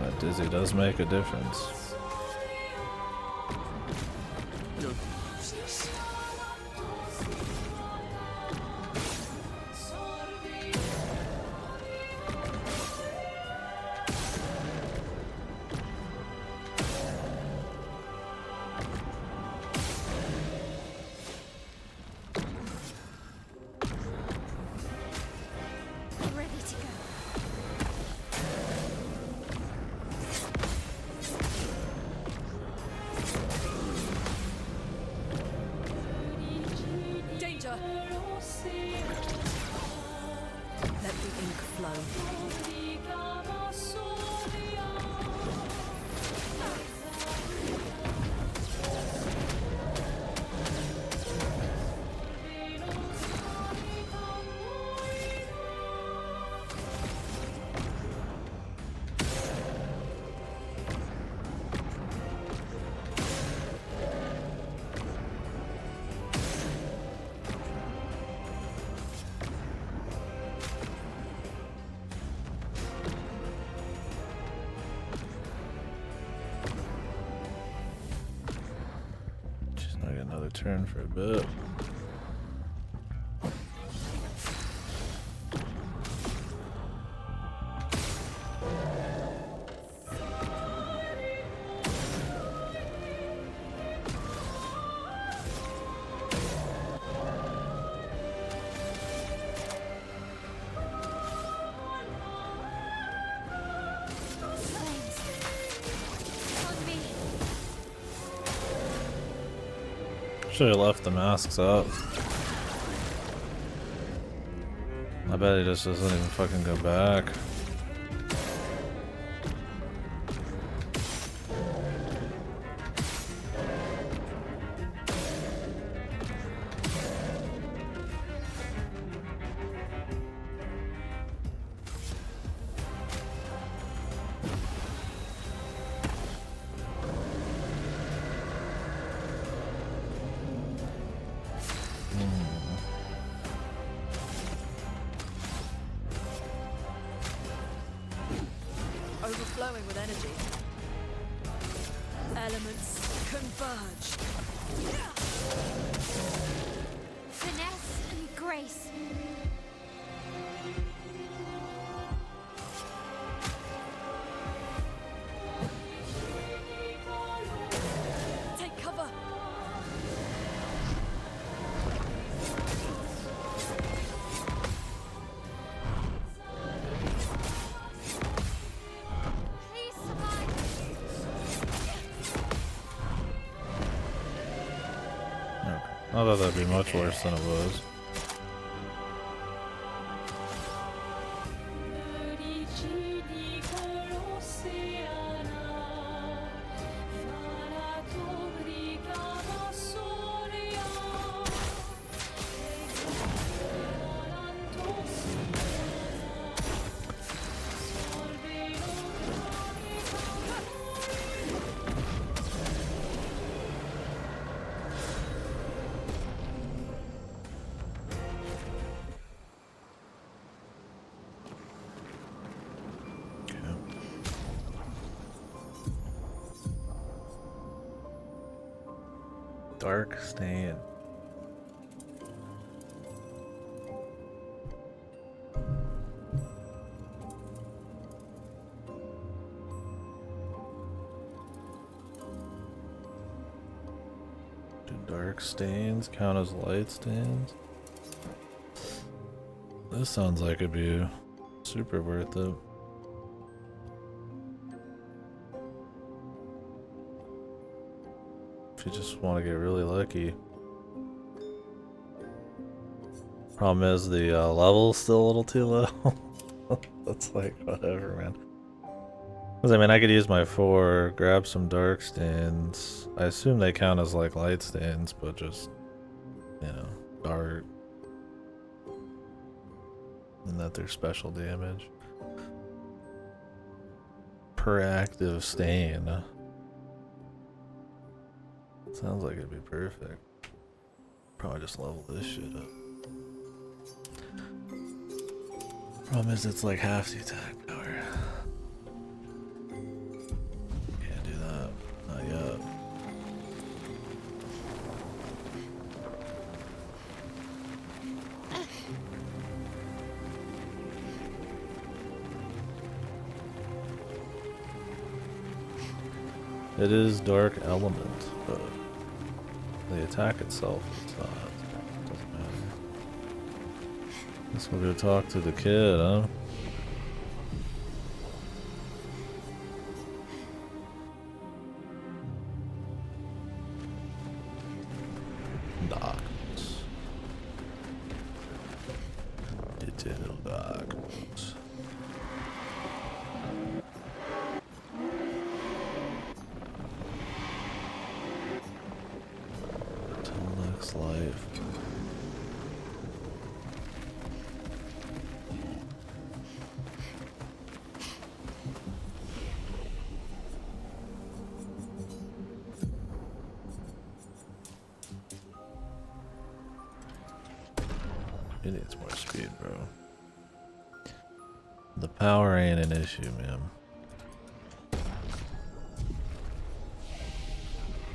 That dizzy does make a difference. Don't lose this. Ready to go. Danger! Let the ink flow. She's not getting another turn for a bit. Flames. On me. Should have left the masks up. I bet he just doesn't even fucking go back. Overflowing with energy. Elements converge. Finesse and disgrace. Take cover. Please survive. Okay. I thought that'd be much worse than it was. Dark stain. Do dark stains count as light stains? This sounds like it'd be super worth it. If you just want to get really lucky. Problem is the level's still a little too low. That's like whatever, man. Because I mean, I could use my 4, grab some dark stains. I assume they count as like light stains, but just, you know, dark. And that they're special damage. Per active stain. Sounds like it'd be perfect. Probably just level this shit up. Problem is it's like half the attack power. Can't do that. Not yet. It is dark element, but the attack itself is not. Doesn't matter. Guess we'll go talk to the kid, huh? Darkness. Eternal darkness. Life. It needs more speed, bro. The power ain't an issue, man.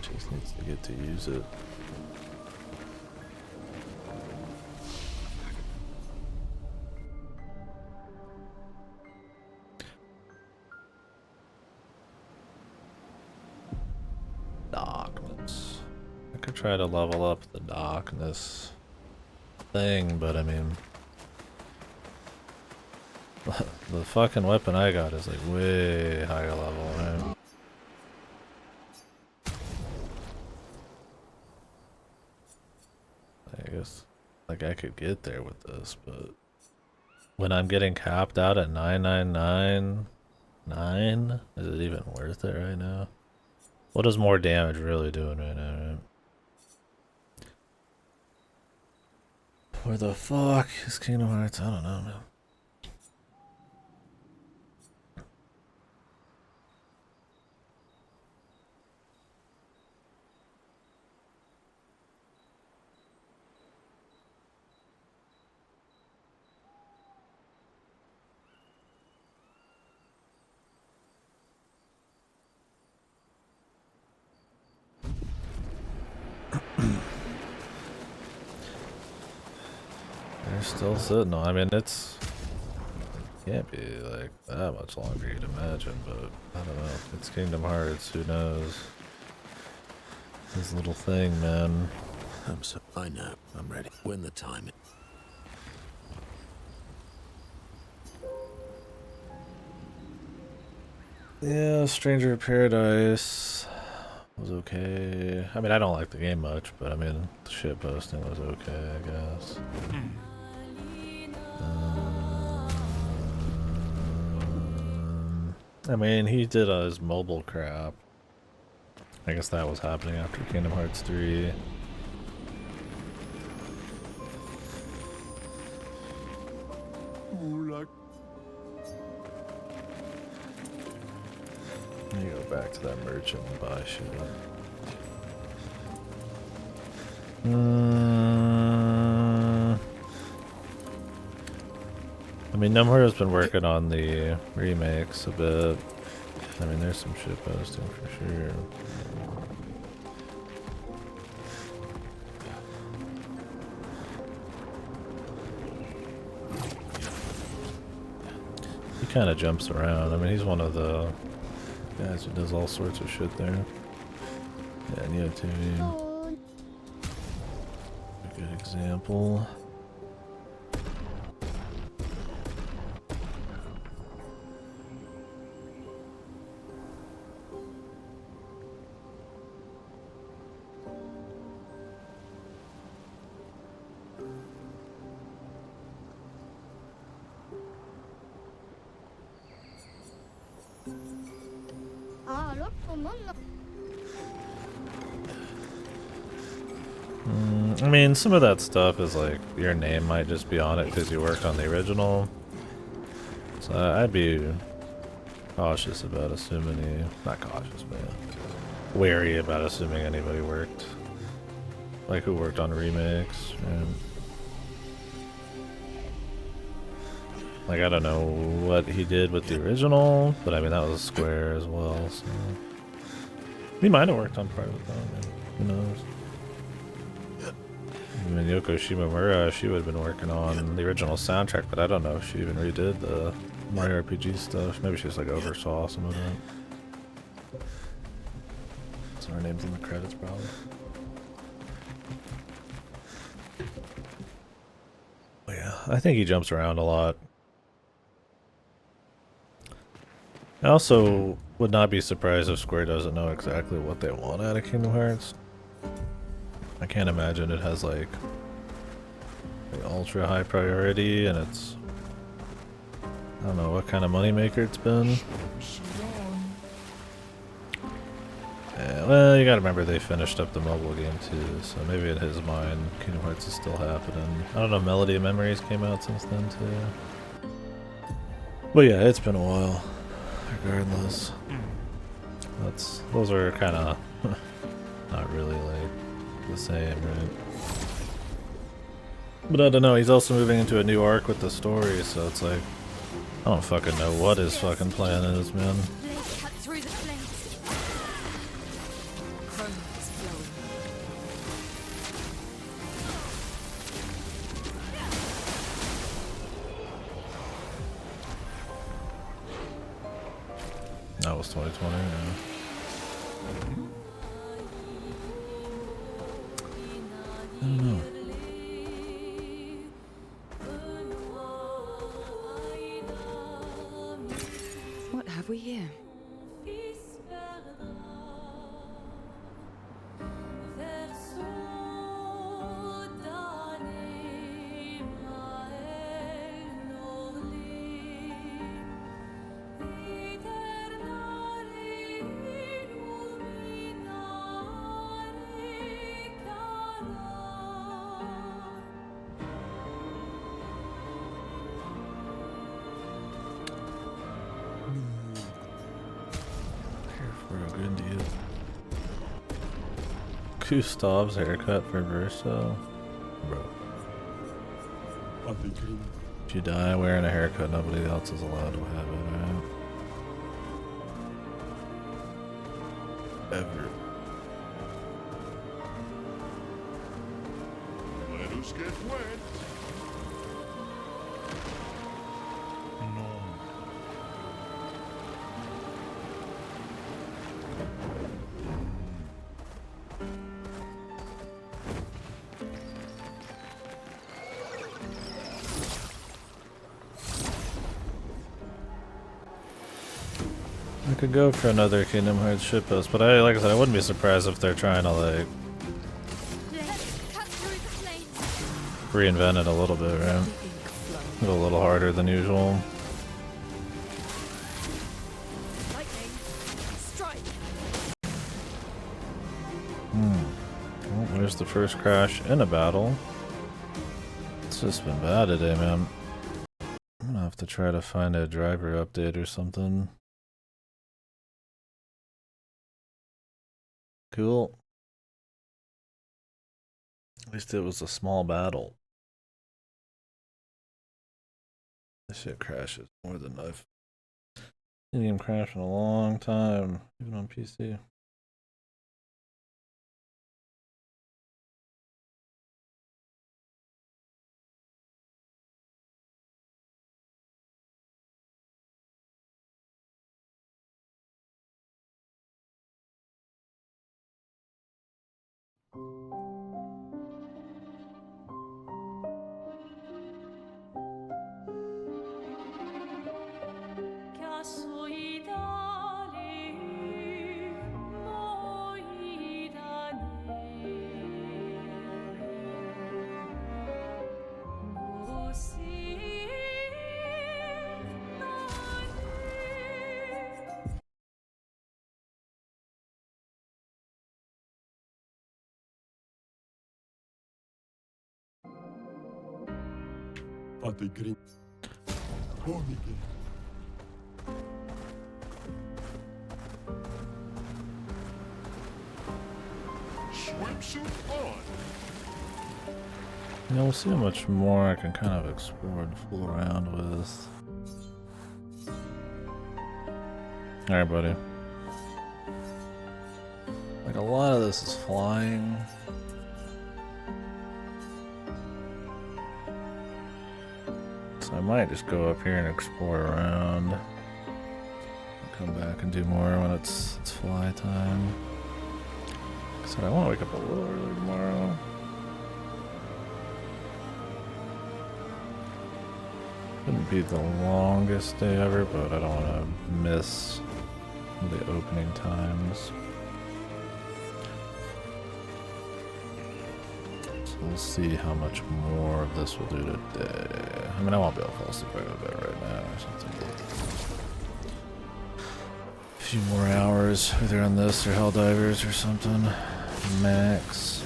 Just needs to get to use it. Darkness. I could try to level up the darkness thing, but I mean, the fucking weapon I got is like way higher level, right? I guess like I could get there with this, but when I'm getting capped out at 9999, is it even worth it right now? What is more damage really doing right now, right? Where the fuck is Kingdom Hearts? I don't know, man. They're still sitting on. I mean, it can't be like that much longer, you'd imagine, but I don't know. It's Kingdom Hearts. Who knows? This little thing, man. I know. I'm ready. When the time. Yeah, Stranger of Paradise was okay. I mean, I don't like the game much, but I mean, the shit posting was okay, I guess. I mean, he did his mobile crap. I guess that was happening after Kingdom Hearts 3. Let me go back to that merchant and buy shit. I mean, Numhura's been working on the remakes a bit. I mean, there's some shit posting for sure. He kind of jumps around. I mean, he's one of the guys who does all sorts of shit there. Yeah, Neo Team. A good example. I mean, some of that stuff is like, your name might just be on it because you worked on the original. So I'd be cautious about assuming not cautious, but wary about assuming anybody worked. Like who worked on remakes. And like, I don't know what he did with the original, but I mean, that was Square as well, so. He might have worked on part of it though, I mean, who knows. I mean, Yoko Shimomura, she would have been working on the original soundtrack, but I don't know if she even redid the Mario RPG stuff. Maybe she just like oversaw some of it. So her name's in the credits probably. But yeah, I think he jumps around a lot. I also would not be surprised if Square doesn't know exactly what they want out of Kingdom Hearts. I can't imagine it has like ultra high priority and it's, I don't know what kind of moneymaker it's been. Yeah, well, you gotta remember they finished up the mobile game too, so maybe in his mind Kingdom Hearts is still happening. I don't know, Melody of Memories came out since then too. But yeah, it's been a while, regardless. Those are kinda not really like the same, right? But I don't know, he's also moving into a new arc with the story, so it's like, I don't fucking know what his fucking plan is, man. That was 2020, yeah. I don't know. What have we here? Gustav's haircut for Verso. Bro. If you die wearing a haircut, nobody else is allowed to have it, right? Ever. Let us get wet. could go for another Kingdom Hearts shitpost, but like I said, I wouldn't be surprised if they're trying to like reinvent it a little bit, right? Go a little harder than usual. Well, there's the first crash in a battle. It's just been bad today, man. I'm gonna have to try to find a driver update or something. Cool. At least it was a small battle. This shit crashes more than I've seen him crash in a long time, even on PC. Swimsuit on. Yeah, we'll see how much more I can kind of explore and fool around with. Alright, buddy. Like, a lot of this is flying. So I might just go up here and explore around. Come back and do more when it's fly time. So I want to wake up a little early tomorrow. Wouldn't be the longest day ever, but I don't want to miss the opening times. So we'll see how much more of this we'll do today. I mean, I won't be able to fall asleep right now or something. A few more hours, either on this or Helldivers or something. Max.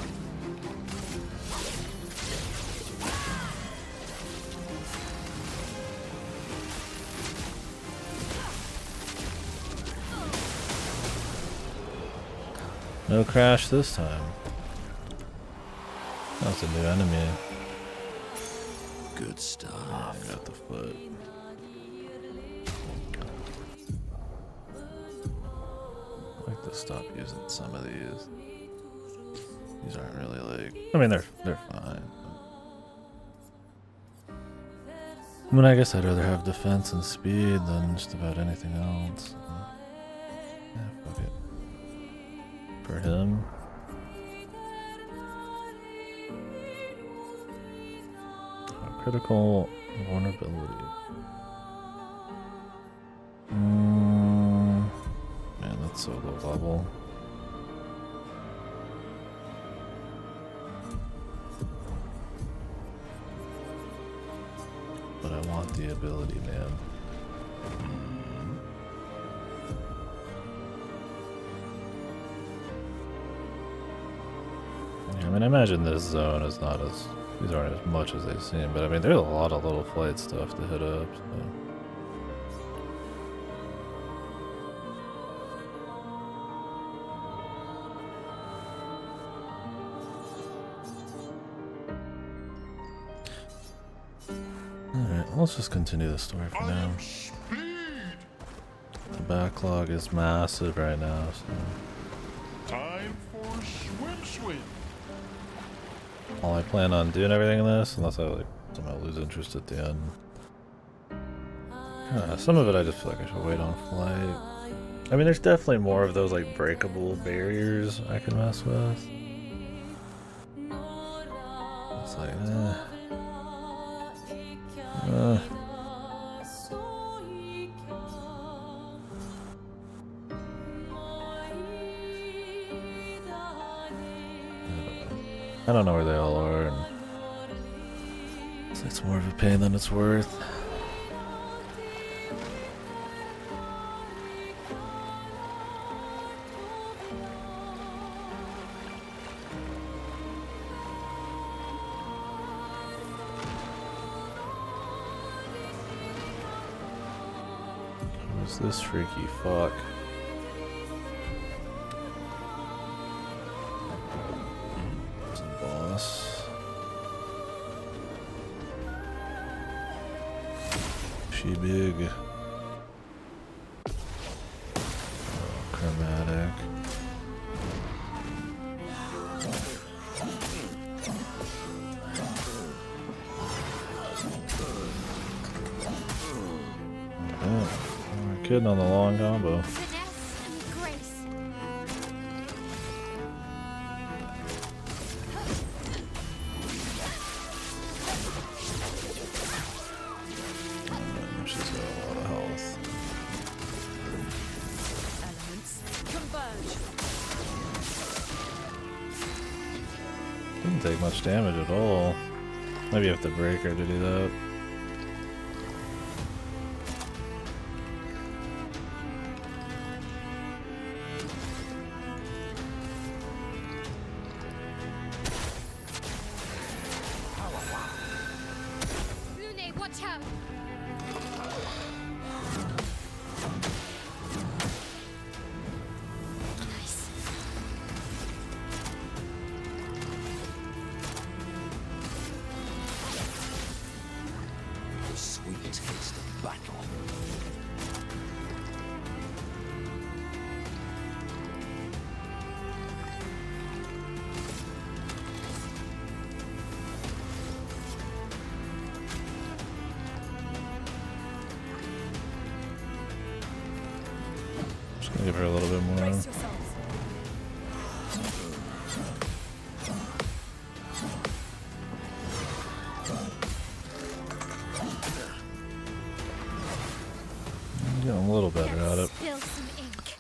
No crash this time. That's a new enemy. Good stuff. Oh, got the foot. I like to stop using some of these. These aren't really like. I mean, they're fine. I mean, I guess I'd rather have defense and speed than just about anything else. Yeah, fuck it. For him. Critical vulnerability. Man, that's so low level. But I want the ability, man. Yeah, I mean, I imagine this zone is not as... These aren't as much as they seem, but I mean, there's a lot of little flight stuff to hit up, so... Alright, let's just continue the story for now. The backlog is massive right now, so... Time for swim. Well, I plan on doing everything in this, unless I like somehow lose interest at the end. Some of it I just feel like I should wait on flight. I mean, there's definitely more of those like breakable barriers I can mess with. It's like, I don't know where they all are, and it's more of a pain than it's worth. Who's this freaky fuck? Boss. She big. Oh, chromatic. Oh, we're kidding on the long combo. Didn't take much damage at all. Maybe you have to break her to do that. Lune, watch out! Just gonna give her a little bit more. I'm getting a little better at it. Spill some ink.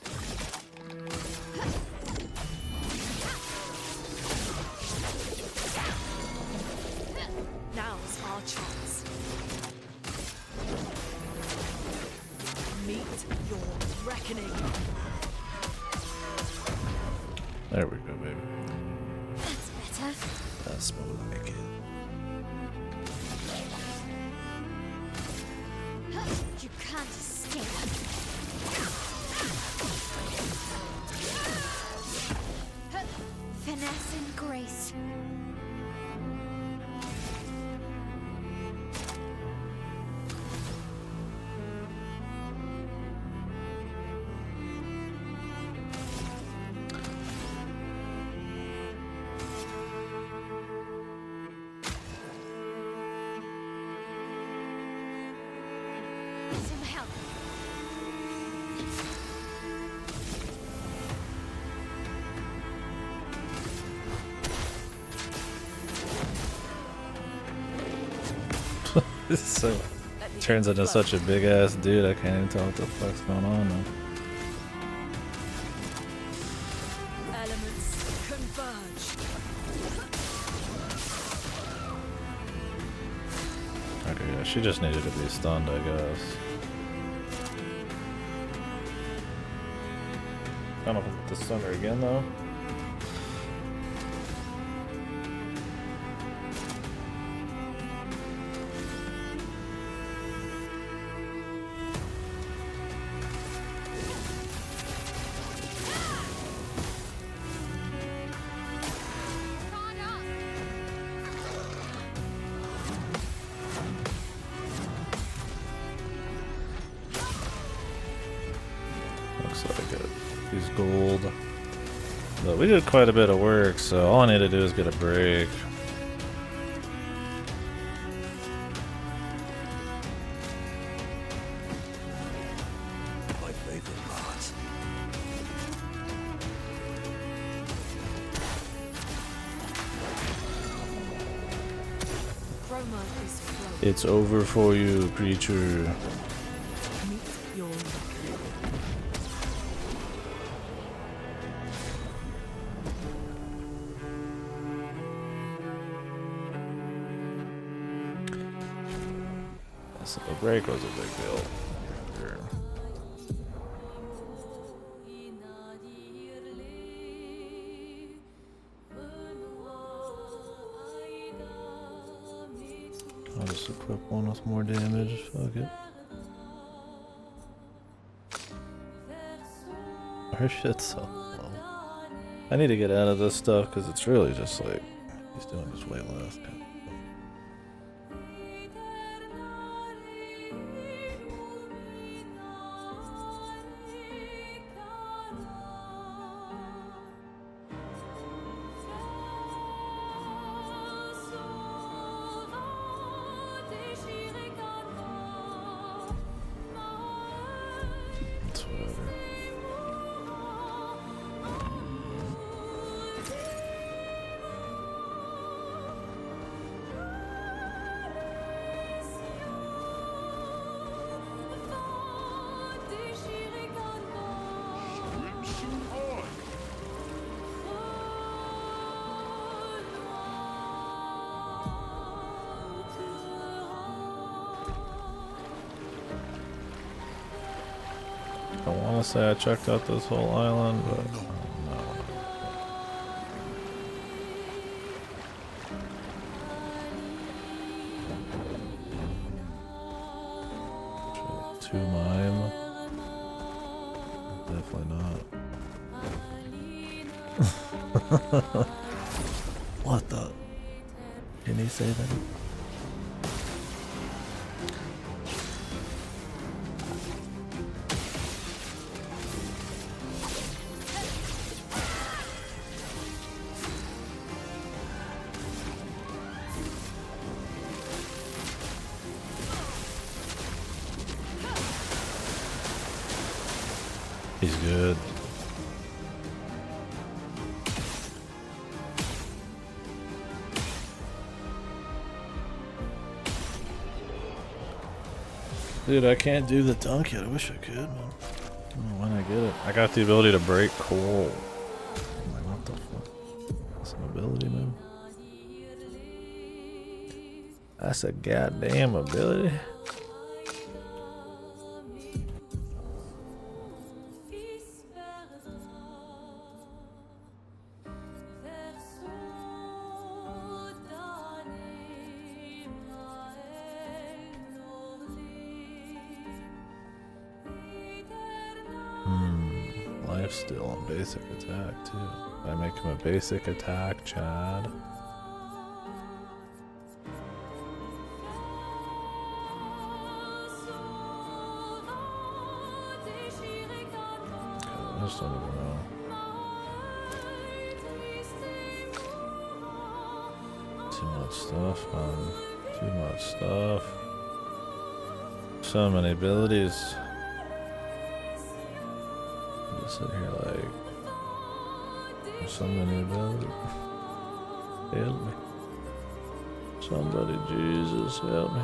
Now's our chance. Meet your reckoning. There we go, baby. That's better. That's more like it. You can't escape. Finesse and grace. Some help. This is so turns into such a big ass dude. I can't even tell what the fuck's going on now. Elements converge. Okay, yeah, she just needed to be stunned, I guess. I don't know if I'm to stun her again though. Looks like it. He's gold. But we did quite a bit of work, so all I need to do is get a break. My favorite part. Chroma is flowing. It's over for you, creature. Meet your reckoning. the break was a big deal. Sure. I'll just equip one with more damage. Fuck it. Our shit's so low. I need to get out of this stuff because it's really just like he's doing this way less. I want to say I checked out this whole island, but no. Two mime? Definitely not. What the? Can he say that? He's good. Dude, I can't do the dunk yet. I wish I could, man. I don't know when I get it. I got the ability to break coal. I'm like, what the fuck? That's an ability, man. That's a goddamn ability. Still on basic attack too. I make him a basic attack, Chad. I just don't even know. Too much stuff, man. Too much stuff. So many abilities. Sit here like there's so many abilities. Help me. Somebody, Jesus, help me.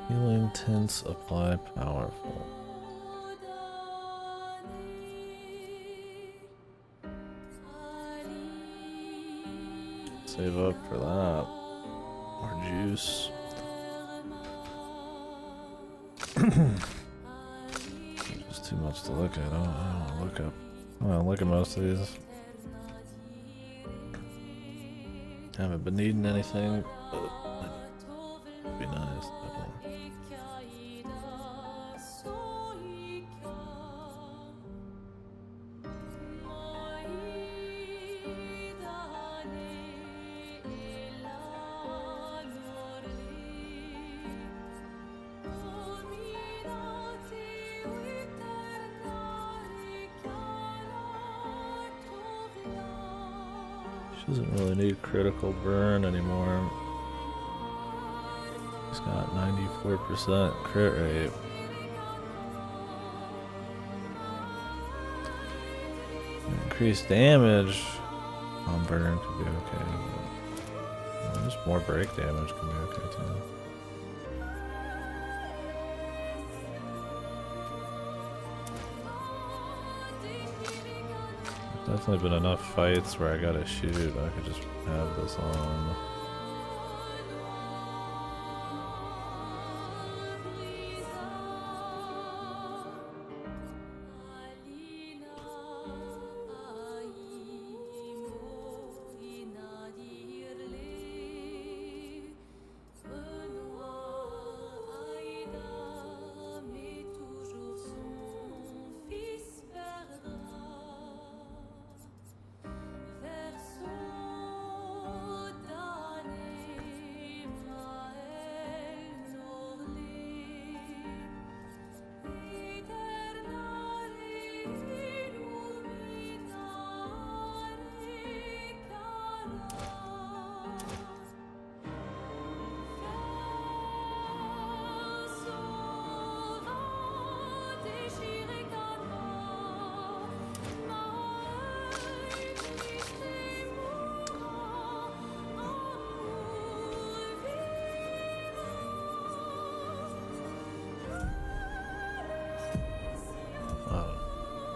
Healing tints apply powerful. Save up for that. Or juice. Just too much to look at. I don't want to look up. I don't look at most of these. Haven't been needing anything, but it'd be nice. Doesn't really need critical burn anymore. He's got 94% crit rate. Increased damage on burn could be okay. But just more break damage can be okay too. definitely been enough fights where I gotta shoot. I could just have this on.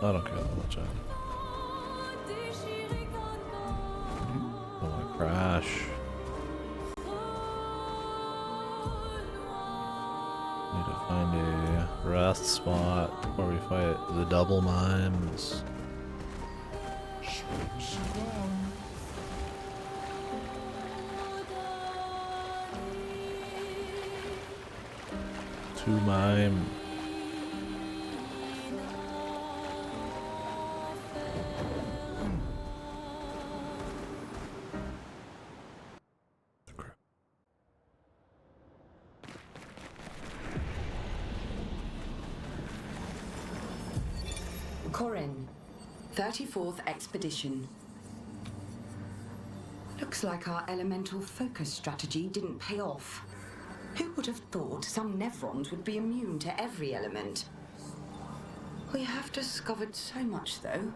I don't care that much. I don't want to crash. Need to find a rest spot where we fight the double mimes. Two mime. Corin, 34th Expedition. Looks like our elemental focus strategy didn't pay off. Who would have thought some Nevrons would be immune to every element? We have discovered so much, though.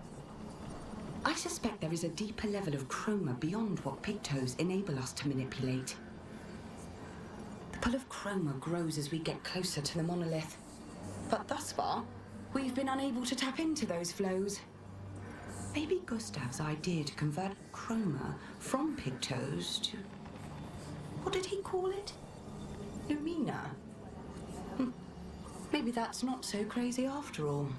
I suspect there is a deeper level of chroma beyond what pigtoes enable us to manipulate. The pull of chroma grows as we get closer to the monolith. But thus far, we've been unable to tap into those flows. Maybe Gustav's idea to convert chroma from pigtoes to... what did he call it? Lumina? Maybe that's not so crazy after all.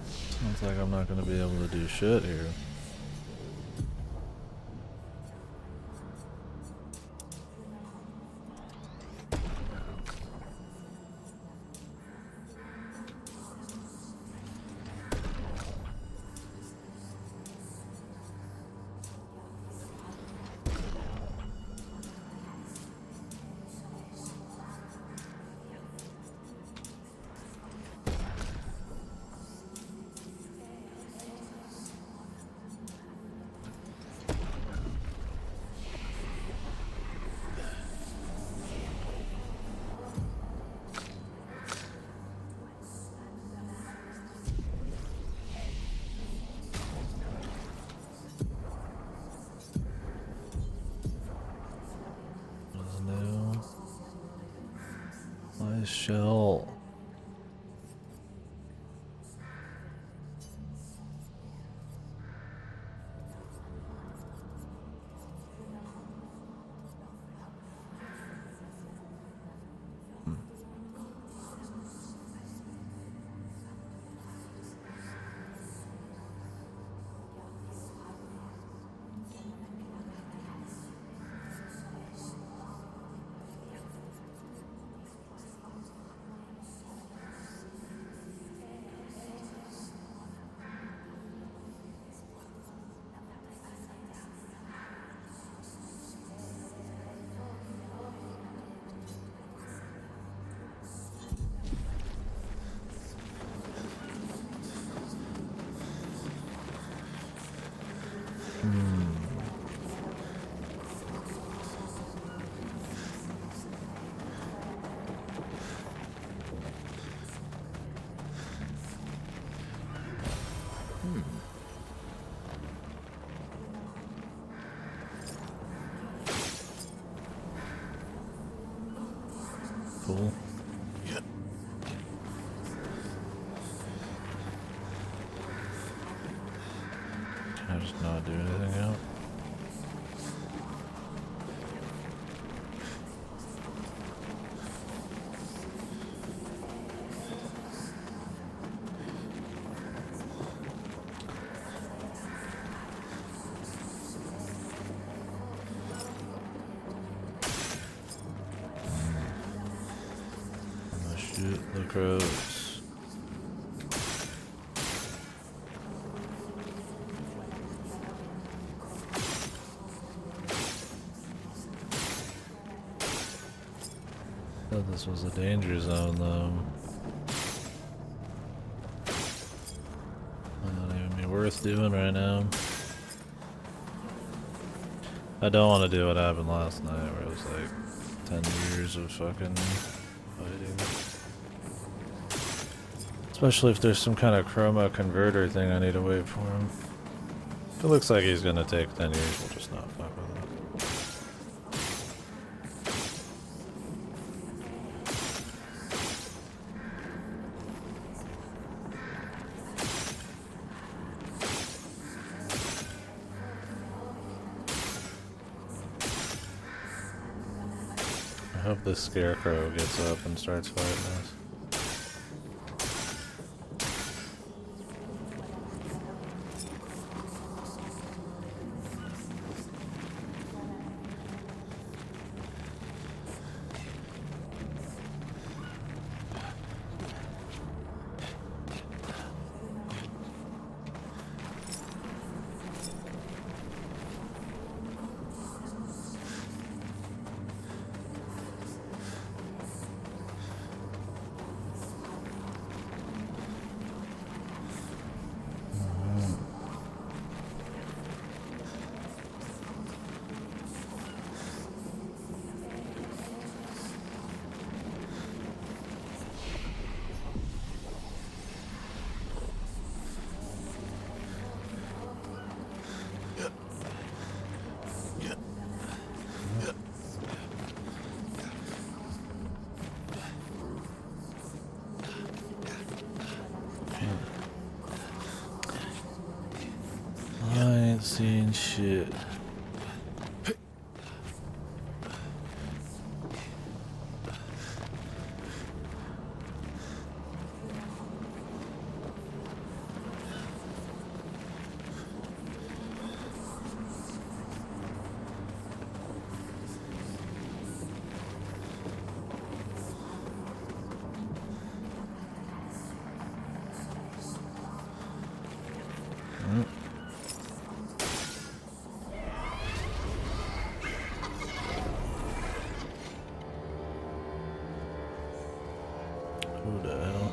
Sounds like I'm not gonna be able to do shit here. Shell. Cool. do anything yet. I'm gonna shoot the crows. Thought this was a danger zone though. Might not even be worth doing right now. I don't want to do what happened last night where it was like 10 years of fucking fighting. Especially if there's some kind of chroma converter thing I need to wait for him. If it looks like he's gonna take 10 years, we'll just not fuck with it. I hope this scarecrow gets up and starts fighting us. I ain't seen shit. Who the hell?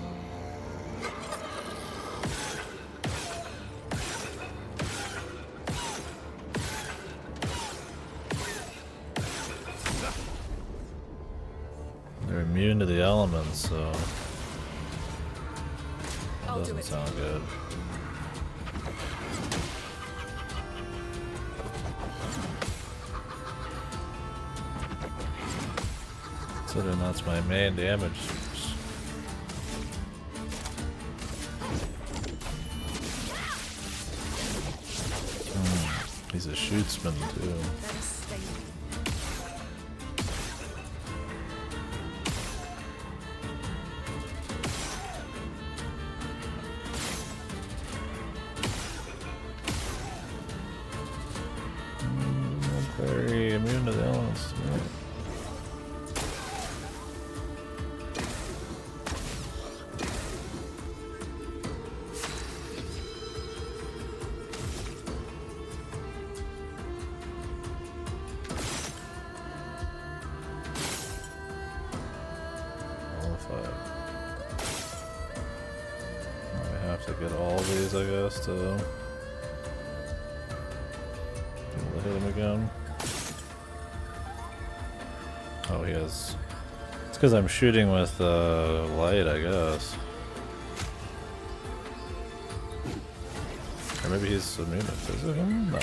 They're immune to the elements, so that doesn't sound good. Considering that's my main damage source. He's a shootsman too. Very immune to the elements. Yeah. To get all these, I guess, to hit him again. Oh, he has. It's because I'm shooting with light, I guess. Or maybe he's immune to physical? No.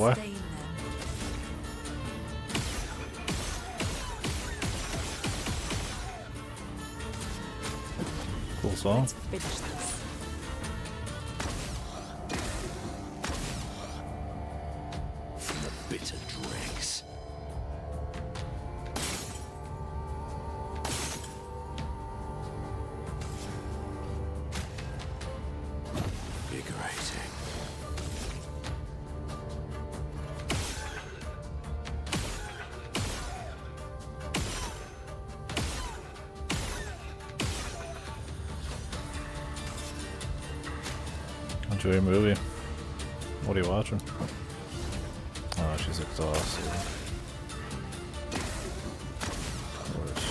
boy. Sustain them. Cool song. Let's finish this. The bitter dregs. Invigorating. Enjoy your movie. What are you watching? Oh, she's exhausted. Of course.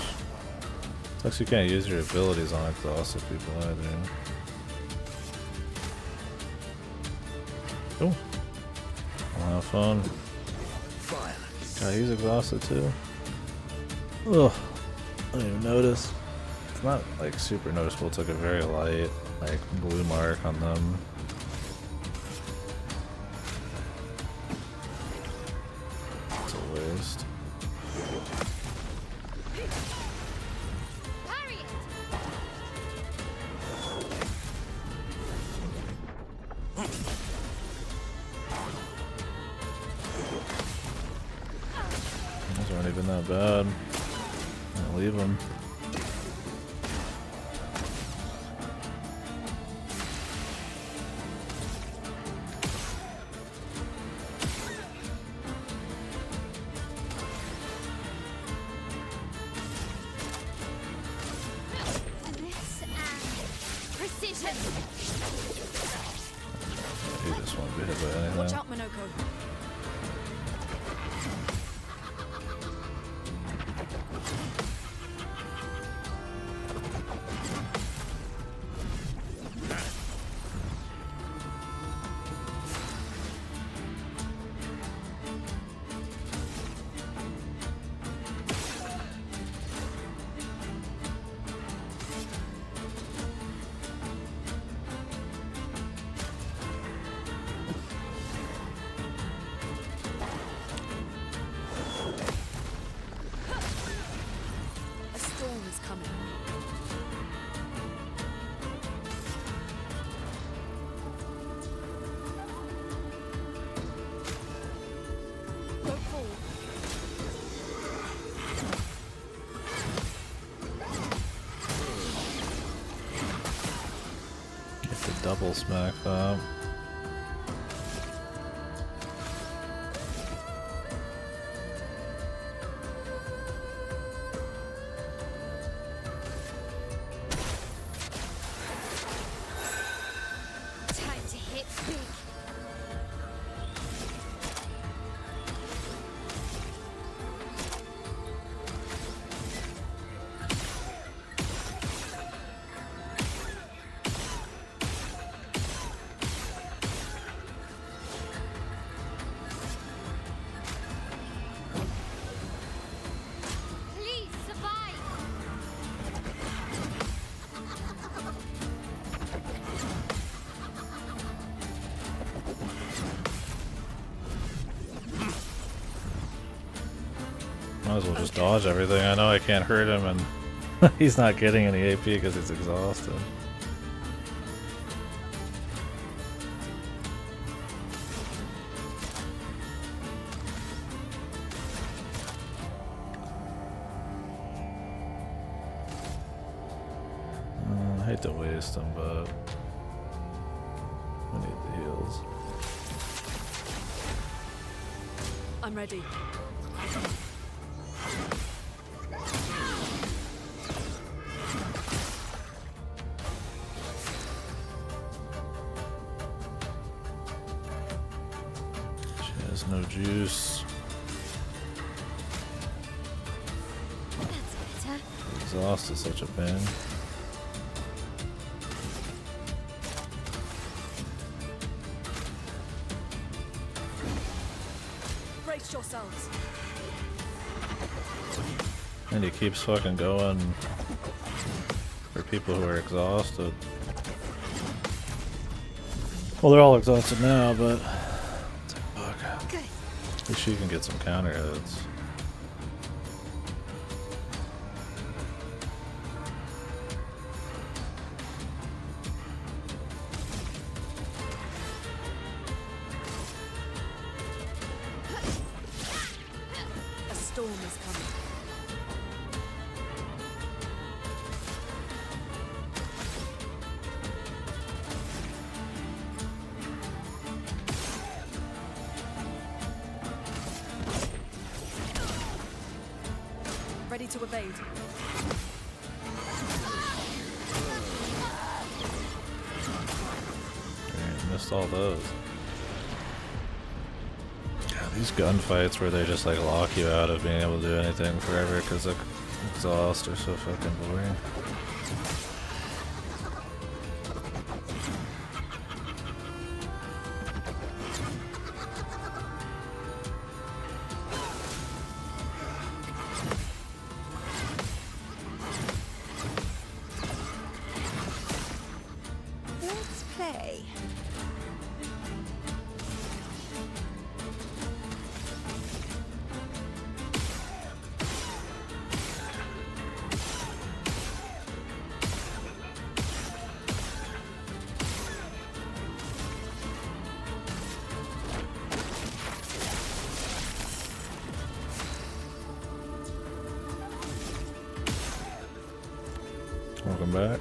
Sucks you can't use your abilities on exhausted people either. Cool. I'll have fun. God, he's exhausted too. Ugh. I didn't even notice. It's not like super noticeable. It's like a very light, like blue mark on them. It's a waste. Those aren't even that bad. I'll leave them. Finesse and precision. He just won't be hit by anything. Watch out, Minoko. A storm is coming. Go forward. Get the double smack that. Time to hit big. Please survive. Might as well just dodge everything. I know I can't hurt him, and he's not getting any AP because he's exhausted. I hate to waste him, but we need the heals. I'm ready. She has no juice. That's better. Exhaust is such a pain. Brace yourselves. And he keeps fucking going for people who are exhausted. Well, they're all exhausted now, but it's like, fuck. Good. least she can get some counter hits. A storm is coming. Ready to evade. Dang, missed all those. Yeah, these gunfights where they just like lock you out of being able to do anything forever because of exhaust are so fucking boring. Let's play. Welcome back.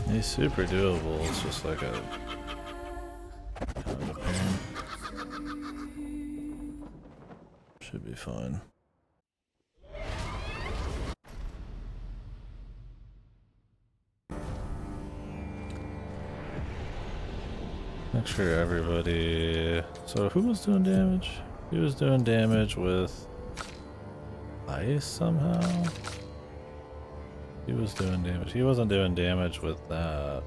He's super doable, it's just like a kind of a pain. Should be fine. Make sure everybody... So who was doing damage? He was doing damage with ice somehow? He was doing damage. He wasn't doing damage with that.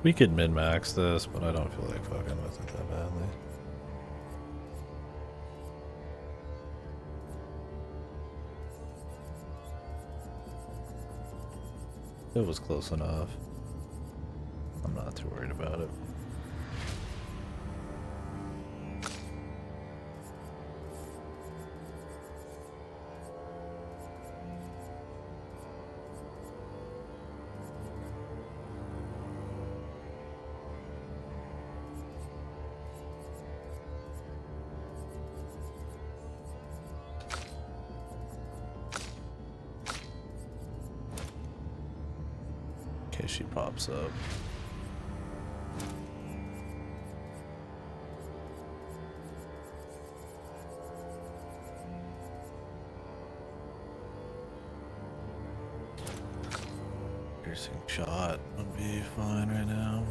We could min-max this, but I don't feel like fucking with it that badly. It was close enough. I'm not too worried about it. In case she pops up. Piercing shot would be fine right now.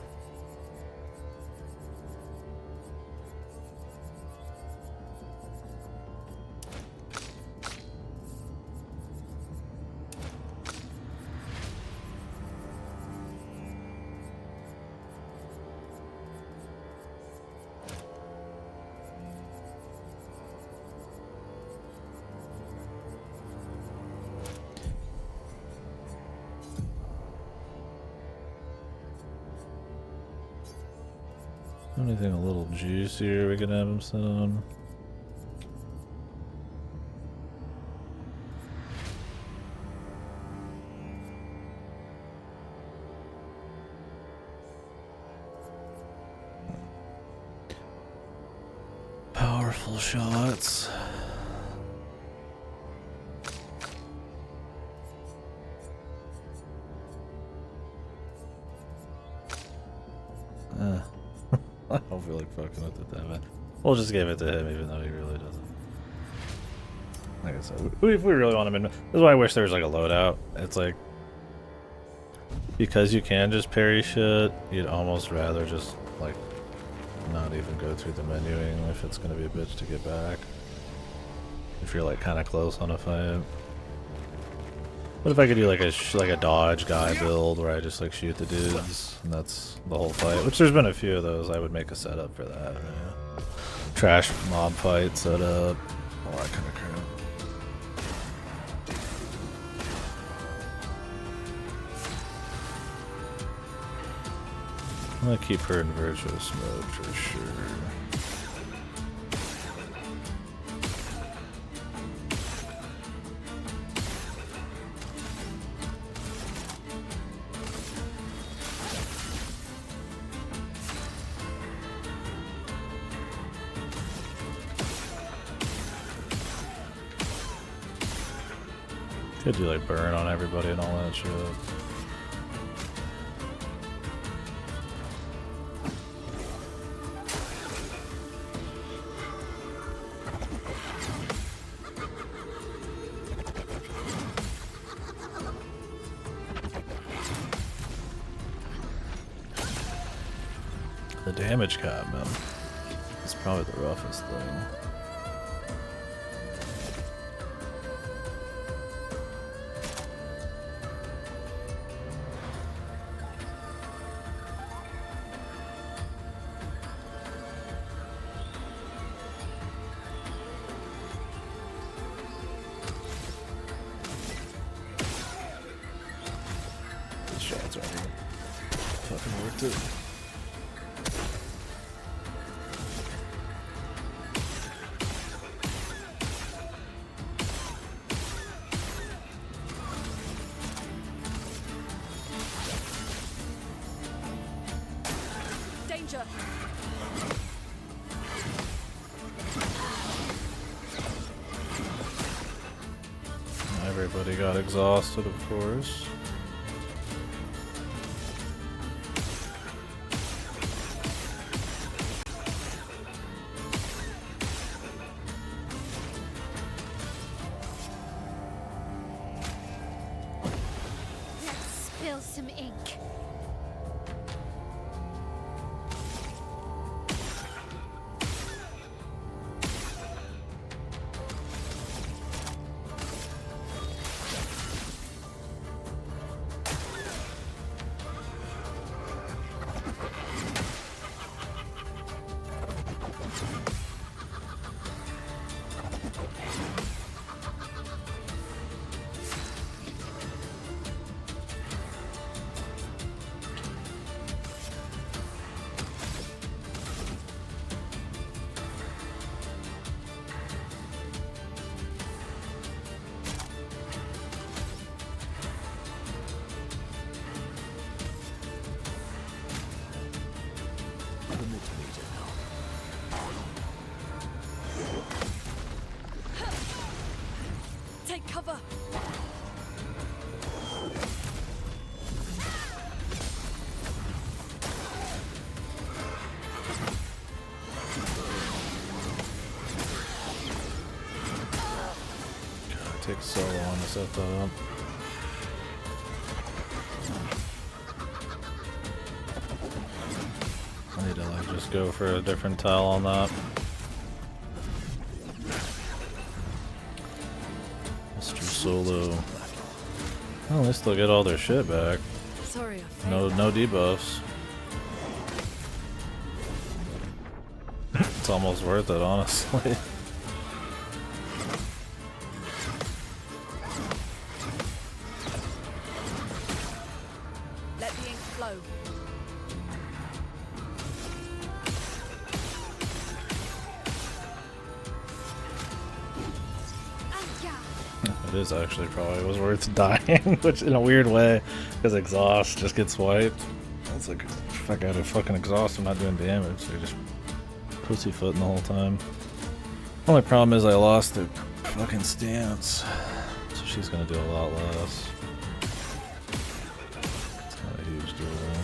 Anything a little juicier we could have him sit on? Powerful shots. don't feel like fucking with it that much. We'll just give it to him, even though he really doesn't. Like I said, if we really want him in, this is why I wish there was like a loadout. It's like, because you can just parry shit, you'd almost rather just like not even go through the menuing if it's gonna be a bitch to get back. If you're like kind of close on a fight. What if I could do like a dodge guy build where I just like shoot the dudes and that's the whole fight? Which there's been a few of those. I would make a setup for that. Yeah. Trash mob fight setup, all that kind of crap. I'm gonna keep her in virtuous mode for sure. Could do like burn on everybody and all that shit. The damage cap, man. It's probably the roughest thing. These shots aren't even fucking worth it. Danger! Everybody got exhausted, of course. Let's spill some ink. Take cover! God, it takes so long to set that up. I need to like just go for a different tile on that. Mr. Solo. Well, at least they'll get all their shit back. Sorry, I No debuffs. It's almost worth it, honestly. Let the ink flow. It is actually probably was worth dying, which in a weird way, because exhaust just gets wiped. It's like, fuck out of fucking exhaust, I'm not doing damage, so you're just pussyfooting the whole time. Only problem is I lost the fucking stance, so she's gonna do a lot less. It's not a huge deal though.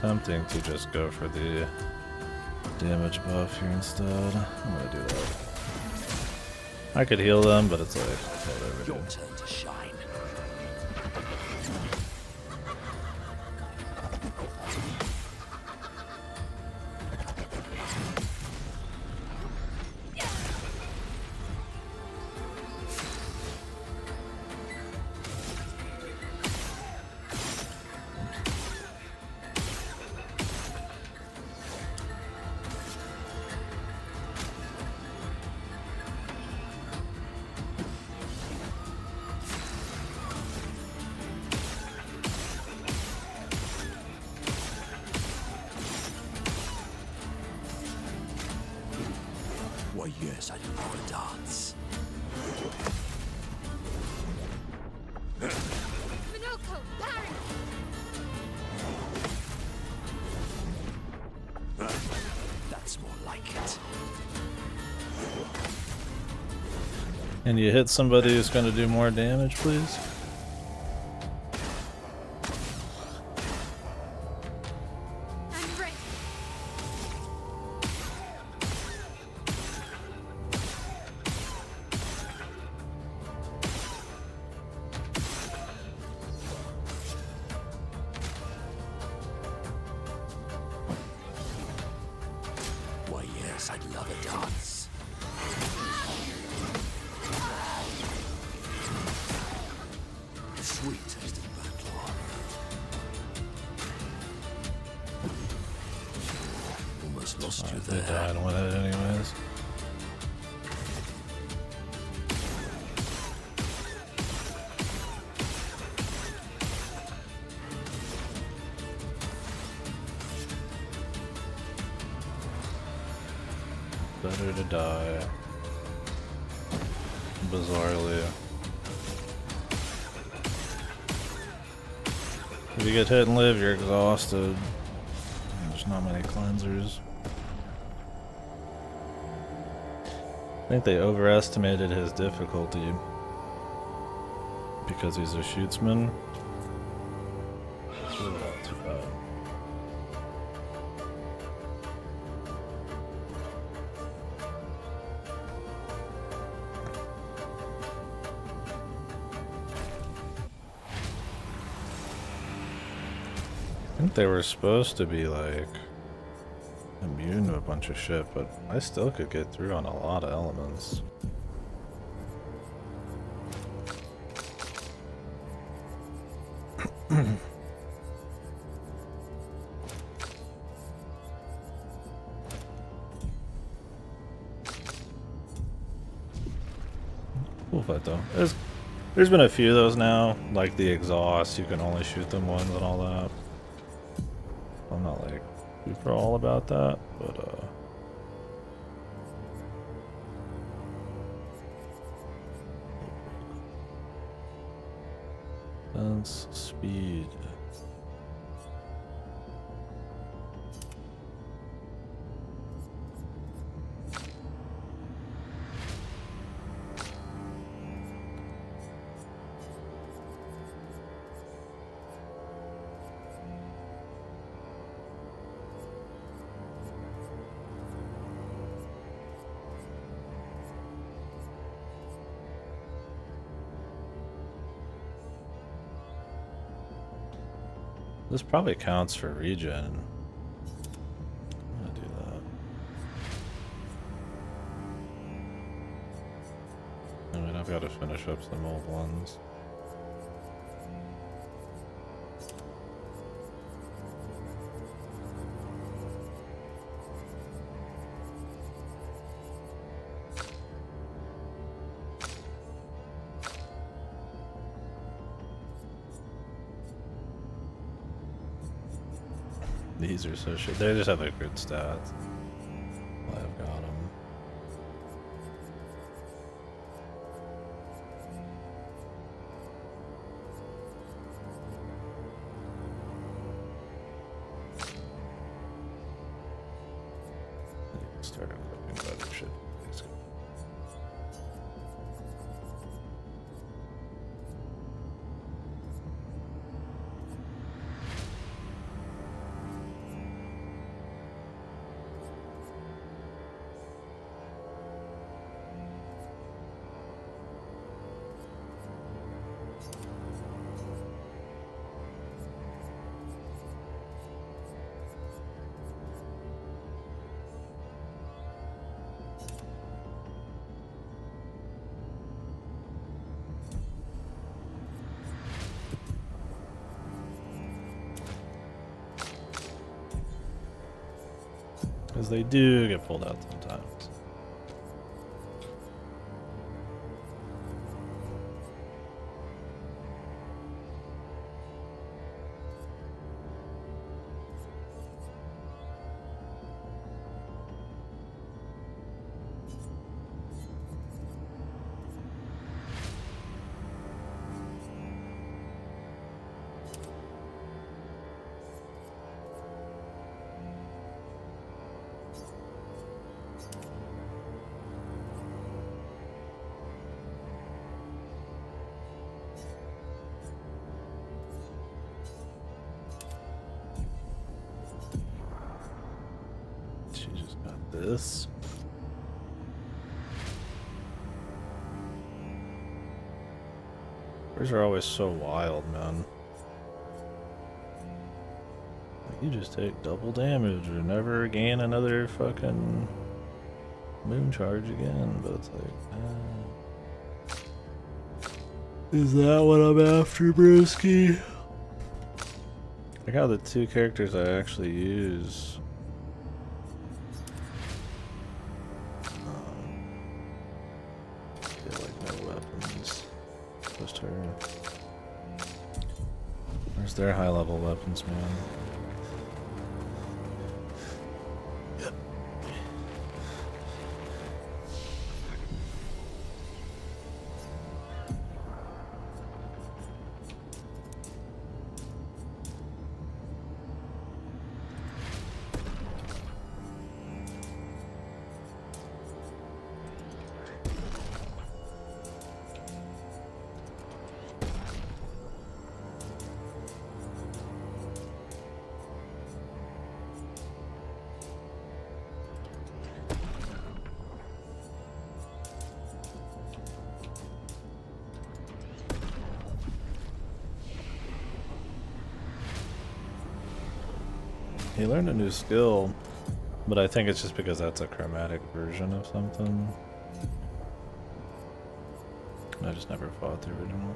tempting to just go for the damage buff here instead. I'm gonna do that. I could heal them, but it's like, whatever. Your turn to shine. Why, yes, I love a dance. Minoko, Barry! That's more like it. Can you hit somebody who's gonna do more damage, please? I'm ready. Why, yes, I'd love a dance. Sweet taste of battle. Almost lost you They there. died one hit anyways. Better to die. Bizarrely. If you get hit and live, you're exhausted. There's not many cleansers. I think they overestimated his difficulty because he's a shootsman. It's really not too bad. I think they were supposed to be like immune to a bunch of shit, but I still could get through on a lot of elements. Cool fight though. There's been a few of those now, like the exhaust, you can only shoot them once and all that. I'm not like super all about that, but Sense speed. This probably counts for regen. I'm gonna do that. I mean, I've got to finish up some old ones. These are so shit. They just have like good stats. I've got them. I need to start equipping better shit. Because they do get pulled out sometimes. This. Birds are always so wild, man. Like, you just take double damage or never gain another fucking moon charge again, but it's like, is that what I'm after, broski? Like how the two characters I actually use They're high level weapons, man. He learned a new skill, but I think it's just because that's a chromatic version of something. I just never fought the original.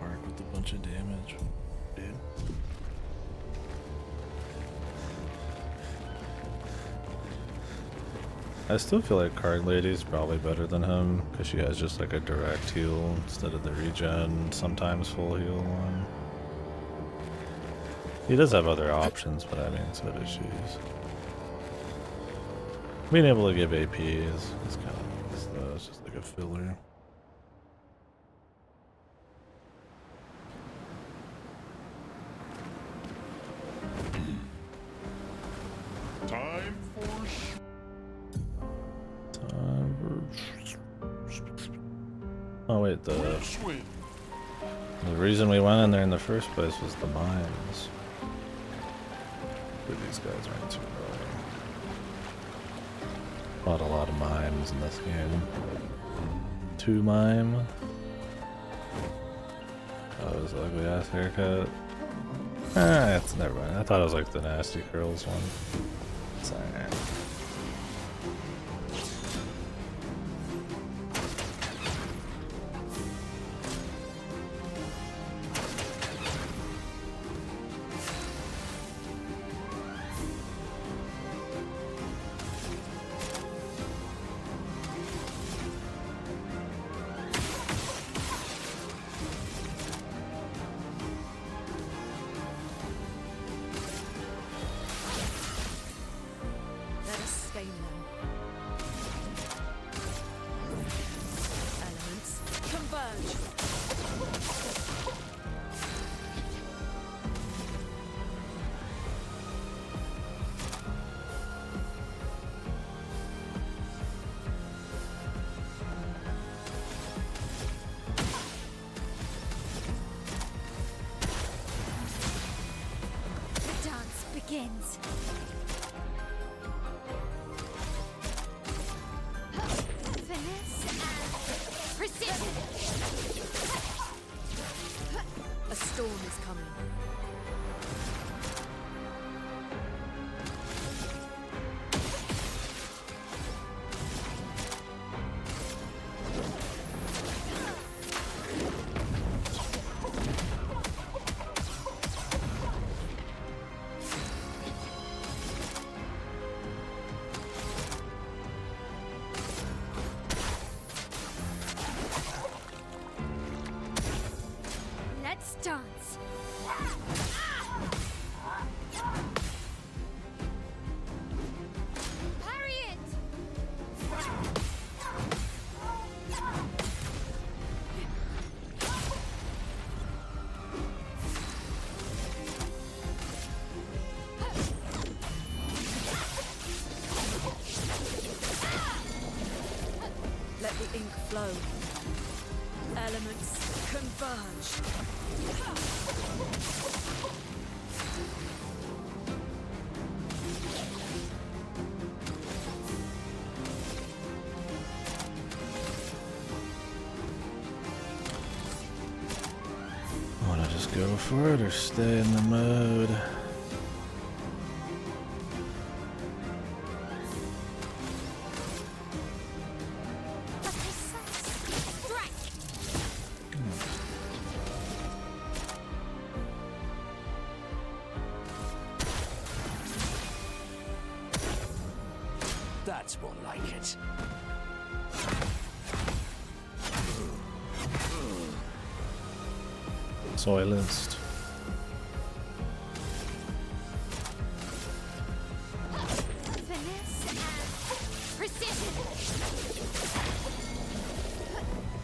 Marked with a bunch of damage, dude. I still feel like Card Lady's probably better than him, because she has just like a direct heal instead of the regen, sometimes full heal one. He does have other options, but I mean, so does she. Being able to give AP is kind of, it's just like a filler. Time for Oh wait, the reason we went in there in the first place was the mines. These guys aren't too early. Fought a lot of mimes in this game. 2 mime. Oh, his ugly ass haircut. Ah, it's never mind. I thought it was like the nasty curls one. It's alright. Begins. Finesse and precision. A storm is coming. Let's dance. Parry it. Let the ink flow. Elements converge. Wanna just go for it or stay in the mode? That's more like it. Silenced. Finesse and precision.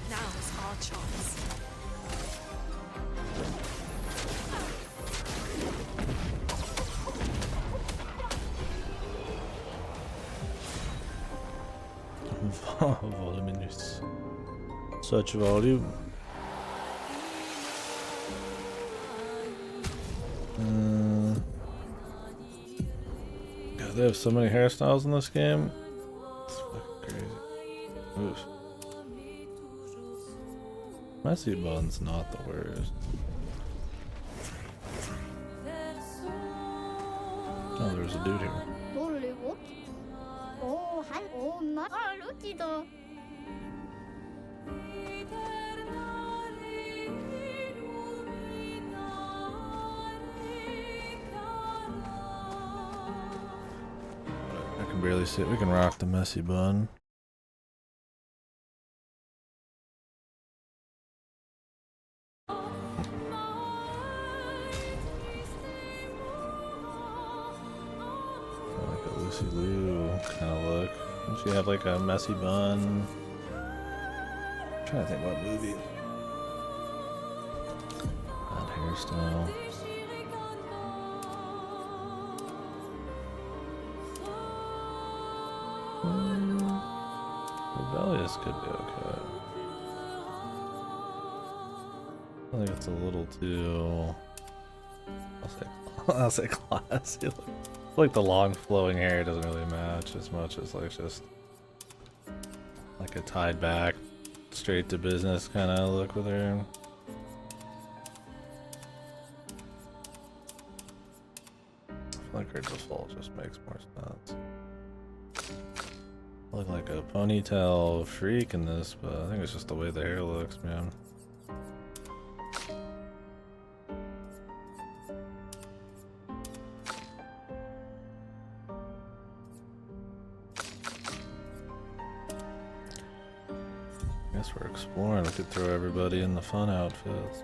Now's our chance. Voluminous. Such volume. God, they have so many hairstyles in this game. It's fucking crazy. Oof. Messy bun's not the worst. Oh, there's a dude here. I can barely see it. We can rock the messy bun. Like a Lucy Liu kind of look. Does she have like a messy bun? I'm trying to think what movie. That hairstyle. Rebellious could be okay. I think it's a little too. I'll say classy. Like the long flowing hair doesn't really match as much as like just like a tied back, straight to business kind of look with her. I feel like her default just makes more sense. I look like a ponytail freak in this, but I think it's just the way the hair looks, man. Guess we're exploring. We could throw everybody in the fun outfits.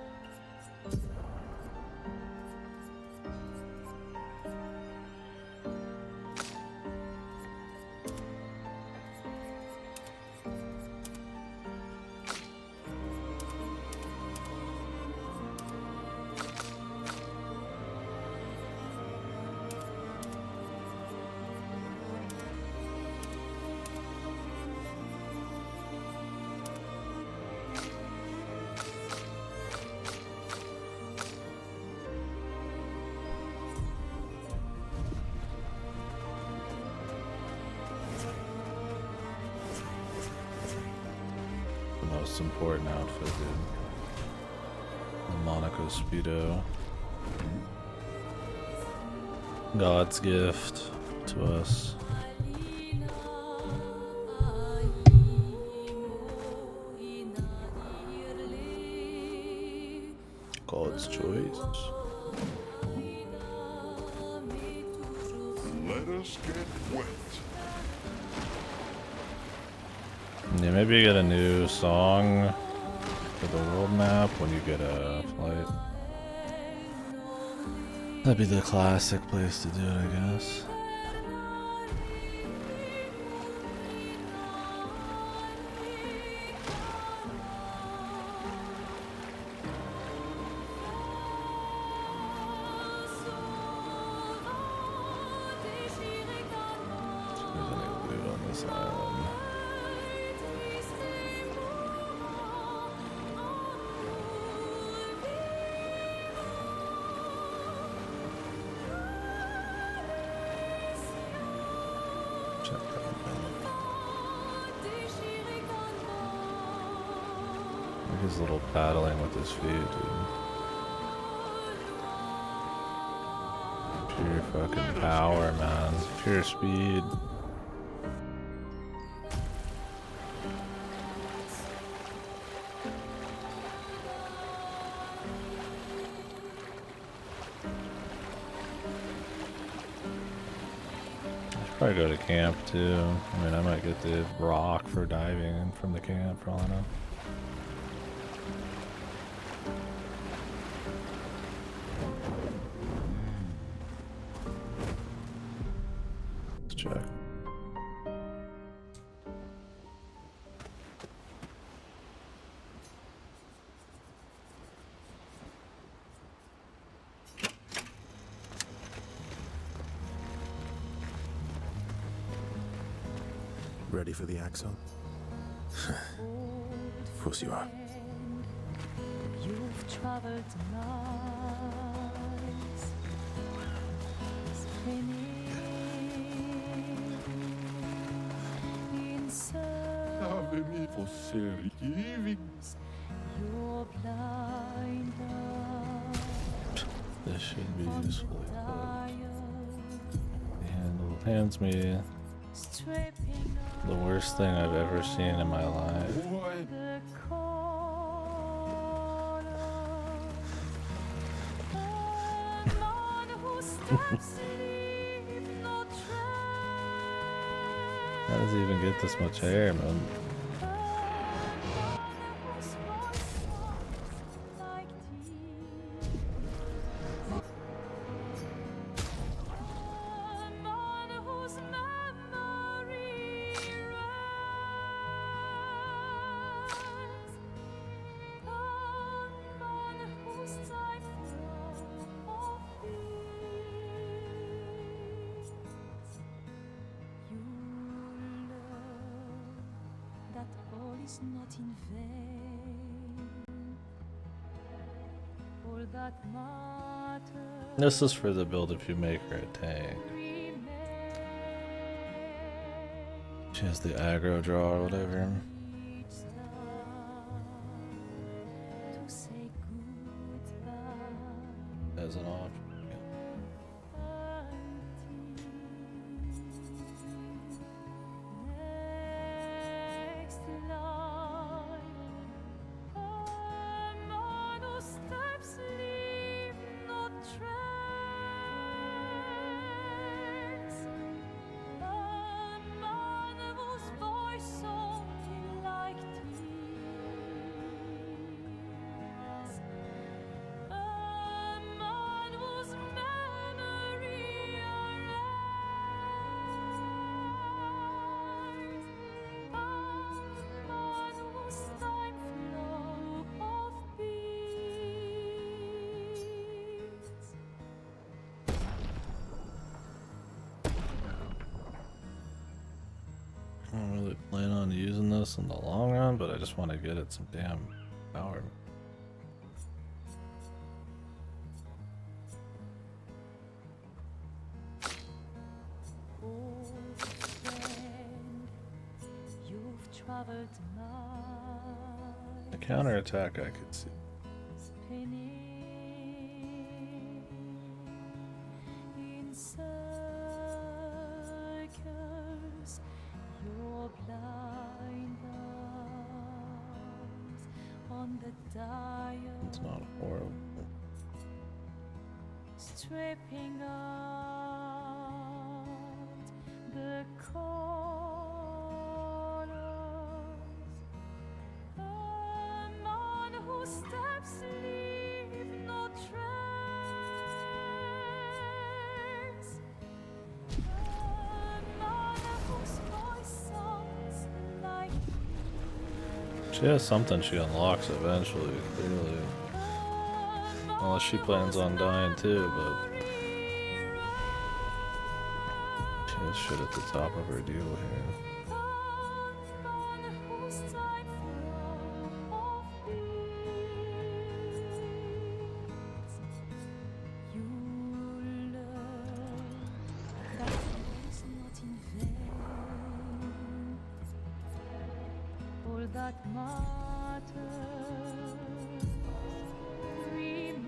Most important outfit, dude. The Monaco Speedo. God's gift to us. God's choice. Let us get wet. Yeah, maybe get a new song for the world map when you get a flight. That'd be the classic place to do it, I guess. He's a little paddling with his feet, dude. Pure fucking power, man. Pure speed. I should probably go to camp too. I mean, I might get the rock for diving from the camp, for all I know. Check. Ready for the axle? Of course you are. You've traveled miles, spinning in Ave-me você giving. You're blind. This should be useful. He hands me the worst thing I've ever seen in my life. How does he even get this much hair, man? Not in vain. All that matters. This is for the build if you make her a tank. She has the aggro draw or whatever. As an option. I don't really plan on using this in the long run, but I just want to get it some damn power. The counterattack I could see. It's not horrible. Stripping out the colors, a man She has something she unlocks eventually, clearly. Unless she plans on dying too, but she has shit at the top of her deal here. That matters remains,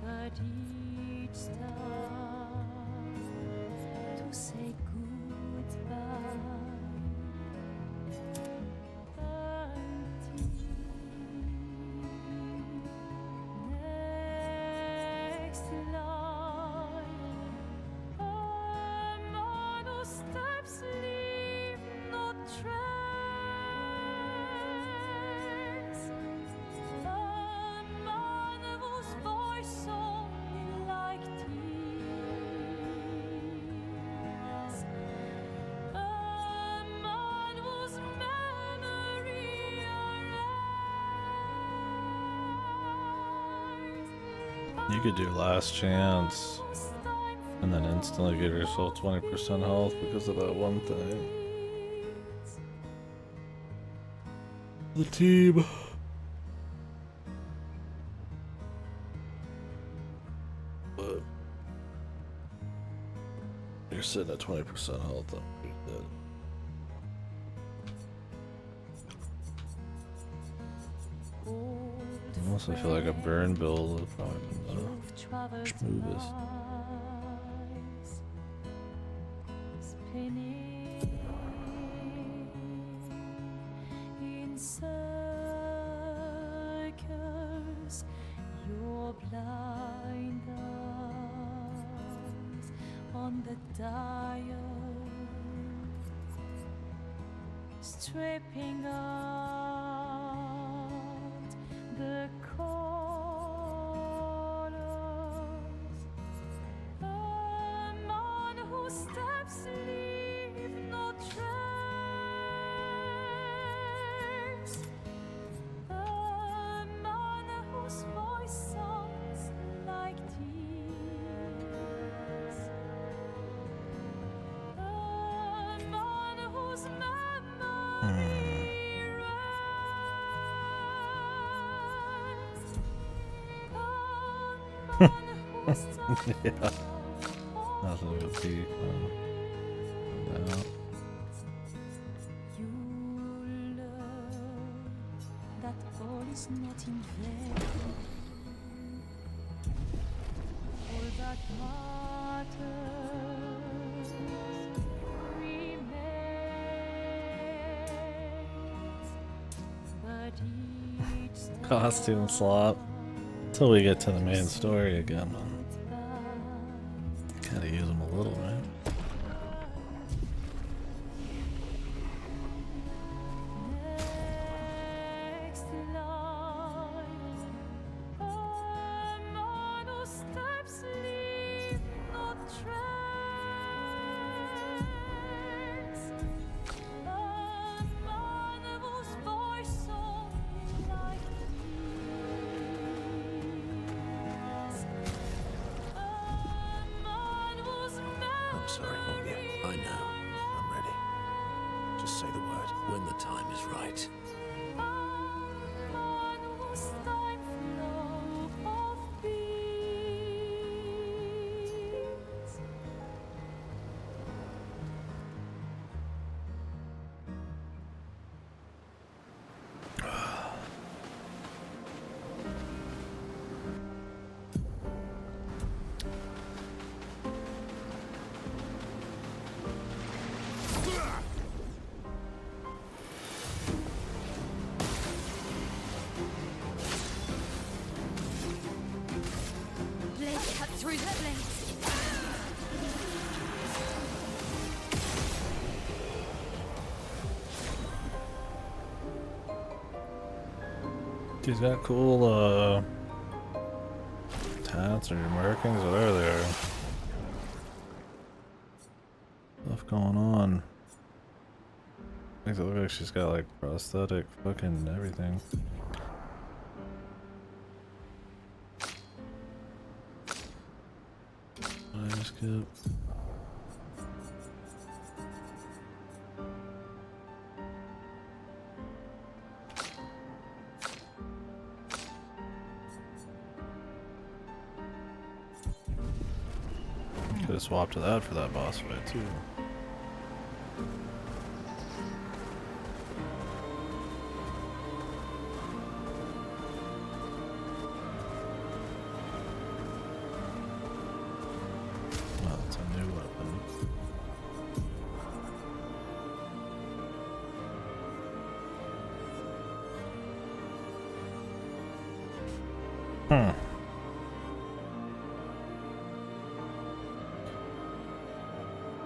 but each time to say goodbye until next line. A man who steps leave no trace. A man whose voice only like tears. A man whose memory You could do last chance and then instantly get yourself 20% health because of that one thing. The team. But you're sitting at 20% health. I'm pretty dead. Unless I feel like a burn build would probably be the smoothest. spinning in circles, your blind eyes on the dial, stripping out the colors. A man who steps leave no trace. A man whose voice sounds like tears. A man whose memory Yeah. Nothing but deep. No. you learn that all is not in vain. All that matters remains, but each Costume slot. Till we get to the main story again. Gotta use them a little, right? next line. A man who steps leave no trace. A man whose voice only like tears. A man whose I'm sorry, won't you? I know. I'm ready. Just say the word when the time is right. man whose time flow of peace. Blade cut through the blades. She's got cool tats or markings, whatever they are. Stuff going on. Makes it look like she's got like prosthetic fucking everything. I just get. Could have swapped to that for that boss fight too. Well, it's a new weapon. Hmm.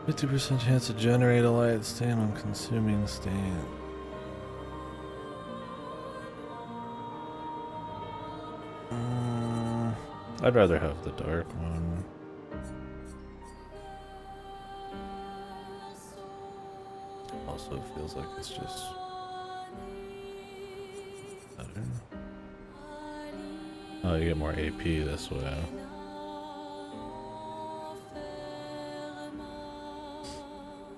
50% chance to generate a light stain when consuming stain. I'd rather have the dark one. Also feels like it's just better. Oh, you get more AP this way.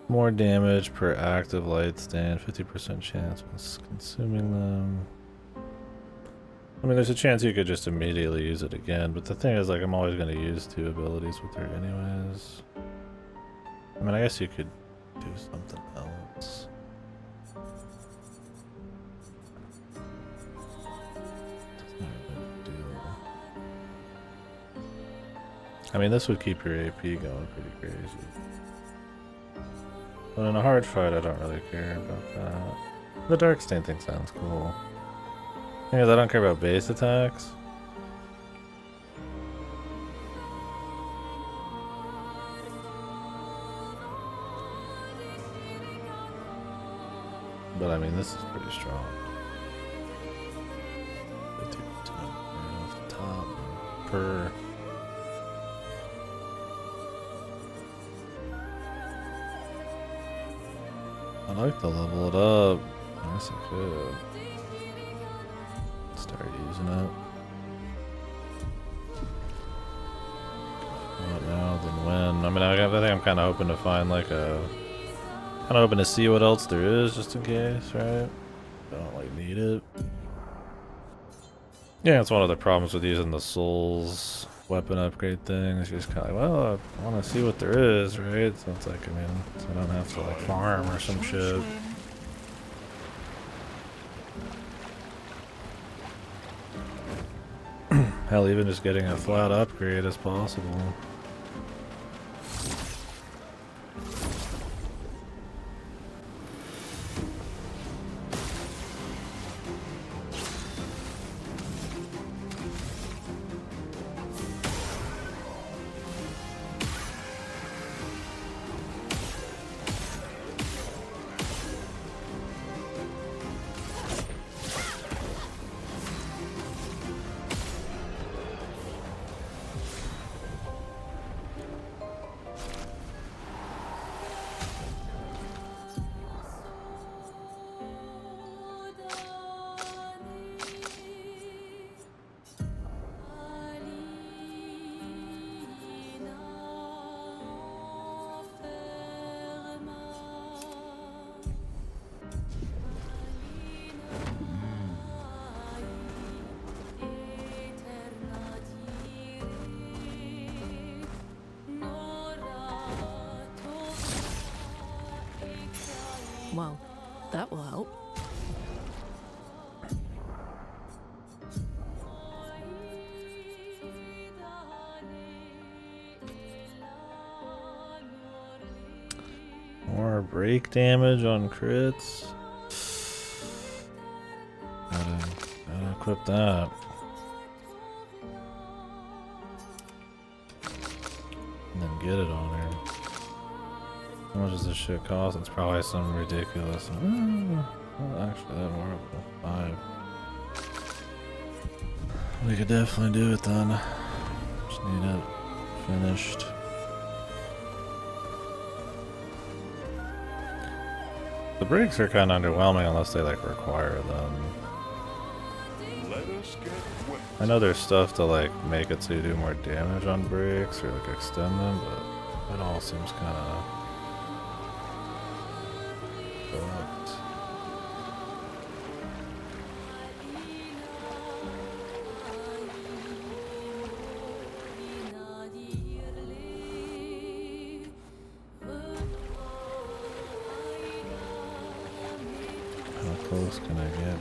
More damage per active light stand, 50% chance when consuming them. I mean, there's a chance you could just immediately use it again, but the thing is, like, I'm always going to use 2 abilities with her anyways. I mean, I guess you could do something else. I mean, this would keep your AP going pretty crazy. But in a hard fight, I don't really care about that. The dark stain thing sounds cool. Thing is, I don't care about base attacks. But I mean, this is pretty strong. 50% right off the top per. I'd like to level it up. I guess I could. Start using it. Not now, then when? I mean, I think I'm kind of hoping to find like a... Kind of hoping to see what else there is, just in case, right? I don't like need it. Yeah, that's one of the problems with using the Souls weapon upgrade thing. It's just kind of like, well, I want to see what there is, right? So it's like, I mean, so I don't have to like farm or some shit. Hell, even just getting a flat upgrade is possible. Well, that will help. More break damage on crits. Gotta equip that. And then get it on her. How much does this shit cost? It's probably some ridiculous. Well, actually, that worked. 5. We could definitely do it then. Just need it finished. The breaks are kind of underwhelming unless they like require them. Let us get wet. I know there's stuff to like make it so you do more damage on breaks or like extend them, but it all seems kind of fucked. How close can I get her?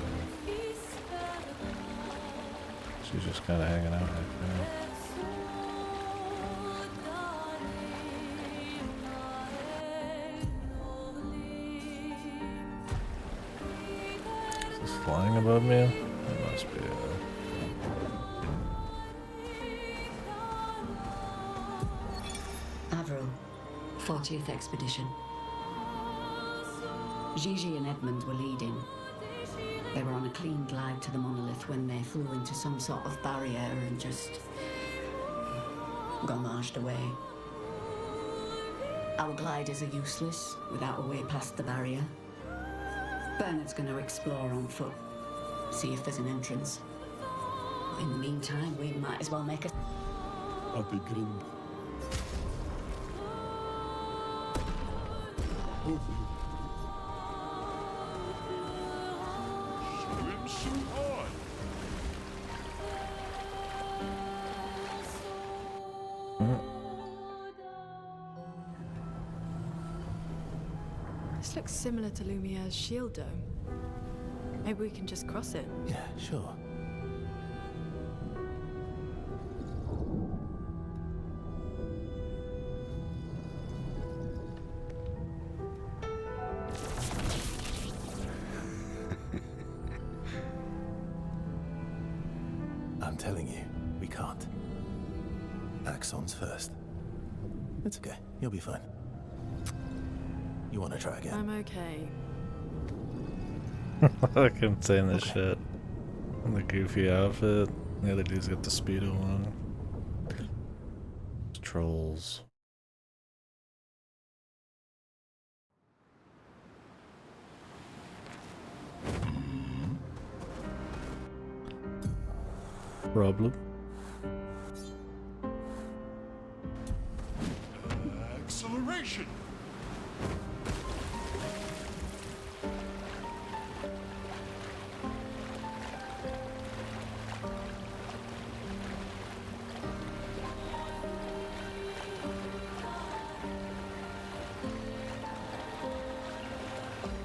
She's just kind of hanging out right there. Is this flying above me? It must be. Avril, 40th Expedition. Gigi and Edmund were leading. They were on a clean glide to the monolith when they flew into some sort of barrier and just gomaged away. Our gliders are useless without a way past the barrier. Bernard's going to explore on foot, see if there's an entrance. In the meantime, we might as well make a... Abigrim. Swimsuit on. This looks similar to Lumiere's shield dome. Maybe we can just cross it. Yeah, sure. I'm telling you, we can't. Axon's first. It's okay. You'll be fine. You want to try again? I'm okay. Look him saying this shit. And the goofy outfit. The other dude's got the Speedo on. Trolls. Problem. Acceleration.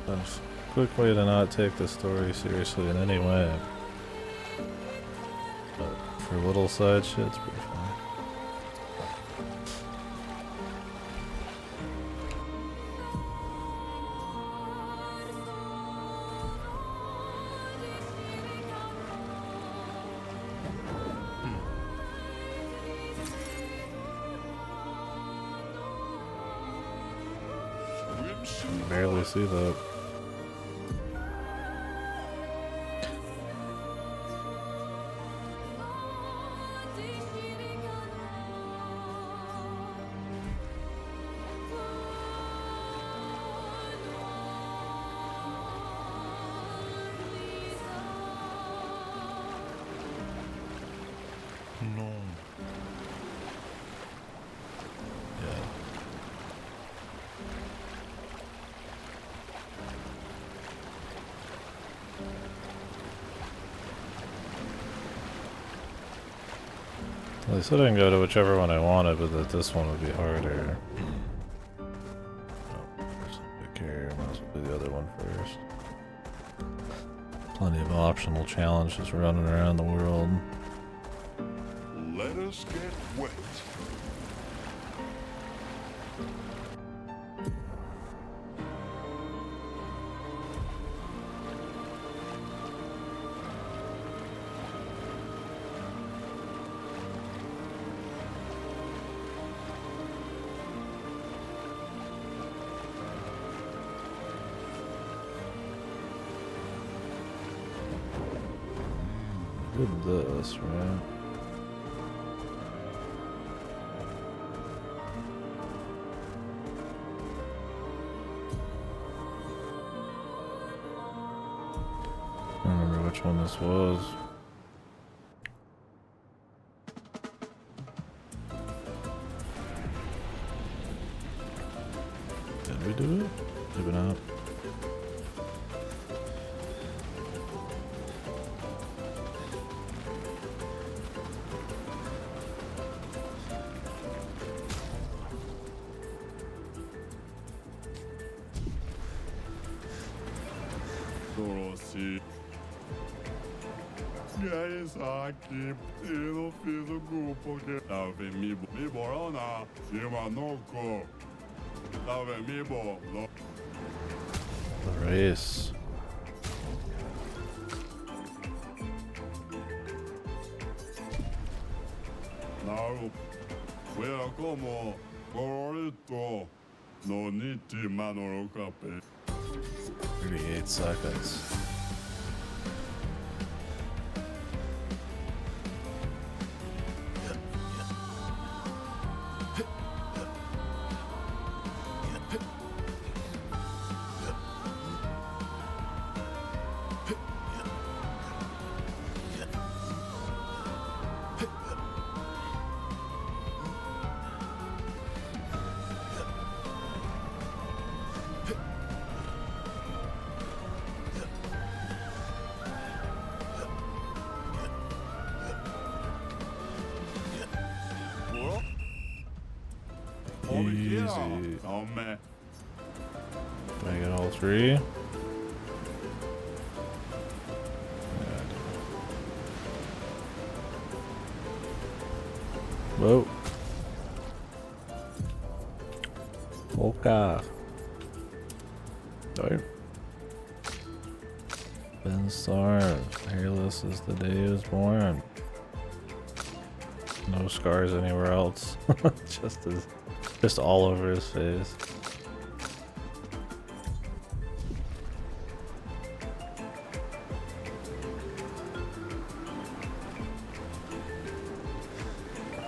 That's a quick way to not take the story seriously in any way. But for little side shit, it's pretty funny. You can barely see that. No. Yeah. Well, they said I can go to whichever one I wanted, but that this one would be harder. Oh, there's a big here. Might as well do the other one first. Plenty of optional challenges running around the world. Let us get wet. Did this, right? which one this was. Did we do it? Maybe not. E aí, Saki? Eu não fiz o grupo que tava me borona, cima no co. Tava me borona. The race. Naru, fuera como colorito. No niti manoro cape. 38 seconds. Easy. Come. Can I get all three? Yeah, I do. Whoa. Polka. Sorry. Ben Star, hairless as the day he was born. No scars anywhere else. Just all over his face.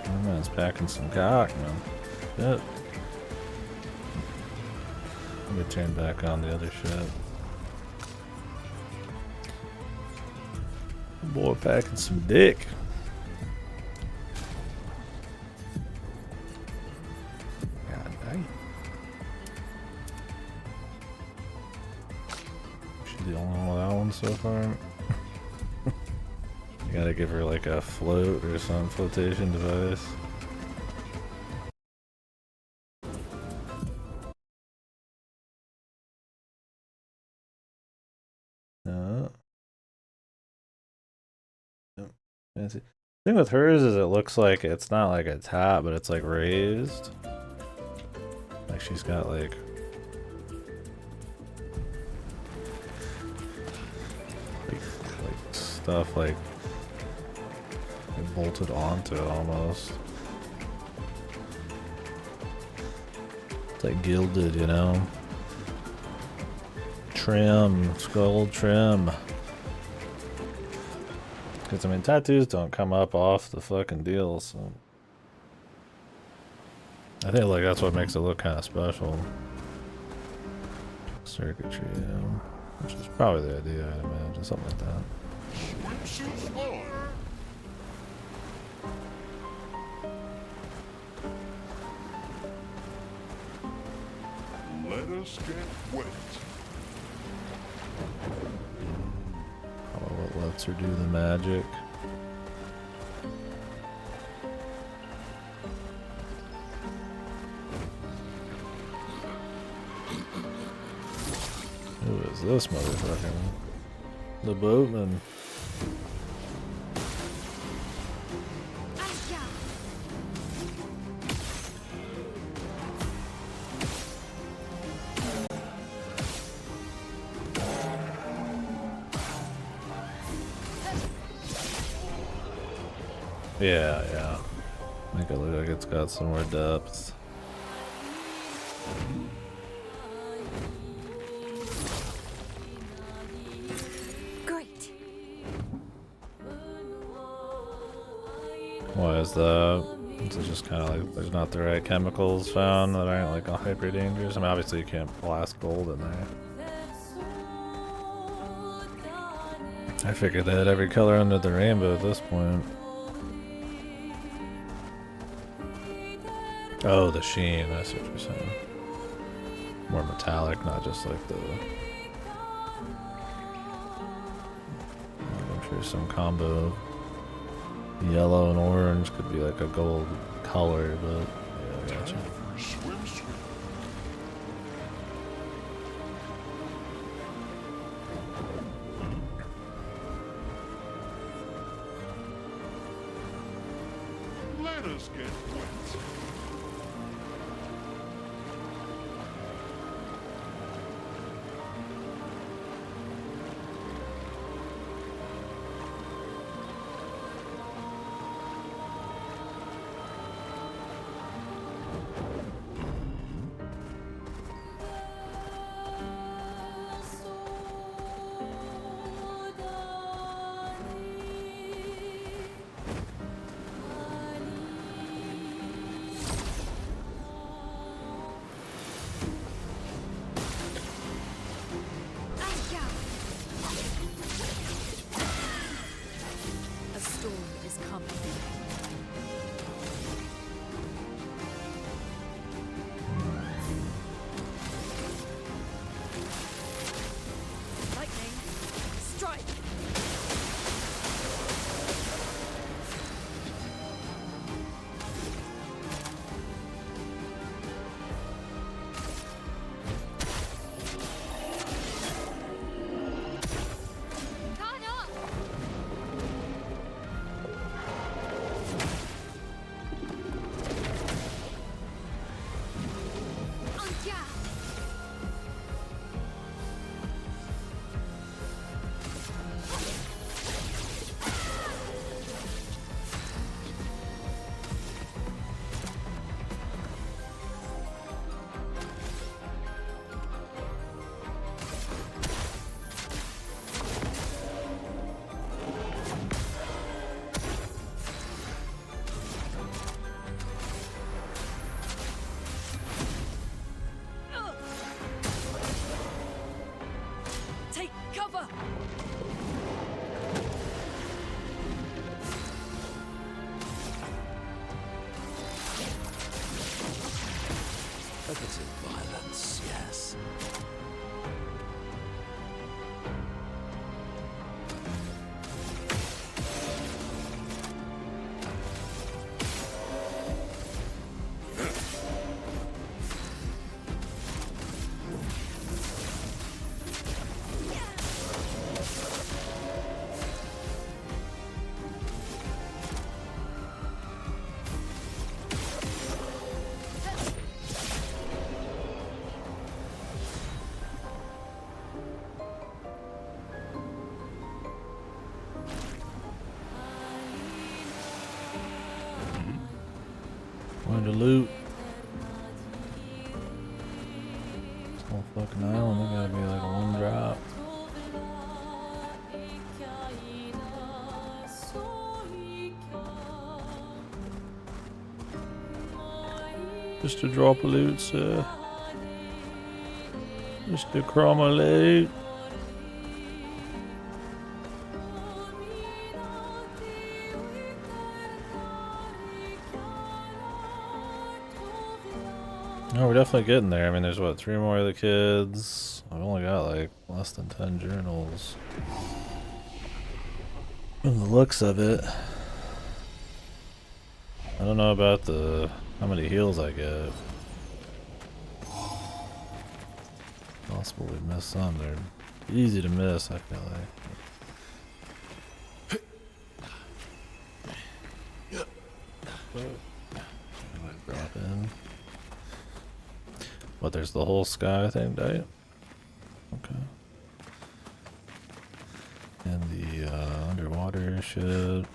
That man's packing some cock, man. Shit. Let me turn back on the other shit. Boy, packing some dick. God dang. She's the only one with that one so far. You gotta give her like a float or some flotation device. No. Fancy. The thing with hers is it looks like it's not like a top, but it's like raised. Like she's got like stuff like bolted onto it almost. It's like gilded, you know. Trim, skull trim. Because I mean, tattoos don't come up off the fucking deal, so I think like that's what makes it look kind of special. Circuitry, yeah. Which is probably the idea, I'd imagine, something like that. Let us get wet. Oh, what lets her do the magic. Who is this motherfucker? The boatman. Yeah, yeah. Make it look like it's got some more depth. Great. Why is that? Is it just kind of like there's not the right chemicals found that aren't like hyper dangerous? I mean, obviously you can't blast gold in there. I figured they had every color under the rainbow at this point. Oh, the sheen, that's what you're saying. More metallic, not just like the... I'm sure some combo of yellow and orange could be like a gold color, but yeah, I gotcha. Let us get wet. A storm is coming. Lightning, strike! Take cover! A bit of violence, yes. Wanted to loot. This whole fucking island, there gotta be like one drop. Just a drop of loot, sir. Just a crumb of loot. No, we're definitely getting there. I mean, there's what, 3 more of the kids. I've only got like less than 10 journals. From the looks of it. I don't know about the how many heals I get. Possible we missed some. They're easy to miss, I feel like. Drop in. But there's the whole sky thing, right? Okay. And the underwater shit.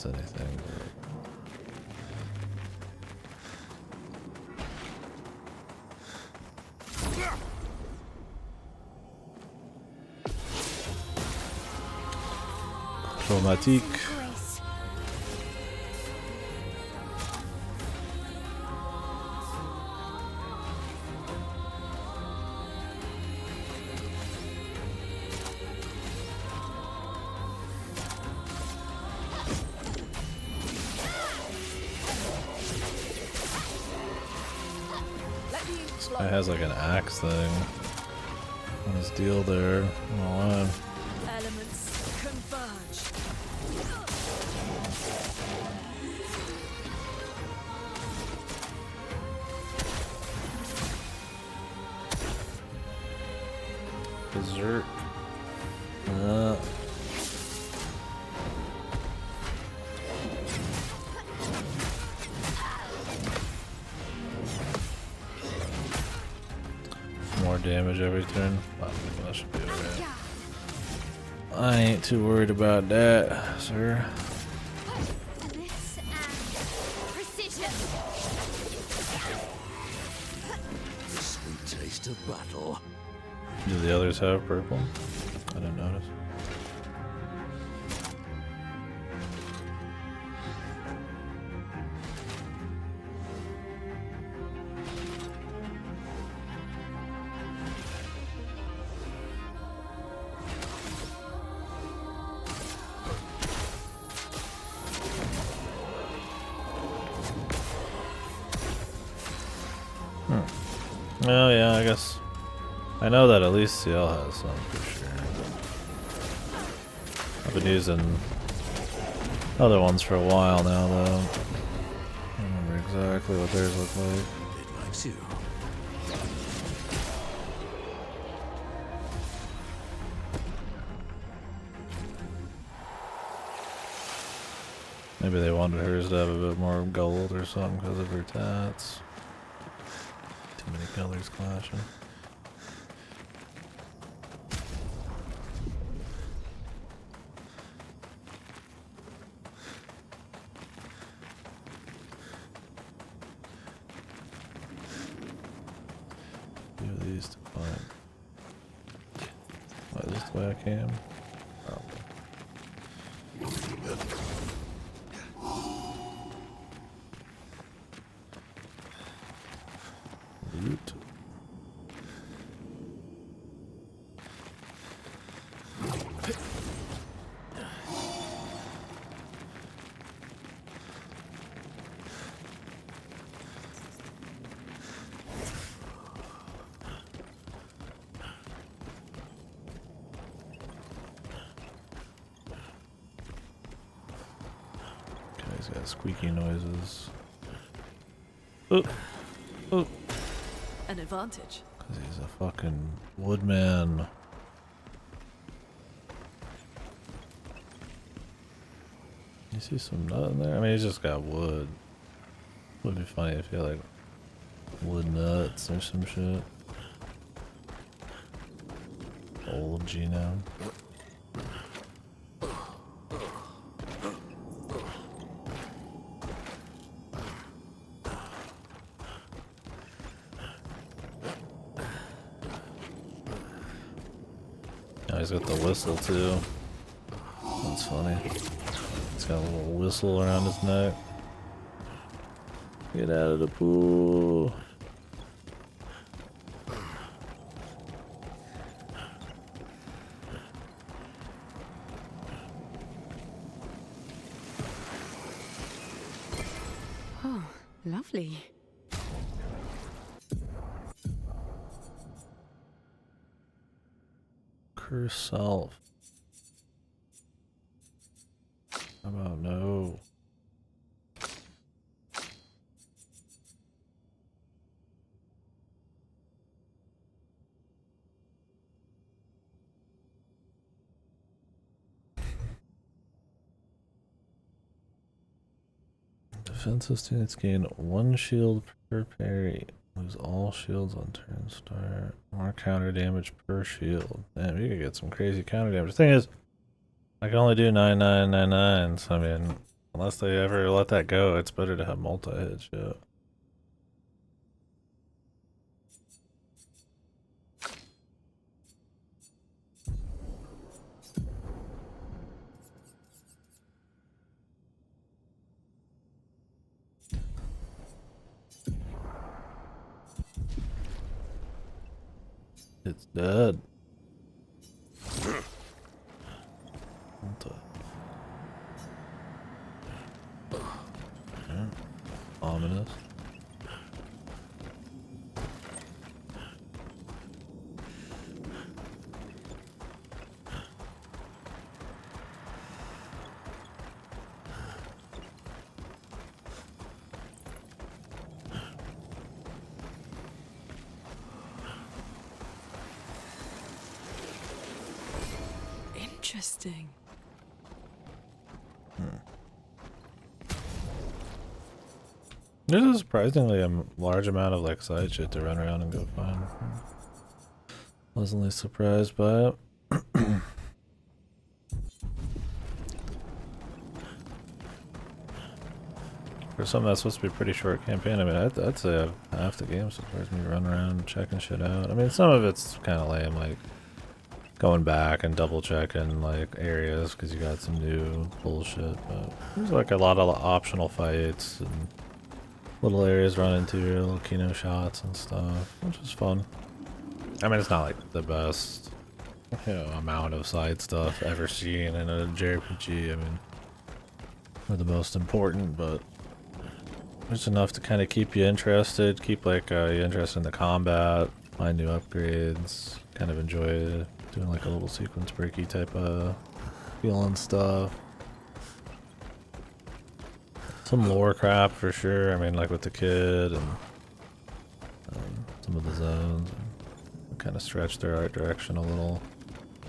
Anything. Diplomatique. This guy has like an axe thing on his deal there. Oh, Elements converge. Berserk. More damage every turn. Oh, that should be alright. I ain't too worried about that, sir. This and precision. The sweet taste of battle. Do the others have purple? I didn't notice. Oh yeah, I guess. I know that at least CL has some for sure. I've been using other ones for a while now though. I don't remember exactly what theirs look like. It likes you. Maybe they wanted hers to have a bit more gold or something because of her tats. Too many colors clashing. Do these to find. What, is this the way I came? Probably. Loot. Okay, he's got squeaky noises. Oh, oh. An advantage. Cause he's a fucking woodman. You see some nut in there? I mean, he's just got wood. Would be funny if he had like wood nuts or some shit. Old genome. Oh, he's got the whistle too. That's funny. He's got a little whistle around his neck. Get out of the pool. Oh, lovely. Curse self. How about no? Defensive students gain 1 shield per parry. Lose all shields on turn start. More counter damage per shield. Damn, you could get some crazy counter damage. The thing is, I can only do 9999. So I mean, unless they ever let that go, it's better to have multi-hit shit. It's dead. What the? Yeah. Ominous. Interesting. There's a surprisingly large amount of like side shit to run around and go find. Pleasantly surprised by it. For something that's supposed to be a pretty short campaign, I mean, I'd say half the game surprised me running around checking shit out. I mean, some of it's kind of lame, like going back and double checking like areas because you got some new bullshit. But there's like a lot of optional fights and little areas run into, little kino shots and stuff, which is fun. I mean, it's not like the best, amount of side stuff ever seen in a JRPG. I mean, they're the most important, but it's enough to kind of keep you interested, keep like you interested in the combat, find new upgrades, kind of enjoy doing like a little sequence breaky type of feeling stuff. Some lore crap for sure. I mean, like with the kid and some of the zones, and kind of stretch their art direction a little.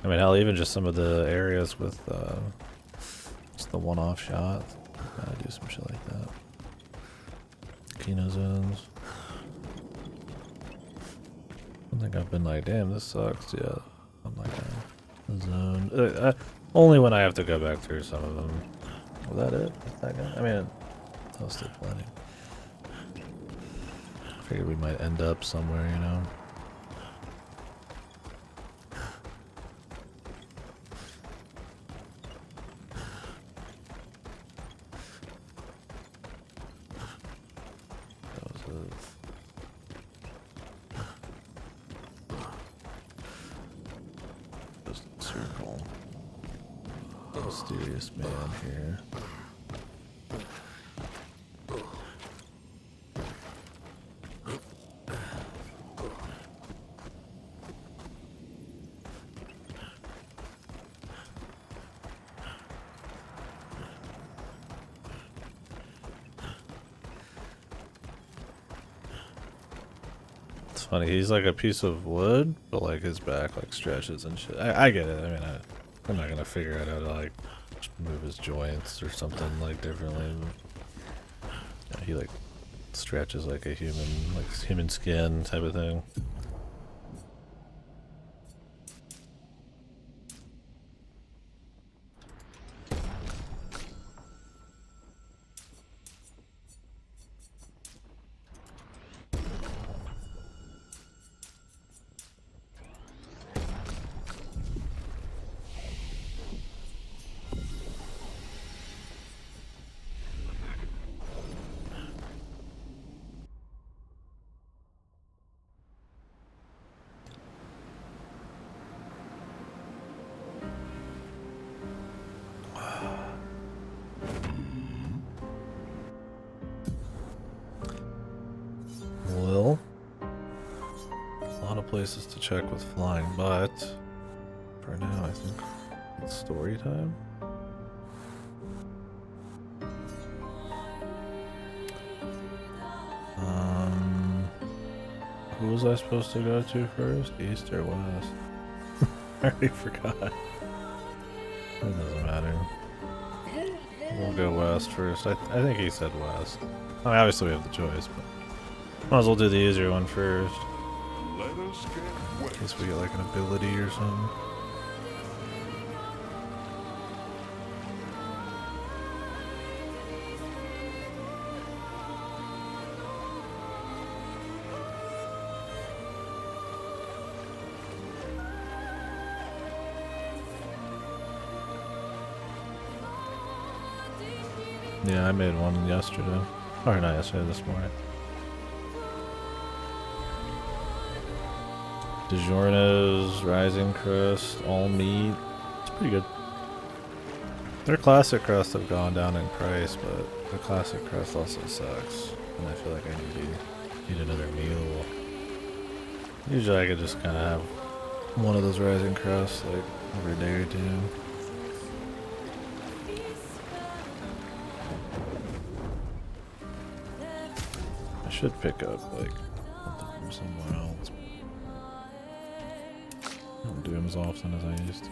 I mean, hell, even just some of the areas with just the one-off shots. Gotta do some shit like that. Kino zones. I don't think I've been like, damn, this sucks yet. I'm like, a zone. Only when I have to go back through some of them. Was that it? Is that guy? I mean, that was still plenty. I figured we might end up somewhere, you know? That was it. Just a circle. Mysterious man here. It's funny, he's like a piece of wood, but like his back like stretches and shit. I get it. I mean, I'm not gonna figure out how to like move his joints or something like differently. Yeah, he like stretches like a human skin type of thing. Well, a lot of places to check with flying, but for now I think it's story time. Who was I supposed to go to first? East or west? I already forgot. It doesn't matter. We'll go west first. I think he said west. I mean, obviously we have the choice, but might as well do the easier one first. Let us get wet. In case we get like an ability or something. Yeah, I made one yesterday. Or not yesterday, this morning. DiGiorno's, Rising Crust, all meat. It's pretty good. Their classic crust have gone down in price, but the classic crust also sucks. And I feel like I need another meal. Usually I could just kind of have one of those Rising Crusts like every day or two. I should pick up like something from somewhere else. I don't do them as often as I used to.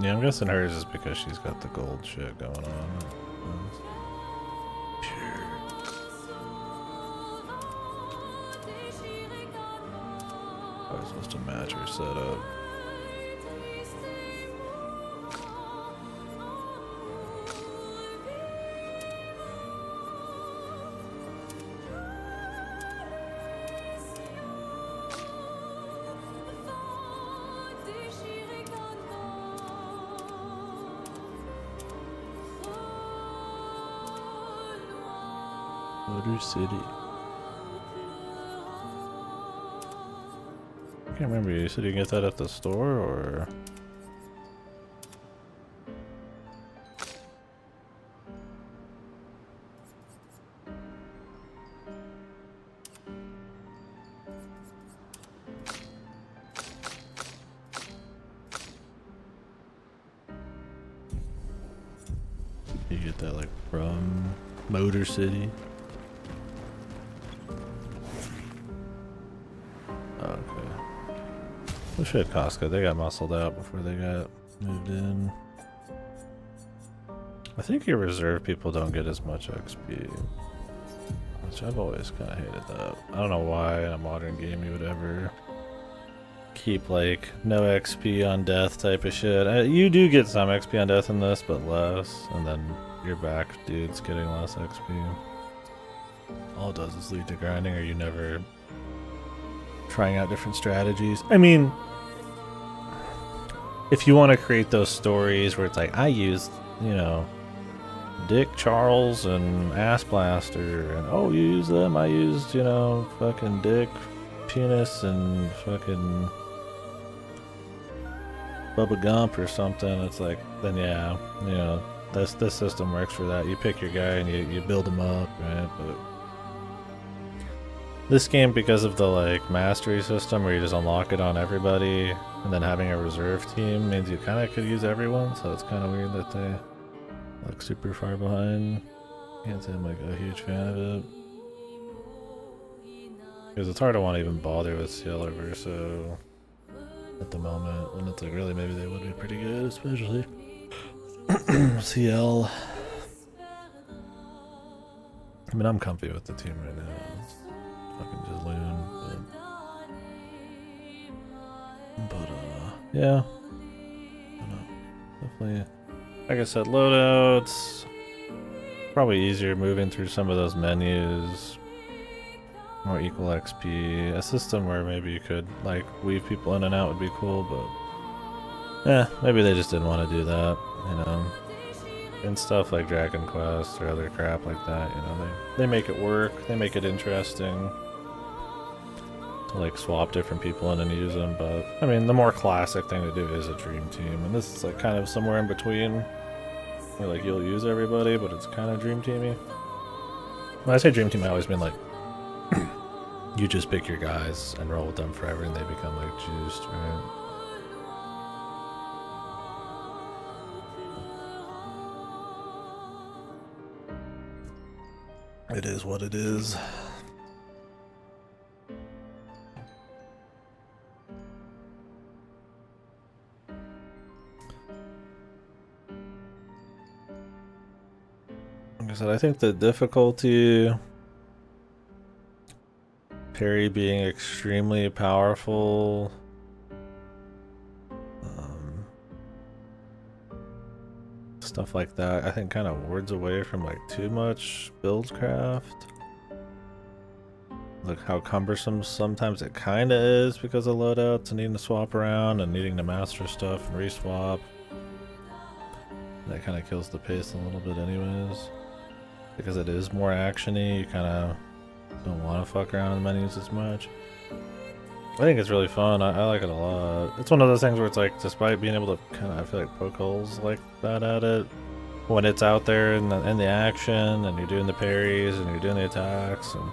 Yeah, I'm guessing hers is because she's got the gold shit going on. I was supposed to match her setup. Motor City. I can't remember, you said you can get that at the store, or? You get that like from Motor City? We should Costco. They got muscled out before they got moved in. I think your reserve people don't get as much XP, which I've always kind of hated that. I don't know why in a modern game you would ever keep like no XP on death type of shit. You do get some XP on death in this, but less, and then your back dude's getting less XP. All it does is lead to grinding, or you never trying out different strategies. I mean, if you want to create those stories where it's like, I used, you know, Dick Charles and Ass Blaster, and oh, you use them, I used, you know, fucking Dick, Penis, and fucking Bubba Gump or something, it's like, then yeah, you know, this system works for that. You pick your guy and you build him up, right? But this game, because of the like mastery system where you just unlock it on everybody and then having a reserve team, means you kind of could use everyone, so it's kind of weird that they like super far behind. Can't say I'm like a huge fan of it, because it's hard to want to even bother with CL or Verso at the moment, when it's like really maybe they would be pretty good, especially CL. I mean, I'm comfy with the team right now. It's fucking just loon, but yeah, I don't know. Definitely, like I said, loadouts probably easier moving through some of those menus, more equal XP. A system where maybe you could like weave people in and out would be cool, but yeah, maybe they just didn't want to do that, you know. And stuff like Dragon Quest or other crap like that, you know, they make it work, they make it interesting to like swap different people in and use them. But I mean, the more classic thing to do is a dream team, and this is like kind of somewhere in between where like you'll use everybody, but it's kind of dream teamy. When I say dream team, I always mean like you just pick your guys and roll with them forever and they become like juiced, right? It is what it is. Like I said, I think the difficulty, Perry being extremely powerful, stuff like that, I think kind of wards away from like too much buildcraft. Look how cumbersome sometimes it kind of is because of loadouts and needing to swap around and needing to master stuff and reswap. That kind of kills the pace a little bit anyways. because it is more actiony. You kind of don't want to fuck around in the menus as much. I think it's really fun. I like it a lot. It's one of those things where it's like, despite being able to kind of, I feel like poke holes like that at it, when it's out there in the action and you're doing the parries and you're doing the attacks, and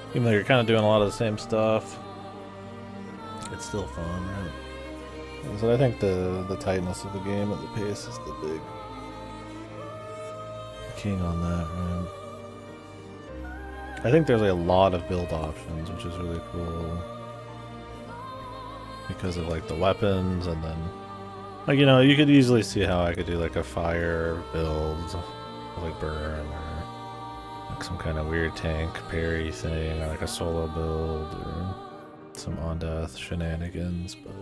even though you're kind of doing a lot of the same stuff, it's still fun, right? So I think the tightness of the game and the pace is the big king on that, right? I think there's like a lot of build options, which is really cool. Because of like the weapons, and then like, you know, you could easily see how I could do like a fire build, like burn, or like some kind of weird tank parry thing, or like a solo build, or some on death shenanigans. But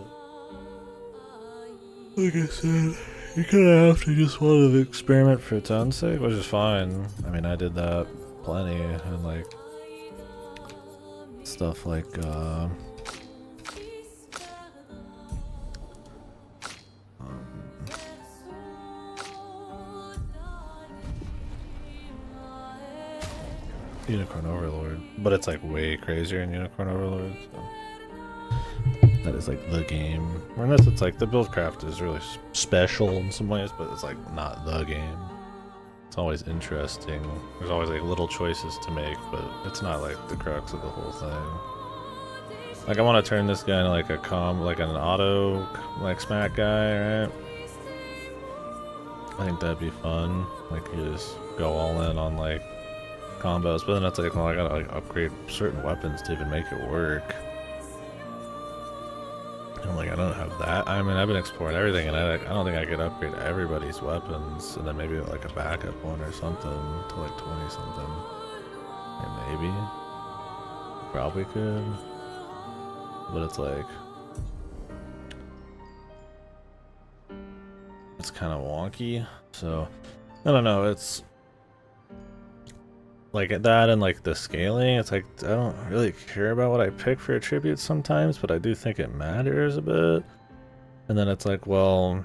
like I said, you kind of have to just want to experiment for its own sake, which is fine. I mean, I did that plenty, and like stuff like Unicorn Overlord, but it's like way crazier in Unicorn Overlord. So that is like the game. Unless it's like the buildcraft is really special in some ways, but it's like not the game. It's always interesting. There's always like little choices to make, but it's not like the crux of the whole thing. Like I want to turn this guy into like like an auto like smack guy, right? I think that'd be fun. Like you just go all in on like combos, but then it's like, well, I gotta like upgrade certain weapons to even make it work. I'm like, I don't have that. I mean, I've been exploring everything, and I don't think I could upgrade everybody's weapons, and then maybe like a backup one or something to like 20 something. Or maybe, probably could, but it's like, it's kind of wonky. So I don't know. It's like that, and like the scaling, it's like I don't really care about what I pick for attributes sometimes, but I do think it matters a bit. And then it's like, well,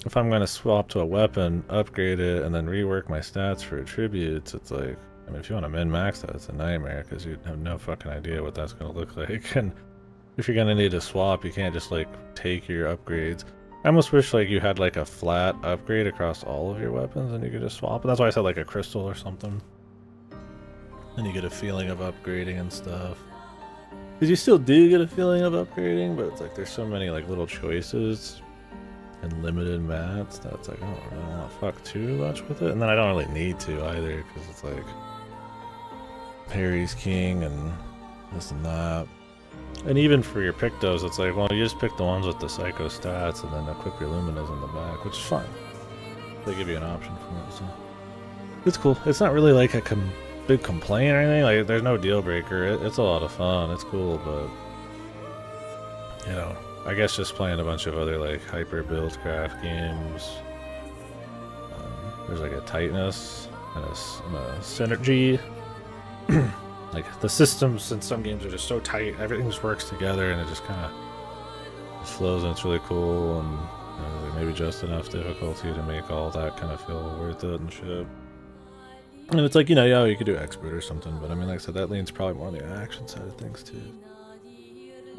if I'm going to swap to a weapon, upgrade it, and then rework my stats for attributes, it's like, I mean, if you want to min-max that, it's a nightmare, because you have no fucking idea what that's going to look like. And if you're going to need to swap, you can't just like take your upgrades. I almost wish like you had like a flat upgrade across all of your weapons and you could just swap. And that's why I said like a crystal or something. And you get a feeling of upgrading and stuff. Because you still do get a feeling of upgrading, but it's like there's so many like little choices and limited mats that it's like, I don't really want to fuck too much with it. And then I don't really need to either, because it's like parry's king and this and that. And even for your pictos, it's like, well, you just pick the ones with the psycho stats and then equip your luminas in the back, which is fine. They give you an option for it, so it's cool. It's not really like a big complaint or anything. Like, there's no deal breaker. It's a lot of fun. It's cool, but you know, I guess just playing a bunch of other like hyper buildcraft games, there's like a tightness and a synergy. Like the systems in some games are just so tight, everything just works together, and it just kind of flows, and it's really cool, and you know, like maybe just enough difficulty to make all that kind of feel worth it and shit. And it's like, you know, yeah, you could do expert or something, but I mean, like I said, that leans probably more on the action side of things too.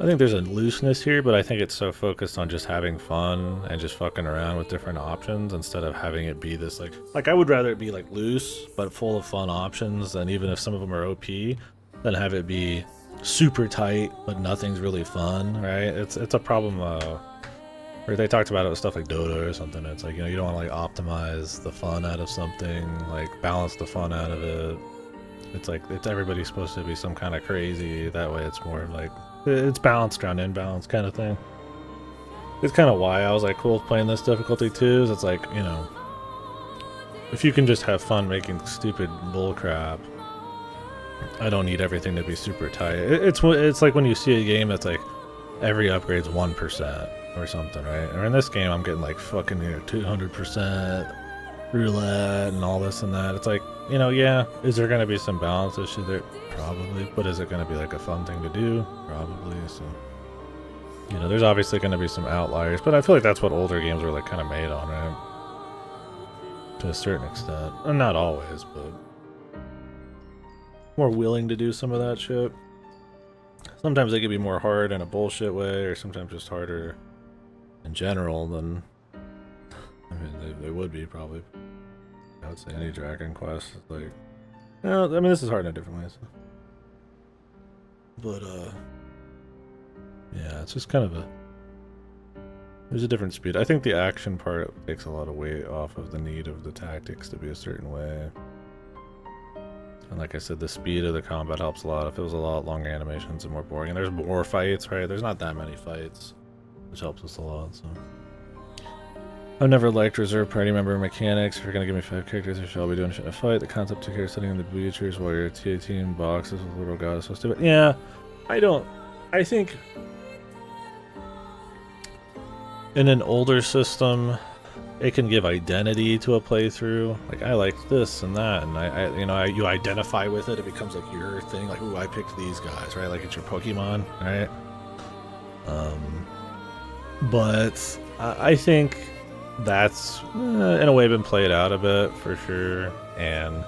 I think there's a looseness here, but I think it's so focused on just having fun and just fucking around with different options instead of having it be this like I would rather it be like loose but full of fun options, and even if some of them are OP, then have it be super tight but nothing's really fun, right? It's a problem. Or they talked about it with stuff like Dota or something. It's like, you know, you don't want to like optimize the fun out of something, like balance the fun out of it. It's like everybody's supposed to be some kind of crazy. That way it's more like it's balanced around imbalance kind of thing. It's kind of why I was like cool with playing this difficulty too. Is it's like, you know, if you can just have fun making stupid bullcrap, I don't need everything to be super tight. It's like when you see a game that's like every upgrade's 1%. Or something, right? Or in this game, I'm getting like fucking 200% roulette and all this and that. It's like, you know, yeah, is there going to be some balance issue there? Probably. But is it going to be like a fun thing to do? Probably. So, you know, there's obviously going to be some outliers, but I feel like that's what older games were like kind of made on, right? To a certain extent. And not always, but more willing to do some of that shit. Sometimes they could be more hard in a bullshit way, or sometimes just harder in general than, I mean, they would be probably. I would say any Dragon Quest is like, I mean, this is hard in a different way. So. But yeah, it's just kind of there's a different speed. I think the action part takes a lot of weight off of the need of the tactics to be a certain way. And like I said, the speed of the combat helps a lot. If it was a lot longer animations and more boring, and there's more fights, right? There's not that many fights, which helps us a lot. So I've never liked reserve party member mechanics. If you're gonna give me 5 characters, I shall be doing shit in a fight. The concept of characters sitting in the bleachers while your TA team boxes with little god is so stupid. Yeah, I think in an older system, it can give identity to a playthrough. Like, I like this and that, and you identify with it. It becomes like your thing. Like, ooh, I picked these guys, right? Like, it's your Pokemon, right? But I think that's in a way been played out a bit for sure, and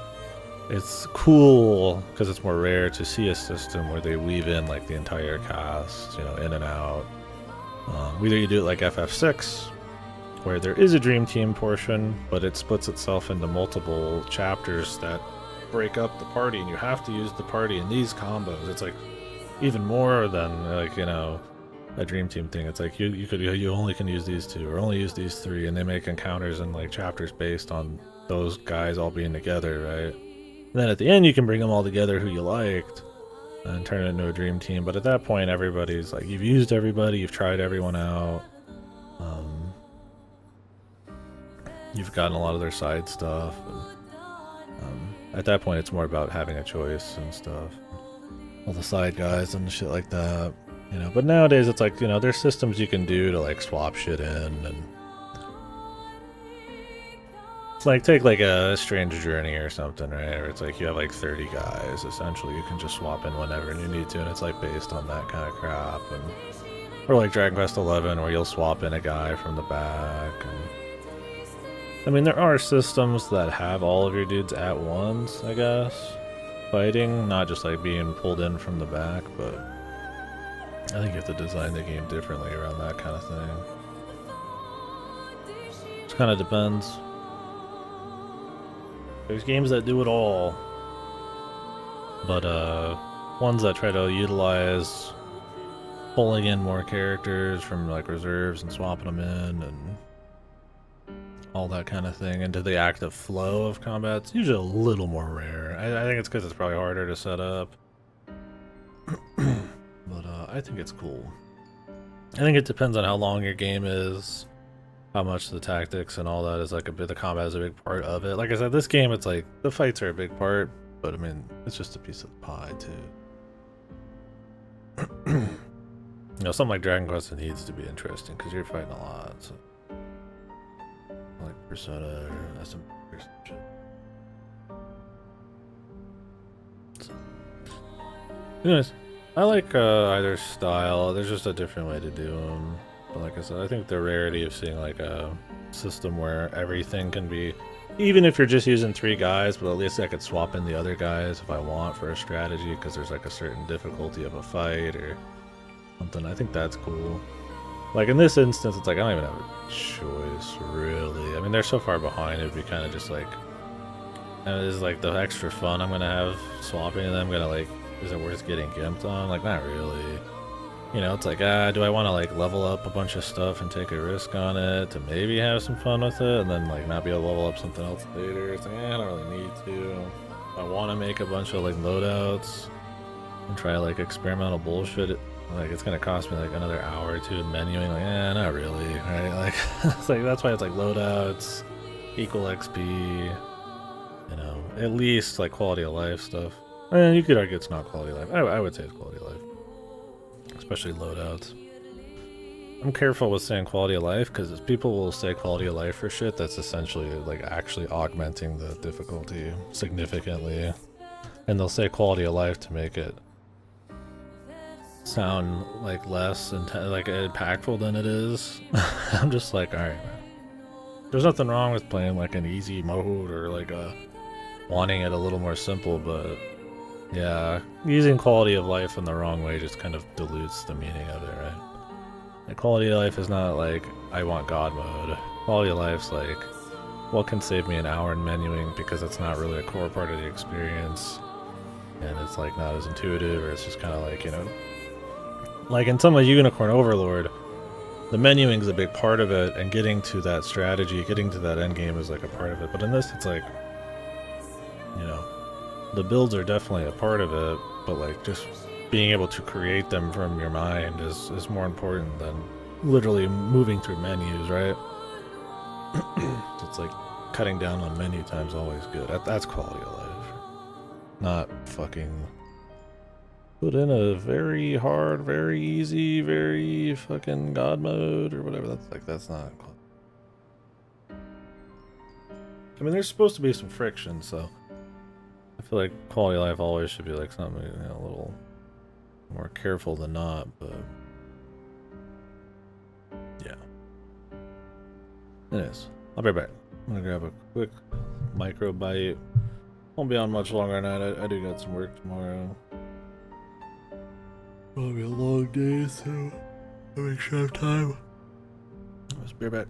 it's cool because it's more rare to see a system where they weave in like the entire cast, you know, in and out. Either you do it like FF6, where there is a Dream Team portion, but it splits itself into multiple chapters that break up the party, and you have to use the party in these combos. It's like even more than like, you know, a Dream Team thing. It's like you only can use these 2 or only use these 3, and they make encounters and like chapters based on those guys all being together, right? And then at the end you can bring them all together who you liked and turn it into a Dream Team. But at that point everybody's like, you've used everybody, you've tried everyone out. You've gotten a lot of their side stuff, and at that point it's more about having a choice and stuff, all the side guys and shit like that, you know. But nowadays it's like, you know, there's systems you can do to like swap shit in, and it's like, take like a Strange Journey or something, right? Or it's like you have like 30 guys essentially you can just swap in whenever you need to, and it's like based on that kind of crap. And or like Dragon Quest 11 where you'll swap in a guy from the back. And I mean, there are systems that have all of your dudes at once, I guess, fighting, not just like being pulled in from the back, but I think you have to design the game differently around that kind of thing. It kind of depends. There's games that do it all, but ones that try to utilize pulling in more characters from like reserves and swapping them in and all that kind of thing into the active flow of combat, it's usually a little more rare. I think it's because it's probably harder to set up. But I think it's cool. I think it depends on how long your game is, how much the tactics and all that is like a bit, the combat is a big part of it. Like I said, this game, it's like the fights are a big part, but I mean, it's just a piece of the pie too. You know, something like Dragon Quest needs to be interesting because you're fighting a lot. So. Like Persona or SM or some shit. So. Anyways, I like either style. There's just a different way to do them. But like I said, I think the rarity of seeing like a system where everything can be, even if you're just using 3 guys, but at least I could swap in the other guys if I want for a strategy because there's like a certain difficulty of a fight or something. I think that's cool. Like in this instance, it's like I don't even have a choice, really. I mean, they're so far behind, it'd be kind of just like, and it's like the extra fun I'm gonna have swapping them. Gonna like, is it worth getting gimped on? Like, not really. You know, it's like, do I want to like level up a bunch of stuff and take a risk on it to maybe have some fun with it, and then like not be able to level up something else later? It's like, I don't really need to. I want to make a bunch of like loadouts and try like experimental bullshit. Like, it's gonna cost me like another hour or 2 in menuing. Like, not really, right? Like, it's like, that's why it's like loadouts, equal XP, you know, at least like quality of life stuff. And you could argue it's not quality of life. I would say it's quality of life, especially loadouts. I'm careful with saying quality of life because people will say quality of life for shit that's essentially like actually augmenting the difficulty significantly, and they'll say quality of life to make it sound like less like impactful than it is. I'm just like, alright, man. There's nothing wrong with playing like an easy mode or like wanting it a little more simple, but Yeah, using quality of life in the wrong way just kind of dilutes the meaning of it, right? Like, quality of life is not like, I want God mode. Quality of life's like, what can save me an hour in menuing because it's not really a core part of the experience. And it's like not as intuitive, or it's just kind of like, you know, like in some like Unicorn Overlord, the menuing is a big part of it, and getting to that strategy, getting to that end game is like a part of it. But in this, it's like, you know, the builds are definitely a part of it, but like just being able to create them from your mind is more important than literally moving through menus, right? So it's like cutting down on menu time's always good. That's quality of life. Not fucking put in a very hard, very easy, very fucking God mode or whatever. That's not quality. I mean, there's supposed to be some friction, so I feel like quality of life always should be like something, you know, a little more careful than not, but yeah. It is. I'll be back. I'm gonna grab a quick micro bite. Won't be on much longer tonight. I do got some work tomorrow. Probably a long day, so I'll make sure I have time. Let's be back.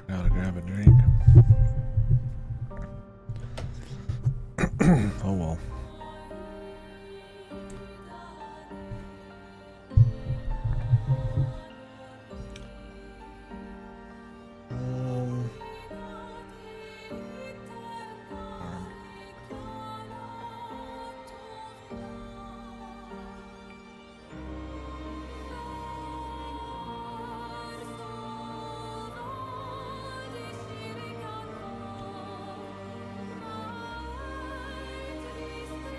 Gotta grab a drink. Oh well.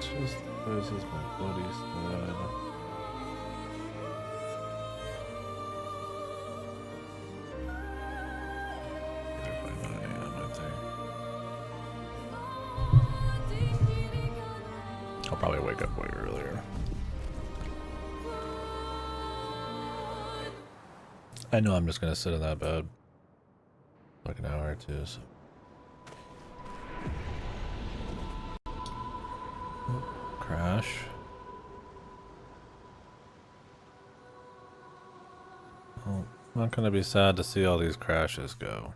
Just this is my body's by 9 AM, I think. wake up way earlier. I know I'm just gonna sit in that bed like an hour or two, so. Crash. Well, I'm not gonna be sad to see all these crashes go.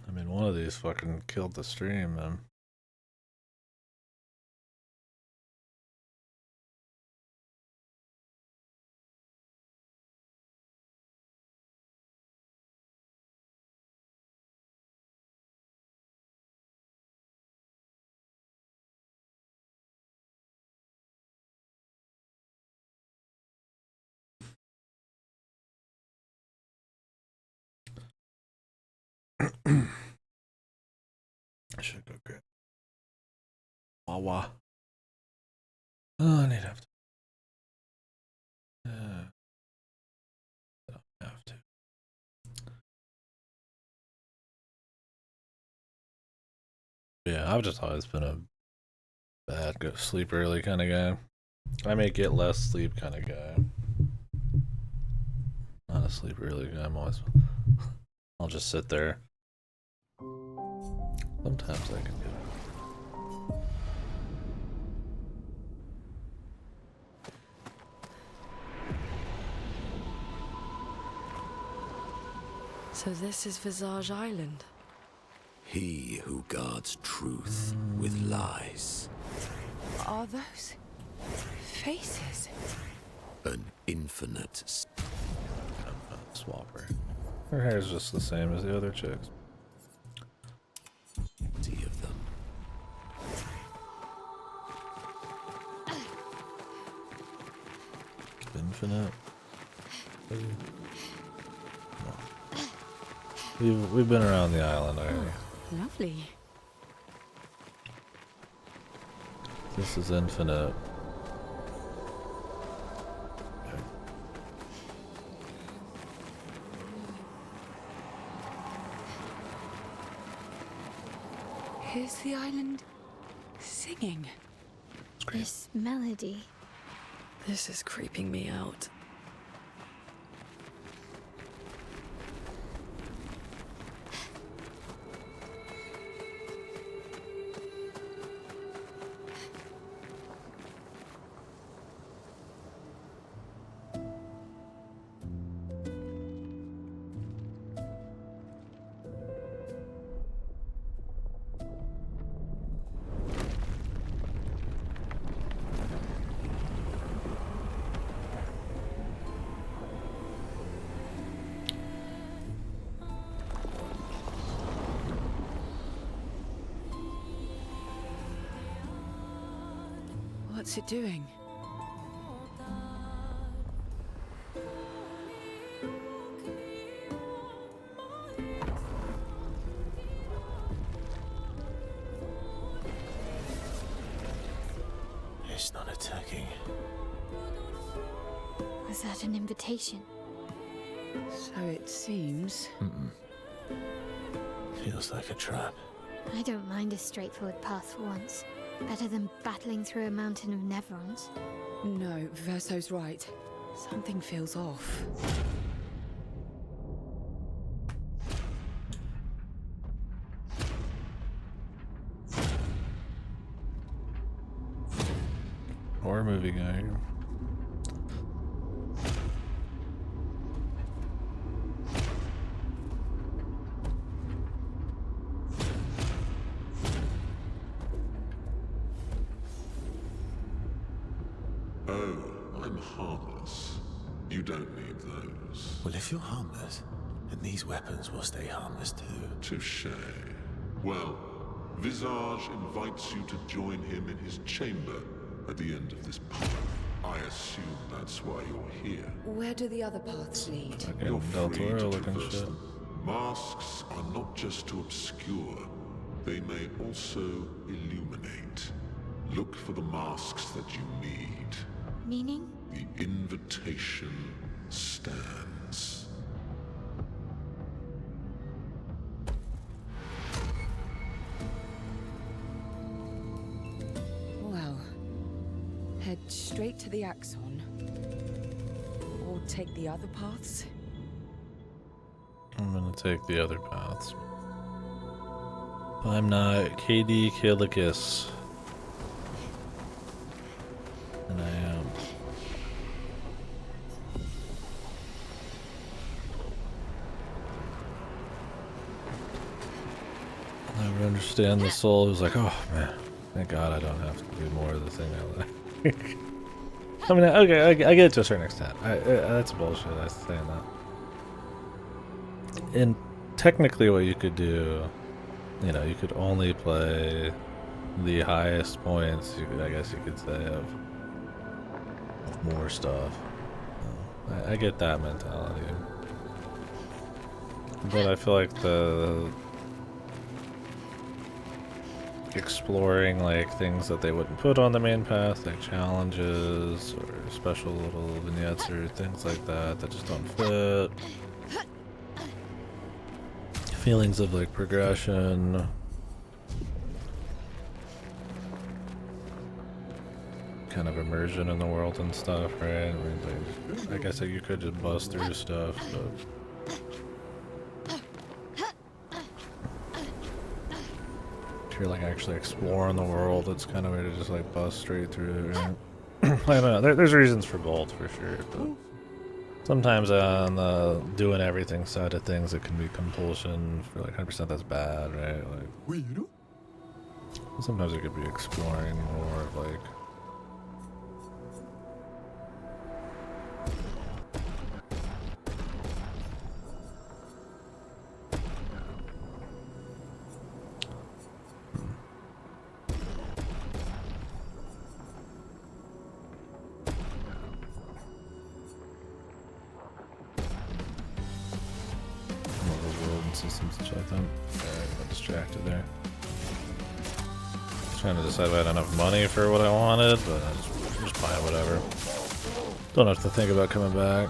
I mean, one of these fucking killed the stream, man. I should go grab Wawa. Oh, I need to have to. I don't have to. Yeah, I've just always been a bad go to sleep early kind of guy. I may get less sleep kind of guy. Not a sleep early guy. I'll just sit there. Sometimes I can do it. So this is Visage Island. He who guards truth with lies. Are those faces? An infinite Swapper. Her hair is just the same as the other chicks. of them. Infinite. We've been around the island already. Oh, lovely. This is infinite. Here's the island singing. This melody. This is creeping me out. What's it doing? It's not attacking. Was that an invitation? So it seems. Feels like a trap. I don't mind a straightforward path for once. Better than battling through a mountain of Nevrons. No, Verso's right. Something feels off. Horror movie guy here. Oh, I'm harmless. You don't need those. Well, if you're harmless, then these weapons will stay harmless too. Touche. Well, Visage invites you to join him in his chamber at the end of this path. I assume that's why you're here. Where do the other paths lead? You're Del free Toro to looking traverse shit. them. Masks are not just to obscure, they may also illuminate. Look for the masks that you need. Meaning? The invitation stands. Head straight to the Axon. Or take the other paths. I'm gonna take the other paths. I'm not KD Kilicus. And I am. I never understand the soul who's like, oh man, thank God I don't have to do more of the thing I like. I mean, okay, I get it to a certain extent. That's bullshit, I saying that. And technically what you could do, you know, you could only play the highest points, I guess you could say, of more stuff. I get that mentality. But I feel like the exploring like things that they wouldn't put on the main path, like challenges or special little vignettes or things like that that just don't fit. Feelings of like progression. Kind of immersion in the world and stuff, right? I mean, like, I guess like, you could just bust through stuff, but if you're like actually exploring the world, it's kind of way to just like bust straight through it, right? I don't know. There's reasons for both, for sure, but sometimes on the doing everything side of things, it can be compulsion. For like 100%, that's bad, right? Like, sometimes it could be exploring more, like. Systems and shit like that. I got distracted there. Trying to decide if I had enough money for what I wanted, but I just buy whatever. Don't have to think about coming back.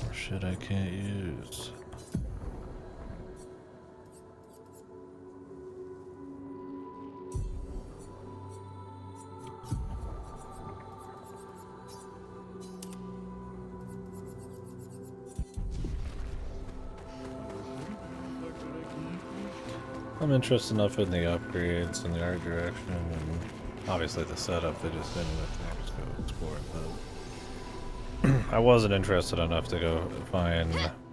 Or shit I can't use. I'm interested enough in the upgrades and the art direction, and obviously the setup. They just didn't let me just go explore it. But I wasn't interested enough to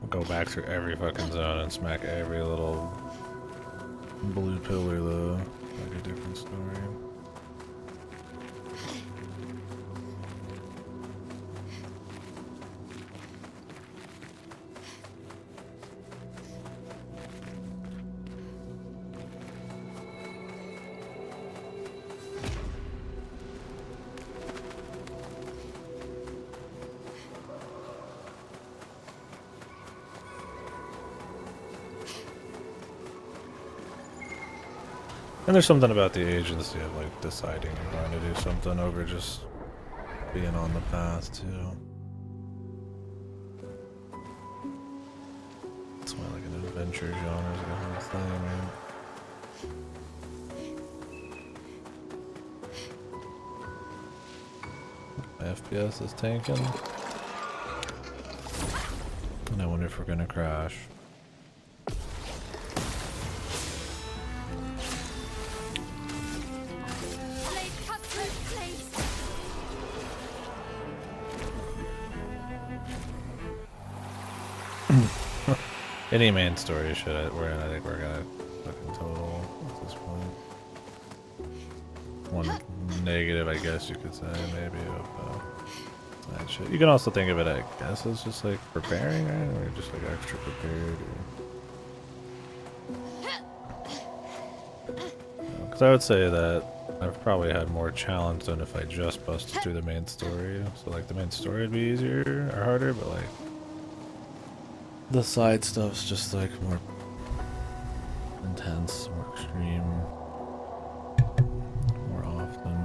go back through every fucking zone and smack every little blue pillar though. Like a different story. And there's something about the agency of like deciding you're going to do something over just being on the path too. That's why like an adventure genre is a whole thing, right? My FPS is tanking. And I wonder if we're gonna crash. Any main story shit I think we're gonna fucking total at this point. One negative, I guess you could say, maybe, of that shit. You can also think of it, I guess, as just like preparing, right? Or just like extra prepared. Because So I would say that I've probably had more challenge than if I just busted through the main story. So like the main story would be easier or harder, but like the side stuff's just like more intense, more extreme, more often.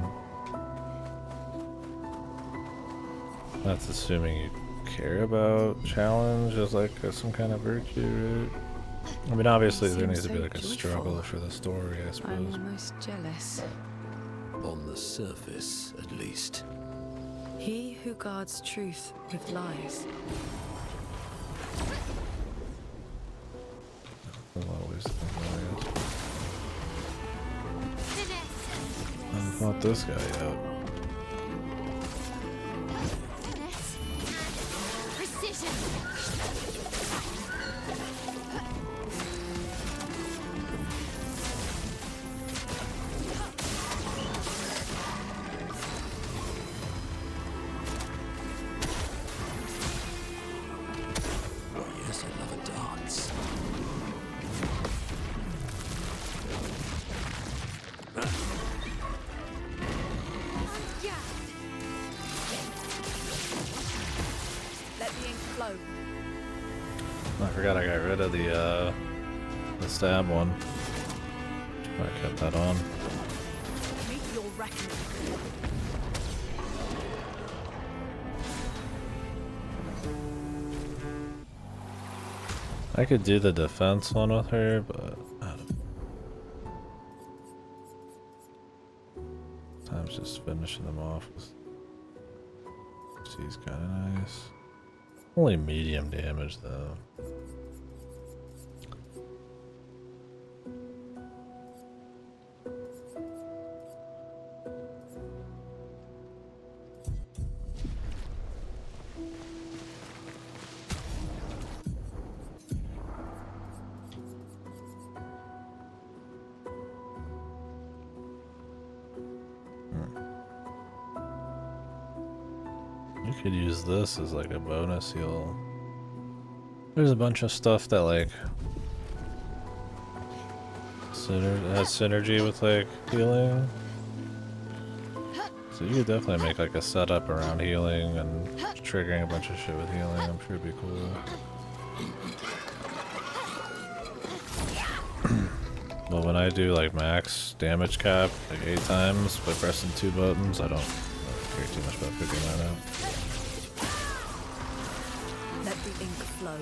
That's assuming you care about challenge as like some kind of virtue, right? I mean, obviously there needs to be like a struggle for the story, I suppose. I'm almost jealous. On the surface, at least. He who guards truth with lies. A lot of ways to think about it. I haven't fought this guy yet. Precision. Oh yes, I love a dance. Let the ink flow. I forgot I got rid of the stab one. I kept that on. Meet your reckoning. I could do the defense one with her, but I don't know. Time's just finishing them off. She's kind of nice. Only medium damage though. You could use this as like a bonus heal. There's a bunch of stuff that like has synergy with like healing. So you could definitely make like a setup around healing and triggering a bunch of shit with healing. I'm sure it'd be cool. But when I do like max damage cap like 8 times by pressing 2 buttons, I don't care too much about figuring that out. Let the ink flow.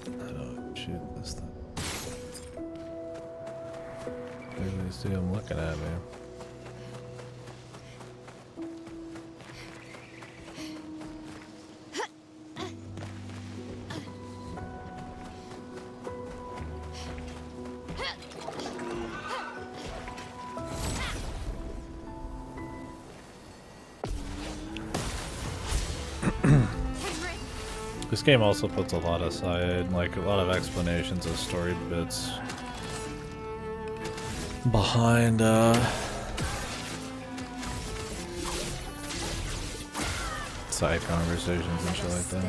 I don't shoot this thing. Maybe they see him looking at me. This game also puts a lot aside, like a lot of explanations of story bits behind side conversations and shit like that.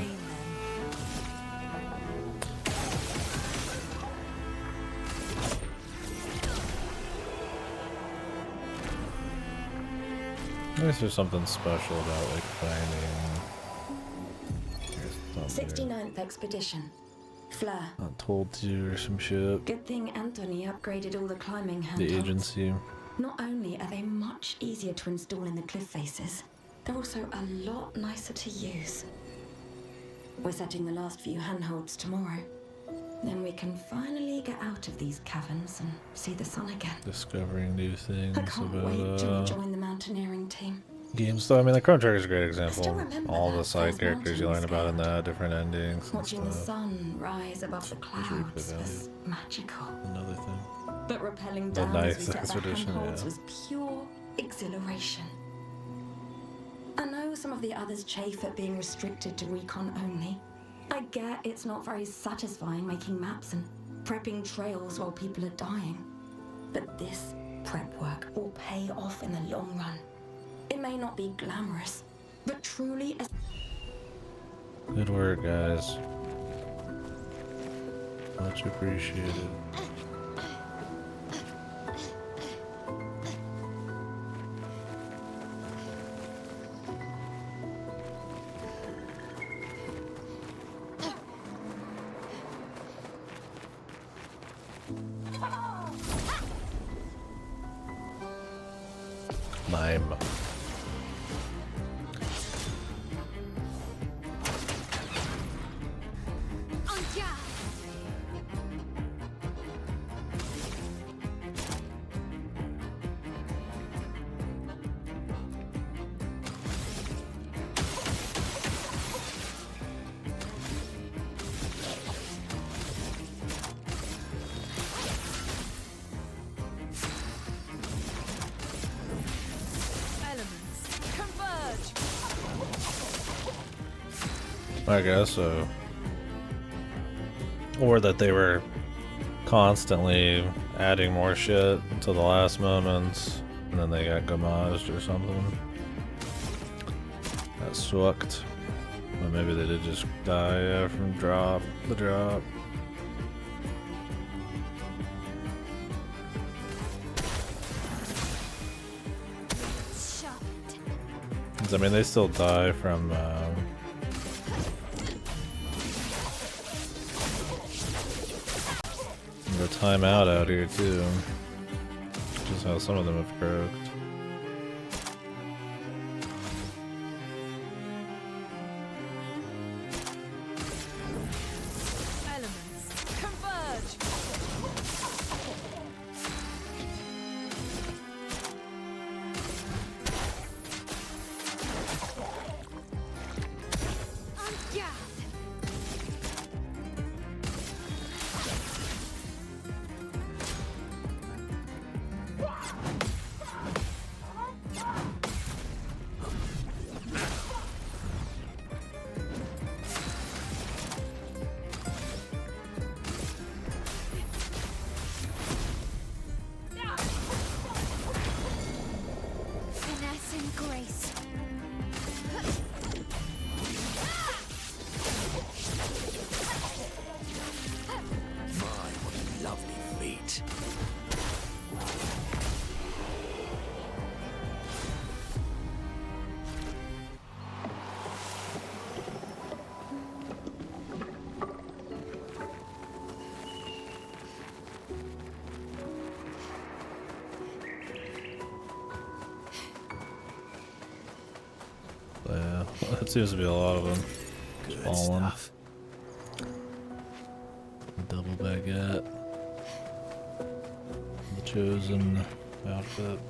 I guess there's something special about like finding 69th Expedition. Fleur. not told to or some shit. Good thing Anthony upgraded all the climbing handhelds. The agency. Not only are they much easier to install in the cliff faces, they're also a lot nicer to use. We're setting the last few handholds tomorrow. Then we can finally get out of these caverns and see the sun again. Discovering new things I can't about wait to rejoin the mountaineering team. games. Though I mean, the Chrono Trigger is a great example. remember All that the side first characters you mountain learn about in that, different endings and Watching the stuff. sun rise above the clouds was magical. Another thing. But rappelling The down as we ninth set the expedition, handholds yeah. was pure exhilaration. I know some of the others chafe at being restricted to recon only, I get it's not very satisfying making maps and prepping trails while people are dying. But this prep work will pay off in the long run. It may not be glamorous, but truly Good work, guys. Much appreciated. Mime. I guess so. Or that they were constantly adding more shit to the last moments, and then they got gamaged or something. That sucked. But maybe they did just die from the drop. I mean, they still die from the timeout out here too, which is how some of them have croaked. Yeah, that seems to be a lot of them. Good Fallen. stuff. Double baguette. The chosen outfit.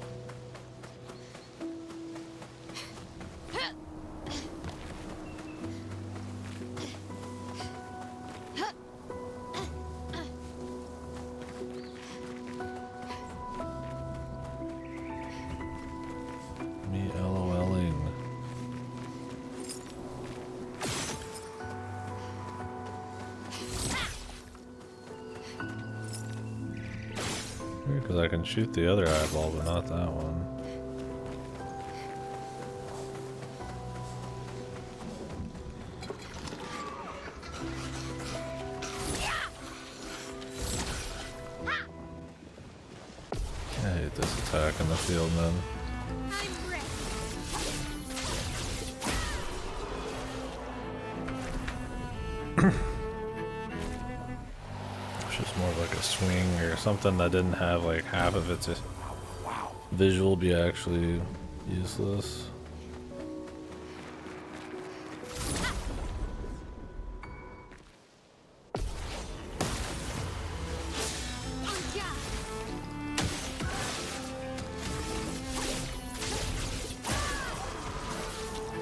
Me LOLing. Because I can shoot the other eyeball, but not that one. I hate this attack in the field, man. It's just more of like a swing or something that didn't have like half of its visual be actually useless.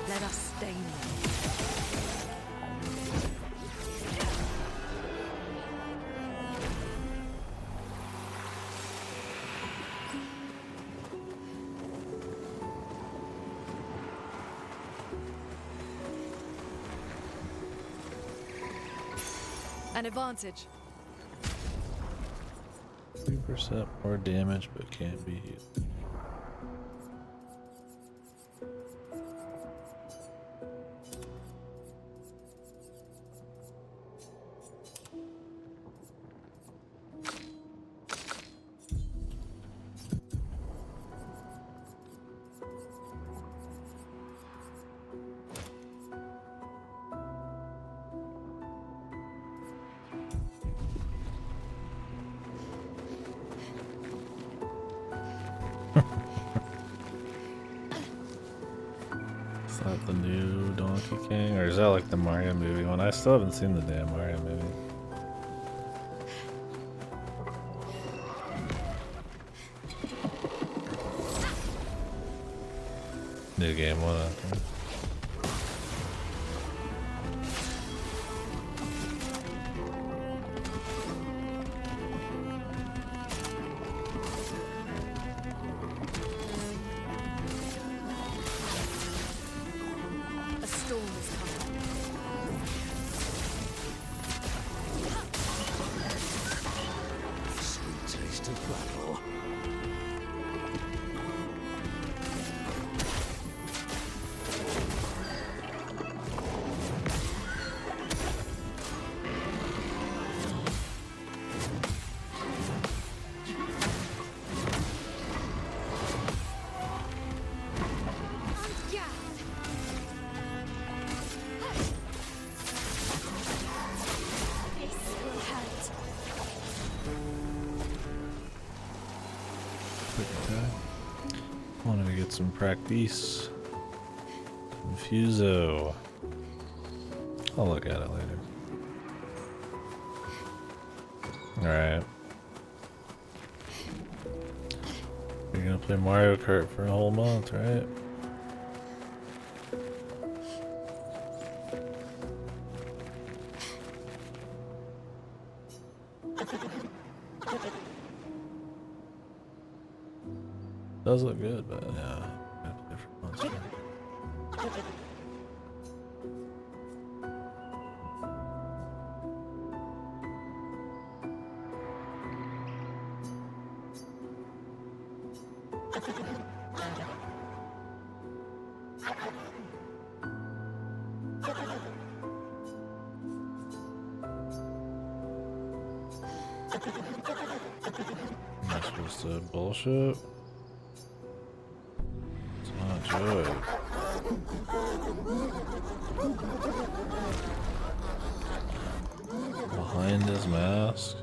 Let us stain it. An advantage. 3% more damage, but can't be healed. Is that the new Donkey King? Or is that like the Mario movie one? I still haven't seen the damn Mario movie. New game one out there. A storm is coming. Sweet taste of battle. Wanted to get some practice. Confuso. I'll look at it later. Alright. You're gonna play Mario Kart for a whole month, right? Does look good, but yeah, I have to play for months. Am I supposed to bullshit? It's not joy. Behind his mask.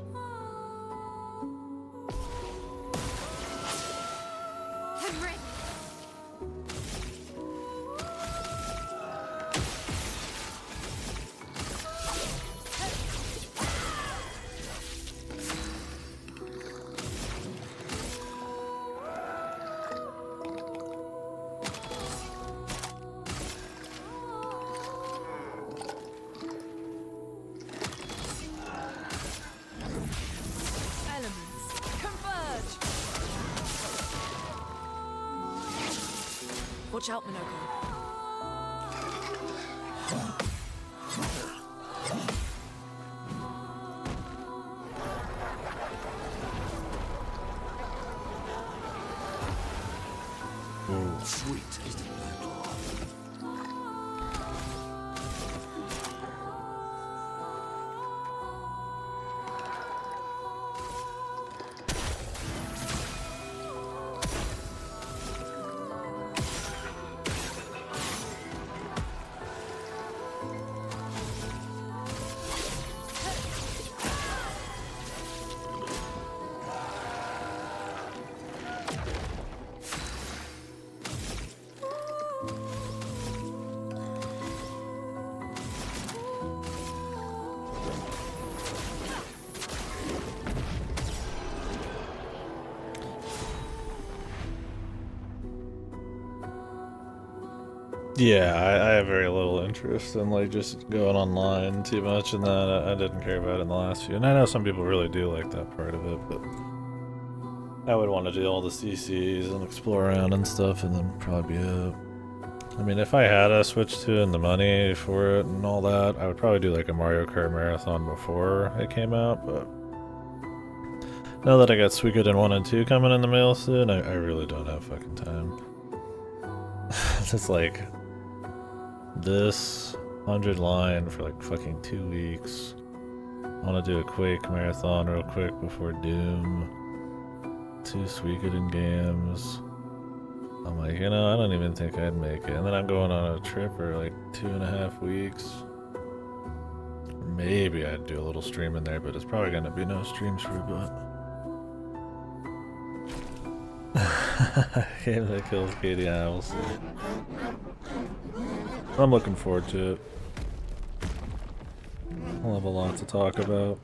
Watch out, Minoko. Ooh. Sweet taste of battle. Yeah, I have very little interest in like just going online too much, and that I didn't care about it in the last few. And I know some people really do like that part of it, but I would want to do all the CCs and explore around and stuff, and then probably be I mean, if I had a Switch 2 and the money for it and all that, I would probably do like a Mario Kart marathon before it came out, but now that I got Suikoden 1 and 2 coming in the mail soon, I really don't have fucking time. It's like this 100 line for like fucking 2 weeks. I want to do a Quake marathon real quick before Doom. 2 Suikoden games. I'm like, you know, I don't even think I'd make it. And then I'm going on a trip for like 2.5 weeks. Maybe I'd do a little stream in there, but it's probably gonna be no streams for a bit. Game that kills Katie, I will see. I'm looking forward to it. We'll have a lot to talk about.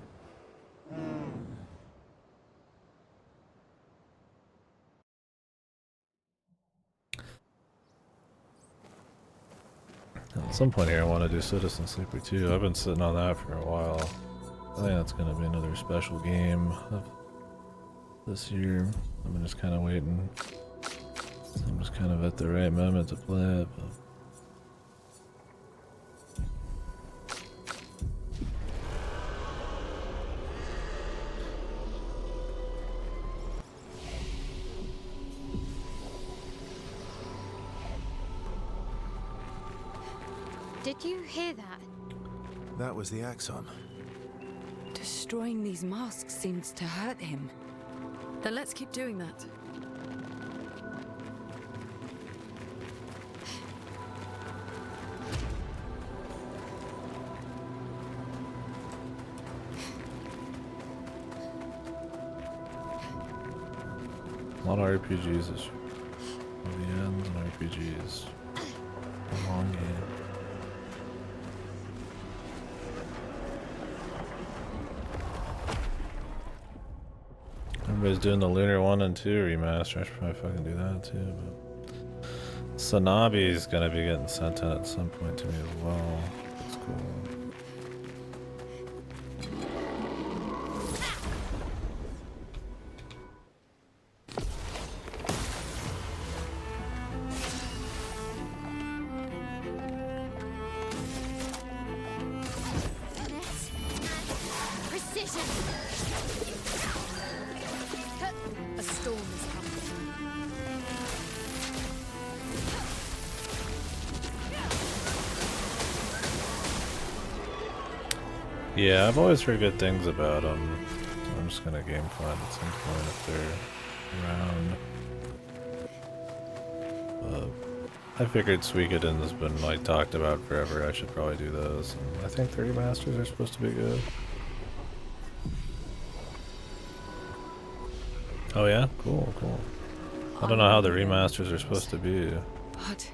At some point here I want to do Citizen Sleeper 2. I've been sitting on that for a while. I think that's going to be another special game of this year. I'm just kind of waiting. I'm just kind of at the right moment to play it. But Did you hear that? That was the Axon. Destroying these masks seems to hurt him. Then let's keep doing that. a lot of RPGs this year. The ends and RPGs. A long game. Everybody's doing the Lunar 1 and 2 remaster. I should probably fucking do that too, but Sanabi's gonna be getting sent in at some point to me as well. That's cool. A storm is coming. Yeah, I've always heard good things about them. So I'm just gonna game plan at some point if they're around. I figured Suikoden has been like talked about forever. I should probably do those. And I think the remasters are supposed to be good. Oh yeah? Cool, cool. I don't know how the remasters are supposed to be. But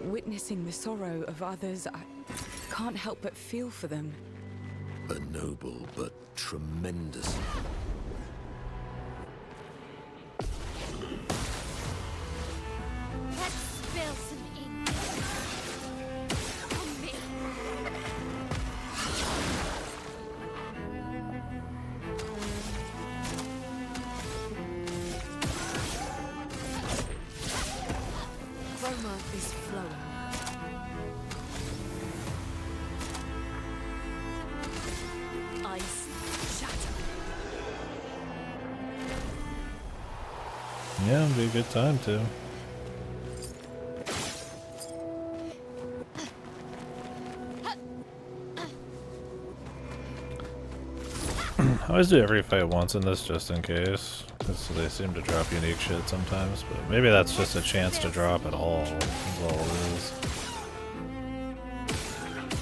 witnessing the sorrow of others, I can't help but feel for them. A noble but tremendous. Let's spill some ink on me. Chroma is flowing. Ice shatter. Yeah, it'd be a good time too. I always do every fight once in this just in case, because they seem to drop unique shit sometimes, but maybe that's just a chance to drop it all, is all it is.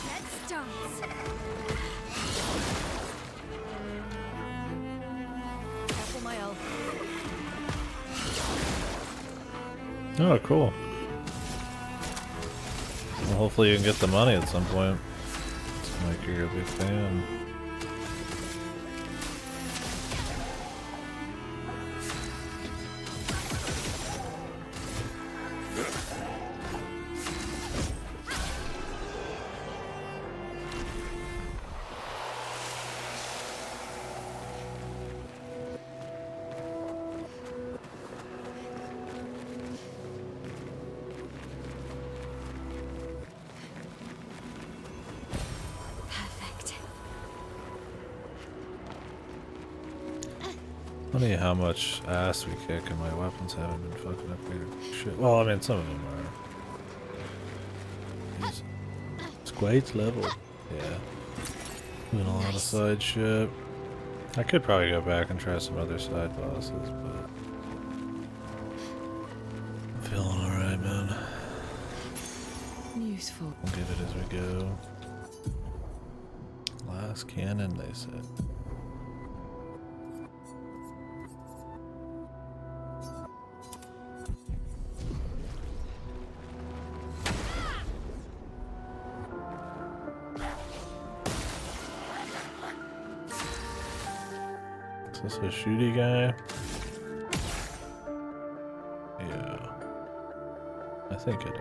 Let's dance. Careful, my elf. Oh, cool. Well, hopefully you can get the money at some point. Seems like you're a big fan. Funny how much ass we kick and my weapons haven't been fucking upgraded. Shit. Well, I mean, some of them are. It's quite level. Yeah. Doing a lot of side shit. I could probably go back and try some other side bosses, but I'm feeling alright, man. Useful. We'll get it as we go. Last cannon, they said. Is this a shooty guy? Yeah. I think it is.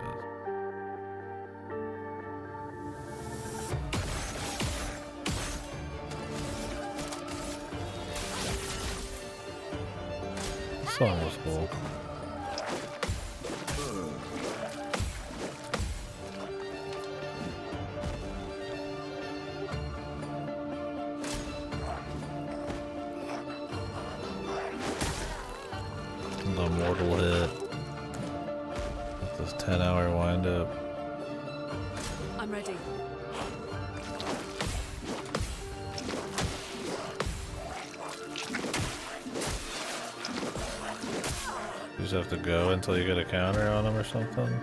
This song was cool. The mortal hit. With this 10-hour wind up. I'm ready. You just have to go until you get a counter on him or something.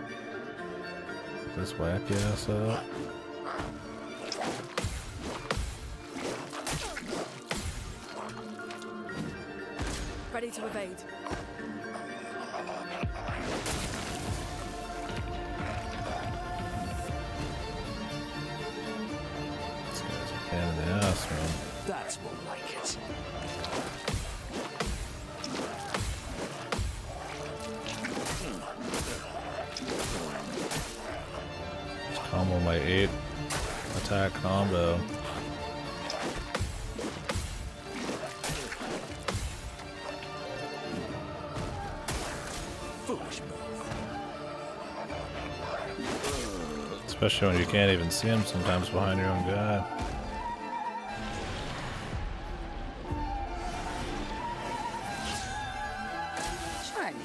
This wacky ass up. Ready to evade. This guy's a pain in the ass, man. That's more like it. Just combo my 8 attack combo. Especially when you can't even see him sometimes behind your own guy. Try me.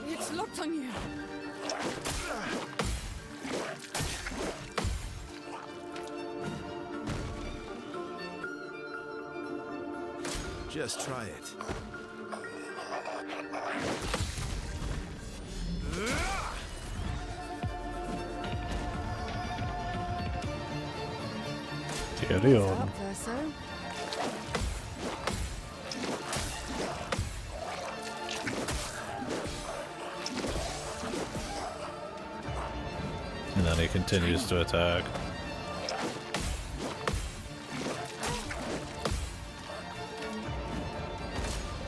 It's locked on you. Just try it. Carry on. Up there, so. And then he continues to attack.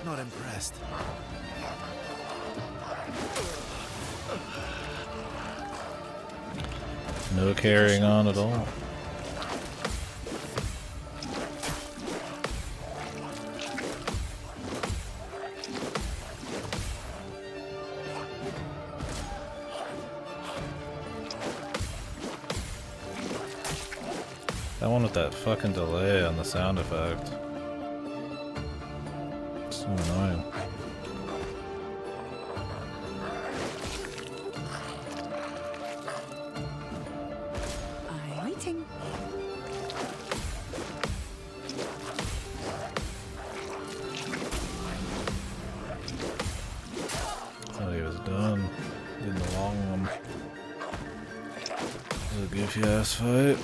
Not impressed. No carrying on at all. That one with that fucking delay on the sound effect. So annoying. I'm waiting. Thought he was done. Did the long one. It was a goofy ass fight.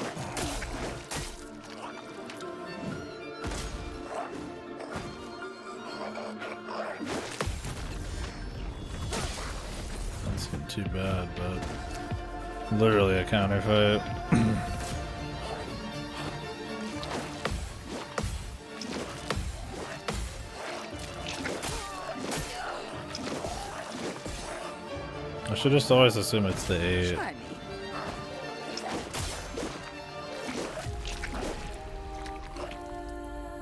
Too bad, but literally a counter fight. I should just always assume it's the 8. Try me.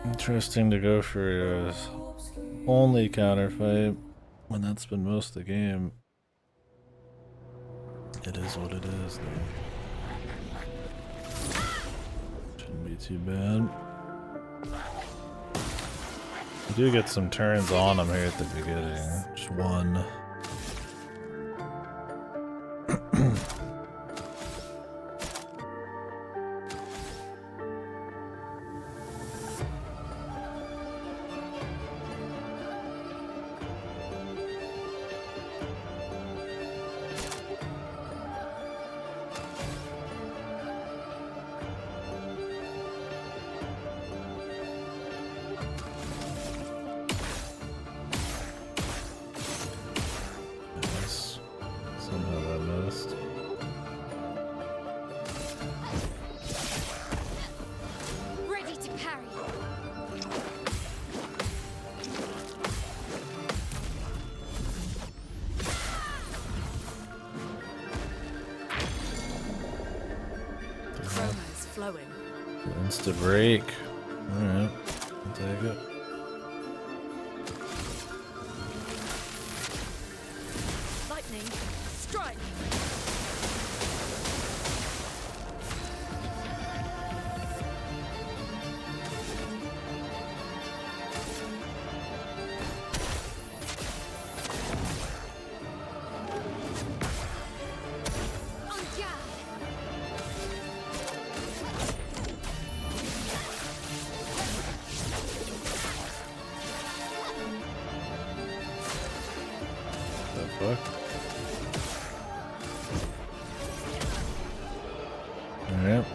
Interesting to go for only counter fight when that's been most of the game. It is what it is, though. Shouldn't be too bad. We do get some turns on them here at the beginning. Just one. Ready to parry. The chroma is flowing. Insta break. Alright, I'll take it. Lightning, strike. The fuck? Alright.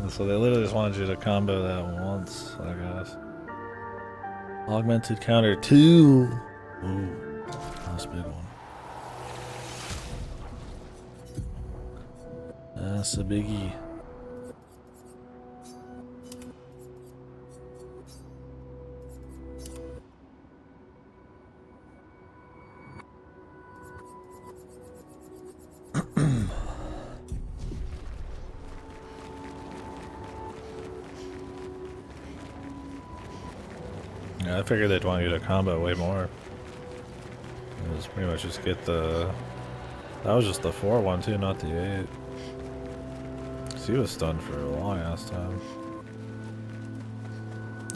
So they literally just wanted you to combo that once, I guess. Augmented counter 2! Ooh, that's a big one. That's a biggie. Yeah, I figured they'd want you to combo way more. It was pretty much just get the... That was just the 4 one too, not the 8. He was stunned for a long ass time.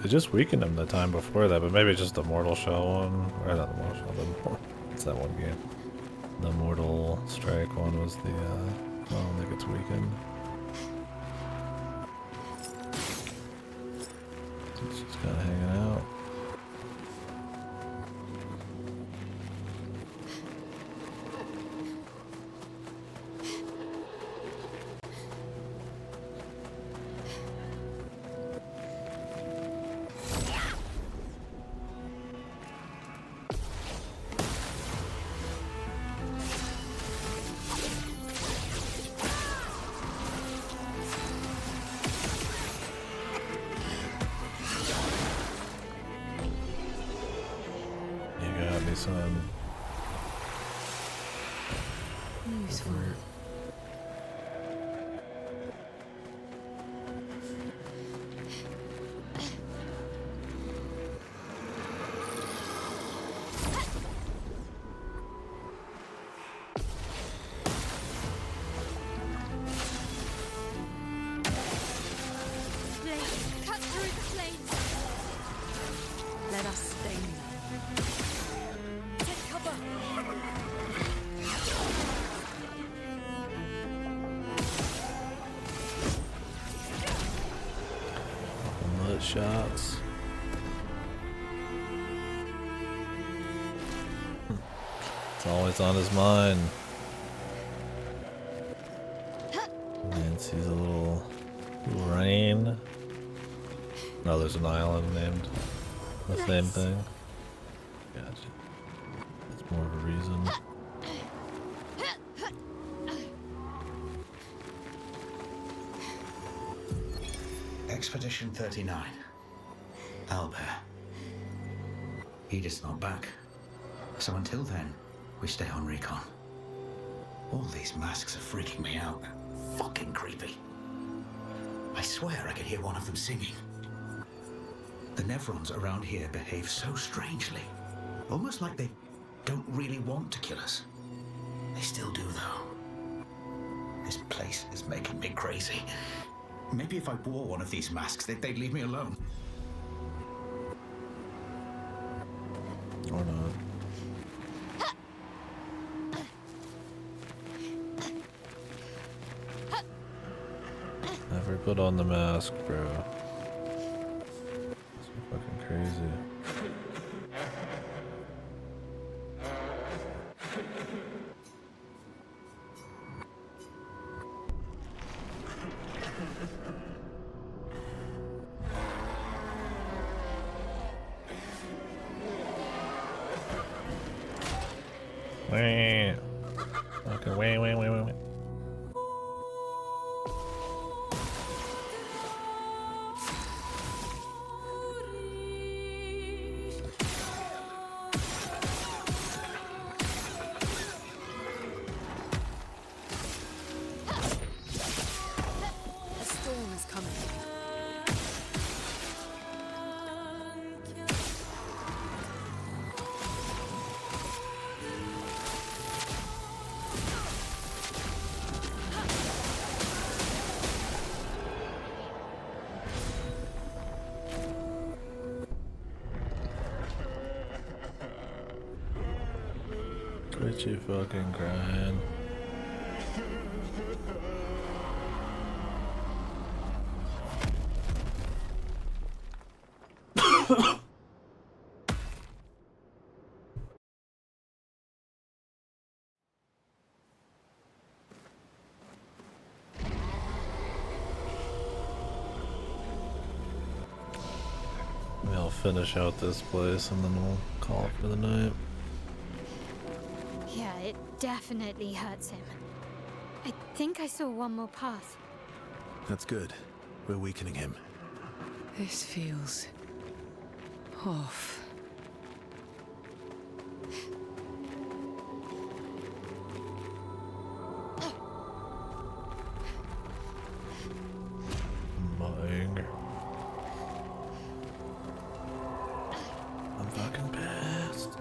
It just weakened him the time before that, but maybe just the Mortal Shell one. Or not the Mortal Shell, what's that one game? The Mortal Strike one was the, I don't think it's weakened. It's just kinda hanging out. Some useful. Cut through the flames. Let us sting. Take cover. mud shots. It's always on his mind. And sees a little rain. No, there's an island named the same thing. Gotcha. That's more of a reason. Expedition 39. Albert. Edith's not back. So until then, we stay on recon. All these masks are freaking me out. Fucking creepy. I swear I could hear one of them singing. The Nevrons around here behave so strangely. Almost like they don't really want to kill us. They still do, though. This place is making me crazy. Maybe if I wore one of these masks, they'd leave me alone. Or not. Never put on the mask, bro. That's so fucking crazy. Wait. Okay, wait. A storm is coming. Quit you fucking crying. Maybe I'll finish out this place and then we'll call it for the night. Yeah, it definitely hurts him. I think I saw one more path. That's good. We're weakening him. This feels off. My anger. I'm fucking pissed.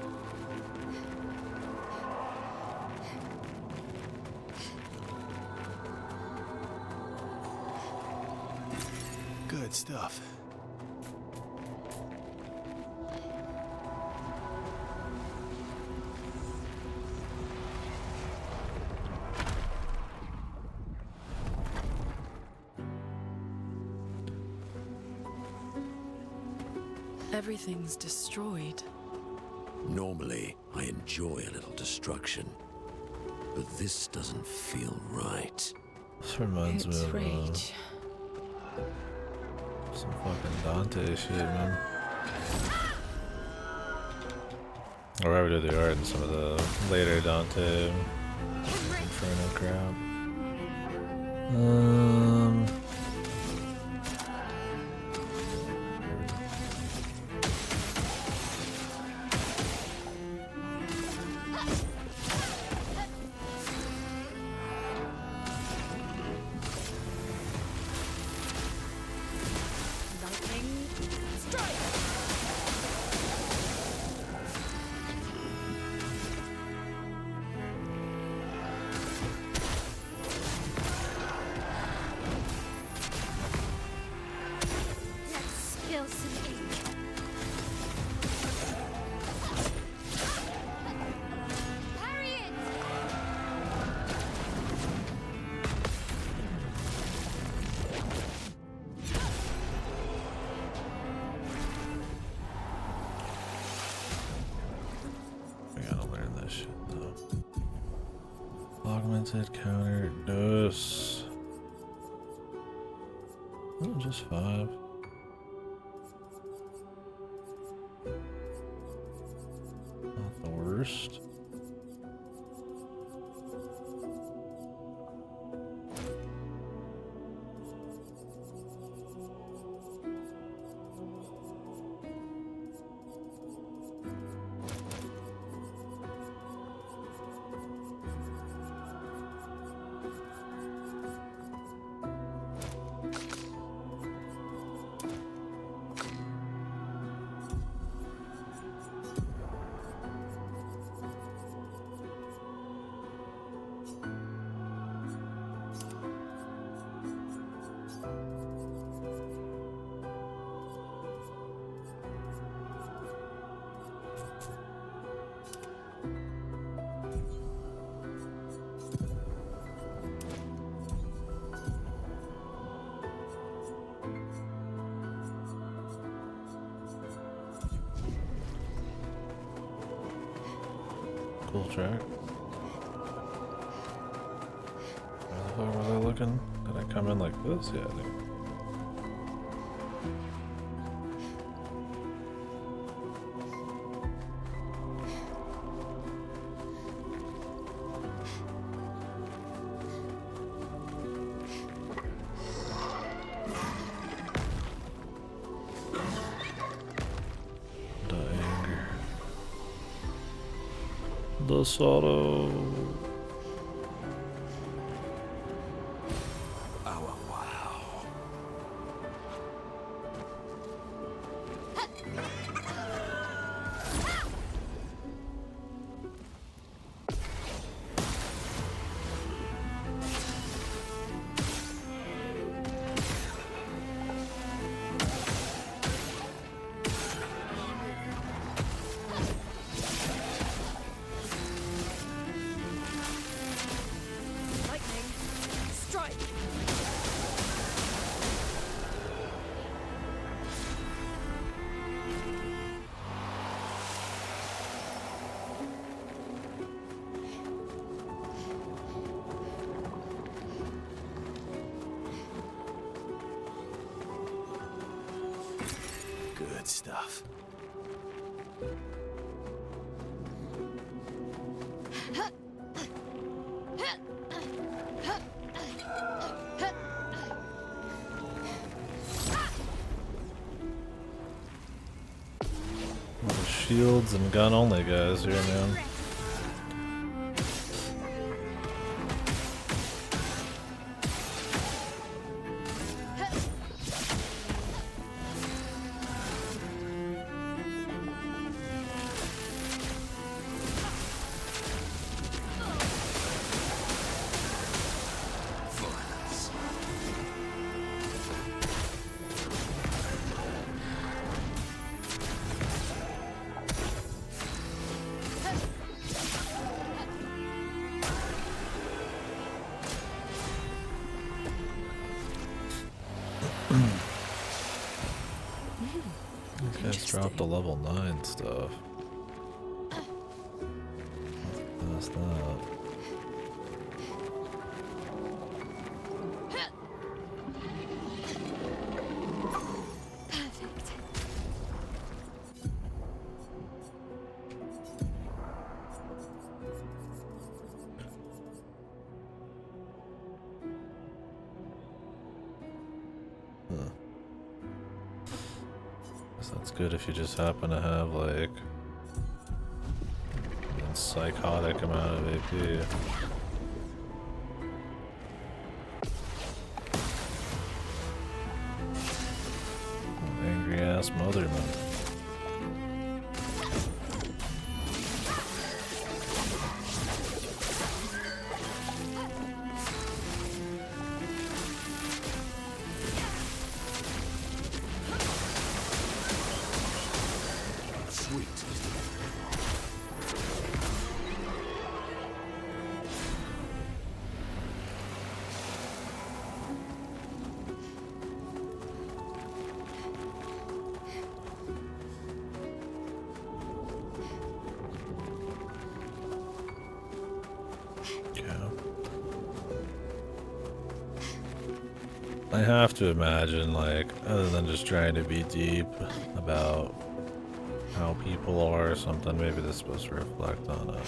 Good stuff. Everything's destroyed. Normally, I enjoy a little destruction, but this doesn't feel right. This reminds me It's of rage. some fucking Dante shit, man. Or I would do the art in some of the later Dante Inferno crap. Spill some ink. Parry it! I gotta learn this shit though. Augmented counter dose. Oh, just 5. Not the worst. cool track. Where the fuck was I looking? Did I come in like this? Yeah, I think. The sorrow. Oh, wow. Good stuff. The shields and gun only guys here, man. Guys dropped the level 9 stuff. What's that? That's good if you just happen to have like a psychotic amount of AP. Angry ass motherman. I have to imagine, like, other than just trying to be deep about how people are or something, maybe this is supposed to reflect on the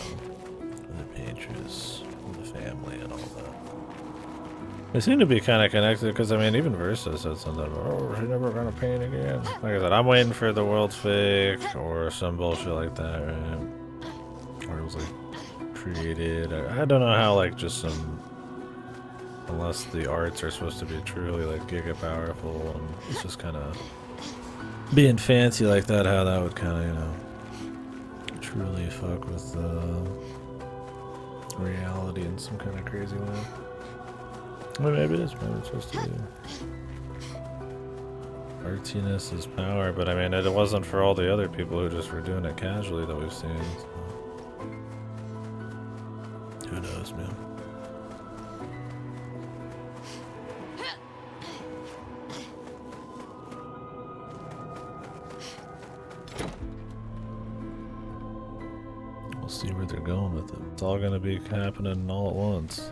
patrons, the family, and all that. They seem to be kind of connected, because, I mean, even Versa said something about, oh, she's never gonna paint again. Like I said, I'm waiting for the world's fake, or some bullshit like that, right? Or it was, like, created. I don't know how, like, just some... Unless the arts are supposed to be truly like giga powerful and it's just kind of being fancy like that, how that would kind of, you know, truly fuck with reality in some kind of crazy way. Well, maybe it is. Maybe it's supposed to be. Artiness is power, but I mean, it wasn't for all the other people who just were doing it casually that we've seen. So. Who knows, man? See where they're going with it. It's all gonna be happening all at once.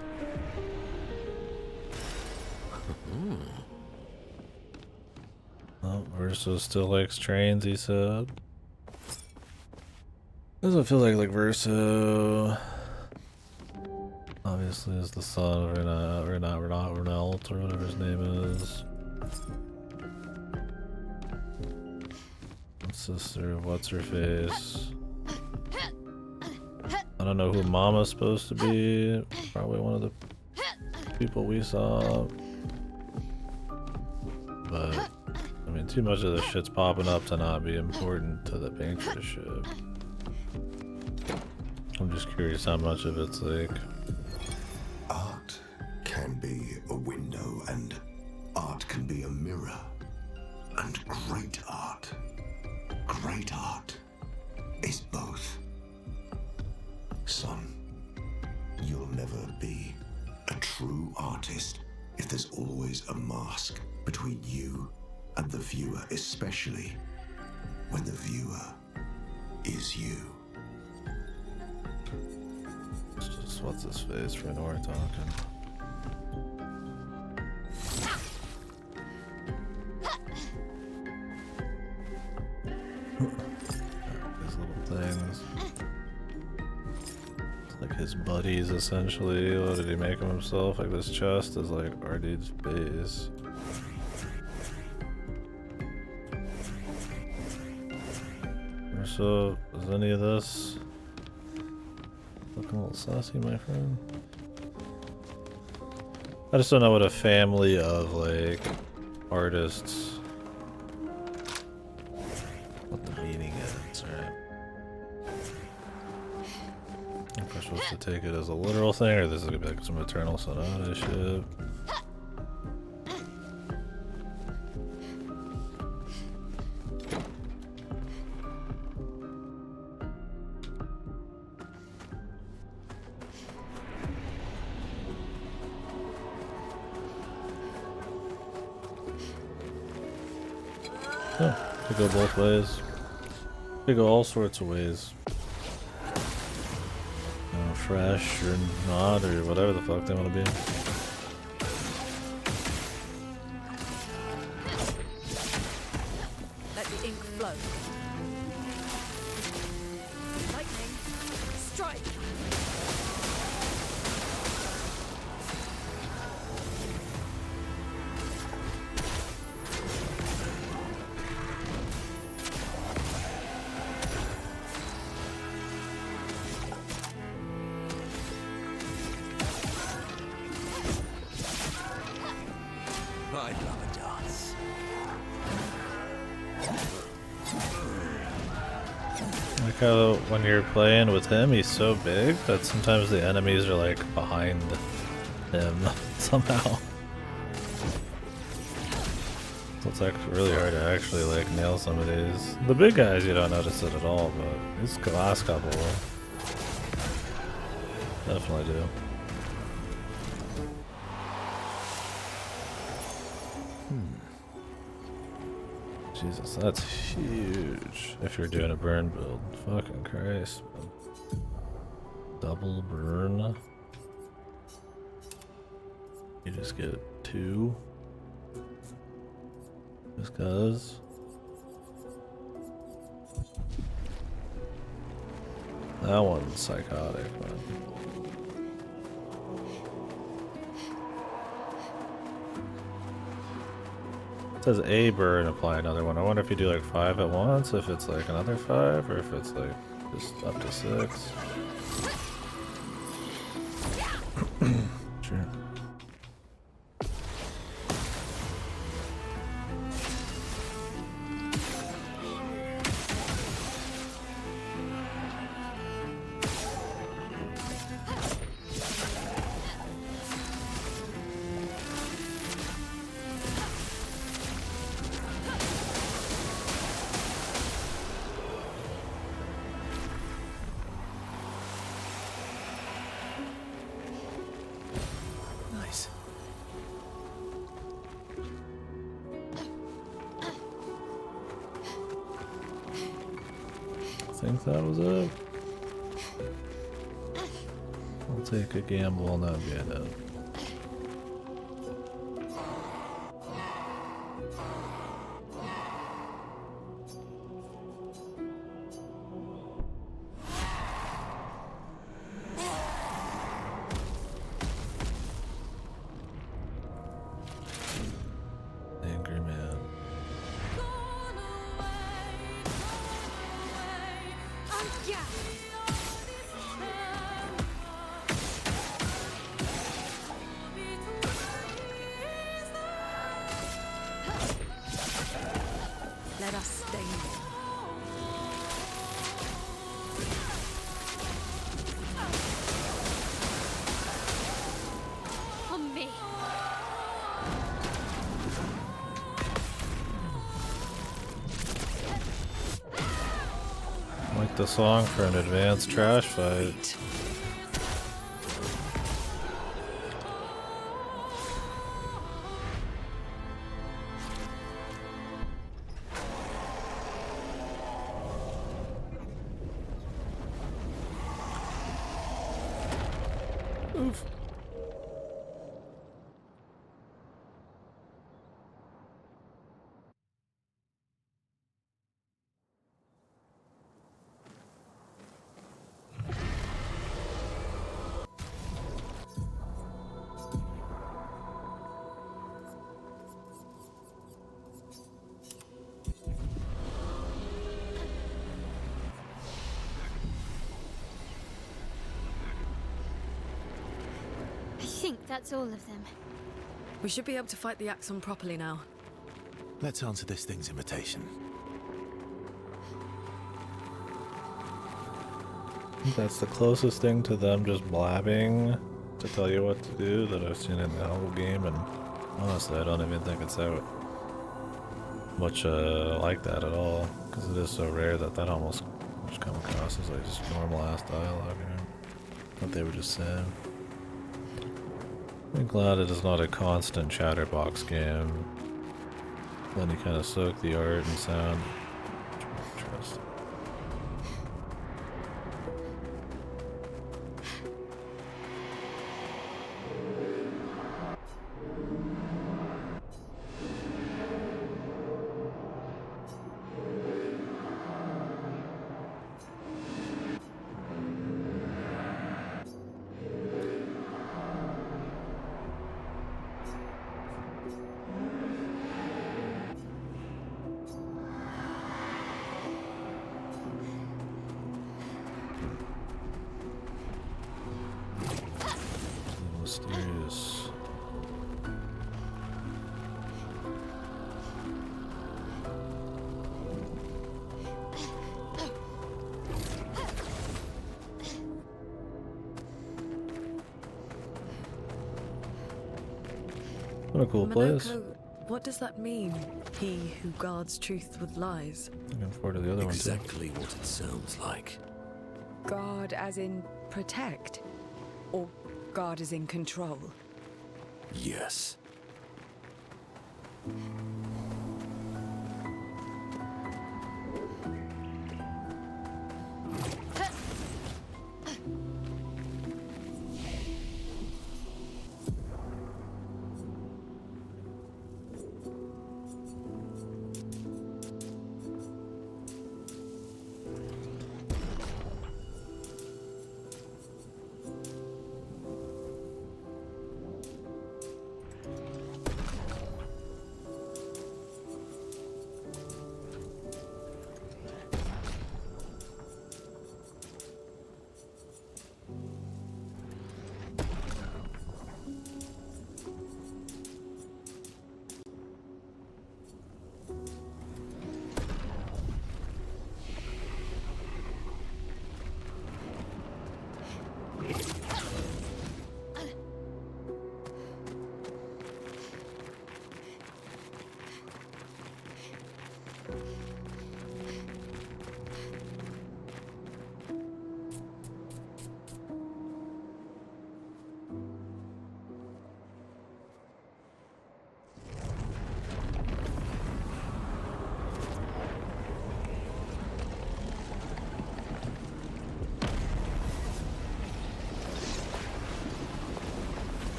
Oh, Verso still likes trains, he said. Doesn't feel like Verso obviously is the son of Renault or whatever his name is. Sister, what's her face? I don't know who Mama's supposed to be. Probably one of the people we saw. But I mean, too much of this shit's popping up to not be important to the Painter ship. I'm just curious how much of it's like... Art can be a window, and art can be a mirror. And great art is both. Son, you'll never be a true artist if there's always a mask between you and the viewer, especially when the viewer is you. It's just what's his face for Nora talking. These little things. It's like his buddies essentially. What did he make of himself? Like this chest is like Ardid's base. So, is any of this looking a little saucy, my friend? I just don't know what a family of, like, artists, what the meaning is, right? If we're supposed to take it as a literal thing, or this is gonna be like some Eternal Sonata shit. Yeah, could go both ways. Could go all sorts of ways. You know, fresh or not, or whatever the fuck they want to be. Let the ink flow. Lightning, strike. I'd love a dance. Like how when you're playing with him, he's so big that sometimes the enemies are like behind him somehow. So it's like really hard to actually like nail some of these. The big guys you don't notice it at all, but these last couple definitely do. Jesus, that's huge. If you're doing a burn build. Fucking Christ, man. Double burn. You just get 2. Just cause. That one's psychotic, man. It says a burn, apply another one. I wonder if you do like 5 at once, if it's like another 5, or if it's like just up to 6. Sure. Nice. I think that was it. take a gamble on that being it. Angry man. Let us stay here. On me. Like the song for an advanced trash fight. Oof. I think that's all of them. We should be able to fight the Axon properly now. Let's answer this thing's invitation. That's the closest thing to them just blabbing to tell you what to do that I've seen in the whole game, and honestly I don't even think it's out much like that at all, because it is so rare that almost just come across as like just normal ass dialogue, you know, what they were just saying. I'm glad it is not a constant chatterbox game. Then you kind of soak the art and sound. Interesting. Mysterious. What a cool place. Minoko, what does that mean? He who guards truth with lies. Looking forward to the other Exactly what it sounds like. Guard as in protect? Or guard as in control? Yes.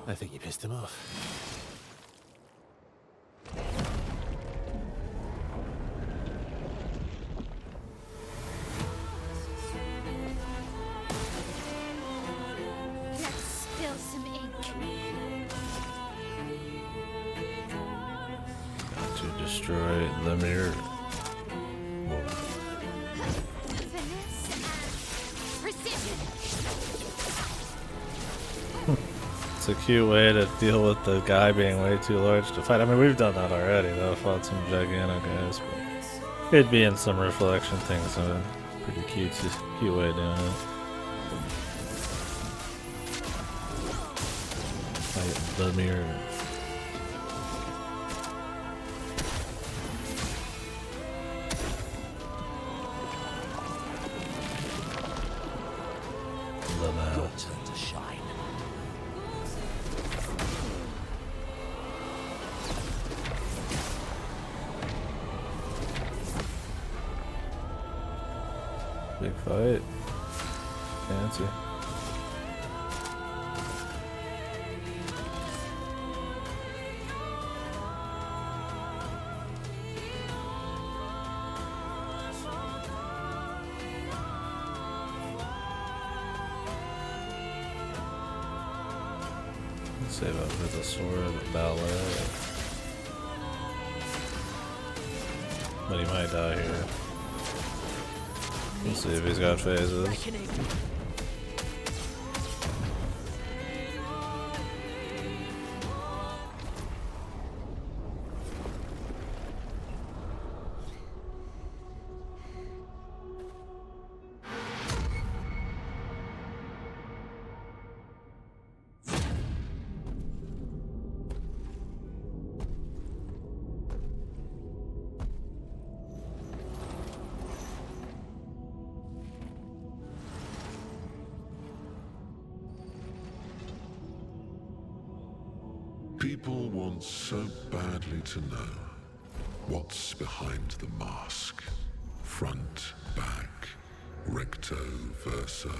I think you pissed him off. Let's spill some ink. Got to destroy the mirror. Finesse and precision. It's a cute way to deal with the guy being way too large to fight. I mean, we've done that already, though. Fought some gigantic guys, but it'd be in some reflection things, so pretty cute way of doing it. Fight the mirror. Your turn to shine. Big fight. Fancy. Save up for the sword, the ballet. But he might die here. We'll see if he's got phases. People want so badly to know what's behind the mask. Front, back, recto, verso.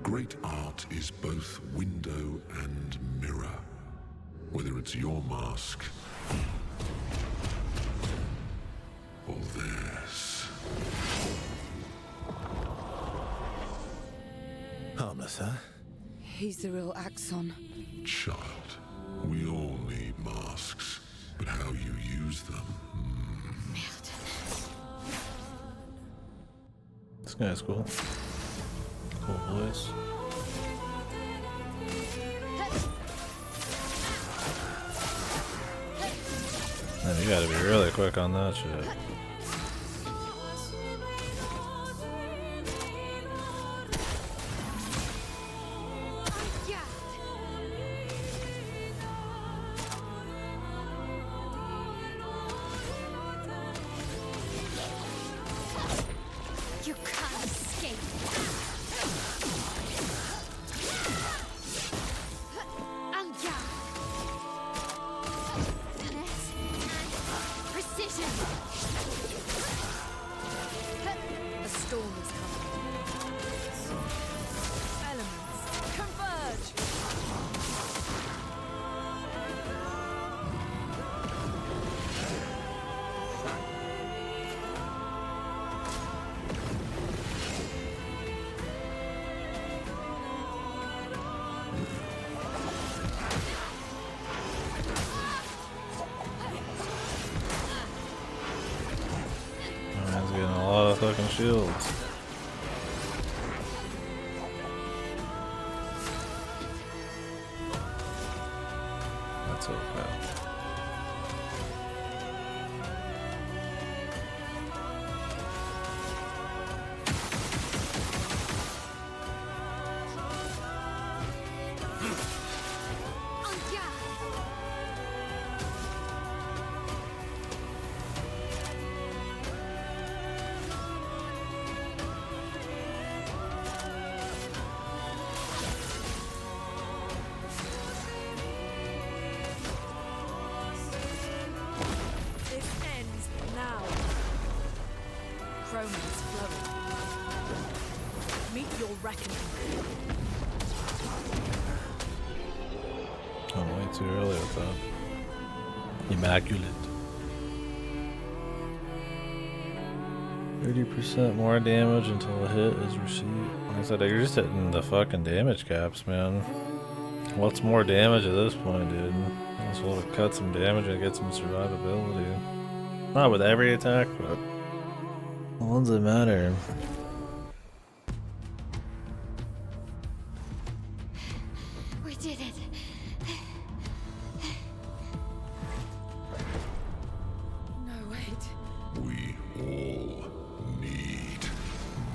Great art is both window and mirror. Whether it's your mask or theirs. Harmless, huh? He's the real Axon. Child, we all need masks, but how you use them. This guy's cool. Cool voice. Man, you gotta be really quick on that shit. You can't escape. Anga. Finesse and precision. A storm is coming. Elements converge. Man's getting a lot of fucking shields. That's okay. This ends now. Romance flowing. Meet your reckoning. Oh, way too early with that. Immaculate. 30% more damage until a hit is received. Like I said, you're just hitting the fucking damage caps, man. What's more damage at this point, dude? Might as well to cut some damage and get some survivability. Not with every attack, but the ones that matter. We did it. No, wait. We all need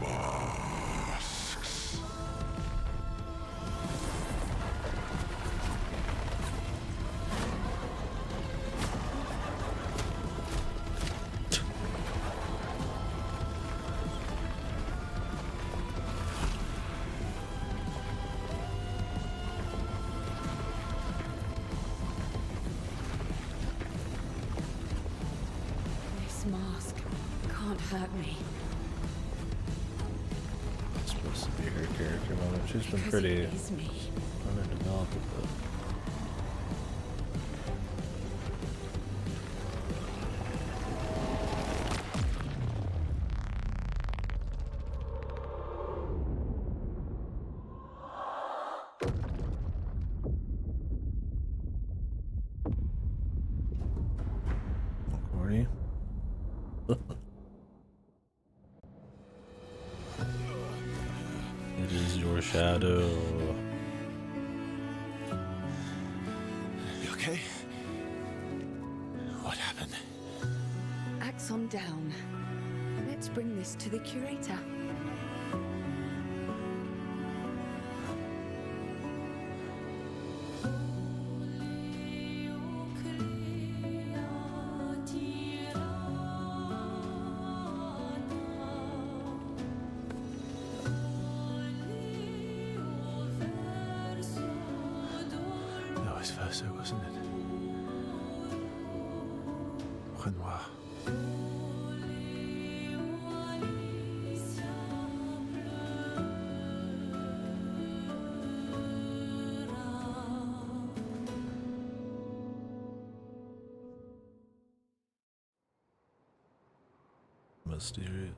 masks. This mask can't hurt me. It's supposed to be her character moment. She's been Because pretty it is me. underdeveloped with it. Corny. It is your shadow. You okay? What happened? Axon down. Let's bring this to the curator. Vice versa, wasn't it? Renoir. Mysterious.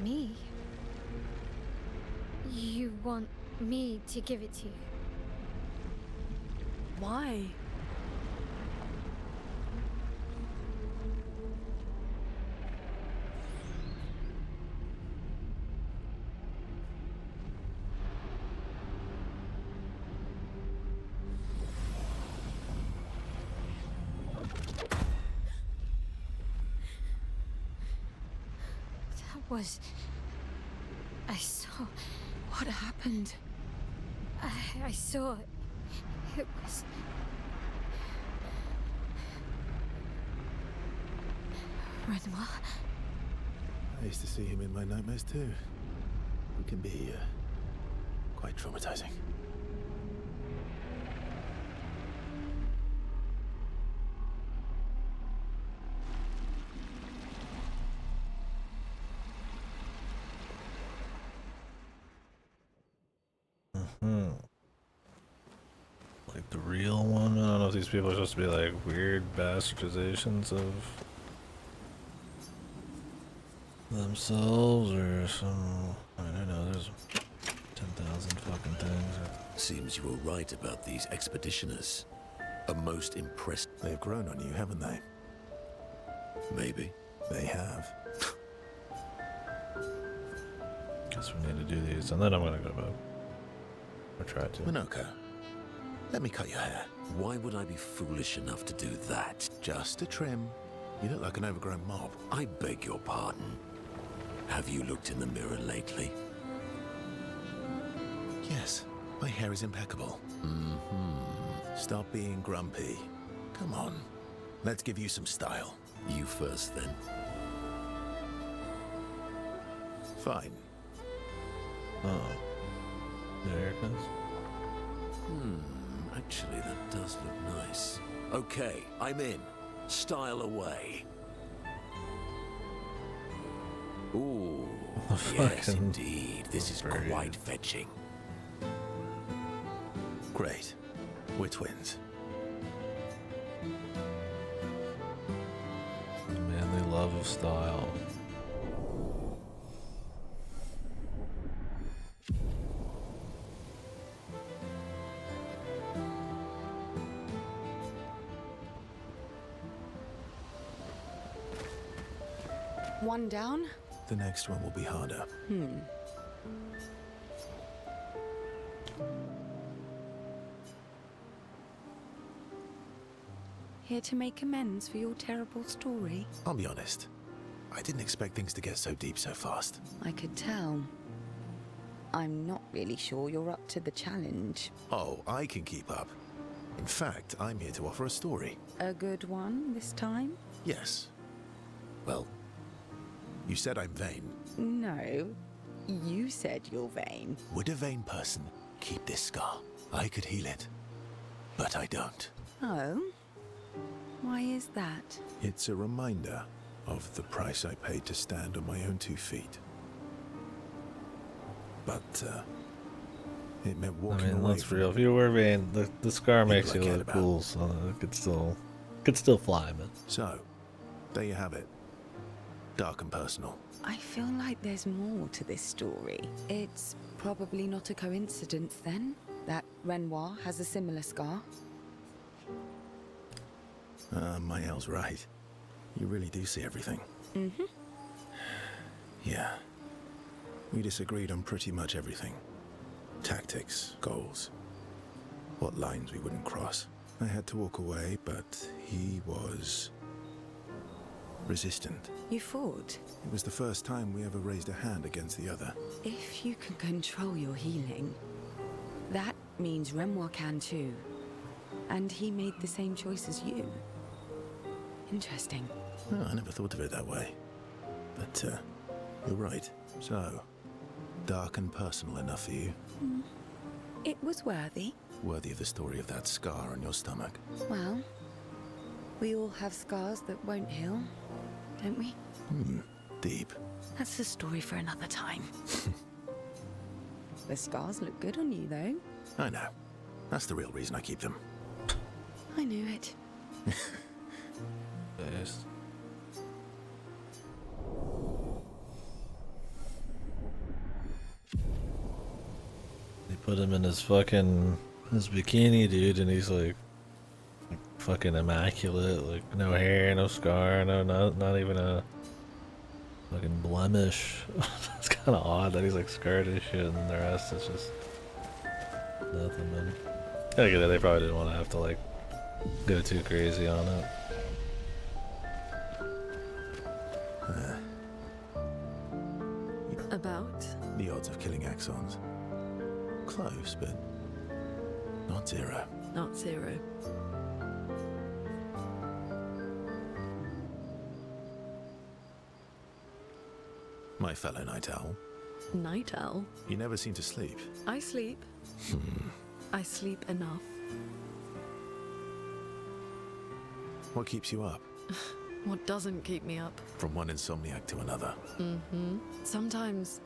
Me? You want me to give it to you? Why? That was... I saw... What happened? I saw... It was... Renoir? I used to see him in my nightmares too. It can be quite traumatizing. Like the real one? I don't know if these people are supposed to be like weird bastardizations of themselves or some... I don't know, there's 10,000 fucking things. Seems you were right about these expeditioners. A most impressed... They've grown on you, haven't they? Maybe. They have. Guess we need to do these, and then I'm gonna go to bed. Or try to. Minoko, let me cut your hair. Why would I be foolish enough to do that? Just a trim. You look like an overgrown mob. I beg your pardon. Have you looked in the mirror lately? Yes, my hair is impeccable. Mm-hmm. Stop being grumpy. Come on, let's give you some style. You first, then. Fine. Oh. There it goes. Actually, that does look nice. Okay, I'm in. Style away. Ooh, yes, Fucking indeed. This is quite fetching. Great. We're twins. Manly love of style. One down? The next one will be harder. Here to make amends for your terrible story? I'll be honest. I didn't expect things to get so deep so fast. I could tell. I'm not really sure you're up to the challenge. Oh, I can keep up. In fact, I'm here to offer a story. A good one this time? Yes. Well, you said I'm vain. No, you said you're vain. Would a vain person keep this scar? I could heal it, but I don't. Oh? Why is that? It's a reminder of the price I paid to stand on my own 2 feet. But, it meant walking away. That's real. If you were vain, the scar makes you I cared look about. cool, so it could still fly, man. So, there you have it. Dark and personal. I feel like there's more to this story. It's probably not a coincidence then that Renoir has a similar scar. Mael's right. You really do see everything. Mm-hmm. Yeah. We disagreed on pretty much everything. Tactics, goals, what lines we wouldn't cross. I had to walk away, but he was resistant. You fought? It was the first time we ever raised a hand against the other. If you can control your healing, that means Renoir can too. And he made the same choice as you. Interesting. Oh, I never thought of it that way. But, you're right. So, dark and personal enough for you? It was worthy. Worthy of the story of that scar on your stomach. Well, we all have scars that won't heal, don't we? Deep. That's a story for another time. The scars look good on you, though. I know. That's the real reason I keep them. I knew it. Yes. They put him in his bikini, dude, and he's like fucking immaculate, like no hair, no scar, not even a fucking blemish. It's kind of odd that he's like scarred and shit, and the rest is just nothing, man. I get it, they probably didn't want to have to like go too crazy on it. About? The odds of killing Axons. Close, but not zero. Not zero. My fellow night owl. Night owl? You never seem to sleep. I sleep. I sleep enough. What keeps you up? What doesn't keep me up? From one insomniac to another. Sometimes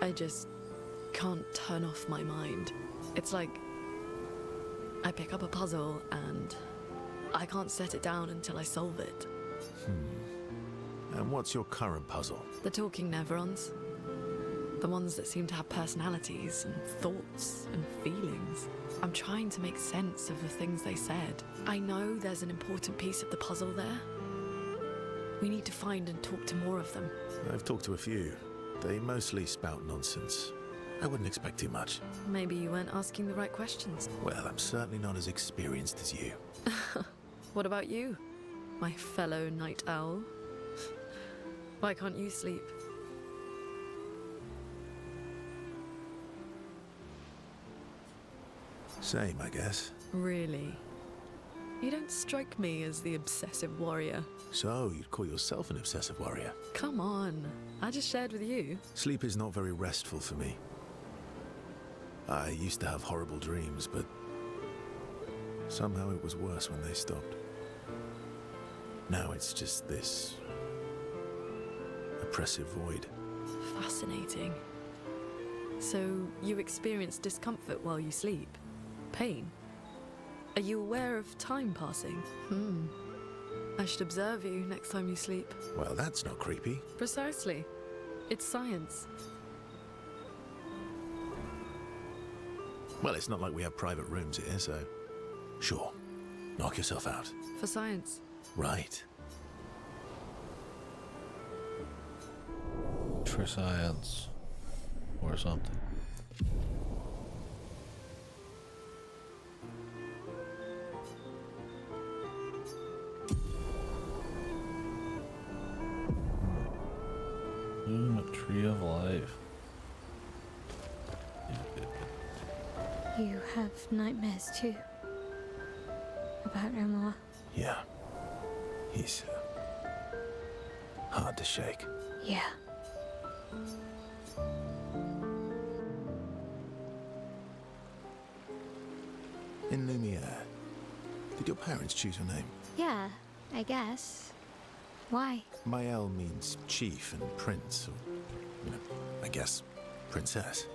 I just can't turn off my mind. It's like I pick up a puzzle and I can't set it down until I solve it. And what's your current puzzle? The talking Neverons. The ones that seem to have personalities and thoughts and feelings. I'm trying to make sense of the things they said. I know there's an important piece of the puzzle there. We need to find and talk to more of them. I've talked to a few. They mostly spout nonsense. I wouldn't expect too much. Maybe you weren't asking the right questions. Well, I'm certainly not as experienced as you. What about you, my fellow night owl? Why can't you sleep? Same, I guess. Really? You don't strike me as the obsessive warrior. So, you'd call yourself an obsessive warrior? Come on. I just shared with you. Sleep is not very restful for me. I used to have horrible dreams, but somehow it was worse when they stopped. Now it's just this oppressive void. Fascinating. So, you experience discomfort while you sleep? Pain? Are you aware of time passing? I should observe you next time you sleep. Well, that's not creepy. Precisely. It's science. Well, it's not like we have private rooms here, so... Sure. Knock yourself out. For science. Right. For science. Or something. A tree of life. You have nightmares too? About Omar? Yeah. He's... hard to shake. Yeah. In Lumiere, did your parents choose your name? Yeah, I guess. Why? Mael means chief and prince, or, you know, I guess, princess.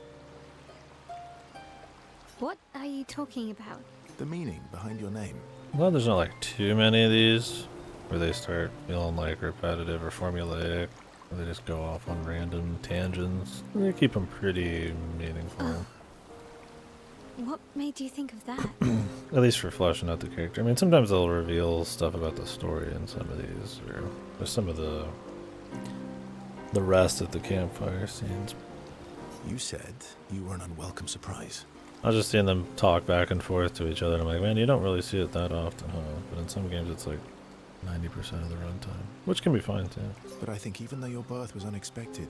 What are you talking about? The meaning behind your name. Well, there's not like too many of these where they start feeling like repetitive or formulaic. Or they just go off on random tangents. They keep them pretty meaningful. What made you think of that? At least for fleshing out the character. I mean, sometimes they'll reveal stuff about the story in some of these, or there's some of the rest of the campfire scenes. You said you were an unwelcome surprise. I was just seeing them talk back and forth to each other, and I'm like, man, you don't really see it that often, huh? But in some games, it's like 90% of the runtime, which can be fine too. But I think even though your birth was unexpected,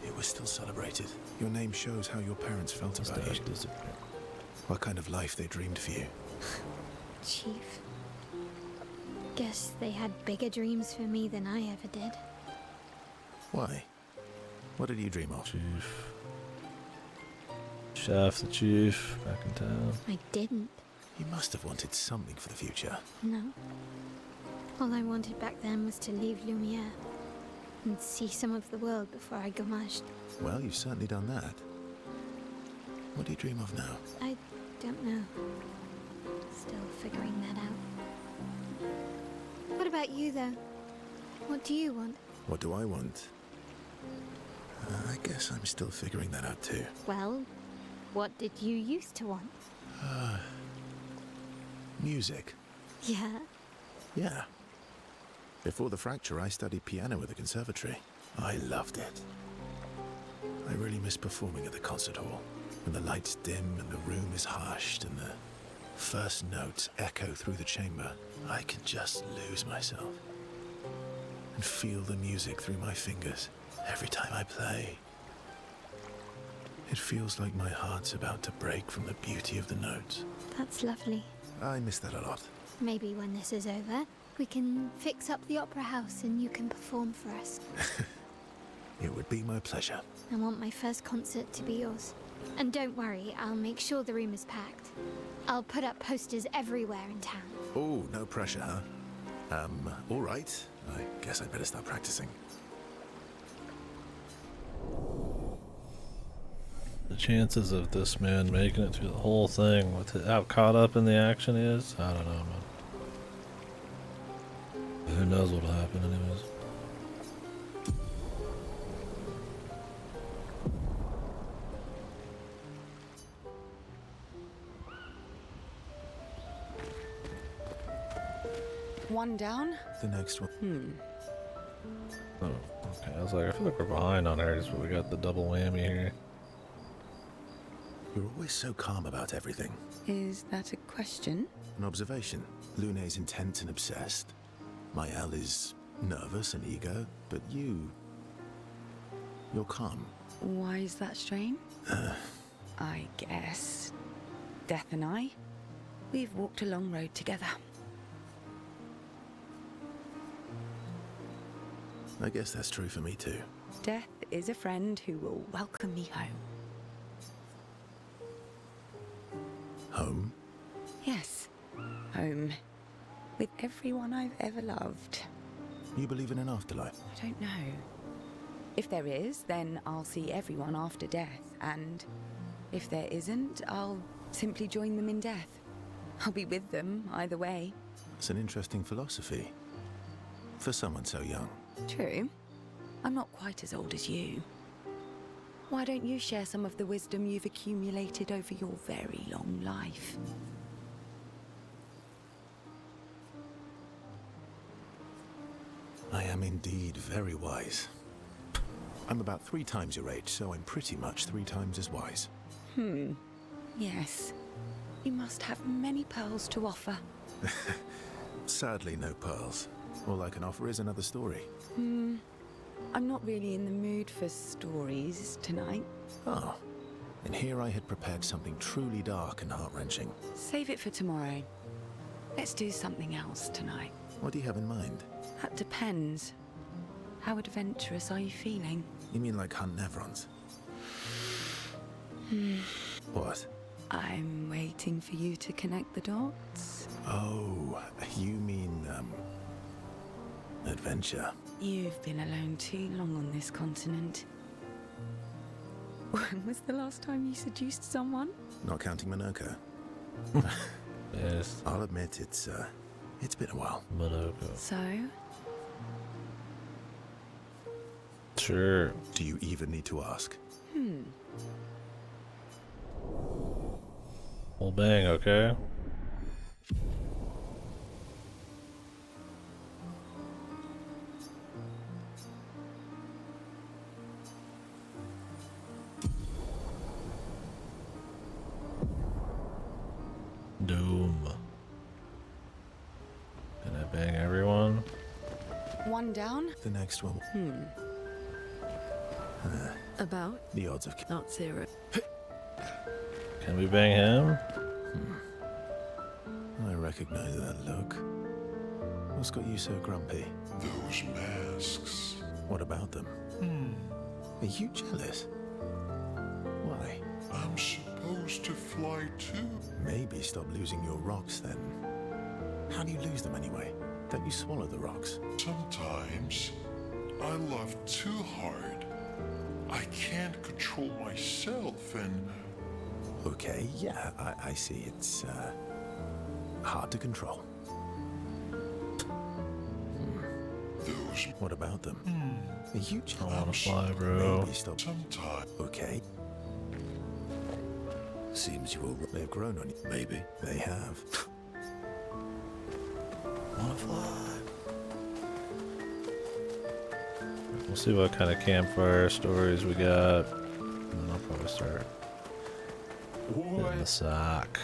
it was still celebrated. Your name shows how your parents felt about you. What kind of life they dreamed for you. Chief. Guess they had bigger dreams for me than I ever did. Why? What did you dream of? Chief. Chef, the chief, back in town. I didn't. You must have wanted something for the future. No. All I wanted back then was to leave Lumiere and see some of the world before I gommaged. Well, you've certainly done that. What do you dream of now? I don't know. Still figuring that out. What about you, though? What do you want? What do I want? I guess I'm still figuring that out too. Well, what did you used to want? Music. Yeah? Yeah. Before the fracture, I studied piano at the conservatory. I loved it. I really miss performing at the concert hall. When the lights dim and the room is hushed and the first notes echo through the chamber, I can just lose myself and feel the music through my fingers every time I play. It feels like my heart's about to break from the beauty of the notes. That's lovely. I miss that a lot. Maybe when this is over, we can fix up the opera house and you can perform for us. It would be my pleasure. I want my first concert to be yours. And don't worry, I'll make sure the room is packed. I'll put up posters everywhere in town. Oh, no pressure, huh? All right. I guess I'd better start practicing. The chances of this man making it through the whole thing with how caught up in the action he is, I don't know, man. But who knows what'll happen anyways. One down? The next one. Oh, okay. I was like, I feel like we're behind on ours, but we got the double whammy here. You're always so calm about everything. Is that a question? An observation. Lune's intense and obsessed. Mael is nervous and eager, but you're calm. Why is that strain? I guess. Death and I? We've walked a long road together. I guess that's true for me too. Death is a friend who will welcome me home. Home? Yes, home. With everyone I've ever loved. You believe in an afterlife? I don't know. If there is, then I'll see everyone after death, and if there isn't, I'll simply join them in death. I'll be with them either way. It's an interesting philosophy. For someone so young. True. I'm not quite as old as you. Why don't you share some of the wisdom you've accumulated over your very long life? I am indeed very wise. I'm about 3 times your age, so I'm pretty much 3 times as wise. Yes. You must have many pearls to offer. Sadly, no pearls. All I can offer is another story. I'm not really in the mood for stories tonight. Oh. And here I had prepared something truly dark and heart-wrenching. Save it for tomorrow. Let's do something else tonight. What do you have in mind? That depends. How adventurous are you feeling? You mean like hunt Nevrons? What? I'm waiting for you to connect the dots. Oh, you mean, adventure. You've been alone too long on this continent. When was the last time you seduced someone? Not counting Monoko. Yes. I'll admit it's been a while. Monoko. So? Sure. Do you even need to ask? Well, bang, okay? Doom. Can I bang everyone? One down? The next one. About? The odds of... Not 0. Can we bang him? I recognize that look. What's got you so grumpy? Those masks. What about them? Are you jealous? Why? I'm supposed to fly too. Maybe stop losing your rocks then. How do you lose them anyway? Don't you swallow the rocks? Sometimes I love too hard. I can't control myself and... Okay, yeah, I see. It's hard to control. Those... What about them? Are you I wanna fly, bro. Maybe stop. Sometimes... Okay. Seems you all... They've grown on you. Maybe. They have. Wanna fly. We'll see what kind of campfire stories we got. And then I'll probably start hitting the sock.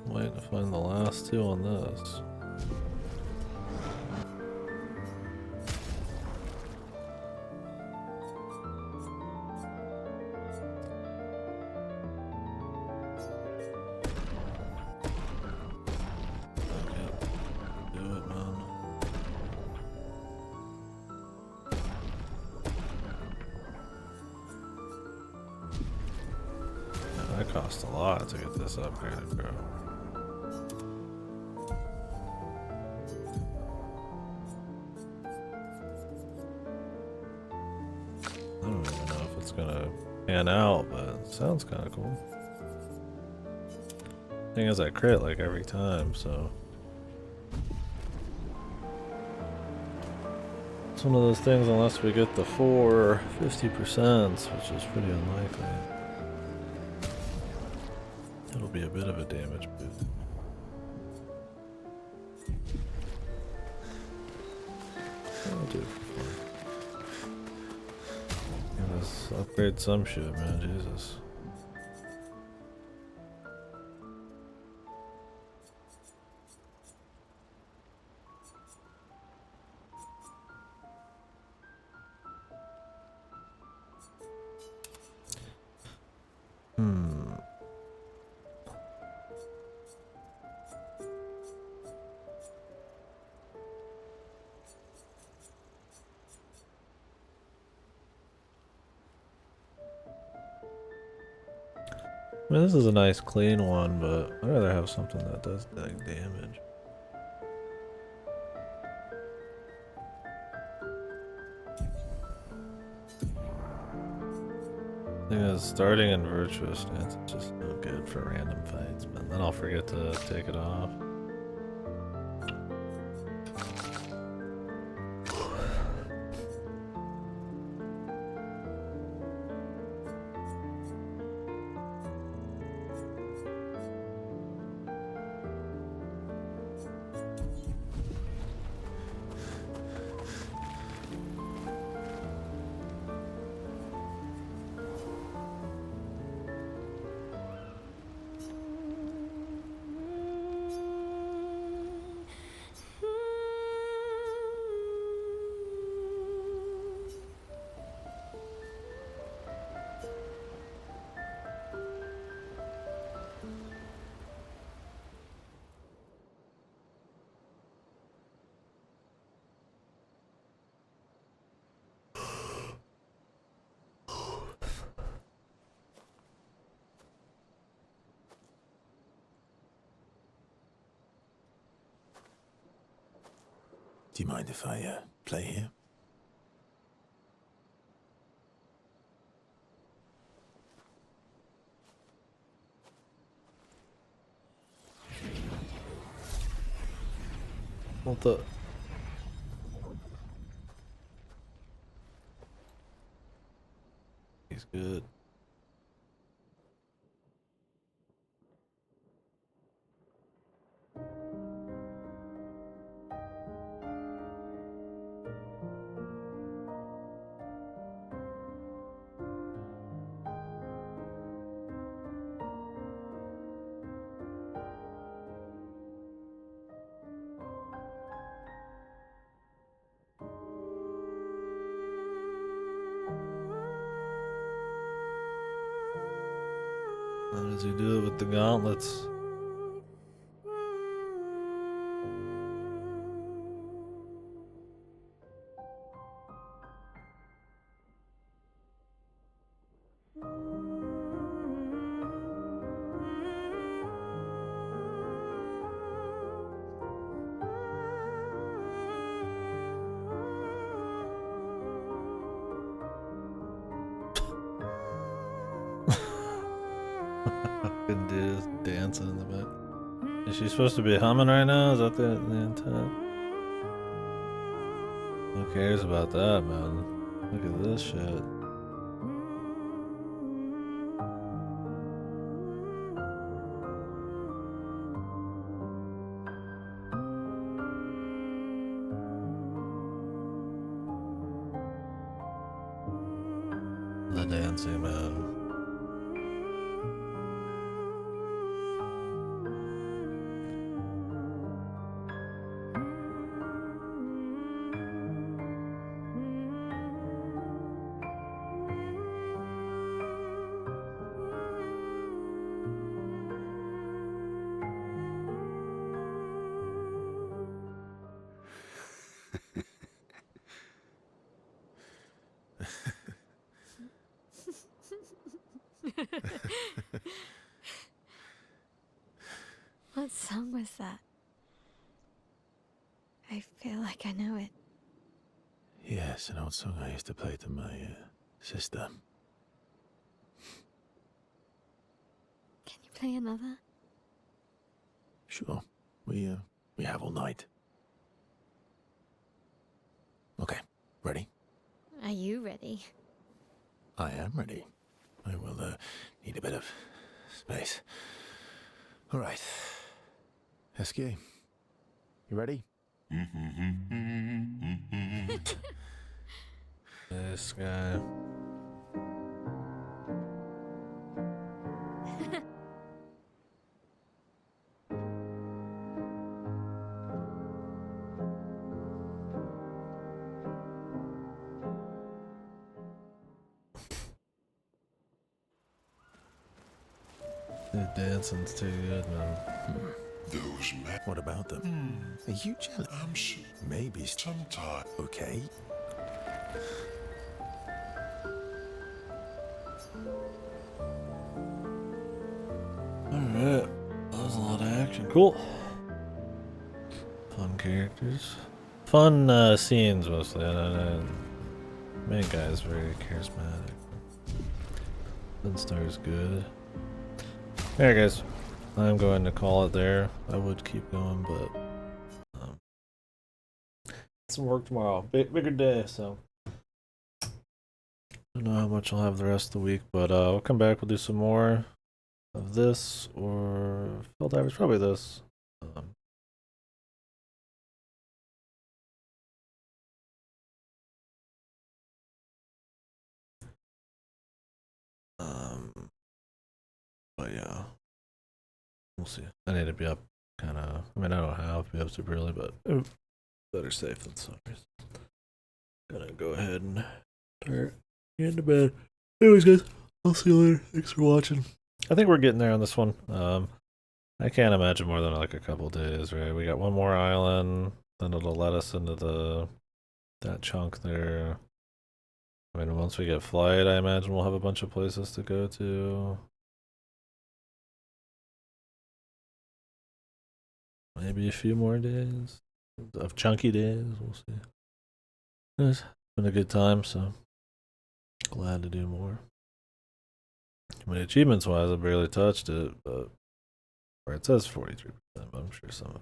Waiting to find the last 2 on this. Do it, man. That cost a lot to get this upgraded, bro. I don't even know if it's gonna pan out, but it sounds kind of cool. Thing is, I crit like every time, so it's one of those things. Unless we get the 4 50%, which is pretty unlikely, it'll be a bit of a damage boost. I'll do it for fun. Let's upgrade some shit, man. Jesus. I mean, this is a nice clean one, but I'd rather have something that does like damage. Thing is, starting in virtuous stance is just no good for random fights, but then I'll forget to take it off. Do you mind if I play here? What the? He's good. How does he do it with the gauntlets? Fucking dude is dancing in the back. Is she supposed to be humming right now? Is that the intent? Who cares about that, man? Look at this shit. The dancing, man. What song was that? I feel like I know it. Yes, an old song I used to play to my sister. Can you play another? Sure. We have all night. Okay, ready? Are you ready? I am ready. I will need a bit of space. All right. Esky, you ready? This guy. The dancing's too good, man. Those men. What about them? Are you jealous? I'm sure. Maybe. Sometime. Okay. Alright. That was a lot of action. Cool. Fun characters. Fun scenes mostly. Main guy is very charismatic. Star is good. Alright guys. I'm going to call it there. I would keep going, but some work tomorrow. Bigger day, so don't know how much I'll have the rest of the week, but I'll come back. We'll do some more of this or Felldivers. Probably this. But yeah, we'll see. I need to be up kind of. I mean, I don't have to be up super early, but better safe than sorry. Gonna go ahead and start getting to bed. Anyways, guys, I'll see you later. Thanks for watching. I think we're getting there on this one. I can't imagine more than like a couple days, right? We got one more island, then it'll let us into that chunk there. I mean, once we get flight, I imagine we'll have a bunch of places to go to. Maybe a few more days of chunky days. We'll see. It's been a good time, so glad to do more. I mean, achievements wise, I barely touched it, but where it says 43%, but I'm sure some of